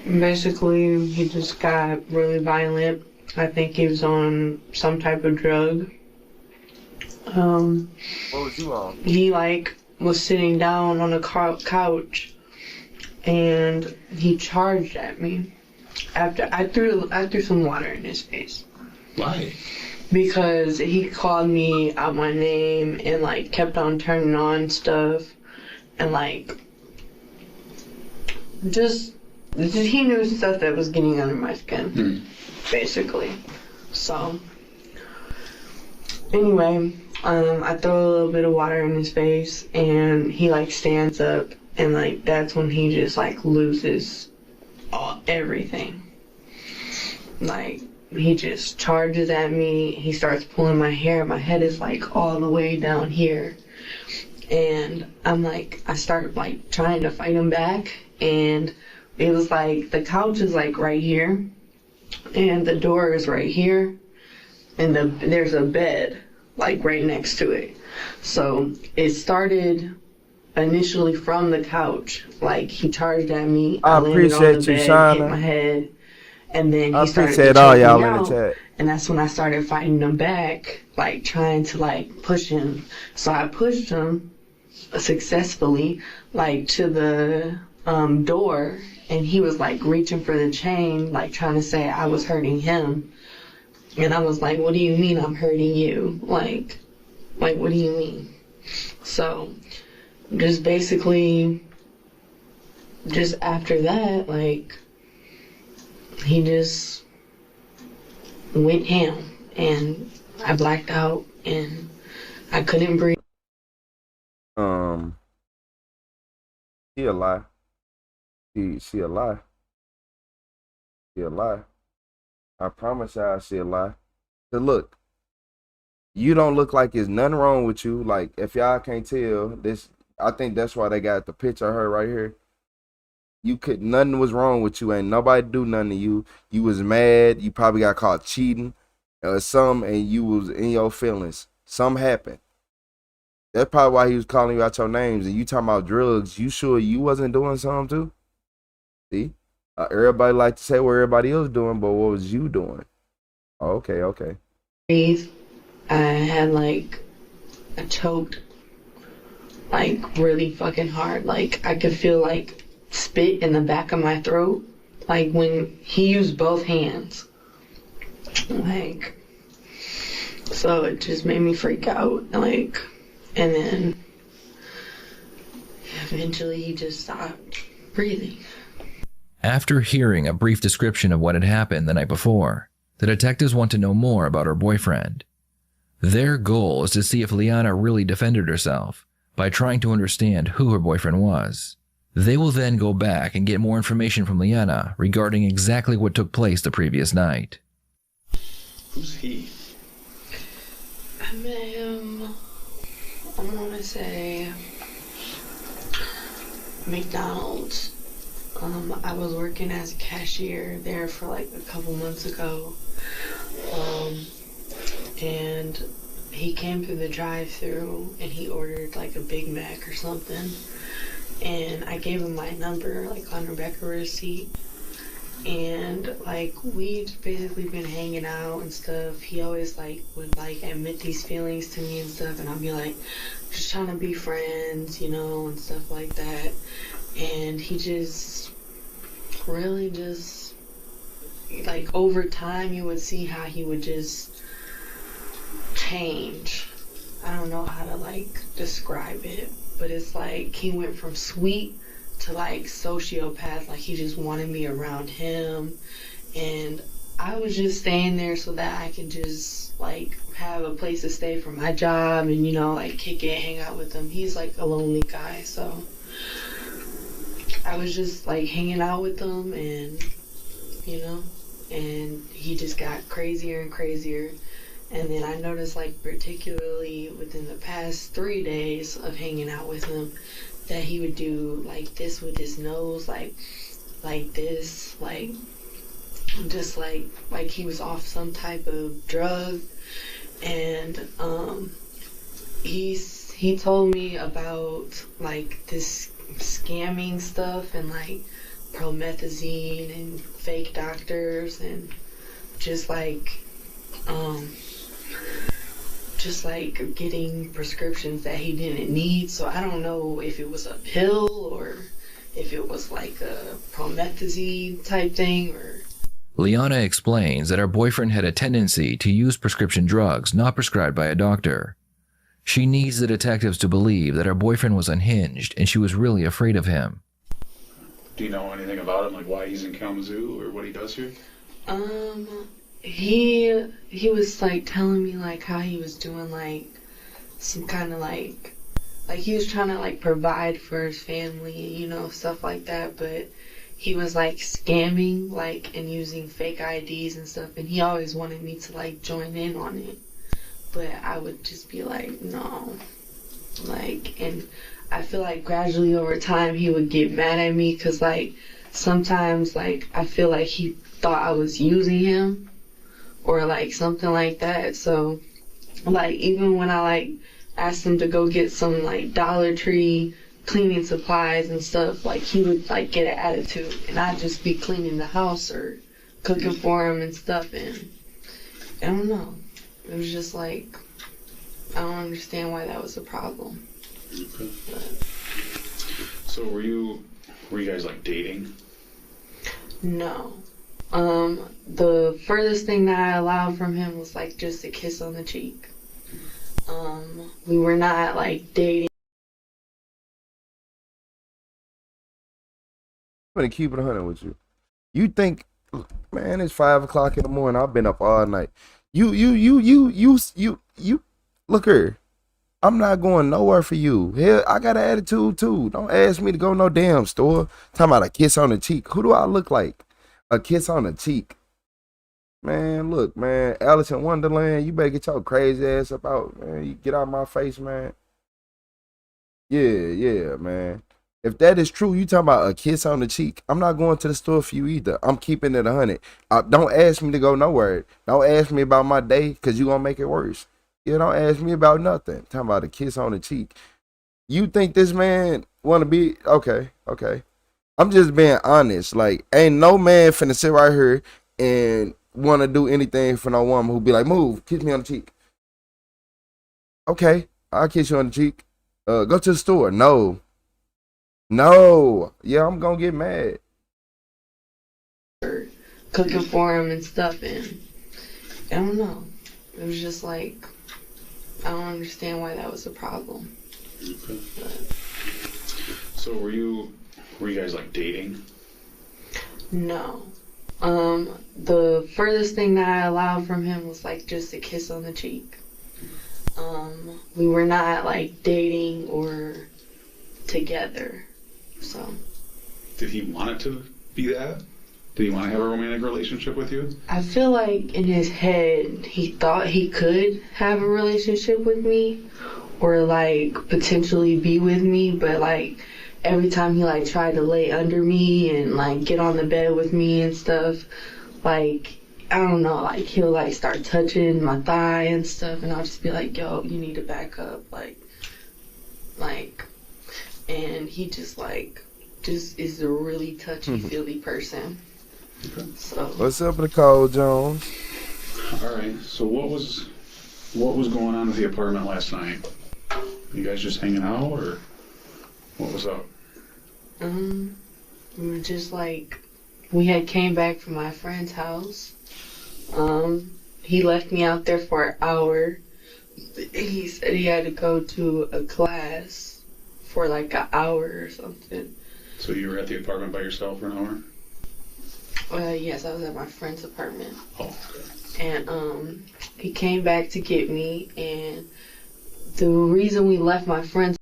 Basically, he just got really violent. I think he was on some type of drug. What was you on? He was sitting down on a couch, and he charged at me. After I threw some water in his face. Why? Because he called me out my name and kept on turning on stuff, and just he knew stuff that was getting under my skin, basically. So, anyway, I throw a little bit of water in his face, and he stands up, and that's when he just loses everything. he just charges at me. He starts pulling my hair. My head is like all the way down here. And I'm like, I start like trying to fight him back. And it was like, the couch is like right here. And the door is right here. And there's a bed like right next to it. So it started initially from the couch. Like, he charged at me. I appreciate you, Shauna. Hit my head. And then I he started appreciate to all choke y'all me in the out, chat. and that's when I started fighting him back, like trying to like push him. So I pushed him successfully, like to the door, and he was like reaching for the chain, like trying to say I was hurting him. And I was like, what do you mean I'm hurting you? Like what do you mean? So just basically, just after that, like, he just went ham, and I blacked out, and I couldn't breathe. She a lie. She a lie. She a lie. I promise y'all she a lie. So look, you don't look like there's nothing wrong with you. Like, if y'all can't tell, this, I think that's why they got the picture of her right here. Nothing was wrong with you. Ain't nobody do nothing to you. You was mad. You probably got caught cheating or something, and you was in your feelings. Something happened. That's probably why he was calling you out your names. And you talking about drugs. You sure you wasn't doing something too? See? Everybody like to say what everybody else doing, but what was you doing? Oh, okay. I had like, I choked like really fucking hard. Like, I could feel like spit in the back of my throat, like when he used both hands, like, so it just made me freak out, like, and then eventually he just stopped breathing. After hearing a brief description of what had happened the night before, the detectives want to know more about her boyfriend. Their goal is to see if Liana really defended herself by trying to understand who her boyfriend was. They will then go back and get more information from Liana regarding exactly what took place the previous night. Who's he? I met him, I want to say, McDonald's. I was working as a cashier there for like a couple months ago. And he came through the drive-thru and he ordered like a Big Mac or something. And I gave him my number, like on Rebecca's receipt. And like, we'd basically been hanging out and stuff. He always like would like admit these feelings to me and stuff, and I'd be like, just trying to be friends, you know, and stuff like that. And he just really just, like, over time you would see how he would just change. I don't know how to like describe it, but it's like he went from sweet to like sociopath. Like, he just wanted me around him, and I was just staying there so that I can just like have a place to stay for my job and, you know, like kick it, hang out with him. He's like a lonely guy, so I was just like hanging out with him, and you know, and he just got crazier and crazier. And then I noticed, like, particularly within the past 3 days of hanging out with him, that he would do like this with his nose, like this, like just like he was off some type of drug. And he told me about like this scamming stuff and like promethazine and fake doctors and just like getting prescriptions that he didn't need. So I don't know if it was a pill or if it was like a promethazine type thing. Or Liana explains that her boyfriend had a tendency to use prescription drugs not prescribed by a doctor. She needs the detectives to believe that her boyfriend was unhinged and she was really afraid of him. Do you know anything about him, like why he's in Kalamazoo or what he does here? He was like telling me like how he was doing like some kind of like he was trying to like provide for his family, you know, stuff like that, but he was like scamming, like, and using fake IDs and stuff, and he always wanted me to like join in on it, but I would just be like, no, like, and I feel like gradually over time he would get mad at me because like sometimes like I feel like he thought I was using him or like something like that. So like even when I like asked him to go get some like Dollar Tree cleaning supplies and stuff, like he would like get an attitude and I'd just be cleaning the house or cooking for him and stuff, and I don't know, it was just like I don't understand why that was a problem. Okay. So were you guys like dating? No. The furthest thing that I allowed from him was like just a kiss on the cheek. We were not like dating. I'm gonna keep it 100 with you. You think, man, it's 5 o'clock in the morning. I've been up all night. You, look here. I'm not going nowhere for you. Hell, I got an attitude too. Don't ask me to go no damn store. Talking about a kiss on the cheek. Who do I look like? A kiss on the cheek. Man, look, man. Alice in Wonderland, you better get your crazy ass up out, man. You get out of my face, man. Yeah, man. If that is true, you talking about a kiss on the cheek. I'm not going to the store for you either. I'm keeping it 100. Don't ask me to go nowhere. Don't ask me about my day because you going to make it worse. You don't ask me about nothing. Talking about a kiss on the cheek. You think this man want to be... Okay. I'm just being honest. Like, ain't no man finna sit right here and want to do anything for no woman who be like, move, kiss me on the cheek. Okay, I'll kiss you on the cheek. Go to the store. No. Yeah, I'm gonna get mad. Cooking for him and stuff, and I don't know. It was just like, I don't understand why that was a problem. Okay. So were you guys like dating? No. The furthest thing that I allowed from him was like just a kiss on the cheek. We were not like dating or together, so. Did he want it to be that? Did he want to have a romantic relationship with you? I feel like in his head, he thought he could have a relationship with me or like potentially be with me, but like every time he like tried to lay under me and like get on the bed with me and stuff, like I don't know, like he'll like start touching my thigh and stuff, and I'll just be like, yo, you need to back up, like and he just is a really touchy-feely person. Okay. So what's up with Cole Jones? All right. So what was going on with the apartment last night? You guys just hanging out, or what was up? We were just like, we had came back from my friend's house. He left me out there for an hour. He said he had to go to a class for like an hour or something. So you were at the apartment by yourself for an hour? Yes, I was at my friend's apartment. Oh, okay. And he came back to get me, and the reason we left my friend's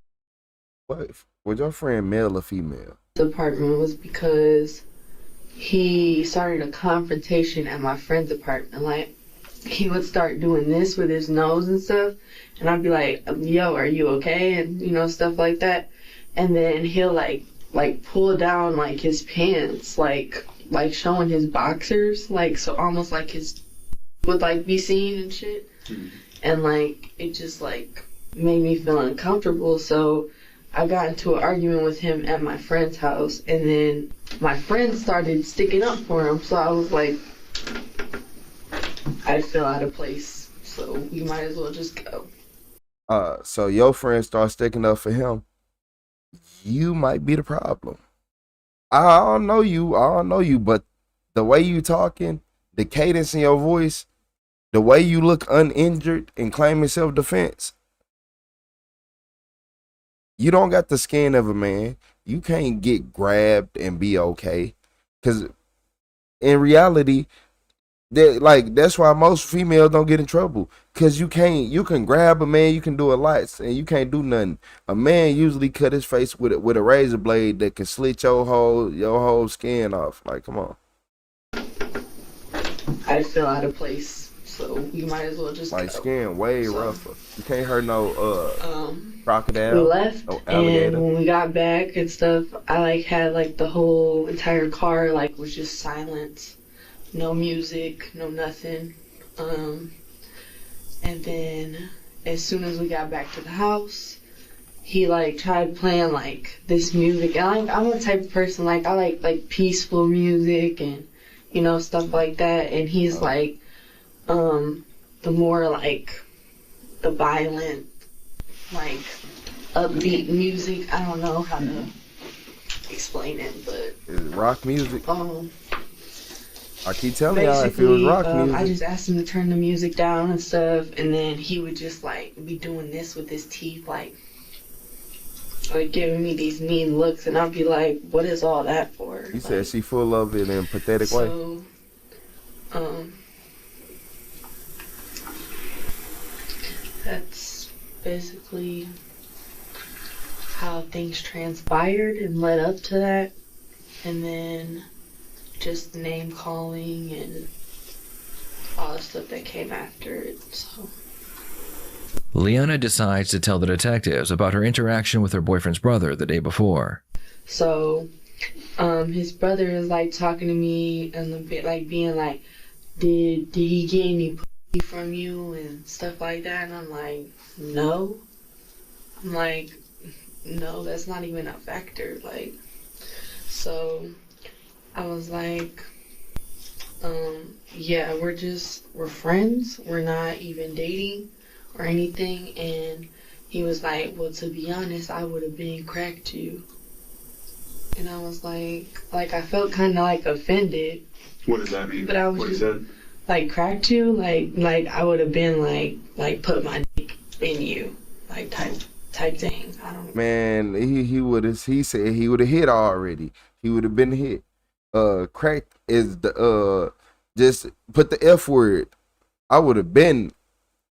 Was your friend male or female? apartment was because he started a confrontation at my friend's apartment. Like, he would start doing this with his nose and stuff, and I'd be like, yo, are you okay? And, you know, stuff like that. And then he'll, like pull down, like, his pants, like showing his boxers, like, so almost like his would, like, be seen and shit. Mm-hmm. And, like, it just, like, made me feel uncomfortable, so I got into an argument with him at my friend's house, and then my friend started sticking up for him, so I was like, I feel out of place, so we might as well just go. So your friend starts sticking up for him. You might be the problem. I don't know you, but the way you talking, the cadence in your voice, the way you look uninjured and claiming self-defense, you don't got the skin of a man. You can't get grabbed and be okay. Because in reality, That's why most females don't get in trouble. Cause you can grab a man, you can do a lot, and you can't do nothing. A man usually cut his face with a razor blade that can slit your whole skin off. Like, come on. I feel out of place, so you might as well just like go. Skin way rougher. You can't hurt no crocodile. We left, no alligator. and when we got back and stuff, I had the whole entire car was just silent, no music, no nothing. And then as soon as we got back to the house, he tried playing this music. And I'm the type of person I like peaceful music and stuff like that. And he's the more the violent upbeat music. I don't know how to explain it, but it's rock music. I keep telling y'all if it was rock music. I just asked him to turn the music down and stuff, and then he would just be doing this with his teeth, giving me these mean looks, and I'd be like, "What is all that for?" He said she full of it in a pathetic way. That's basically how things transpired and led up to that, and then just name calling and all the stuff that came after it. So Leona decides to tell the detectives about her interaction with her boyfriend's brother the day before. So his brother is talking to me and a bit being did he get any pussy from you and stuff like that? And I'm like, no. I'm like, no, that's not even a factor. So I was like, yeah, we're friends. We're not even dating or anything. And he was like, well, to be honest, I would have been cracked you. And I was like I felt kind of offended. What does that mean? But I was what just, is that? Cracked you, I would have been put my dick in you, type thing. I don't. Man, he said he would have hit already. He would have been hit. Cracked is the just put the F word. I would have been,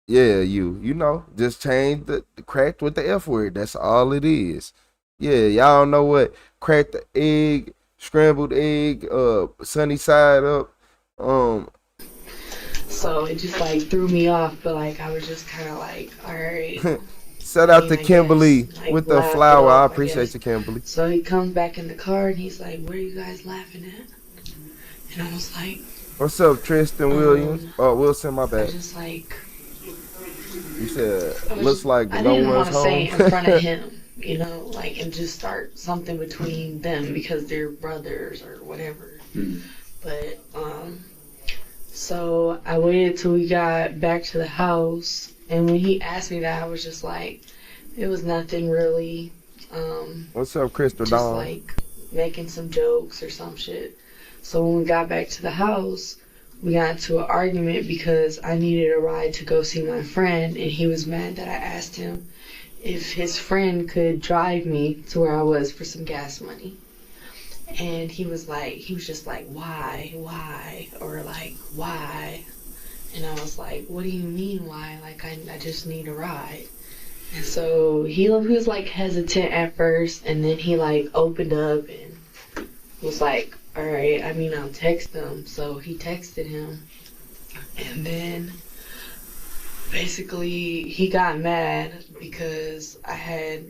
yeah, just change the cracked with the F word. That's all it is. Yeah, y'all know what cracked the egg, scrambled egg, sunny side up. So it just threw me off, but I was just kind of all right. Shout out to Kimberly with the flower. I appreciate you, Kimberly. So he comes back in the car and he's like, "What are you guys laughing at?" And I was like, "What's up, Tristan Williams?" Oh, Wilson, my bad. I just you said looks like I no didn't one's want to home. say it in front of him, and just start something between them because they're brothers or whatever. But so I waited till we got back to the house, and when he asked me that, I was just it was nothing really. What's up, Crystal just Dawn? Making some jokes or some shit. So when we got back to the house, we got into an argument because I needed a ride to go see my friend, and he was mad that I asked him if his friend could drive me to where I was for some gas money. And he was just why? Or why? And I was like, what do you mean why? I just need a ride. And so he was hesitant at first, and then he opened up and was like, all right, I'll text him. So he texted him, and then basically he got mad because I had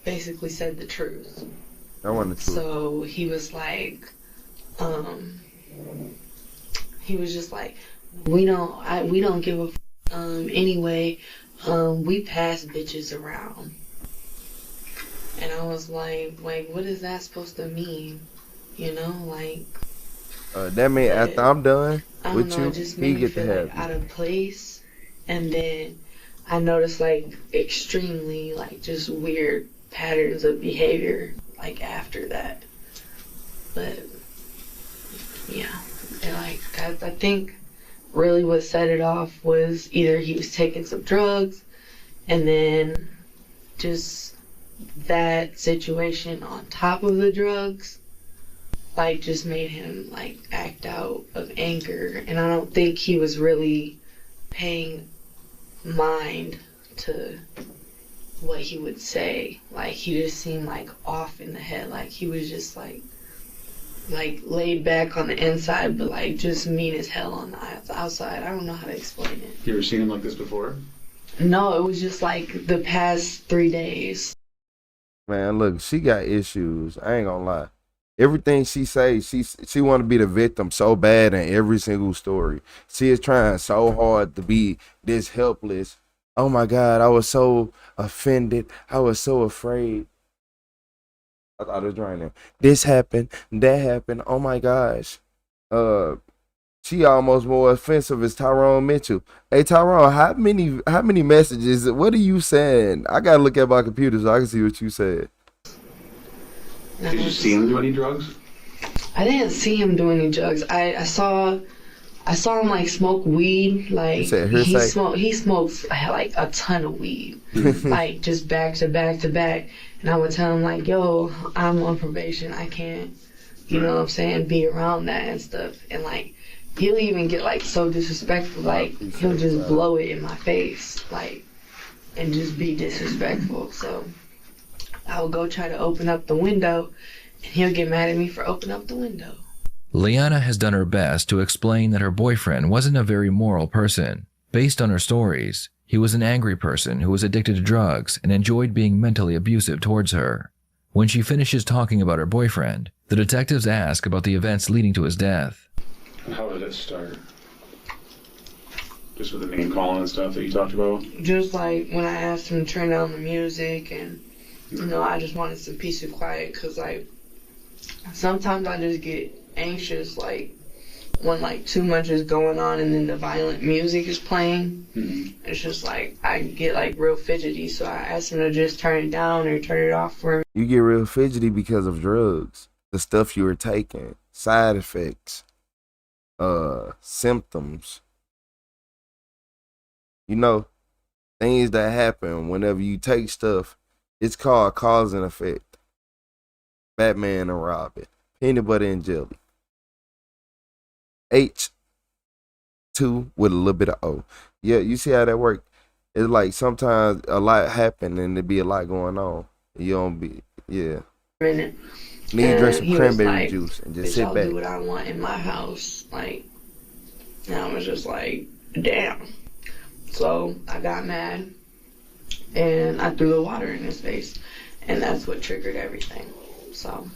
basically said the truth. I wanted to. So he was he was just we don't give a anyway, we pass bitches around. And I was like, what is that supposed to mean? That means after I'm done with you, he get to have out of place. And then I noticed extremely just weird patterns of behavior after that. But yeah, and I think really what set it off was either he was taking some drugs, and then just that situation on top of the drugs, like just made him like act out of anger, and I don't think he was really paying mind to what he would say. Like he just seemed like off in the head, like he was just like laid back on the inside, but like just mean as hell on the outside. I don't know how to explain it. You ever seen him like this before? No, it was just like the past 3 days. Man, look, she got issues. I ain't gonna lie. Everything she says, she want to be the victim so bad in every single story. She is trying so hard to be this helpless. Oh my God, I was so offended. I was so afraid. I thought it was raining. This happened, that happened. Oh my gosh. She almost more offensive as Tyrone Mitchell. Hey Tyrone, how many messages? What are you saying? I gotta look at my computer so I can see what you said. Did you see him do any drugs? I didn't see him do any drugs. I saw him like smoke weed. Like he smokes like a ton of weed, like just back to back to back. And I would tell him like, yo, I'm on probation. I can't, you know what I'm saying, be around that and stuff. And like he'll even get like so disrespectful. Like he'll just blow it in my face, like, and just be disrespectful. So I will go try to open up the window, and he'll get mad at me for opening up the window. Liana has done her best to explain that her boyfriend wasn't a very moral person. Based on her stories, he was an angry person who was addicted to drugs and enjoyed being mentally abusive towards her. When she finishes talking about her boyfriend, the detectives ask about the events leading to his death. How did it start? Just with the name calling and stuff that you talked about? Just like when I asked him to turn down the music, and you know, I just wanted some peace and quiet, because like sometimes I just get anxious, like when like too much is going on and then the violent music is playing. It's just like I get like real fidgety, so I asked him to just turn it down or turn it off for me. You get real fidgety because of drugs, the stuff you were taking, side effects, symptoms, you know, things that happen whenever you take stuff. It's called cause and effect. Batman and Robin, peanut butter and jelly. H2 with a little bit of O. Yeah, you see how that works? It's like sometimes a lot happen and there be a lot going on. You don't be, yeah. Need to drink some cranberry juice and just sit back. I'll do what I want in my house. Like, and I was just like, damn. So I got mad and I threw the water in his face, and that's what triggered everything. So.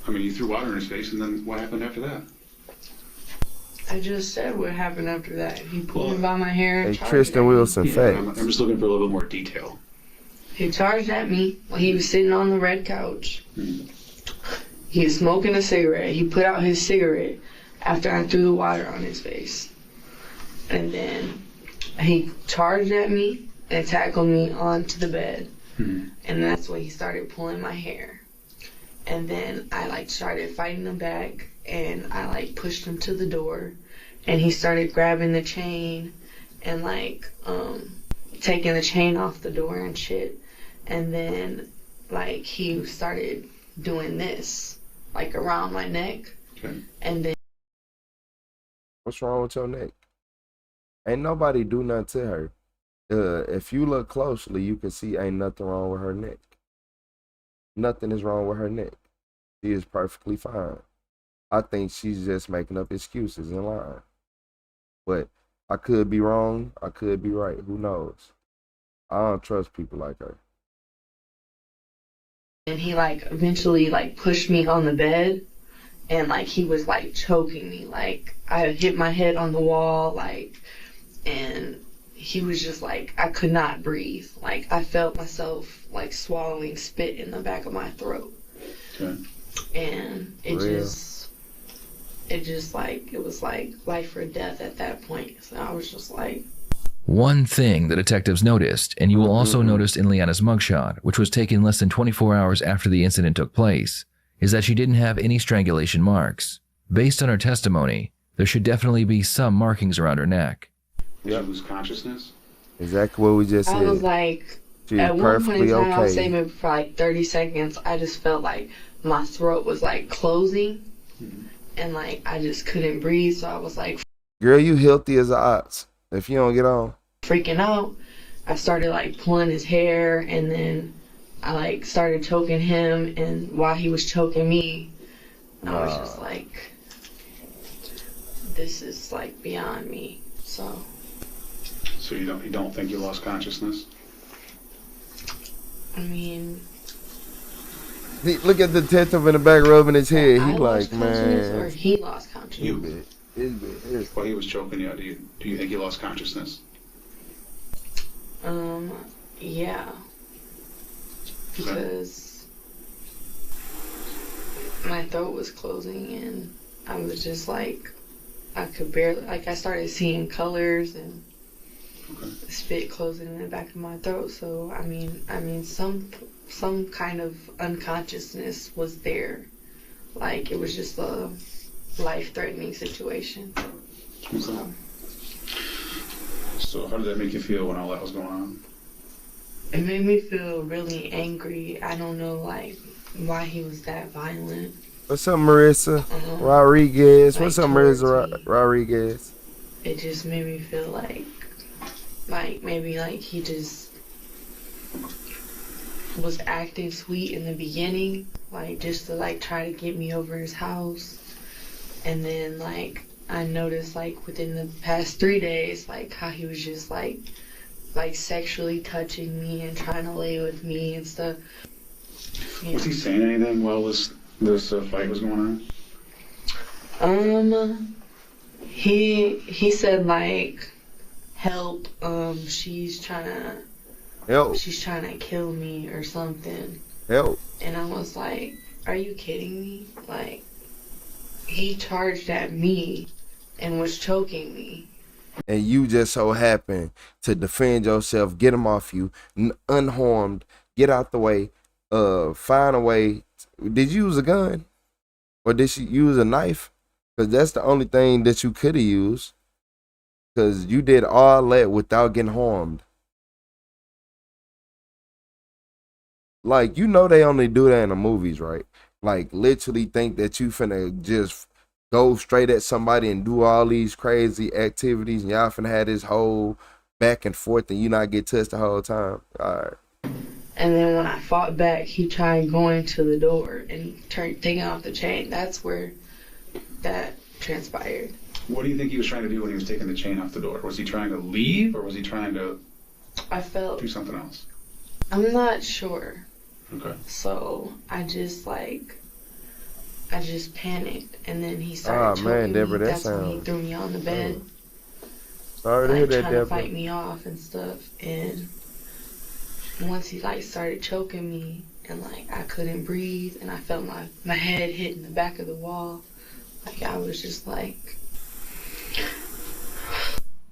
I mean, you threw water in his face, and then what happened after that? I just said what happened after that. He pulled me by my hair. Hey, Tristan Wilson, facts. I'm just looking for a little bit more detail. He charged at me while he was sitting on the red couch. He was smoking a cigarette. He put out his cigarette after I threw the water on his face. And then he charged at me and tackled me onto the bed. And that's when he started pulling my hair. And then I like started fighting him back, and I like pushed him to the door, and he started grabbing the chain and like taking the chain off the door and shit. And then like he started doing this like around my neck. And then what's wrong with your neck? Ain't nobody do nothing to her. If you look closely, you can see ain't nothing wrong with her neck. Nothing is wrong with her neck. She is perfectly fine. I think she's just making up excuses and lying. But I could be wrong. I could be right. Who knows? I don't trust people like her. And he like eventually like pushed me on the bed, and like he was like choking me. Like I hit my head on the wall, like, and he was just like, I could not breathe. Like I felt myself like swallowing spit in the back of my throat. And it just like, it was like life or death at that point. So I was just like. One thing the detectives noticed, and you will also notice in Liana's mugshot, which was taken less than 24 hours after the incident took place, is that she didn't have any strangulation marks. Based on her testimony, there should definitely be some markings around her neck. Did you lose consciousness? Exactly what we just said. I was like, at one point in time, I was saving for like 30 seconds. I just felt like my throat was like closing, and like I just couldn't breathe, so I was like, girl, you healthy as an ox if you don't get on. Freaking out. I started like pulling his hair, and then I like started choking him, and while he was choking me, I was just like, this is like beyond me. So you don't think you lost consciousness? I mean, look at the detective in the back rubbing his head. He like, man. Or he lost consciousness. While he was choking you, do you think he lost consciousness? Yeah. Because my throat was closing, and I was just like, I could barely, like I started seeing colors and spit closing in the back of my throat. So I mean some kind of unconsciousness was there. Like it was just a life-threatening situation. Okay. So how did that make you feel when all that was going on? It made me feel really angry. I don't know like why he was that violent. What's up, Marissa Rodriguez? Like, What's up, Marissa Rodriguez? It just made me feel like maybe like he just was acting sweet in the beginning, like just to like try to get me over his house. And then like I noticed like within the past 3 days, like how he was just like sexually touching me and trying to lay with me and stuff. Yeah. Was he saying anything while this fight was going on? He said like, help, she's trying to kill me or something. Help. And I was like, are you kidding me? Like, he charged at me and was choking me. And you just so happen to defend yourself, get him off you, unharmed, get out the way, find a way. Did you use a gun? Or did she use a knife? Because that's the only thing that you could have used. Because you did all that without getting harmed. Like, you know they only do that in the movies, right? Like, literally think that you finna just go straight at somebody and do all these crazy activities, and y'all finna have this whole back and forth and you not get touched the whole time. All right. And then when I fought back, he tried going to the door and taking off the chain. That's where that transpired. What do you think he was trying to do when he was taking the chain off the door? Was he trying to leave, or was he trying to do something else? I'm not sure. Okay. So I just panicked, and then he started choking Deborah, me. that That's when he sounds... threw me on the bed. Sorry to hear that, trying Deborah. to fight me off and stuff. And once he like started choking me, and like I couldn't breathe, and I felt my head hitting the back of the wall, like I was just like.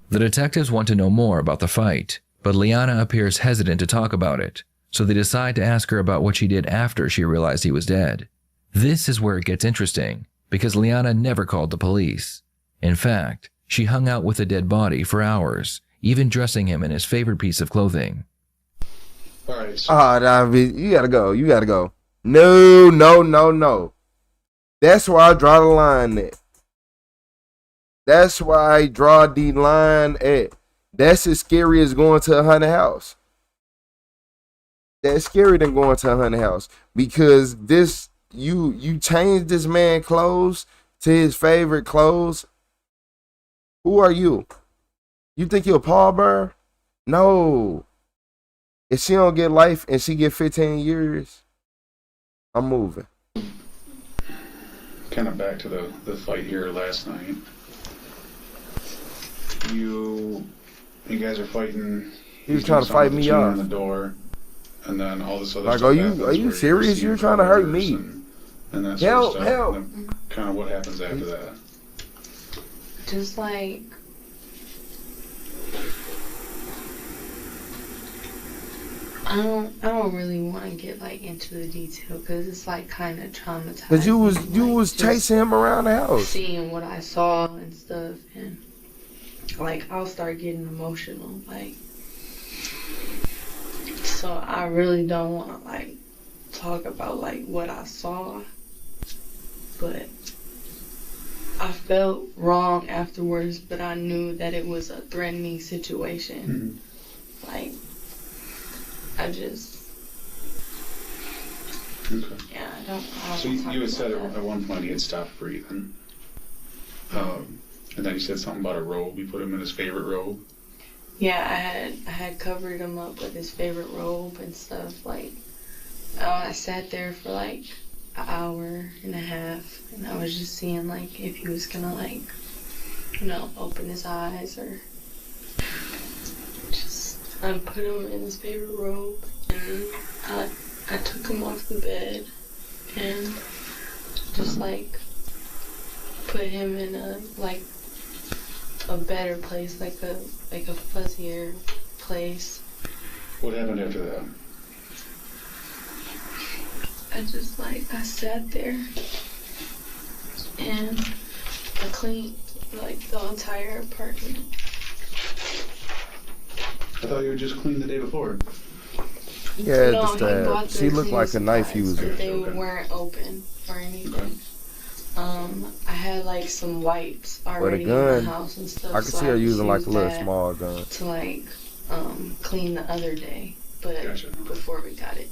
The detectives want to know more about the fight, but Liana appears hesitant to talk about it, so they decide to ask her about what she did after she realized he was dead. This is where it gets interesting, because Liana never called the police. In fact, she hung out with the dead body for hours, even dressing him in his favorite piece of clothing. All right. So. You gotta go. You gotta go. No. That's where I draw the line at. That's why I draw the line at. That's as scary as going to a haunted house. That's scarier than going to a haunted house, because this you changed this man's clothes to his favorite clothes. Who are you? You think you're a pallbearer? No. If she don't get life and she get 15 years, I'm moving. Kind of back to the fight here last night. You guys are fighting. He was trying to fight me off. On the door, and then all this other like, stuff. Are you serious? You're trying to hurt me? And that help! sort of stuff. And kind of what happens after that? Just like. I don't really want to get like into the detail, because it's like kind of traumatizing. Cause you was chasing him around the house, seeing what I saw and stuff, and like I'll start getting emotional, like. So I really don't want to like talk about like what I saw, but I felt wrong afterwards, but I knew that it was a threatening situation. Like, I just... Okay. Yeah, I don't So you had said at one point he had stopped breathing. And then you said something about a robe. You put him in his favorite robe. Yeah, I had covered him up with his favorite robe and stuff. Like, I sat there for like an hour and a half, and I was just seeing like if he was gonna like, you know, open his eyes or just. I put him in his favorite robe, and I took him off the bed and just like put him in a better place, like a fuzzier place. What happened after that? I sat there and I cleaned like the entire apartment. I thought you had just cleaned the day before. Yeah, No, the he stab. bought She the looked like a knife cleaning user. supplies, but they weren't open or anything. I had like some wipes already in gun, the house and stuff. I could so see her just using like a used little that small gun. to like clean the other day, but before we got it.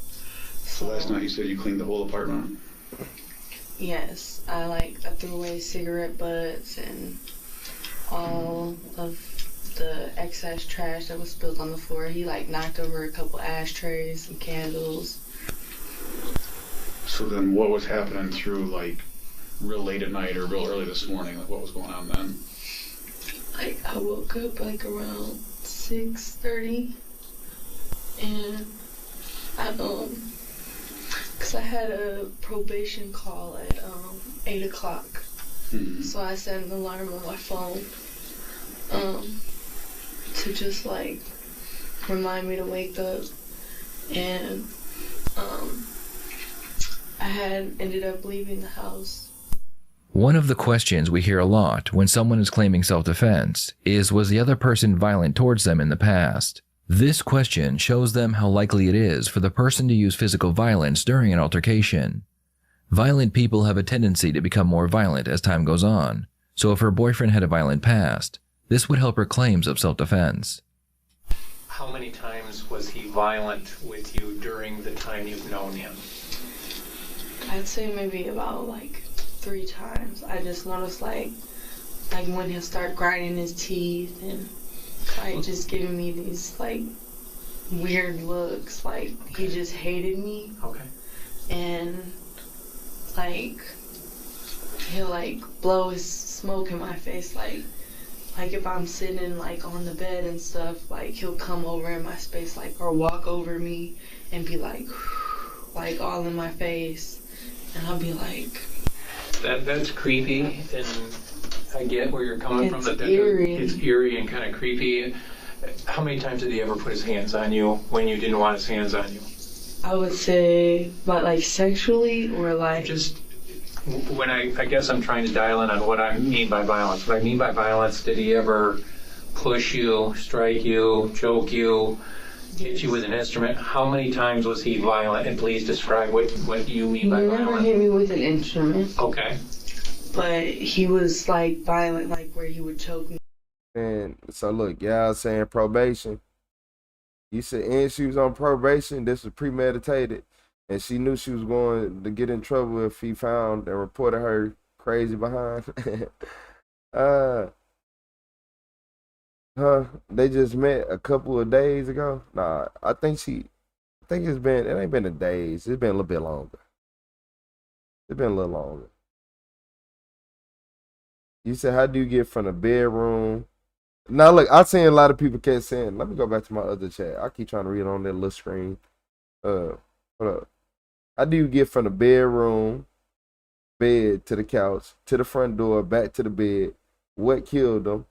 So last night you said you cleaned the whole apartment? Yes, I threw away cigarette butts and all of the excess trash that was spilled on the floor. He like knocked over a couple ashtrays and candles. So then what was happening through like real late at night or real early this morning? Like what was going on then? Like I woke up like around 6:30 and cause I had a probation call at 8 o'clock. So I set an alarm on my phone to just like remind me to wake up, and I had ended up leaving the house. One of the questions we hear a lot when someone is claiming self-defense is, was the other person violent towards them in the past? This question shows them how likely it is for the person to use physical violence during an altercation. Violent people have a tendency to become more violent as time goes on, so if her boyfriend had a violent past, this would help her claims of self-defense. How many times was he violent with you during the time you've known him? I'd say maybe about like 3 times. I just noticed like when he'll start grinding his teeth and like just giving me these like weird looks, like he just hated me. Okay. And like he'll like blow his smoke in my face, like if I'm sitting like on the bed and stuff, like he'll come over in my space, like, or walk over me and be like all in my face, and I'll be like, that's creepy, and I get where you're coming from. It's eerie. It's eerie and kind of creepy. How many times did he ever put his hands on you when you didn't want his hands on you? I would say, but like sexually or like just when I guess I'm trying to dial in on what I mean by violence. What I mean by violence, did he ever push you, strike you, choke you, hit you with an instrument? How many times was he violent? And please describe what you mean by violent. He never hit me with an instrument. Okay. But he was like violent, like where he would choke me. And so look, y'all saying probation. You said, and she was on probation. This was premeditated, and she knew she was going to get in trouble if he found and reported her crazy behind. They just met a couple of days ago. Nah, I think it ain't been a days. It's been a little bit longer. It's been a little longer. You said, how do you get from the bedroom? Now, look, I've seen a lot of people kept saying, let me go back to my other chat. I keep trying to read it on that little screen. Hold up. How do you get from the bedroom, bed, to the couch, to the front door, back to the bed? What killed them?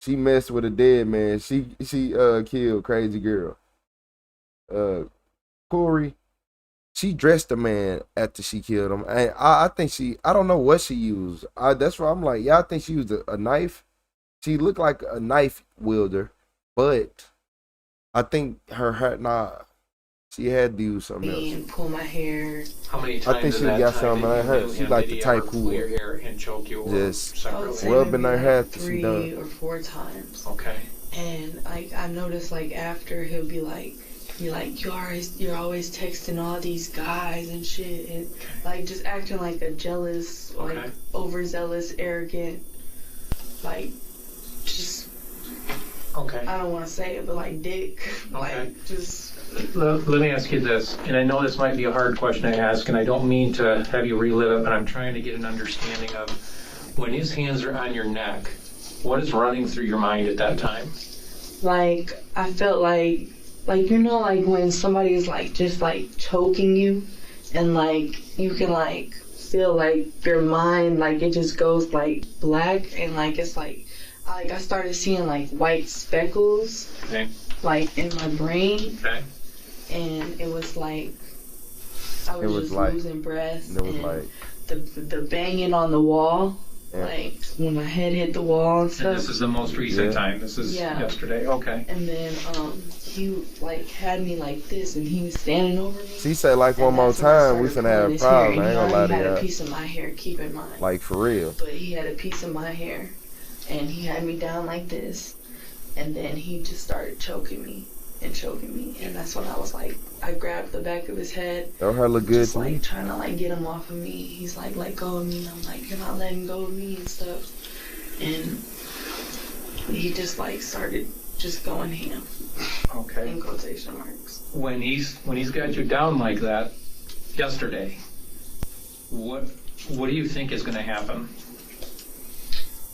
She messed with a dead man. She killed crazy girl. Corey, she dressed the man after she killed him. And I think I don't know what she used. That's why I'm like, yeah, I think she used a knife. She looked like a knife wielder, but I think her She had to use something else. And pull my hair. How many times I think she got something in her hair. She like the type who pull your hair and choke you just rubbing her hair. 3 or 4 times. Okay. And I noticed like after he'll be like, you're always texting all these guys and shit, and like just acting like a jealous, like overzealous, arrogant, like just. Okay. I don't want to say it, but like dick, like just. Let me ask you this, and I know this might be a hard question to ask, and I don't mean to have you relive it, but I'm trying to get an understanding of when his hands are on your neck, what is running through your mind at that time? Like, I felt like you know, like when somebody is like just like choking you, and like you can like feel like your mind, like it just goes like black, and like it's like I started seeing like white speckles, like in my brain. And it was like I was just like, losing breath. It was like the banging on the wall, like when my head hit the wall and stuff. And this is the most recent time. This is yesterday. Okay. And then he like had me like this, and he was standing over me. She said like one more time, we finna have a problem. I ain't gonna lie to you. He had a piece of my hair. Keep in mind. Like for real. But he had a piece of my hair, and he had me down like this, and then he just started choking me. And that's when I was like, I grabbed the back of his head. Don't her look good just, to like, me? Trying to like get him off of me. He's like, let go of me. And I'm like, you're not letting go of me and stuff. And he just like started just going ham. Okay. In quotation marks. When he's got you down like that yesterday, what do you think is going to happen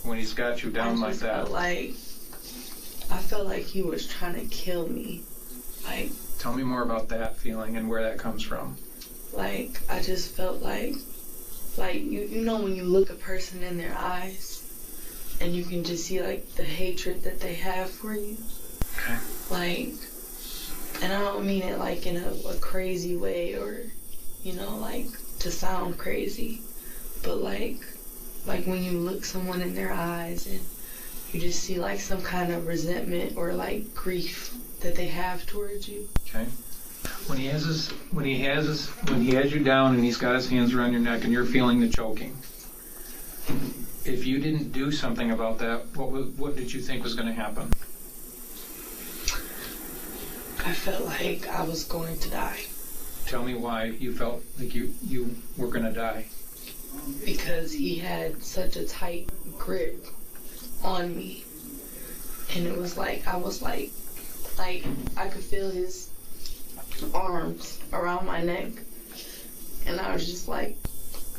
when he's got you down like that? I felt like he was trying to kill me. Like, tell me more about that feeling and where that comes from. Like, I just felt like you know when you look a person in their eyes and you can just see like the hatred that they have for you. Okay. Like, and I don't mean it like in a crazy way or, you know, like to sound crazy, but like when you look someone in their eyes and you just see like some kind of resentment or like grief that they have towards you. Okay. When he has you down and he's got his hands around your neck and you're feeling the choking, if you didn't do something about that, what did you think was going to happen? I felt like I was going to die. Tell me why you felt like you were going to die. Because he had such a tight grip on me, and it was like I was like I could feel his arms around my neck, and I was just like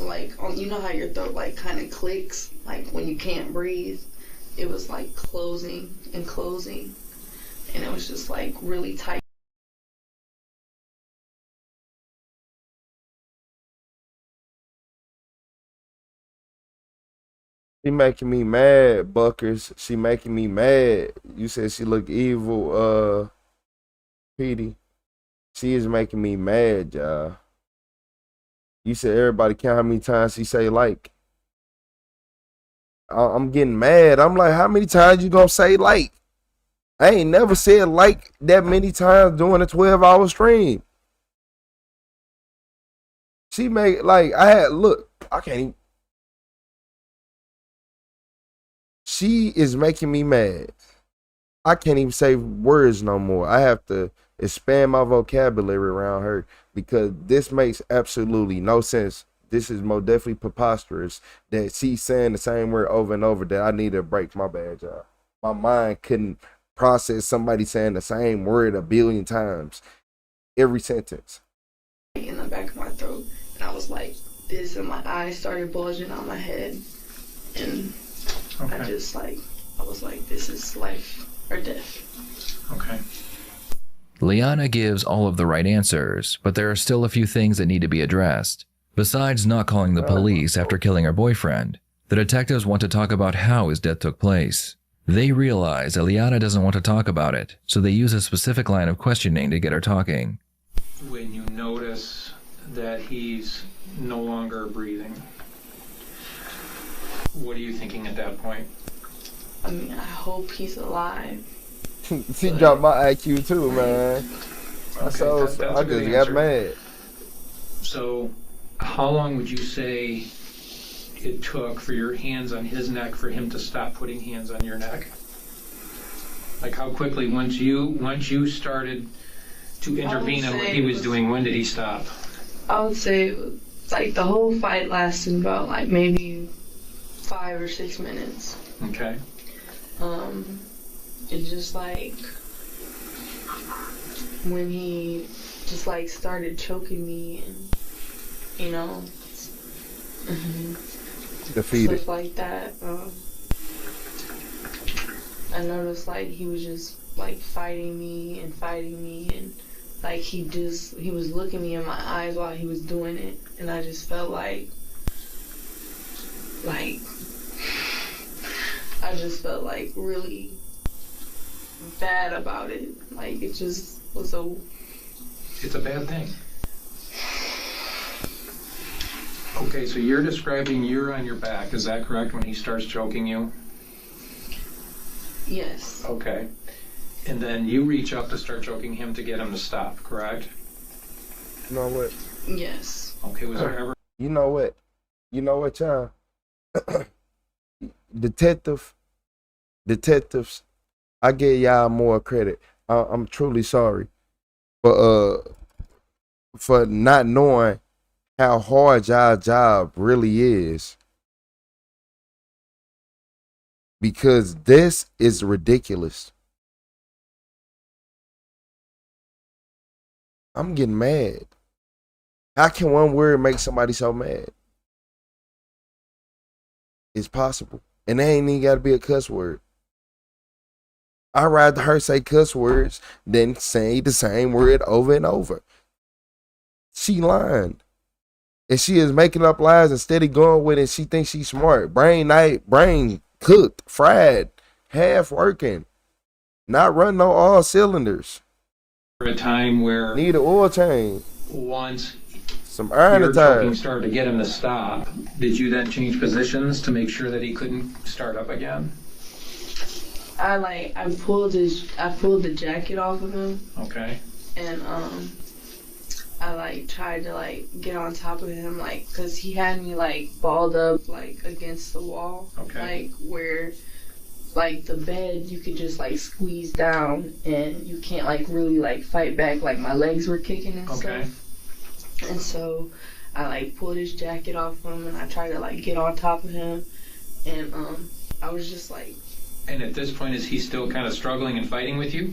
you know how your throat like kind of clicks like when you can't breathe. It was like closing and closing, and it was just like really tight. She making me mad, Buckers. She making me mad. You said she look evil, Petey. She is making me mad, y'all. You said everybody count how many times she say like. I'm getting mad. I'm like, how many times you gonna say like? I ain't never said like that many times during a 12-hour stream. She make like I can't even. She is making me mad. I can't even say words no more. I have to expand my vocabulary around her because this makes absolutely no sense. This is most definitely preposterous that she's saying the same word over and over that I need to break my bad job. My mind couldn't process somebody saying the same word a billion times. Every sentence. In the back of my throat. And I was like this and my eyes started bulging out my head. And I just I was like, this is life or death. Okay. Liana gives all of the right answers, but there are still a few things that need to be addressed. Besides not calling the police after killing her boyfriend, the detectives want to talk about how his death took place. They realize that Liana doesn't want to talk about it, so they use a specific line of questioning to get her talking. When you notice that he's no longer breathing, what are you thinking at that point? I mean, I hope he's alive. She dropped my IQ too, man. I just got mad. So, how long would you say it took for your hands on his neck for him to stop putting hands on your neck? Like how quickly, once you started to intervene on what he was doing, when did he stop? I would say like the whole fight lasted about like maybe 5 or 6 minutes. Okay. It just like when he just like started choking me and you know defeated stuff like that. I noticed like he was just like fighting me and like he was looking me in my eyes while he was doing it, and I just felt like really bad about it. Like it just was It's a bad thing. Okay, so you're describing you're on your back, is that correct, when he starts choking you? Yes. Okay. And then you reach up to start choking him to get him to stop, correct? You know what? Yes. Okay, was there ever... You know what, y'all? Detectives, I give y'all more credit. I'm truly sorry for not knowing how hard y'all job really is. Because this is ridiculous. I'm getting mad. How can one word make somebody so mad? It's possible. And they ain't even got to be a cuss word. I'd rather her say cuss words than say the same word over and over. She lying. And she is making up lies and steady going with it. She thinks she's smart. Brain cooked, fried, half working. Not running on all cylinders. A time where... Need an oil change. Once some iron your attack. choking started to get him to stop, did you then change positions to make sure that he couldn't start up again? I pulled the jacket off of him. Okay. And I tried to get on top of him cause he had me balled up against the wall. Okay. Where the bed you could just squeeze down and you can't really fight back. My legs were kicking and stuff. And so I pulled his jacket off him and I tried to get on top of him, and I was just And at this point, is he still kind of struggling and fighting with you?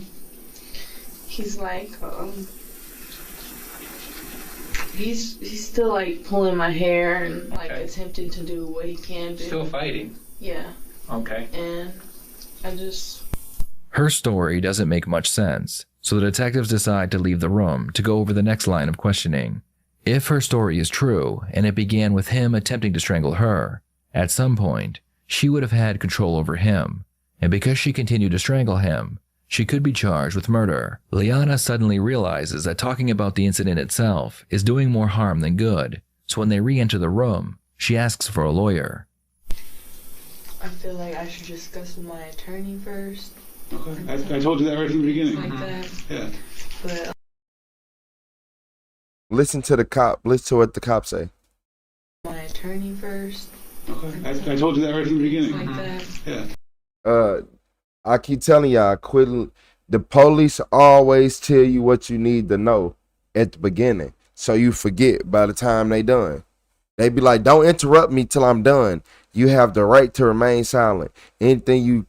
He's he's still pulling my hair and attempting to do what he can do. Still fighting? Yeah. Okay. And I just... Her story doesn't make much sense, so the detectives decide to leave the room to go over the next line of questioning. If her story is true, and it began with him attempting to strangle her, at some point, she would have had control over him, and because she continued to strangle him, she could be charged with murder. Liana suddenly realizes that talking about the incident itself is doing more harm than good, so when they re-enter the room, she asks for a lawyer. I feel like I should discuss with my attorney first. Okay. I told you that right from the beginning. Like that. Yeah. But listen to what the cop say. My attorney first. Okay. I told you that right from the beginning. Like that. Yeah. I keep telling y'all, quit. The police always tell you what you need to know at the beginning, so you forget by the time they done. They be like, "Don't interrupt me till I'm done." You have the right to remain silent. Anything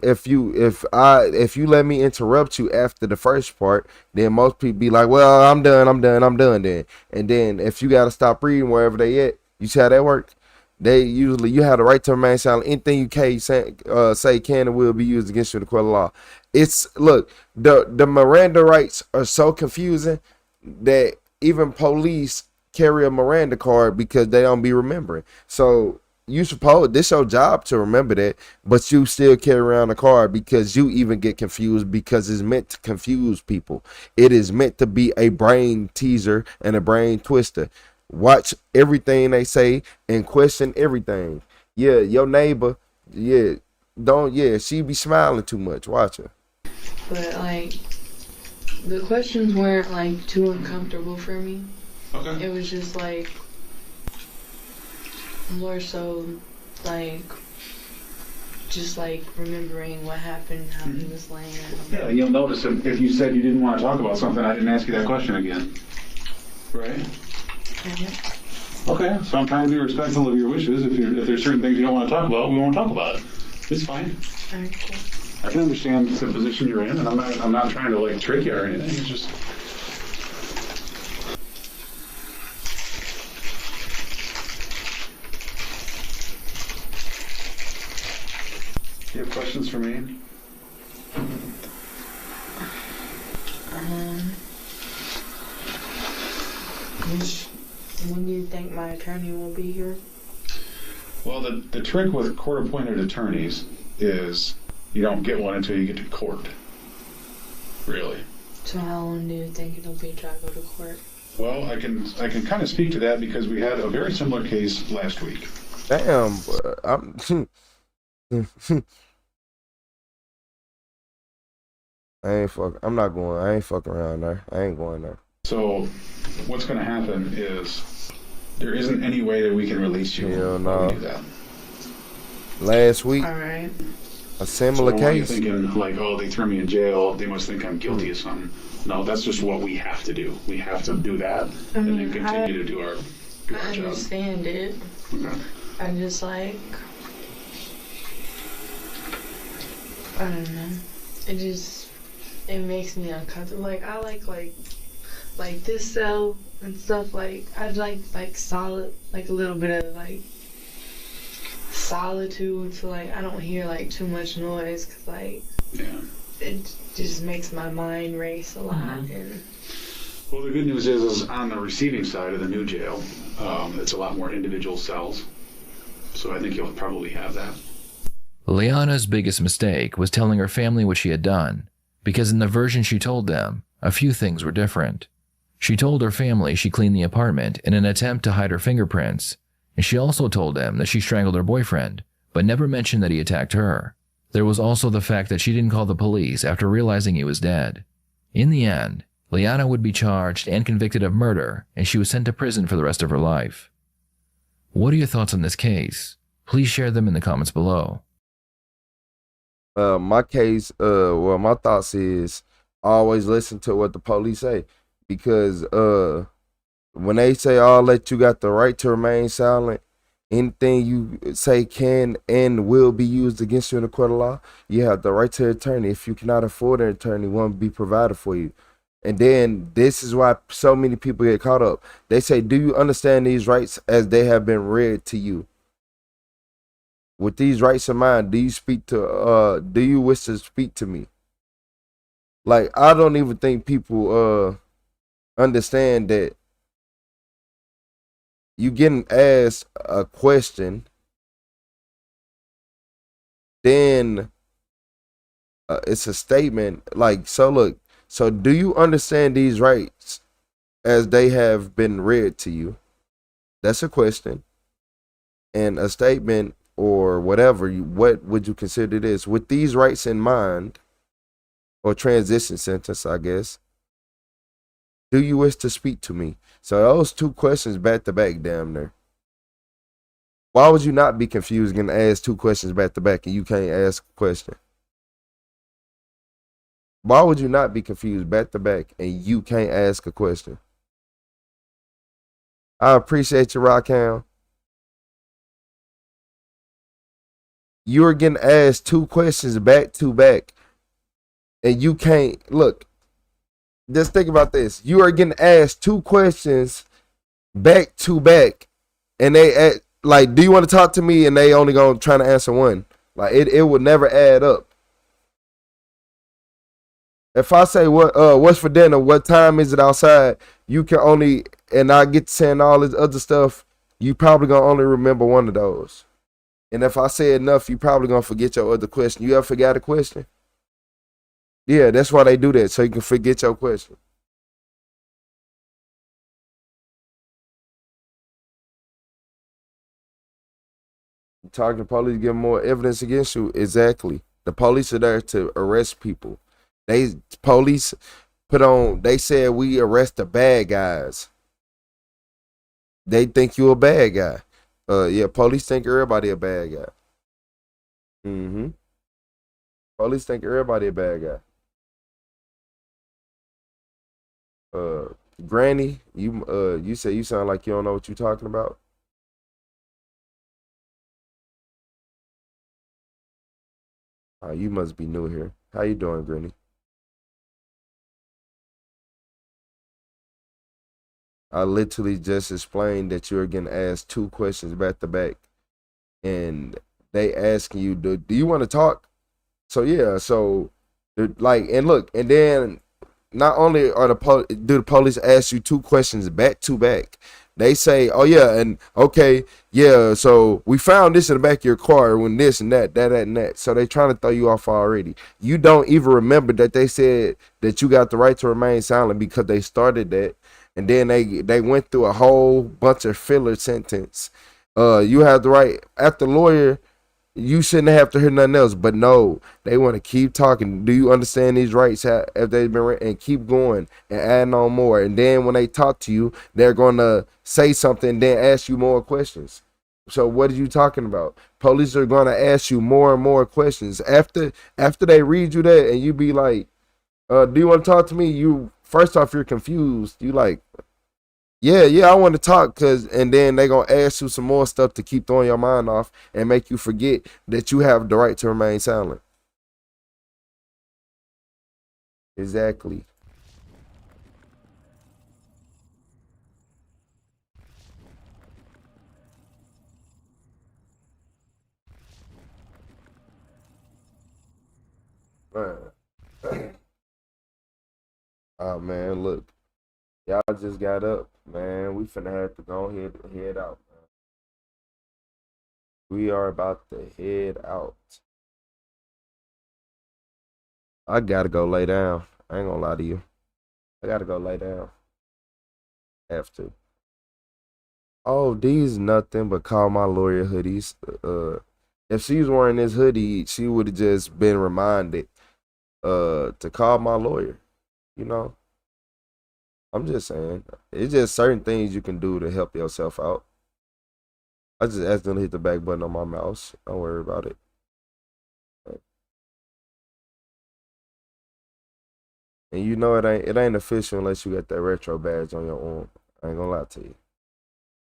if you let me interrupt you after the first part, then most people be like, "Well, I'm done then." And then if you gotta stop reading wherever they at, you see how that work? You have the right to remain silent. Anything you can say can and will be used against you in the court of law. The Miranda rights are so confusing that even police carry a Miranda card because they don't be remembering. So this your job to remember that, but you still carry around a card because you even get confused because it's meant to confuse people. It is meant to be a brain teaser and a brain twister. Watch everything they say and question everything. Yeah, your neighbor, she be smiling too much. Watch her. But The questions weren't like too uncomfortable for me. Okay. It was just like more so like just like remembering what happened, how he was laying. Yeah, you'll notice if you said you didn't want to talk about something, I didn't ask you that question again. Right? Mm-hmm. Okay, so I'm trying to be respectful of your wishes. If there's certain things you don't want to talk about, we won't talk about it. It's fine. Okay. I can understand the position you're in, and I'm not trying to like trick you or anything. It's just. Do you have questions for me? When do you think my attorney will be here? Well, the trick with court-appointed attorneys is you don't get one until you get to court. Really. So how long do you think it'll be till I go to court? Well, I can kind of speak to that because we had a very similar case last week. Damn, I'm not going. I ain't fucking around there. I ain't going there. So, what's going to happen is there isn't any way that we can release you. Hell when no. we do that. Last week, all right. a similar case. You're thinking like, oh, they threw me in jail. They must think I'm guilty of something. No, that's just what we have to do. We have to do that, and then continue to do our job. I understand it. Okay. I just like, I don't know. It makes me uncomfortable. Like I like this cell and stuff. Like I'd like solid, like a little bit of like solitude. So like I don't hear like too much noise, cause like it just makes my mind race a lot. And well, the good news is on the receiving side of the new jail, it's a lot more individual cells. So I think you'll probably have that. Liana's biggest mistake was telling her family what she had done, because in the version she told them, a few things were different. She told her family she cleaned the apartment in an attempt to hide her fingerprints, and she also told them that she strangled her boyfriend, but never mentioned that he attacked her. There was also the fact that she didn't call the police after realizing he was dead. In the end, Liana would be charged and convicted of murder, and she was sent to prison for the rest of her life. What are your thoughts on this case? Please share them in the comments below. My thoughts is always listen to what the police say, because when they say all that you got the right to remain silent, anything you say can and will be used against you in the court of law, you have the right to an attorney. If you cannot afford an attorney, one will be provided for you. And then this is why so many people get caught up. They say, do you understand these rights as they have been read to you? With these rights in mind, do you wish to speak to me? Like, I don't even think people understand that you getting asked a question, then it's a statement. Like, so look, so do you understand these rights as they have been read to you? That's a question. And a statement or whatever, what would you consider this? With these rights in mind, or transition sentence, I guess, do you wish to speak to me? So those two questions back to back, damn near. Why would you not be confused and ask two questions back to back and you can't ask a question? Why would you not be confused back to back and you can't ask a question? I appreciate you, Rockhound. You are getting asked two questions back to back and you can't. Look, just think about this. You are getting asked two questions back to back and they like, do you want to talk to me? And they only gonna try to answer one. Like, it would never add up. If I say what's for dinner, what time is it outside, you can only, and I get to saying all this other stuff, you probably gonna only remember one of those. And if I say enough, you probably gonna forget your other question. You ever forgot a question? Yeah, that's why they do that, so you can forget your question. Talking to police, get more evidence against you. Exactly. The police are there to arrest people. Police they said we arrest the bad guys. They think you a bad guy. Yeah, police think everybody a bad guy. Police think everybody a bad guy. Granny, you say you sound like you don't know what you're talking about. You must be new here. How you doing, Granny? I literally just explained that you're getting asked 2 questions back to back, and they asking you, do you want to talk? So yeah, so like, and look, and then not only are do the police ask you 2 questions back to back, they say, oh yeah, and okay, yeah, so we found this in the back of your car when this and that and that. So they trying to throw you off already. You don't even remember that they said that you got the right to remain silent because they started that, and then they went through a whole bunch of filler sentence. You have the right, after lawyer, you shouldn't have to hear nothing else, but no, they want to keep talking. Do you understand these rights? Have they been written? And keep going and adding on more. And then when they talk to you, they're going to say something and then ask you more questions. So what are you talking about? Police are going to ask you more and more questions. After they read you that and you be like, do you want to talk to me? You, first off, you're confused. You like, yeah, I want to talk, and then they gonna ask you some more stuff to keep throwing your mind off and make you forget that you have the right to remain silent. Exactly. Man. Oh man, look. Y'all just got up, man. We finna have to go ahead and head out, man. We are about to head out. I gotta go lay down. I ain't gonna lie to you. I gotta go lay down. Have to. Oh, these nothing but call my lawyer hoodies. If she was wearing this hoodie, she would have just been reminded to call my lawyer. You know? I'm just saying. It's just certain things you can do to help yourself out. I just accidentally hit the back button on my mouse. Don't worry about it. And you know it ain't official unless you got that retro badge on your arm. I ain't gonna lie to you.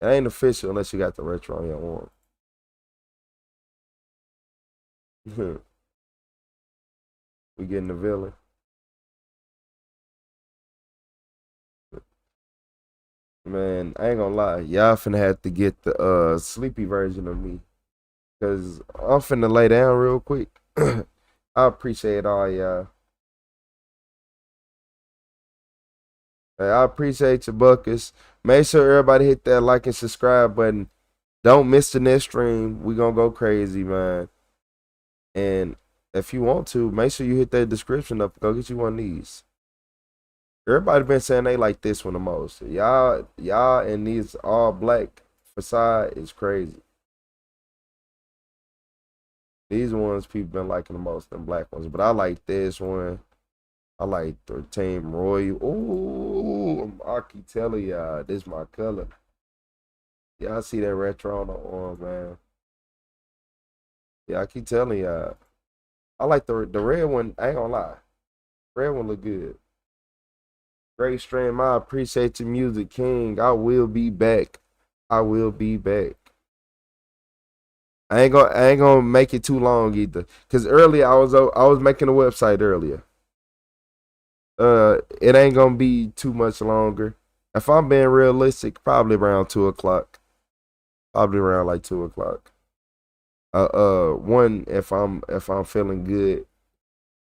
It ain't official unless you got the retro on your arm. We getting the villain. Man, I ain't gonna lie. Y'all finna have to get the sleepy version of me. Cause I'm finna lay down real quick. I appreciate all y'all. Hey, I appreciate your buckets. Make sure everybody hit that like and subscribe button. Don't miss the next stream. We gonna go crazy, man. And if you want to, make sure you hit that description up. Go get you one of these. Everybody been saying they like this one the most. Y'all and these all black facade is crazy. These ones people been liking the most, than black ones. But I like this one. I like the Team Royal. Ooh, I keep telling y'all, this is my color. Y'all see that retro on the arm, man. Yeah, I keep telling y'all. I like the red one. I ain't gonna lie. Red one look good. Great stream. I appreciate your music, King. I will be back. I will be back. I ain't gonna make it too long either. Cause earlier I was making a website earlier. It ain't gonna be too much longer. If I'm being realistic, probably around 2:00. Probably around like 2:00. 1 if I'm feeling good.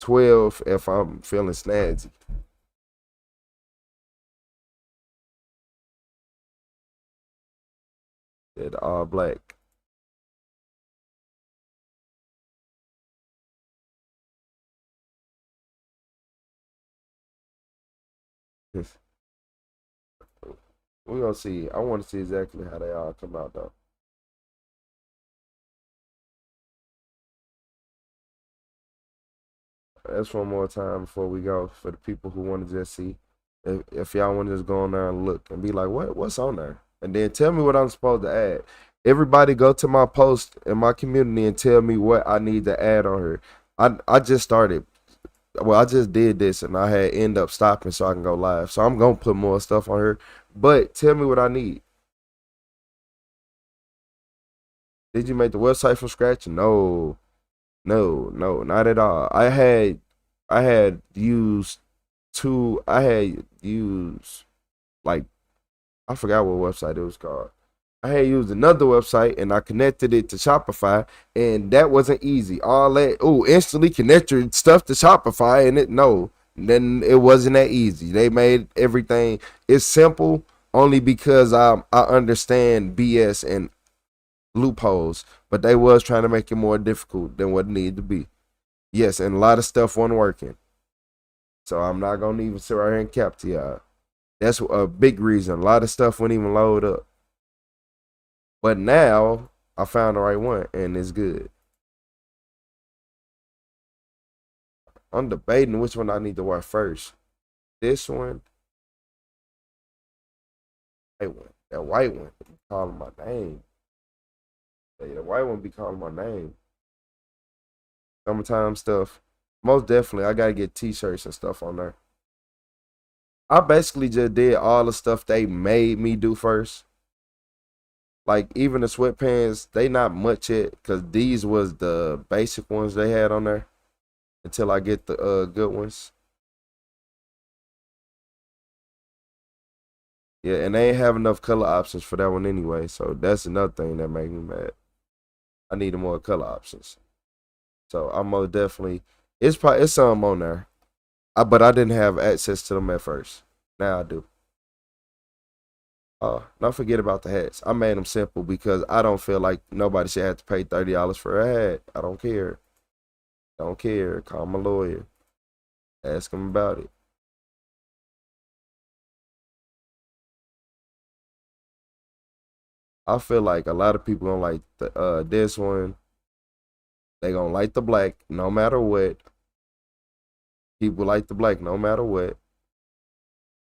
12 if I'm feeling snazzy. It all black. We're gonna see. I want to see exactly how they all come out though. That's one more time before we go for the people who want to just see. If y'all want to just go on there and look and be like, what's on there? And then tell me what I'm supposed to add. Everybody go to my post in my community and tell me what I need to add on her. I just started. Well, I just did this and I had end up stopping so I can go live. So I'm going to put more stuff on her. But tell me what I need. Did you make the website from scratch? No, not at all. I had used like, I forgot what website it was called. I had used another website and I connected it to Shopify, and that wasn't easy. All that, instantly connect your stuff to Shopify, and then it wasn't that easy. They made everything, it's simple only because I understand BS and loopholes, but they was trying to make it more difficult than what it needed to be. Yes, and a lot of stuff wasn't working. So I'm not gonna even sit right here and cap to y'all. That's a big reason. A lot of stuff wouldn't even load up. But now I found the right one and it's good. I'm debating which one I need to watch first. This one. That white one be calling my name. Yeah, the white one be calling my name. Summertime stuff. Most definitely, I gotta get t-shirts and stuff on there. I basically just did all the stuff they made me do first. Like, even the sweatpants, they not much yet, because these was the basic ones they had on there until I get the good ones. Yeah, and they ain't have enough color options for that one anyway, so that's another thing that made me mad. I needed more color options. So I'm most definitely, it's some on there. But I didn't have access to them at first. Now I do. Don't forget about the hats. I made them simple because I don't feel like nobody should have to pay $30 for a hat. I don't care. Don't care. Call my lawyer. Ask him about it. I feel like a lot of people gonna like this one. They gonna like the black no matter what. People like the black no matter what.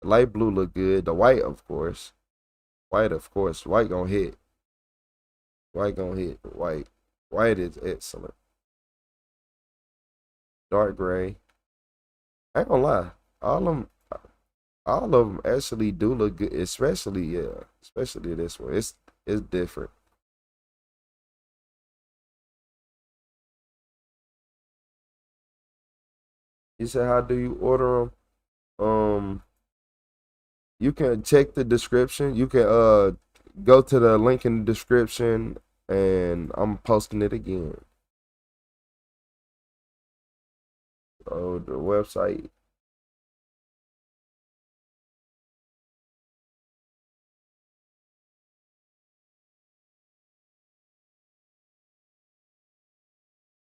The light blue look good. The white, of course. White gonna hit. White gonna hit. White is excellent. Dark gray. I ain't gonna lie. All of them actually do look good. Especially this one. It's different. You said, how do you order them? You can check the description. You can go to the link in the description, and I'm posting it again. So the website.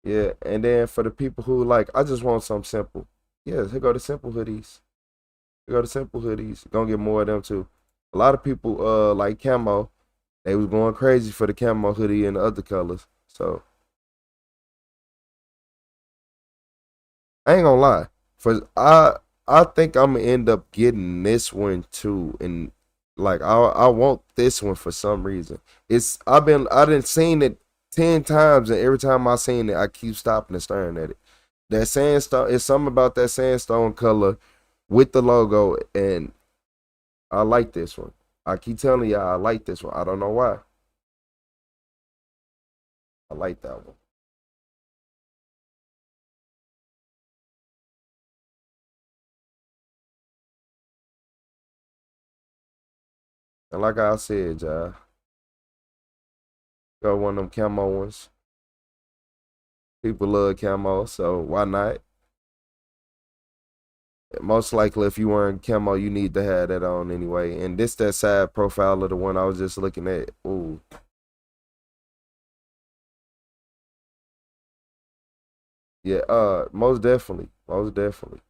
Yeah, and then for the people who like, I just want something simple. Yes, here go the simple hoodies. Gonna get more of them too. A lot of people like camo. They was going crazy for the camo hoodie and the other colors. So I ain't gonna lie. I think I'm gonna end up getting this one too. And like I want this one for some reason. I done seen it 10 times, and every time I seen it, I keep stopping and staring at it. That sandstone, it's something about that sandstone color with the logo, and I like this one. I keep telling y'all I like this one. I don't know why. I like that one. And like I said, y'all, got one of them camo ones. People love camo, so why not? Most likely, if you wearing camo, you need to have that on anyway. And this that side profile of the one I was just looking at. Ooh. Yeah, most definitely. Most definitely.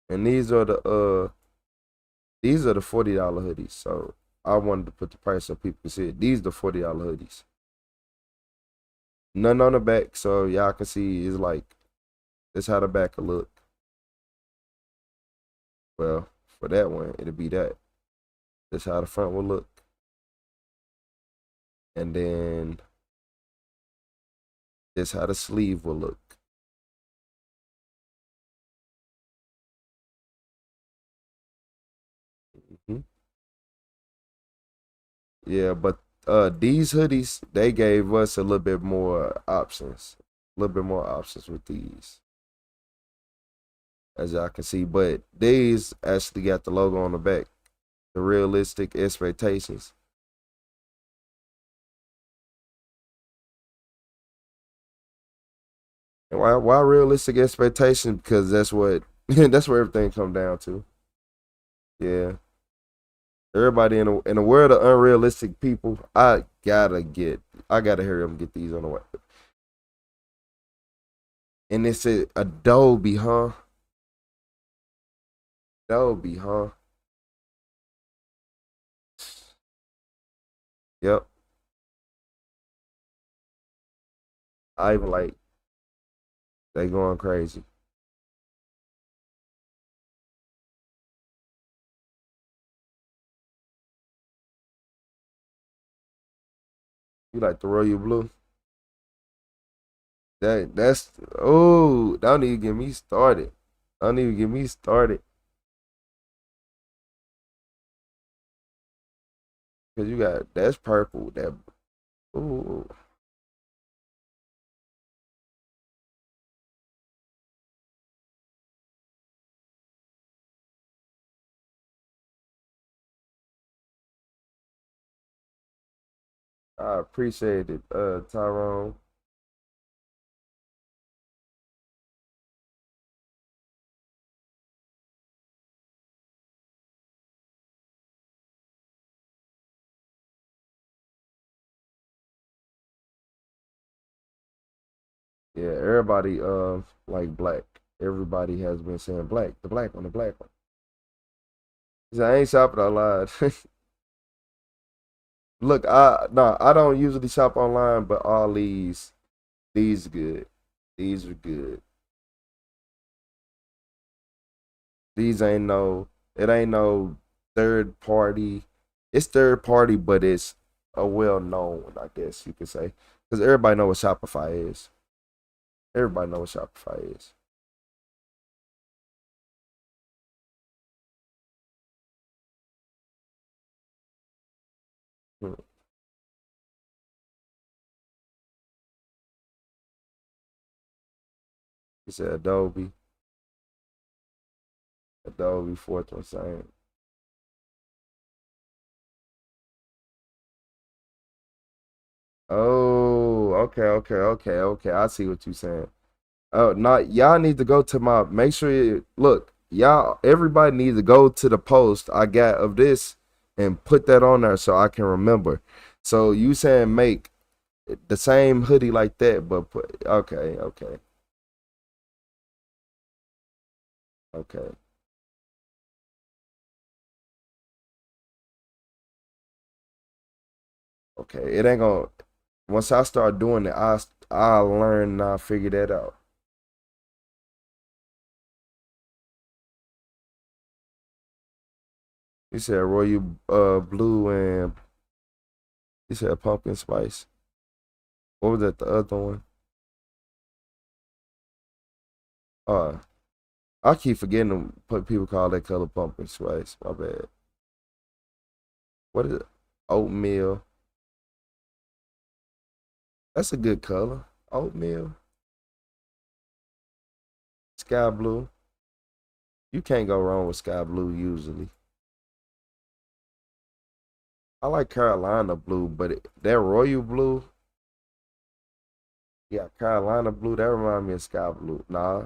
And these are the $40 hoodies. So I wanted to put the price so people can see it. These the $40 hoodies. None on the back, so y'all can see it's like this how the back will look. Well, for that one, it'll be that. This how the front will look. And then this how the sleeve will look. Yeah, but these hoodies, they gave us a little bit more options. A little bit more options with these. As y'all can see. But these actually got the logo on the back. The realistic expectations. And why realistic expectations? Because that's what that's where everything come down to. Yeah. Everybody in the world of unrealistic people, I gotta hurry up and get these on the way. And it's Adobe, huh? Adobe, huh? Yep. I even like they going crazy. You like the royal blue? That's oh, don't even get me started. Don't even get me started. Cause you got that's purple. That ooh. I appreciate it, Tyrone. Yeah, everybody like black. Everybody has been saying black, the black one, the black one. He said, I ain't shopping online. Look, I don't usually shop online, but all these good. These are good. These it ain't no third party. It's third party, but it's a well known, I guess you could say. Because everybody know what Shopify is. Everybody know what Shopify is. Hmm. He said Adobe. Adobe fourth one saying. Oh, okay. I see what you're saying. Oh, not y'all need to go to my. Make sure you look. Y'all, everybody needs to go to the post I got of this and put that on there so I can remember. So you saying make the same hoodie like that, but put okay. Okay. It ain't gonna. Once I start doing it, I'll learn and I'll figure that out. You said royal blue and you said pumpkin spice. What was that? The other one? Uh, I keep forgetting what people call that color pumpkin spice. My bad. What is it? Oatmeal. That's a good color. Oatmeal. Sky blue. You can't go wrong with sky blue usually. I like Carolina blue, but that royal blue, yeah, Carolina blue, that reminds me of sky blue. Nah.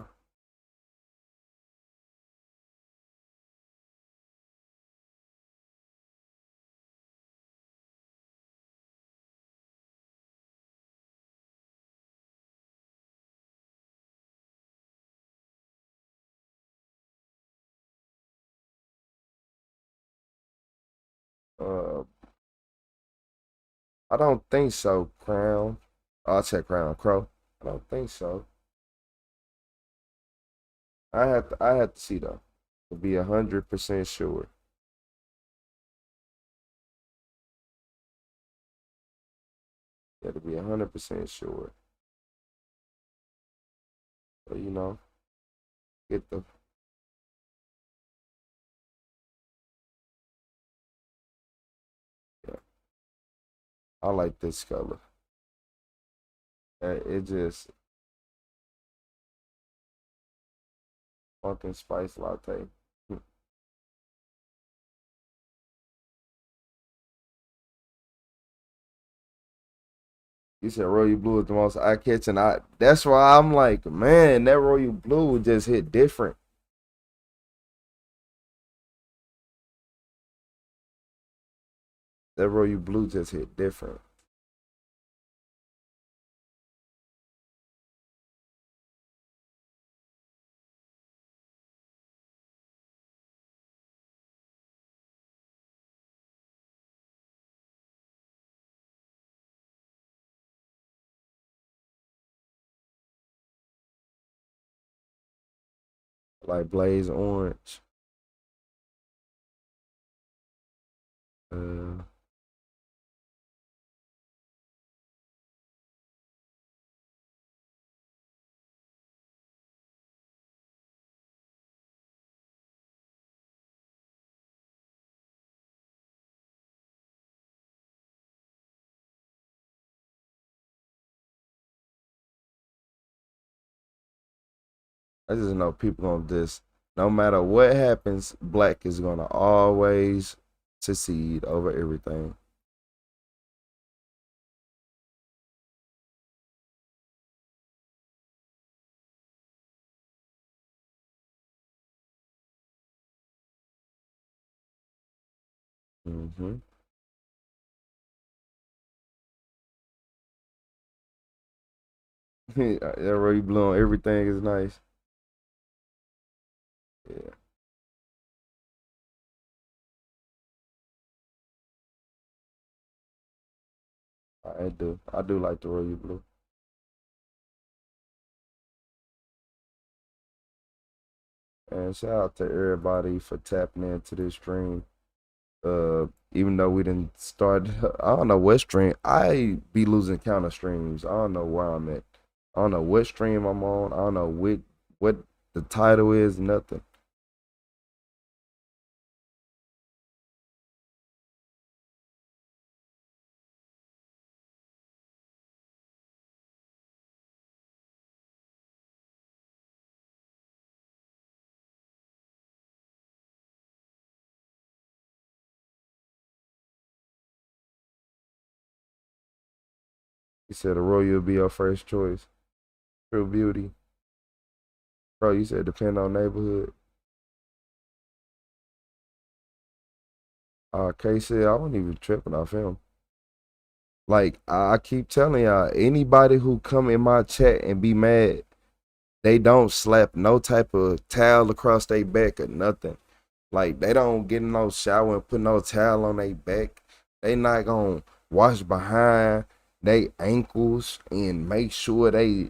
I don't think so, Crown. I'll check Crown Crow. I don't think so. I have to see though to be 100% sure. Yeah, to be 100% sure. So, you know, get the yeah. I like this color. It just pumpkin spice latte. You said royal blue is the most eye catching. That's why I'm like, man, that royal blue just hit different. That royal blue just hit different. Like blaze orange. Uh, I just know people on this. No matter what happens, black is gonna always succeed over everything. Mm-hmm. That royal blue on everything is nice. Yeah, I do. I do like the royal blue. And shout out to everybody for tapping into this stream. Even though we didn't start, I don't know what stream. I be losing count of streams. I don't know where I'm at. I don't know what stream I'm on. I don't know what the title is. Nothing. You said Aurora will be your first choice. True Beauty. Bro, you said depend on neighborhood. Casey, I wasn't even tripping off him. Like, I keep telling y'all, anybody who come in my chat and be mad, they don't slap no type of towel across their back or nothing. Like, they don't get in no shower and put no towel on their back. They not gonna wash behind they ankles and make sure they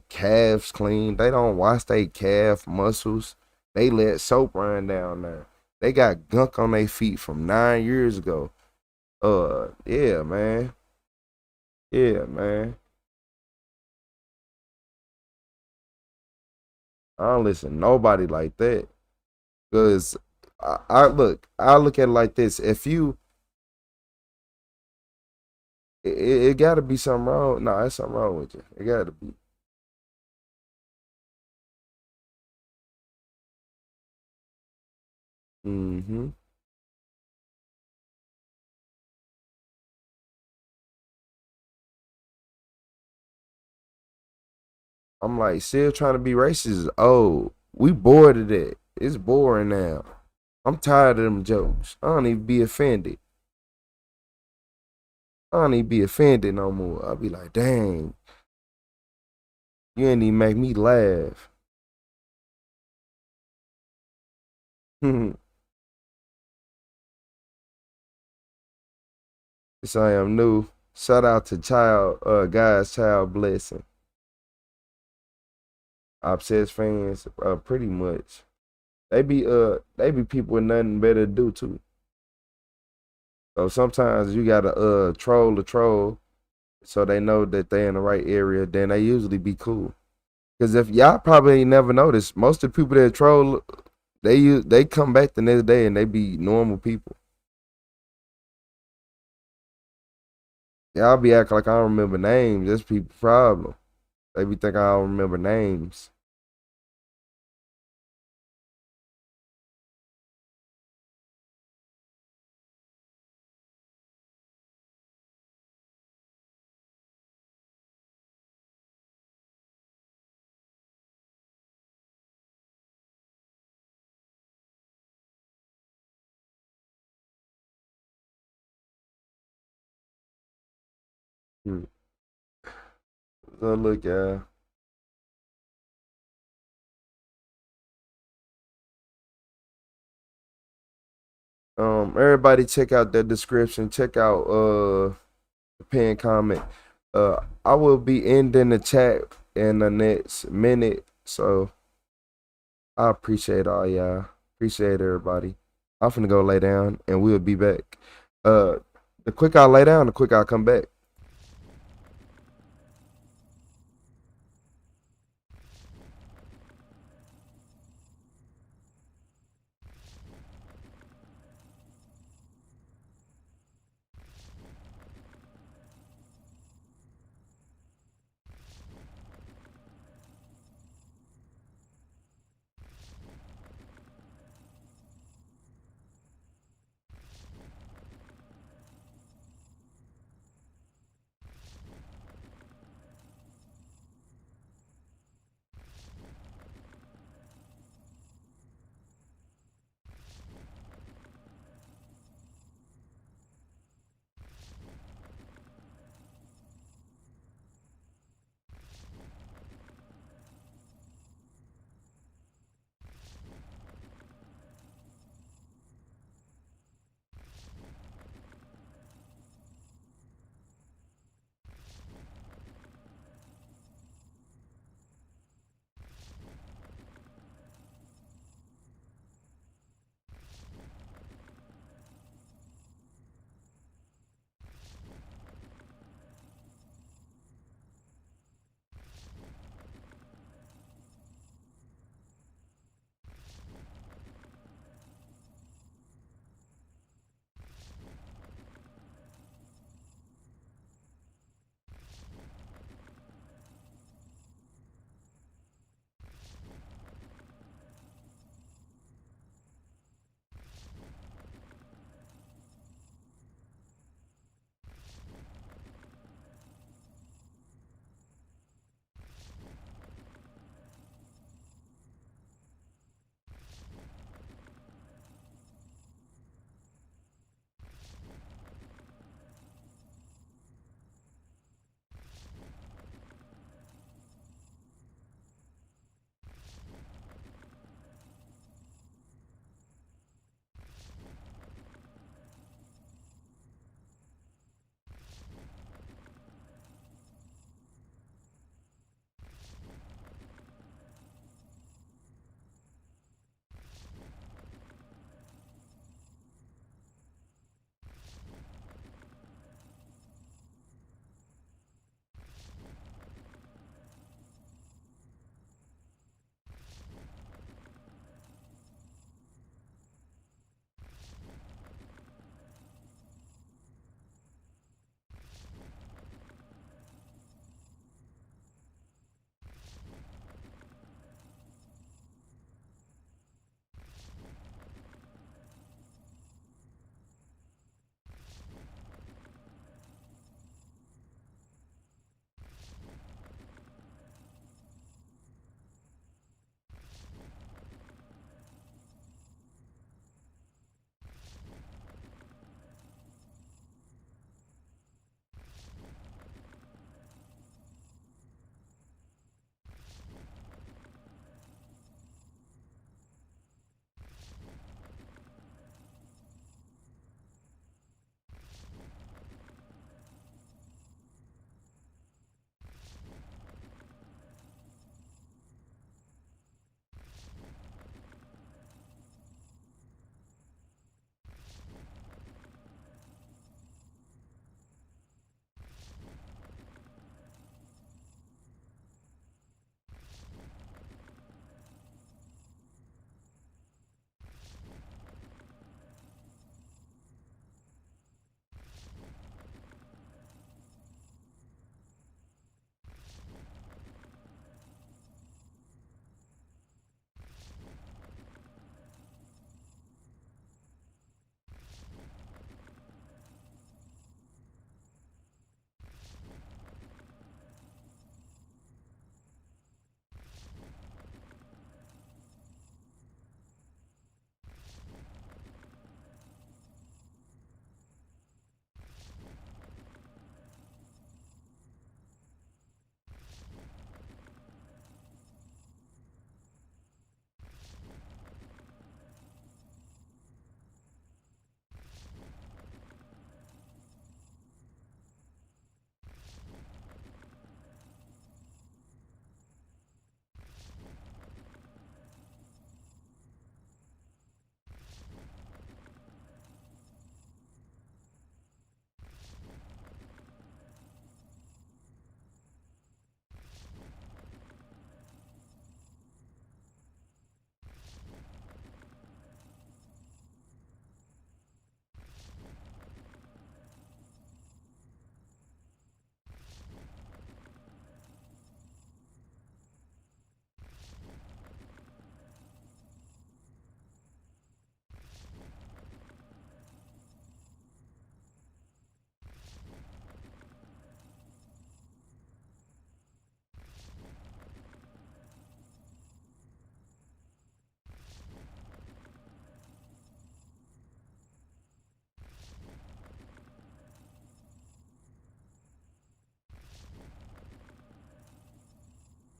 calves clean. They don't wash their calf muscles. They let soap run down there. They got gunk on their feet from 9 years ago. Yeah, man. Yeah, man. I don't listen to nobody like that. Cause I look at it like this. If you it gotta be something wrong. No, there's something wrong with you. It gotta be. Mm-hmm. I'm like, still trying to be racist. Oh, we bored of that. It's boring now. I'm tired of them jokes. I don't even be offended. I don't even be offended no more. I'll be like, dang, you ain't even make me laugh. Yes, I am new. Shout out to guys, child blessing. Obsessed fans, pretty much. They be people with nothing better to do too. So sometimes you gotta troll the troll so they know that they in the right area, then they usually be cool. Cause if y'all probably ain't never noticed, most of the people that troll, they come back the next day and they be normal people. Y'all be acting like I don't remember names. That's people's problem. They be thinking I don't remember names. So look, y'all. Everybody check out that description. Check out the pinned comment. I will be ending the chat in the next minute. So I appreciate all y'all. Appreciate everybody. I'm finna go lay down and we'll be back. The quick I lay down, the quick I come back.